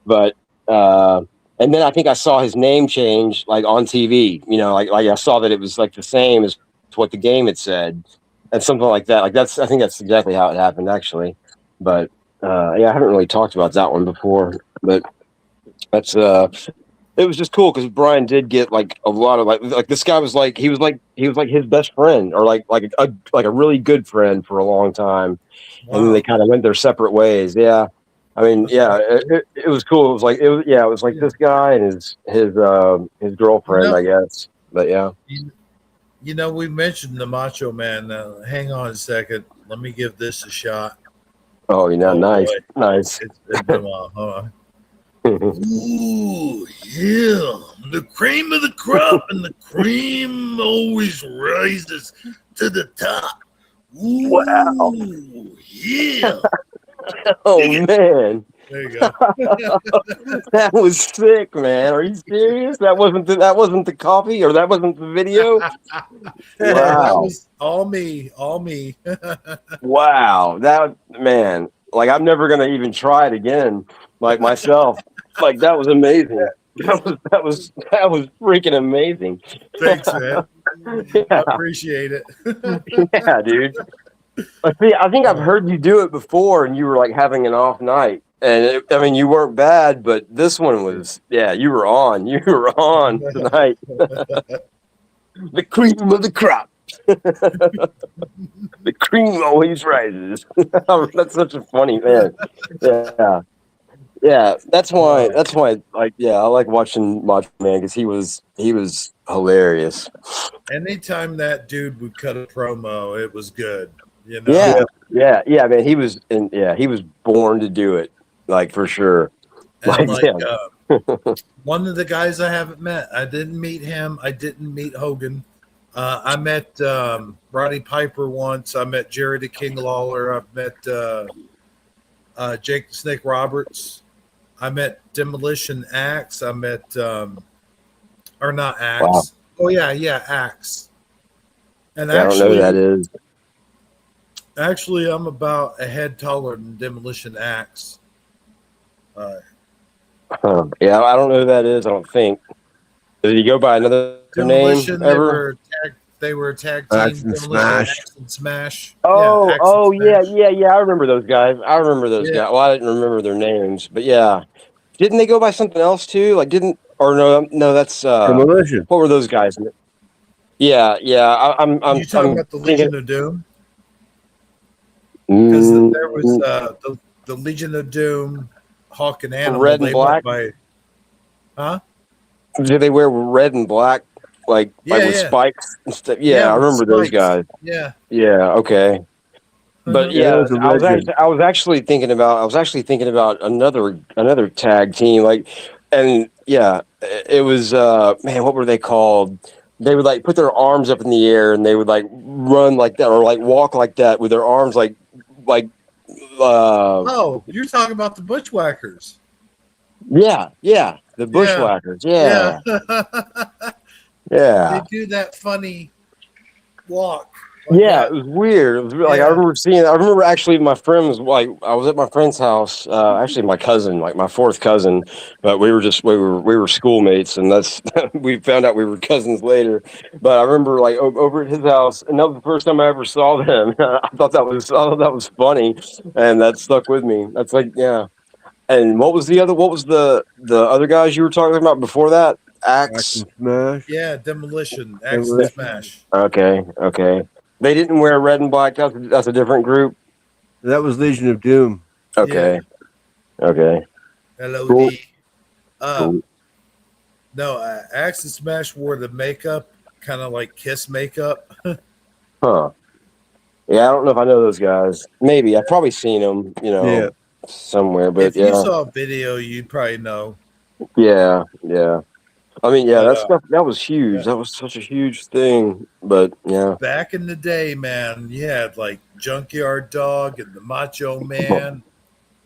But and then I think I saw his name change like on TV. Like I saw that it was like the same as what the game had said, and something like that. Like I think that's exactly how it happened actually. But yeah, I haven't really talked about that one before. But that's it was just cool because Brian did get like a lot of like this guy was like he was like his best friend or like a really good friend for a long time. Wow. And then they kind of went their separate ways. Yeah. I mean, yeah, it was cool. It was like this guy and his girlfriend, I guess. But yeah, we mentioned the Macho Man. Hang on a second. Let me give this a shot. Oh, nice, boy. Nice. It's been a while. Hold on. Ooh, yeah, the cream of the crop, and the cream always rises to the top. Ooh, wow. Yeah. Oh man, there you go. That was sick, man. Are you serious? That wasn't the coffee, or that wasn't the video. Wow, that was all me. Wow, that man. Like I'm never gonna even try it again. Like myself. Like that was amazing. That was freaking amazing. Thanks, man. Yeah. I appreciate it. Yeah, dude. I think I've heard you do it before, and you were like having an off night, and you weren't bad, but this one was, you were on tonight. The cream of the crop. The cream always rises. That's such a funny man. Yeah. That's why. Like, I like watching Macho Man because he was hilarious. Anytime that dude would cut a promo, it was good. Yeah, man. He was born to do it, like for sure. And One of the guys I haven't met. I didn't meet him. I didn't meet Hogan. I met Roddy Piper once. I met Jerry the King Lawler. I've met Jake the Snake Roberts. I met Demolition Axe. I met, or not Axe. Wow. Oh, yeah, Axe. And I don't know who that is. Actually, I'm about a head taller than Demolition Axe. Yeah, I don't know who that is. I don't think. Did he go by another Demolition, name ever? they were a tag Axe team. and Demolition, Smash. Axe and Smash. Oh, Axe and oh, Smash. yeah. I remember those guys. guys. Well, I didn't remember their names, but yeah. Didn't they go by something else too? Like, no, that's Demolition. what were those guys? Yeah. I'm You talking about the Legion thinking, of Doom? Because there was mm, the Legion of Doom, Hawk and Animal. red and they black. went by, huh? Do they wear red and black, like with Yeah. spikes and stuff? Yeah, I with remember those spikes. guys. Yeah. Yeah, okay. But Yeah, yeah, that was a I was legend. actually thinking about another tag team, like, and yeah, it was man, what were they called? They would like put their arms up in the air and they would like run like that or like walk like that with their arms like Oh, you're talking about the Bushwhackers. yeah, the Bushwhackers. Yeah. They do that funny walk. Yeah, it was weird. It was like I remember actually my friend was like I was at my friend's house, actually my cousin, like my fourth cousin, but we were schoolmates and that's we found out we were cousins later. But I remember like over at his house, and that was the first time I ever saw them. I thought that was funny, and that stuck with me. That's like And what was the other guys you were talking about before that? Axe. Smash. Yeah, Demolition, Axe and Smash. Okay. They didn't wear red and black. That's a different group. That was Legion of Doom. Okay. LOD. Cool. No, Axe and Smash wore the makeup, kind of like Kiss makeup. Huh. Yeah, I don't know if I know those guys. Maybe I've probably seen them, somewhere. But If you saw a video, you'd probably know. yeah. I mean, that stuff that was huge. That was such a huge thing. But yeah, Back in the day, man, you had like Junkyard Dog and the Macho Man,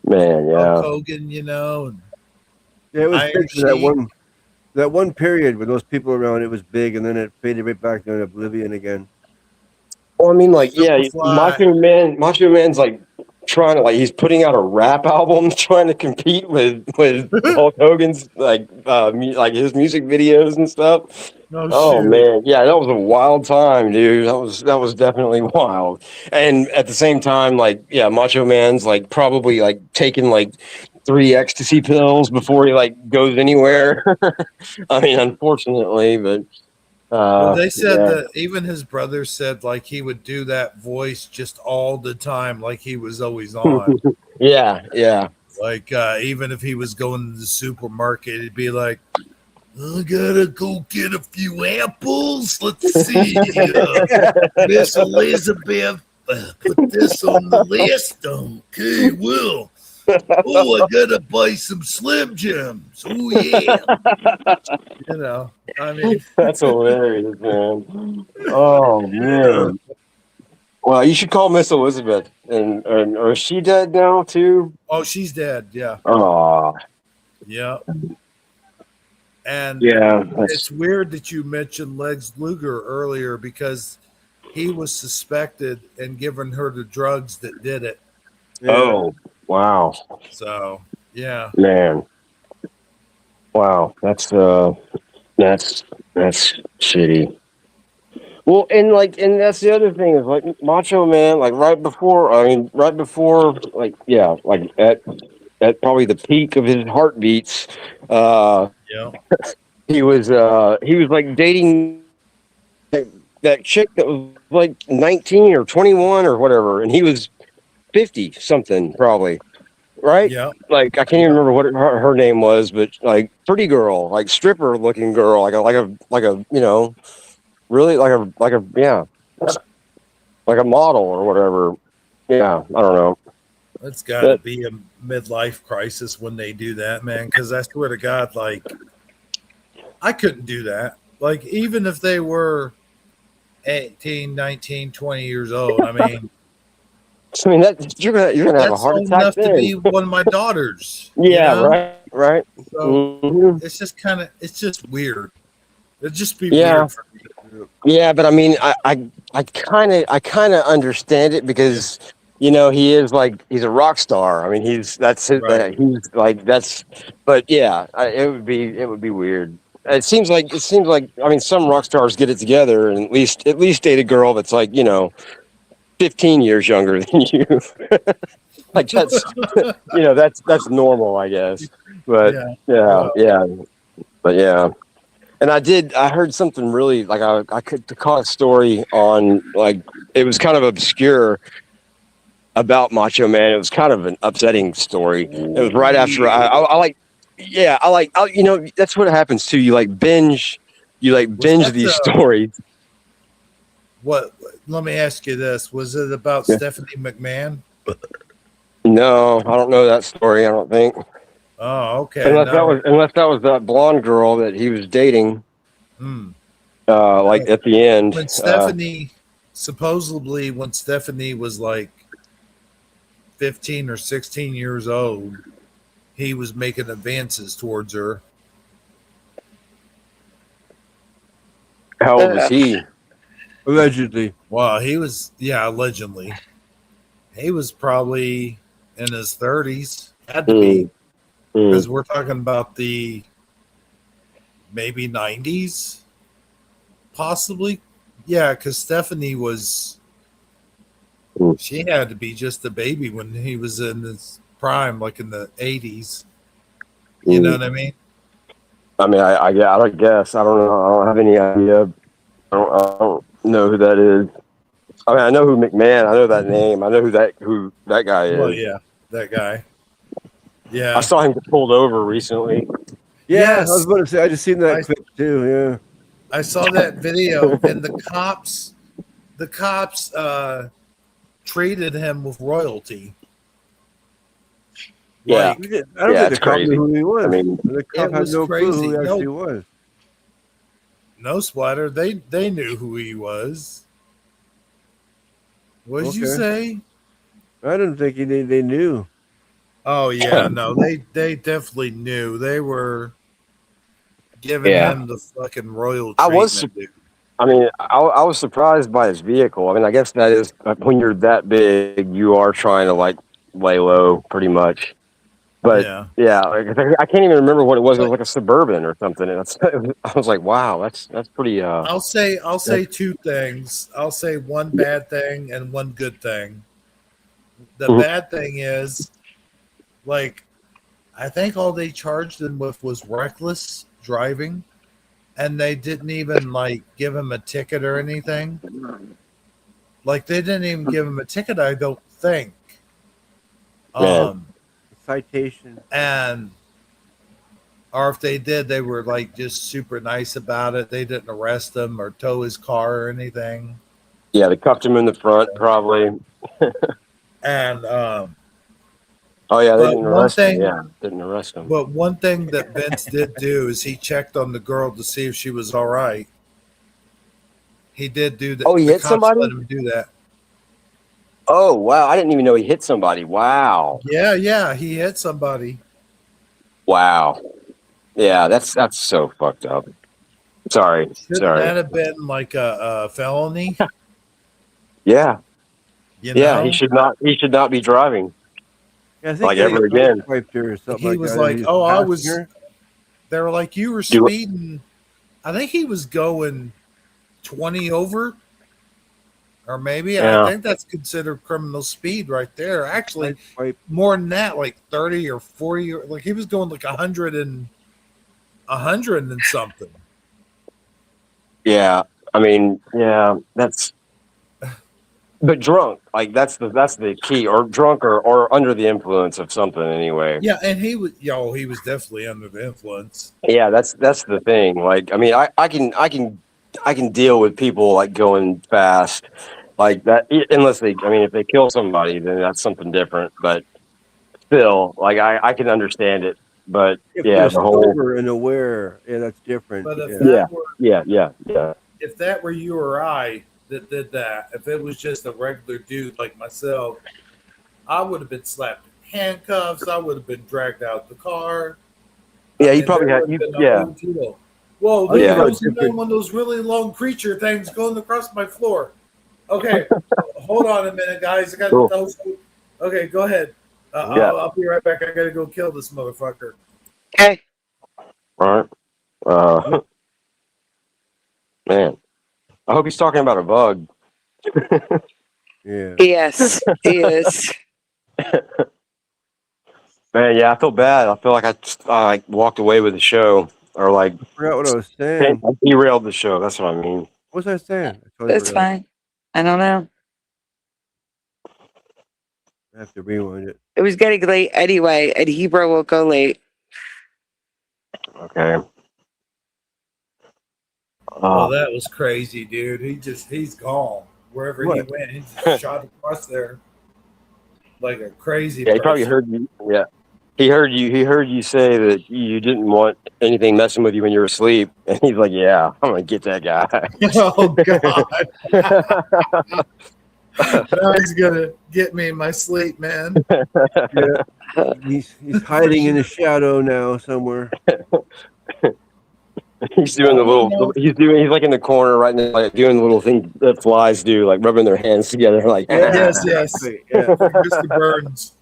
man, Hulk Hogan, and it was Iron big for Sheik. that one period with those people around. It was big, and then it faded right back down to oblivion again. Well, I mean, like, Superfly. Macho Man's like trying to he's putting out a rap album, trying to compete with Hulk Hogan's like his music videos and stuff. Oh shoot. man, yeah, that was a wild time, dude. That was definitely wild. And at the same time, Macho Man's like probably like taking like 3 ecstasy pills before he like goes anywhere. I mean, unfortunately, but. Well, they said that even his brother said like he would do that voice just all the time, like he was always on. yeah. Like even if he was going to the supermarket, he'd be like, "I gotta go get a few apples. Let's see, Miss Elizabeth, put this on the list. Okay, Will. Oh, I gotta buy some Slim Jims. Oh yeah." I mean, that's hilarious, man. Oh man. Well, you should call Miss Elizabeth, or is she dead now too? Oh, she's dead. Yeah. Oh. Yeah. And it's weird that you mentioned Lex Luger earlier because he was suspected and given her the drugs that did it. Oh, wow. So, yeah. Man. Wow, that's shitty. Well, and that's the other thing is like Macho Man, like right before, at probably the peak of his heartbeats, he was like dating that chick that was like 19 or 21 or whatever, and he was 50 something probably. Right? Yeah. Like I can't even remember what her name was, but like pretty girl, like stripper looking girl, like a really like a model or whatever. Yeah, I don't know. It's got to be a midlife crisis when they do that, man. Because I swear to God, like, I couldn't do that. Like, even if they were 18, 19, 20 years old, I mean, that you're gonna have a that's heart old attack enough to then. be one of my daughters. Yeah, you know? right. So Mhm. it's just it's just weird. It'd just be Yeah. weird for me. Yeah, but I mean, I kind of understand it because you know he's a rock star. I mean, he's Right. he's like that's. But yeah, it would be weird. It seems like I mean, some rock stars get it together and at least date a girl that's like 15 years younger than you. Like that's that's normal, I guess. But yeah. But yeah. And I heard something really like I could caught a story on, like, it was kind of obscure about Macho Man. It was kind of an upsetting story. It was right after that's what happens too. You binge these stories. What? Let me ask you this: was it about Yeah. Stephanie McMahon? No, I don't know that story. I don't think. Oh, okay. Unless that was that blonde girl that he was dating. At the end. When Stephanie, supposedly when Stephanie was like 15 or 16 years old, he was making advances towards her. How old was he? Allegedly. Well, he was, allegedly. He was probably in his 30s. Had to be. Because we're talking about the maybe 90s, possibly. Yeah, because Stephanie she had to be just a baby when he was in his prime, like in the 80s. You know what I mean? I mean, I guess. I don't know. I don't have any idea. I don't know who that is. I mean, I know who McMahon. I know that name. I know who that guy is. Well, yeah, that guy. Yeah. I saw him get pulled over recently. Yeah, Yes. I was about to say, I just seen that clip too. Yeah. I saw that video, and the cops treated him with royalty. Yeah. Like, I don't think the cop knew who he was. I mean, the cop it had was no clue who he crazy. actually No. was. No, Splatter. They knew who he was. What did you Okay. say? I didn't think they knew. Oh yeah, no, they definitely knew. They were giving Yeah. him the fucking royal I treatment. was. I mean, I was surprised by his vehicle. I mean, I guess that is when you're that big, you are trying to lay low, pretty much. But yeah, I can't even remember what it was. It was like a Suburban or something. And I was like, wow, that's pretty. I'll say two things. I'll say one bad thing and one good thing. The bad thing is, I think all they charged him with was reckless driving, and they didn't even give him a ticket or anything. They didn't even give him a ticket, I don't think. Citation. Or if they did, they were just super nice about it. They didn't arrest him or tow his car or anything. Yeah, they cuffed him in the front, probably. And oh yeah, they but didn't one arrest thing- him. Yeah, didn't arrest him. But one thing that Vince did do is he checked on the girl to see if she was all right. He did do that. Oh, he The hit cops somebody? let him do that. Oh wow, I didn't even know he hit somebody. Wow, Yeah, he hit somebody. wow. Yeah, that's so fucked up. Sorry. Shouldn't that have been a felony? Yeah. You Yeah, know? he should not be driving. Yeah, I think ever again. He was like, that. "Oh, I Passed was." here. They were like, "You were Do it. speeding." I think he was going 20 over, or maybe Yeah. I think that's considered criminal speed right there. Actually, more than that, 30 or 40. He was going 100 and something. Yeah, I mean, yeah, that's. But drunk, that's the key, or drunk or under the influence of something anyway. Yeah, and he was definitely under the influence. Yeah, that's the thing. I mean, I can deal with people going fast like that, unless if they kill somebody, then that's something different. But still, like I can understand it, but If yeah, they're the whole sober and aware, yeah, that's different. But if yeah, that were yeah. if that were you or I that did that, if it was just a regular dude like myself, I would have been slapped in handcuffs. I would have been dragged out the car. Yeah, I he mean, probably there had would have you. been a Yeah, whole deal. Whoa, Oh, there yeah. goes one of those really long creature things going across my floor. Okay, hold on a minute, guys. I got Cool. those. Okay, go ahead. Yeah. I'll be right back. I gotta go kill this motherfucker. Okay. All right. Man, I hope he's talking about a bug. Yeah. Yes, he is. Man, yeah, I feel bad. I feel like I like walked away with the show, or like I forgot what I was saying. I derailed the show. That's what I mean. What was I saying? I totally It's forgot. fine. I don't know. I have to rewind it. It was getting late anyway, and Hebrew will go late. Okay. Oh, that was crazy, dude. He's gone. Wherever he What? went, he just shot across there like a crazy Yeah, he person. probably heard you. Yeah, he heard you. He heard you say that you didn't want anything messing with you when you were asleep, and he's like, "Yeah, I'm gonna get that guy." Oh God! Now he's gonna get me in my sleep, man. Yeah. He's hiding in the shadow now somewhere. He's doing the little. He's like in the corner right now, like doing the little thing that flies do, like rubbing their hands together, like. Yes. Yeah. Mr. Burns.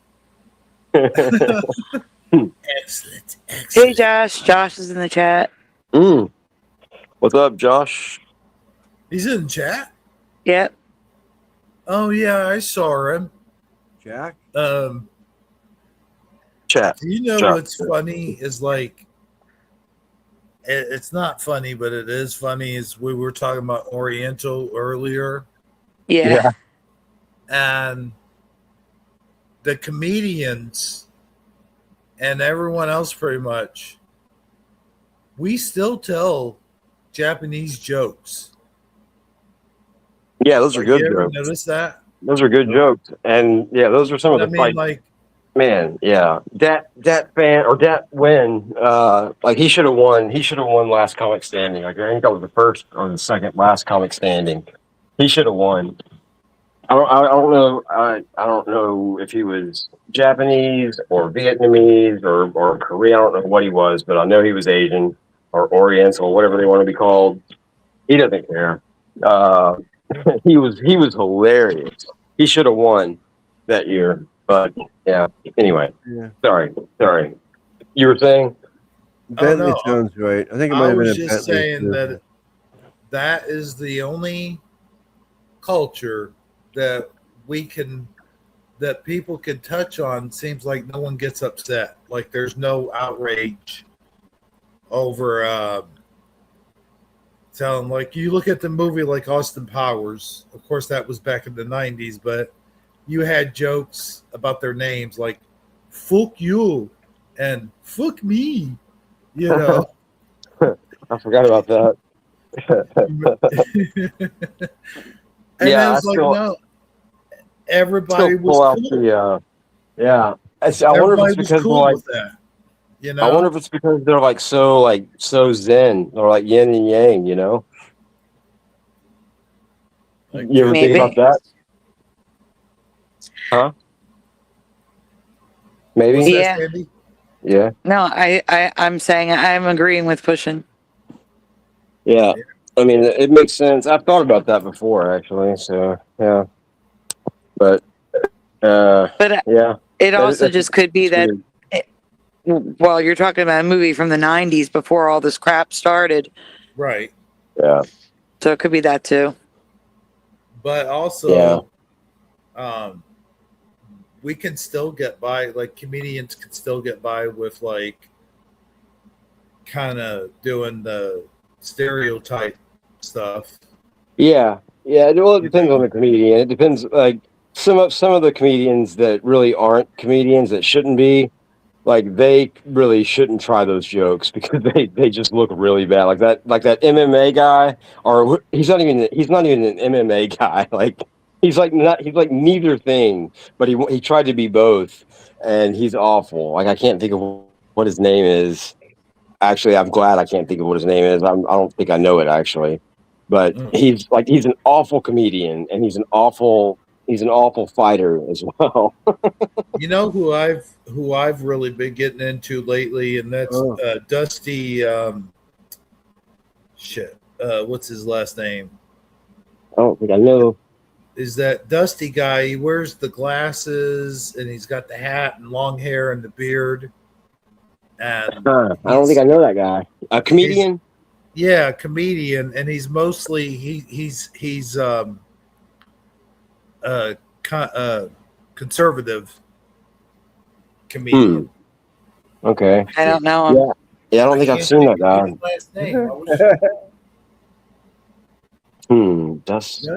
Excellent. Hey, Josh. Josh is in the chat. What's up, Josh? He's in chat. Yep. Oh yeah, I saw him. Jack. Chat. You know Chat. what's funny is like, it's not funny, but it is funny. Is we were talking about Oriental earlier, Yeah. and the comedians and everyone else pretty much, we still tell Japanese jokes. Yeah, those are good You ever jokes. notice that? Those are good jokes, and yeah, those are some of I the mean, like, man, yeah, that fan or that win, like he should have won. He should have won last comic standing. Like I think that was the first or the second last comic standing. He should have won. I don't know. I don't know if he was Japanese or Vietnamese or Korean. I don't know what he was, but I know he was Asian or Oriental, whatever they want to be called. He doesn't care. He was hilarious. He should have won that year. But yeah. Anyway. Yeah. Sorry. You were saying? Bentley no. sounds right. I think it might I have been was a just Bentley. saying too. that is the only culture that that people can touch on. Seems like no one gets upset. Like there's no outrage over telling, like, you look at the movie like Austin Powers. Of course, that was back in the 90s, but you had jokes about their names like "fuck you" and "fuck me." You know. I forgot about that. And Yeah, it was I like, still- no, everybody Still was pull out cool. the yeah. I wonder if Everybody it's was because cool like with that. You I know, wonder if it's because they're so zen or like yin and yang, you know? Like, You ever think Maybe. about that? Huh? Maybe? what's that, Yeah. Sandy? Yeah. No, I'm saying I'm agreeing with pushing. Yeah. I mean, it makes sense. I've thought about that before, actually. So, yeah. But, But yeah. it also just could be it's that, weird. well, you're talking about a movie from the 90s before all this crap started. Right, Yeah. So it could be that too. but also, Yeah. we can still get by. Like comedians can still get by with like kind of doing the stereotype stuff. Yeah. Yeah. Well, it depends on the comedian. It depends, like, some of the comedians that really aren't comedians that shouldn't be, like they really shouldn't try those jokes because they just look really bad. Like that MMA guy, or he's not even an MMA guy. Like He's like neither thing, but he tried to be both, and he's awful. Like I can't think of what his name is. Actually, I'm glad I can't think of what his name is. I don't think I know it actually, but he's an awful comedian, and he's an awful fighter as well. You know who I've really been getting into lately, and that's Dusty. What's his last name? I don't think I know. Is that Dusty guy? He wears the glasses and he's got the hat and long hair and the beard. And I don't think I know that guy. A comedian? Yeah, a comedian, and he's mostly he's conservative comedian. Okay. I don't know him. Yeah, I don't think I've seen that guy. Last name. Dusty.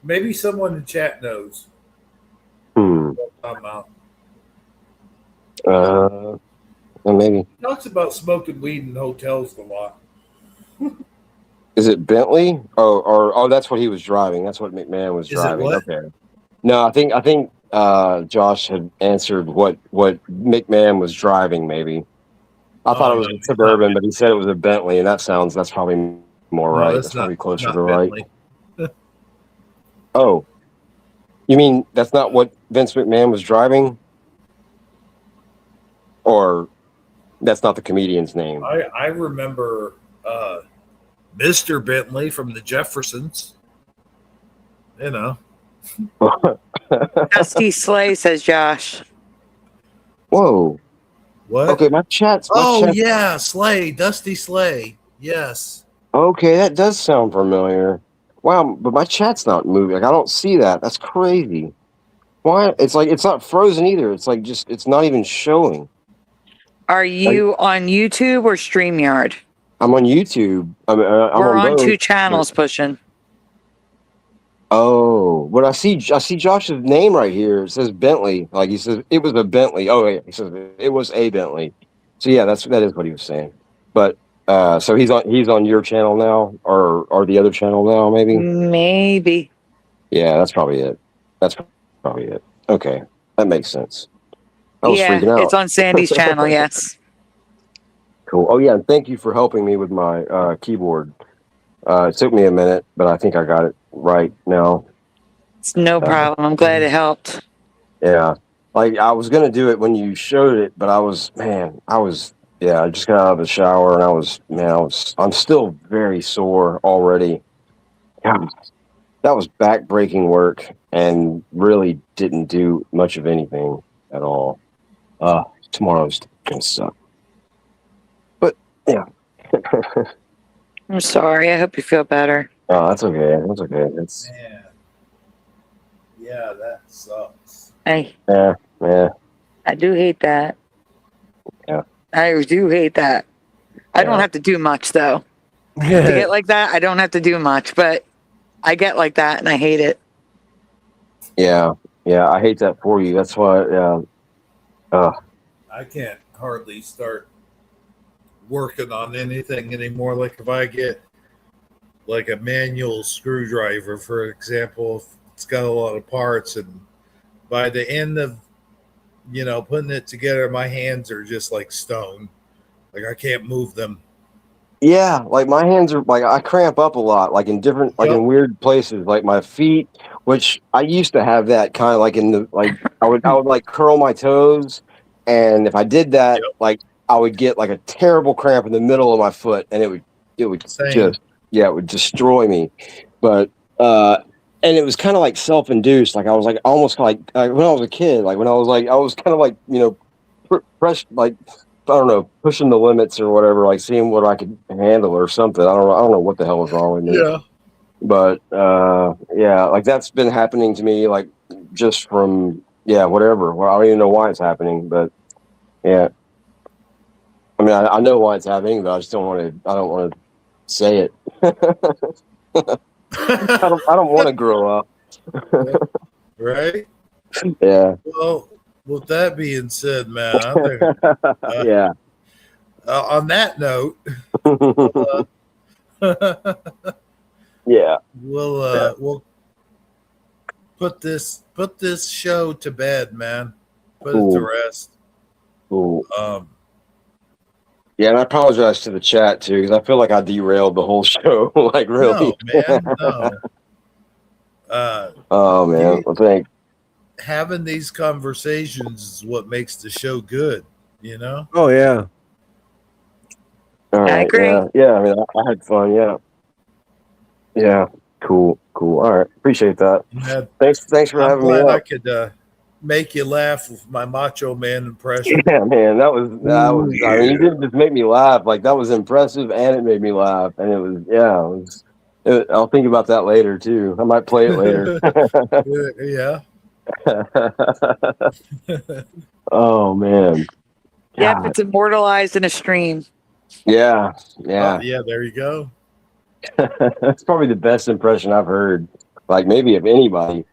Maybe someone in chat knows. Maybe. He talks about smoking weed in hotels a lot. Is it Bentley? Oh, that's what he was driving. That's what McMahon was driving. What? Okay. No, I think Josh had answered what McMahon was driving. Maybe I thought it was a Suburban, but he said it was a Bentley, and that's probably more right. That's probably closer to right. Oh, you mean that's not what Vince McMahon was driving, or that's not the comedian's name? I remember Mr. Bentley from the Jeffersons. You know. Dusty Slay, says Josh. Whoa. What? Okay, my chat's. Yeah, Slay, Dusty Slay. Yes. Okay, that does sound familiar. Wow, but my chat's not moving. Like I don't see that. That's crazy. Why? It's like it's not frozen either. It's like it's not even showing. Are you on YouTube or StreamYard? I'm on YouTube. We're on both. 2 channels pushing. Oh, but I see Josh's name right here. It says Bentley. Like he says it was a Bentley. Oh, yeah, he says it was a Bentley. So yeah, that is what he was saying. But so he's on your channel now, or the other channel now, maybe. Maybe. Yeah, that's probably it. Okay, that makes sense. I was freaking out. It's on Sandy's channel. Yes. Cool. Oh yeah, and thank you for helping me with my keyboard. It took me a minute, but I think I got it right now. It's no problem. I'm glad it helped. Yeah, like I was gonna do it when you showed it, but I just got out of the shower and I'm still very sore already. God, that was back-breaking work and really didn't do much of anything at all. Tomorrow's gonna suck. But yeah. I'm sorry. I hope you feel better. Oh, that's okay. That's okay. It's Man. Yeah, that sucks. Hey. yeah. I do hate that. Yeah. I do hate that. I don't have to do much though. To get like that, I don't have to do much, but I get like that and I hate it. Yeah. I hate that for you. That's why. I can't hardly start working on anything anymore. Like if I get like a manual screwdriver, for example, it's got a lot of parts, and by the end of putting it together, my hands are just like stone. Like I can't move them. Yeah, like my hands are like I cramp up a lot, like in different, like in weird places, like my feet, which I used to have that kind of like in the I would like curl my toes, and if I did that, like I would get like a terrible cramp in the middle of my foot, and it would just it would destroy me. But and it was kind of like self-induced, like I was like almost like when I was a kid, like when I was kind of like pressed, like I don't know, pushing the limits or whatever, like seeing what I could handle or something. I don't know what the hell was wrong with me. Yeah. But like that's been happening to me, like just from whatever. Well, I don't even know why it's happening, but yeah. I mean, I know why it's happening, but I just don't want to say it. I don't want to grow up. Right? Yeah. Well, with that being said, man, yeah. On that note, Yeah. We'll put this show to bed, man. Put it to Cool. rest. Cool. Yeah, and I apologize to the chat too, because I feel like I derailed the whole show. Like, really? No, man, no. Oh man, well, thanks. Having these conversations is what makes the show good, you know? Oh yeah. All right. agree. Yeah. I mean, I had fun. Yeah. Yeah. Cool. All right. Appreciate that. Yeah, Thanks for I'm having me glad I up. could make you laugh with my Macho Man impression. Yeah, man, that was. I mean, you didn't just make me laugh. Like, that was impressive, and it made me laugh, and it was. Yeah, I'll think about that later too. I might play it later. Yeah. Oh man. Yep, God. it's immortalized in a stream. Yeah. Yeah, there you go. That's probably the best impression I've heard. Like, maybe of anybody.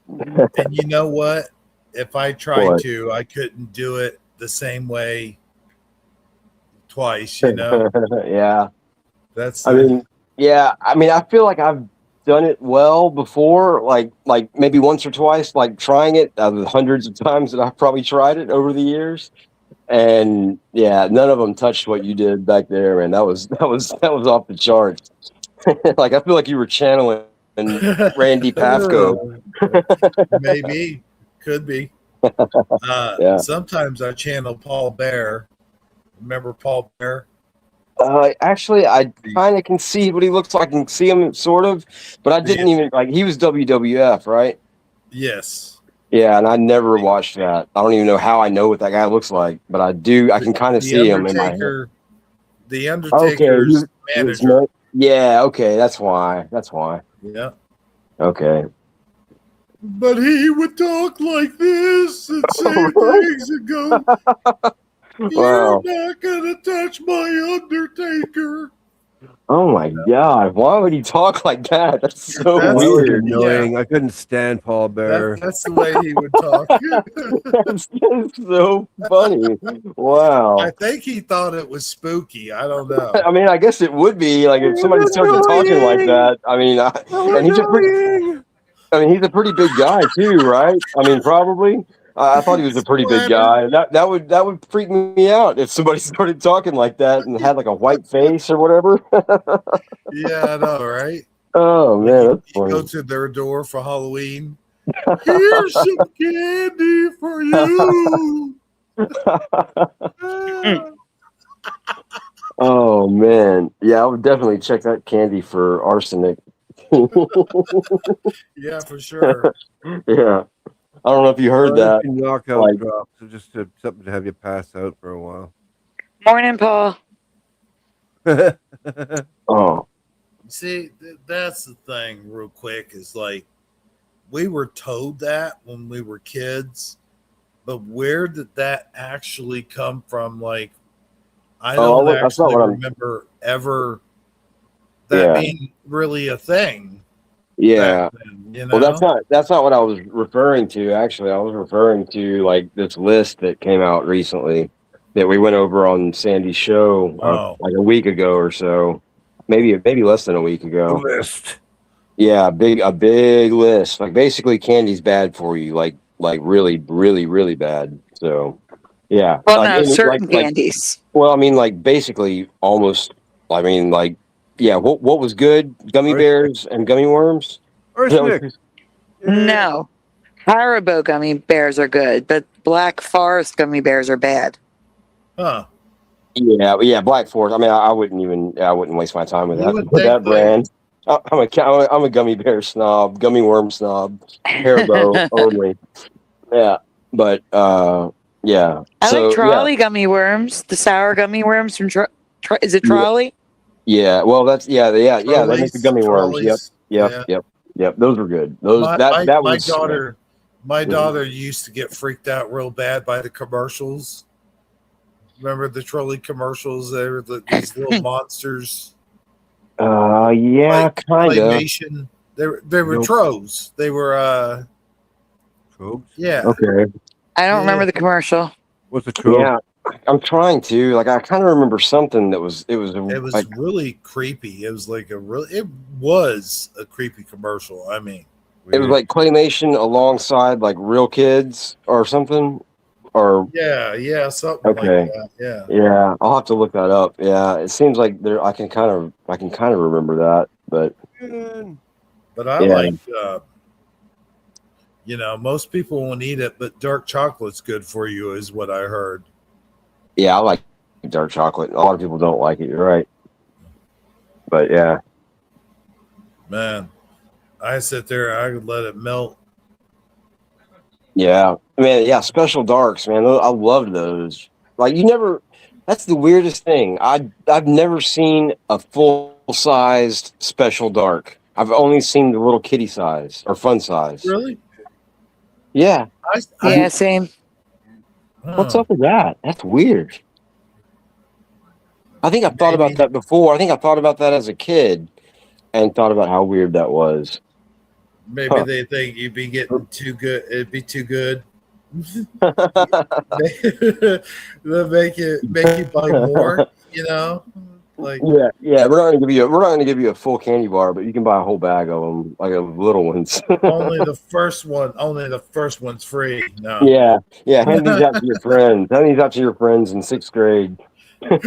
And you know what? If I tried What? to, I couldn't do it the same way twice, you know? Yeah. That's I mean, I feel like I've done it well before, like maybe once or twice, like trying it out of the hundreds of times that I've probably tried it over the years. And yeah, none of them touched what you did back there, man. That was off the charts. Like, I feel like you were channeling Randy Pafko. Maybe. Could be. Yeah. Sometimes I channel Paul Bear. Remember Paul Bear? Actually, I kind of can see what he looks like. I can see him sort of, but I didn't even like. He was WWF, right? Yes. Yeah, and I never watched that. I don't even know how I know what that guy looks like, but I do. I can kind of see him in my head. The Undertaker's manager. Yeah. Okay. That's why. Yeah. Okay. But he would talk like this and say things and go, Wow. "You're not gonna touch my Undertaker." Oh my God! Why would he talk like that? That's so That's weird. Annoying. Yeah. I couldn't stand Paul Bear. That's the way he would talk. That's so funny. Wow. I think he thought it was spooky. I don't know. I mean, I guess it would be like if somebody started talking like that. I mean, and he's a pretty big guy too, right? I mean, probably. I thought he was a pretty big guy. That would freak me out if somebody started talking like that and had like a white face or whatever. Yeah, I know, right? Oh man, that's You go funny. to their door for Halloween. Here's some candy for you. Oh man, yeah, I would definitely check that candy for arsenic. Yeah, for sure. Yeah, I don't know if you heard that. Knockout Like, drops, so just something to have you pass out for a while. Morning, Paul. oh, See, that's the thing, real quick, is like we were told that when we were kids, but where did that actually come from? Like, I don't that's not actually what I'm. remember ever that Yeah. being really a thing. Yeah. Then, you know? Well, that's not what I was referring to. Actually, I was referring to like this list that came out recently that we went over on Sandy's show like a week ago or so, maybe less than a week ago. List. Yeah, a big list. Like, basically, candy's bad for you. Like really, really, really bad. So, yeah. Well, Like, no, and certain candies. Well, I mean, like, basically, almost. I mean, like, yeah. What was good? Gummy bears and gummy worms. No. Haribo gummy bears are good, but Black Forest gummy bears are bad. Huh. Yeah, Black Forest. I mean, I wouldn't waste my time with You that would with think that brand. I'm a gummy bear snob, gummy worm snob, Haribo only. Yeah, but yeah. I So, like trolley gummy worms, the sour gummy worms from is it trolley? Yeah. Well, that's yeah. They make the gummy worms. Trolleys. Yep. Those were good. Those My daughter used to get freaked out real bad by the commercials. Remember the trolley commercials? They were these little monsters. Yeah, kind of. Claymation. They were trolls. They were Trolls? Yeah. Okay. I don't remember the commercial. What's a troll? Yeah. I'm trying to. Like, I kind of remember something that was. It was like really creepy. It was like it was a creepy commercial. I mean, it was like claymation alongside like real kids or something. Or yeah, something like that. Yeah, I'll have to look that up. Yeah, it seems like there. I can kind of remember that, but I like. Most people won't eat it, but dark chocolate's good for you, is what I heard. Yeah, I like dark chocolate. A lot of people don't like it. You're right, but yeah, man, I sit there. I could let it melt. Yeah, man. Yeah, special darks, man. I love those. Like that's the weirdest thing. I've never seen a full-sized special dark. I've only seen the little kitty size or fun size. Really? Yeah. Yeah, same. What's up with that? That's weird. I think I've thought about that before. I think I thought about that as a kid and thought about how weird that was. Maybe they think you'd be getting too good. It'd be too good. They'll make you buy more. Like yeah. We're not gonna give you a full candy bar, but you can buy a whole bag of them, like little ones. Only the first one's free. No. Yeah. Hand these out to your friends. Hand these out to your friends in 6th grade.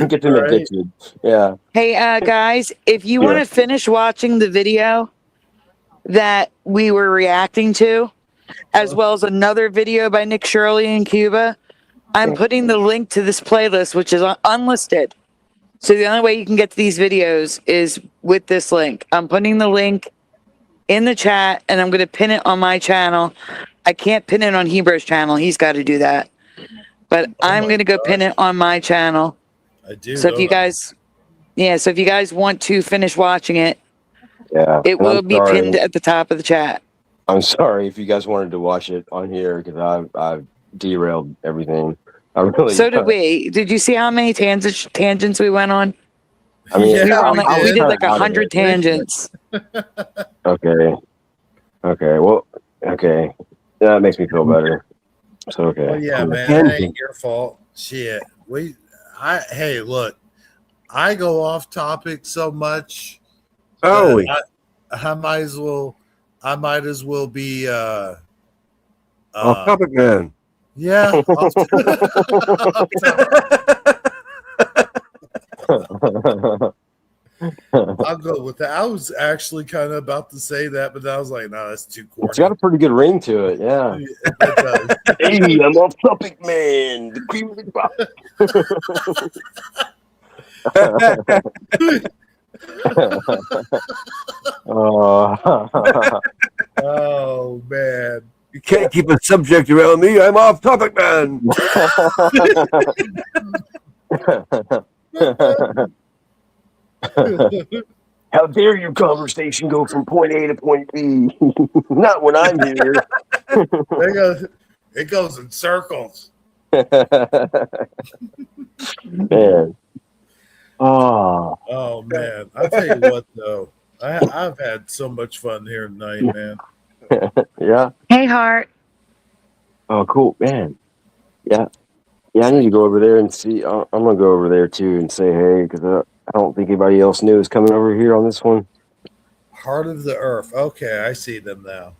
Get them addicted. Yeah. Hey, guys, if you want to finish watching the video that we were reacting to, as well as another video by Nick Shirley in Cuba, I'm putting the link to this playlist, which is unlisted. So the only way you can get to these videos is with this link. I'm putting the link in the chat, and I'm going to pin it on my channel. I can't pin it on Hebreo's channel. He's got to do that. But I'm going to go pin it on my channel. I do. So if you guys want to finish watching it, it will be pinned at the top of the chat. I'm sorry if you guys wanted to watch it on here because I've derailed everything. So did we. Did you see how many tangents we went on? I mean, we did like 100 tangents. Okay. Well, okay. That makes me feel better. So okay. Well, yeah, man, it ain't your fault. Shit. Hey, look, I go off topic so much. Oh, I might as well be off topic, man. Yeah. I'll go with that. I was actually kind of about to say that, but I was like, no, that's too corny. It's got a pretty good ring to it, yeah. It does. Hey, I'm off topic, man. The cream of the crop. Oh man. You can't keep a subject around me. I'm off topic, man. How dare your conversation go from point A to point B? Not when I'm here. It goes in circles. Man. Oh man. I'll tell you what though. I've had so much fun here tonight, man. Yeah. Hey, Hart. Oh, cool, man. Yeah. I need to go over there and see. I'm gonna go over there too and say hey because I don't think anybody else knew is coming over here on this one. Heart of the Earth. Okay, I see them now.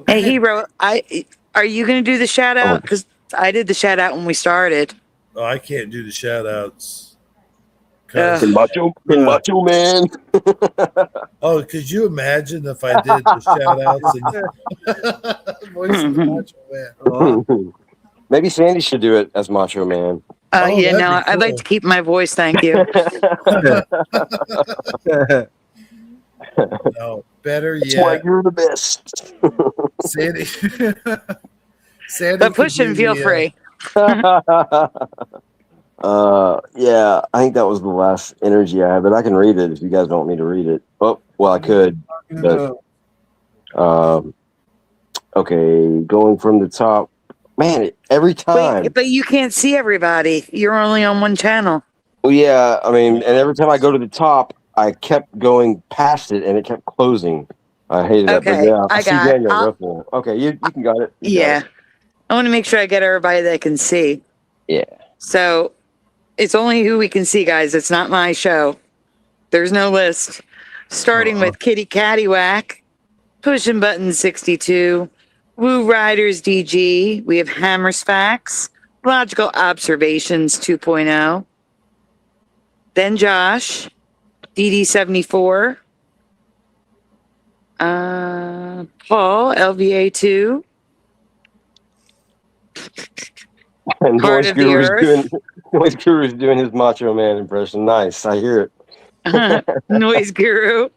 Hey, Hero, are you going to do the shout out? Because I did the shout out when we started. Oh, I can't do the shout outs. Macho man. Oh, could you imagine if I did the shout outs? Voice of the Macho Man. Maybe Sandy should do it as Macho Man. Yeah, no, I'd like to keep my voice. Thank you. No, better That's yet. why you're the best. Sandy. But push and feel free. Yeah, I think that was the last energy I had, but I can read it if you guys don't want me to read it. Oh, well, I could. But, okay, going from the top. Man, every time. Wait, but you can't see everybody. You're only on one channel. Well, yeah, I mean, and every time I go to the top, I kept going past it, and it kept closing. I hated that, but yeah, I see got Daniel Ripple. Okay, you can got it. You got it. I want to make sure I get everybody that can see. Yeah. So it's only who we can see, guys. It's not my show. There's no list. Starting with Kitty Caddywhack, Pushing Button 62, Woo Riders DG. We have Hammer's Facts, Logical Observations 2.0. Then Josh, DD74. Paul, LVA2. And Heart of the Earth. Noise Guru's doing his Macho Man impression. Nice. I hear it. Noise Guru.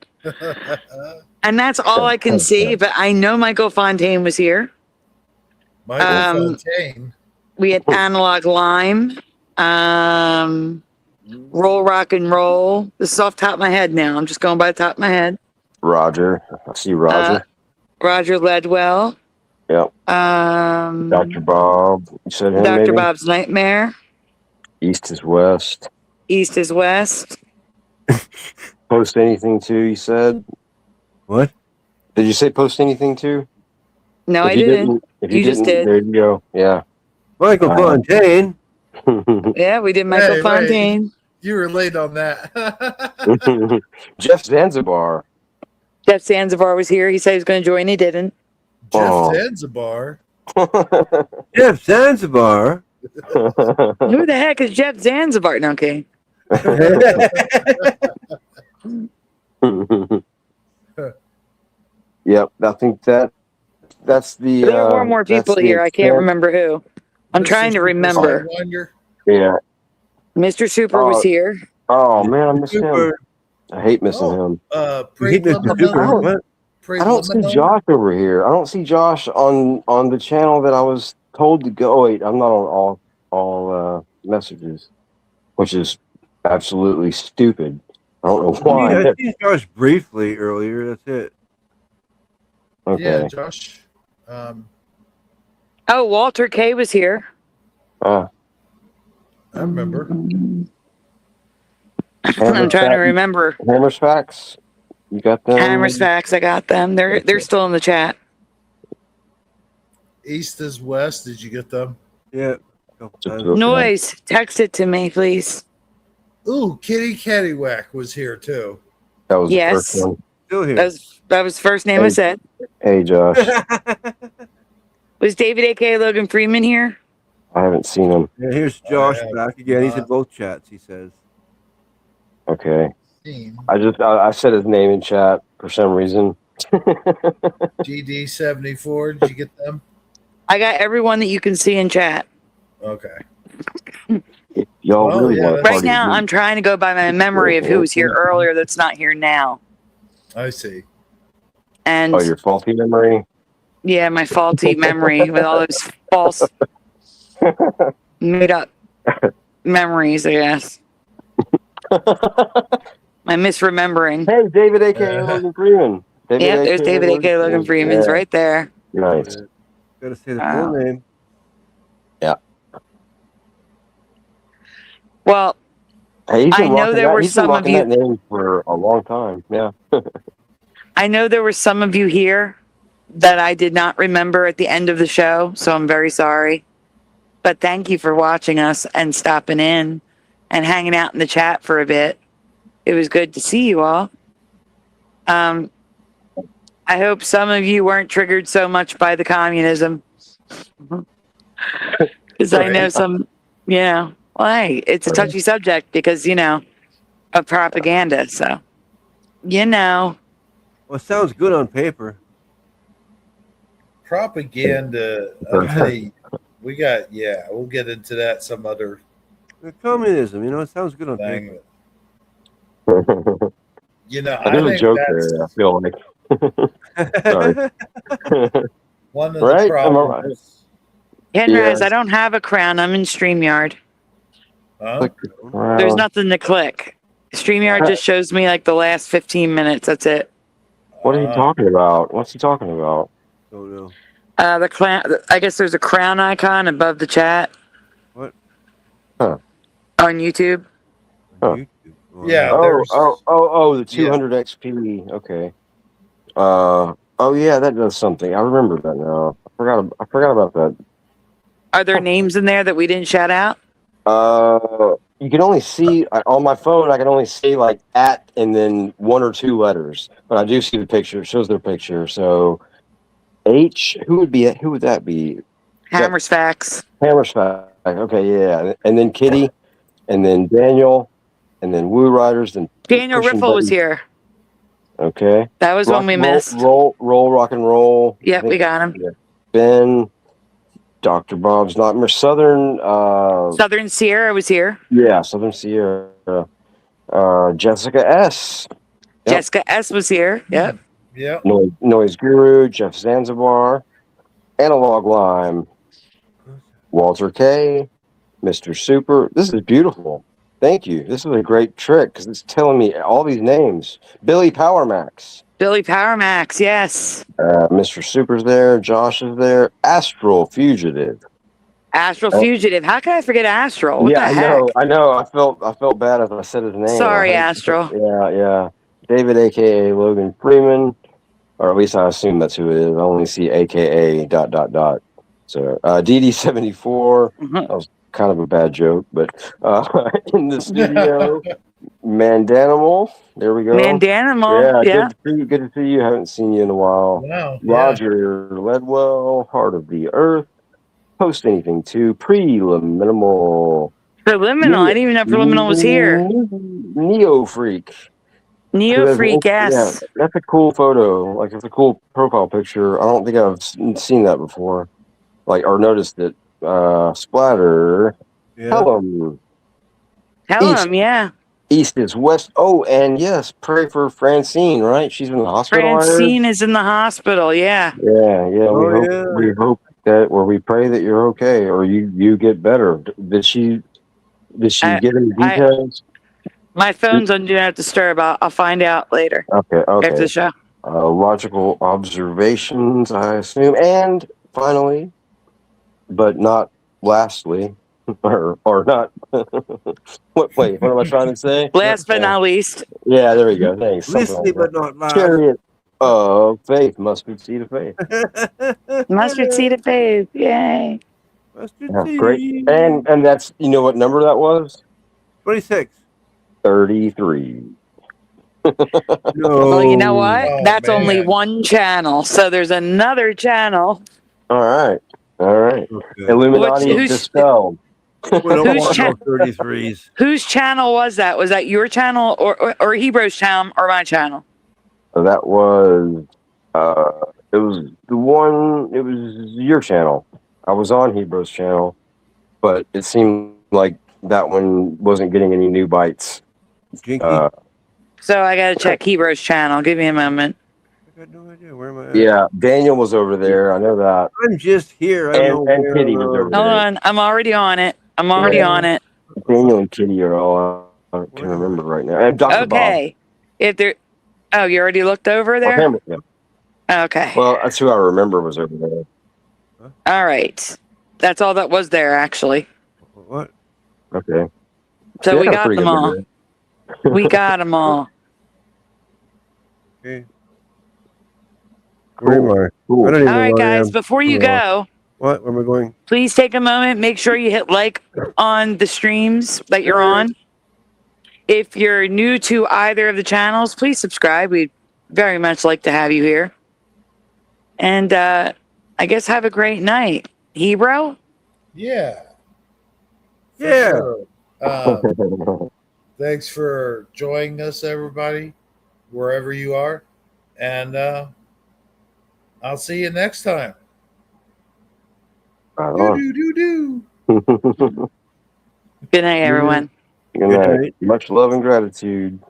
And that's all I can see, but I know Michael Fontaine was here. Michael Fontaine. We had Analog Lime. Roll Rock and Roll. This is off the top of my head now. I'm just going by the top of my head. Roger. I see Roger. Roger Ledwell. Yep. Dr. Bob. You said him, Dr. maybe? Bob's Nightmare. East is West. East is West. Post anything too, you said? What? Did you say post anything too? No, If I you didn't. If You just did. There you go. Yeah. Michael Fontaine. Yeah, we did Michael Hey, Fontaine. wait. You were late on that. Jeff Zanzibar. Jeff Zanzibar was here. He said he was going to join. He didn't. Jeff Zanzibar. Jeff Zanzibar. Who the heck is Jeff Zanzibar? No, okay. Yep, I think that's the. There were more people that's the here. I can't extent. remember who. I'm trying to remember. Yeah. Mr. Super was here. Oh man, I miss him. I hate missing him. Pray I don't see Josh over here. I don't see Josh on the channel that I was told to go. Oh, wait, I'm not on all messages, which is absolutely stupid. I don't know why. I seen Josh briefly earlier. That's it. Okay. Yeah, Josh. Oh, Walter K was here. I remember. I'm trying to remember. Hammer's Facts. You got them? Hammer's Facts. I got them. They're still in the chat. East is West. Did you get them? Yeah. Noise. Text it to me, please. Ooh, Kitty Caddywhack was here too. That was Yes. the first one. Still here. That was the first name I said. Hey, Josh. Was David A.K. Logan Freeman here? I haven't seen him. Yeah, here's Josh back again. He's in both chats, he says. Okay. I said his name in chat for some reason. GD74. Did you get them? I got everyone that you can see in chat. Okay. Y'all really want to Right now, I'm trying to go by my memory of who was here earlier that's not here now. I see. And your faulty memory? yeah, my faulty memory with all those false made up memories, I guess. My misremembering. Hey, David A.K. Logan Freeman. Yeah, there's David A.K. Logan Freeman's right there. Nice. Gotta say the full name. Yeah. Well, Hey, he's been I know rocking there that- were he's been some of rocking you. that name for a long time. Yeah. I know there were some of you here that I did not remember at the end of the show, so I'm very sorry. But thank you for watching us and stopping in and hanging out in the chat for a bit. It was good to see you all. I hope some of you weren't triggered so much by the communism. Because I know some, well, hey, it's a touchy subject because, of propaganda. So, Well, it sounds good on paper. Propaganda. Okay. We'll get into that some other Communism, it sounds good on thing. paper. There's a joke there, I feel like. Sorry. One of Right? the problems. Henraz, I don't have a crown. I'm in StreamYard. Huh? There's nothing to click. StreamYard just shows me like the last 15 minutes. That's it. What are you talking about? What's he talking about? Don't know. The crown. I guess there's a crown icon above the chat. What? Huh. On YouTube. Huh. Yeah. The 200 XP. Okay. Oh yeah, that does something. I remember that now. I forgot about that. Are there names in there that we didn't shout out? You can only see on my phone. I can only see like at and then 1 or 2 letters, but I do see the picture. It shows their picture. So H. Who would that be? Hammer's Facts. Hammer's Facts. Okay, yeah. And then Kitty, and then Daniel, and then Woo Riders, and Daniel Riffle was here. Okay. That was one we missed. Roll, rock and roll. Yep, we got him. Yeah. Ben, Dr. Bob's Nightmare, Southern Sierra was here. Yeah, Southern Sierra. Jessica S. Yep. Jessica S was here. Yep. Yeah. Noise Guru, Jeff Zanzibar, Analog Lime, Walter K, Mr. Super. This is beautiful. Thank you. This is a great trick because it's telling me all these names. Billy Power Max. Billy Power Max, yes. Mr. Super's there. Josh is there. Astral Fugitive. Astral Fugitive. How can I forget Astral? What Yeah, the heck? I know. I felt bad as I said his name. Sorry, Astral. Yeah. David, aka Logan Freeman, or at least I assume that's who it is. I only see AKA ... So DD74. That was kind of a bad joke, but in the studio, Mandanimal. There we go. Mandanimal. Yeah. Good to see you. Haven't seen you in a while. Wow. Roger Ledwell, Heart of the Earth. Post anything to Preliminal. Preliminal. I didn't even know Preliminal was here. Neo Freak. Neo Freak, yes. Yeah, that's a cool photo. Like, it's a cool profile picture. I don't think I've seen that before. Like, or noticed it. Splatter. Yeah. Hellum. Hellum, yeah. East is west. Oh, and yes, pray for Francine, right? She's in the hospital. Francine is in the hospital, yeah. Yeah. We hope that, or we pray that you're okay, or you get better. Did she get any details? My phone's on Do Not Disturb. I'll find out later. Okay. After the show. Logical observations, I assume. And finally, but not lastly, or not. Wait, what am I trying to say? Last but not least. Yeah, there we go. Thanks. Lastly, but not last. Chariot of Faith, Mustard Seed of Faith. Mustard Seed of Faith, yay. Yeah, great. And that's, you know what number that was? 26. 33. Well, you know what? Oh, That's man. only one channel. So there's another channel. All right. Okay. Illuminati dispelled. Whose 33s. Whose channel was that? Was that your channel or Hebrews channel or my channel? That was it was your channel. I was on Hebrews channel, but it seemed like that one wasn't getting any new bites. So I gotta check Hebrews channel. Give me a moment. I got no idea. Where am I at? Yeah, Daniel was over there. I know that. I'm just here. And Kitty was over Hold there. on. I'm already on it. on it. Daniel and Kitty are all. I can't remember right now. And Dr. Okay. If there. Oh, you already looked over there? Yeah. Okay. Well, that's who I remember was over there. All right. That's all that was there, actually. What? Okay. So Yeah, we I got pretty them good all. memory. We got them all. Okay. Where am I? Cool. I don't even All know right, where I guys. am. Before you go, What? Where am I going? please take a moment. Make sure you hit like on the streams that you're on. If you're new to either of the channels, please subscribe. We'd very much like to have you here. And I guess have a great night. Hebrew? Yeah. Yeah. Sure. Thanks for joining us, everybody, wherever you are. And I'll see you next time. Do. Good night, everyone. Good night. Much love and gratitude.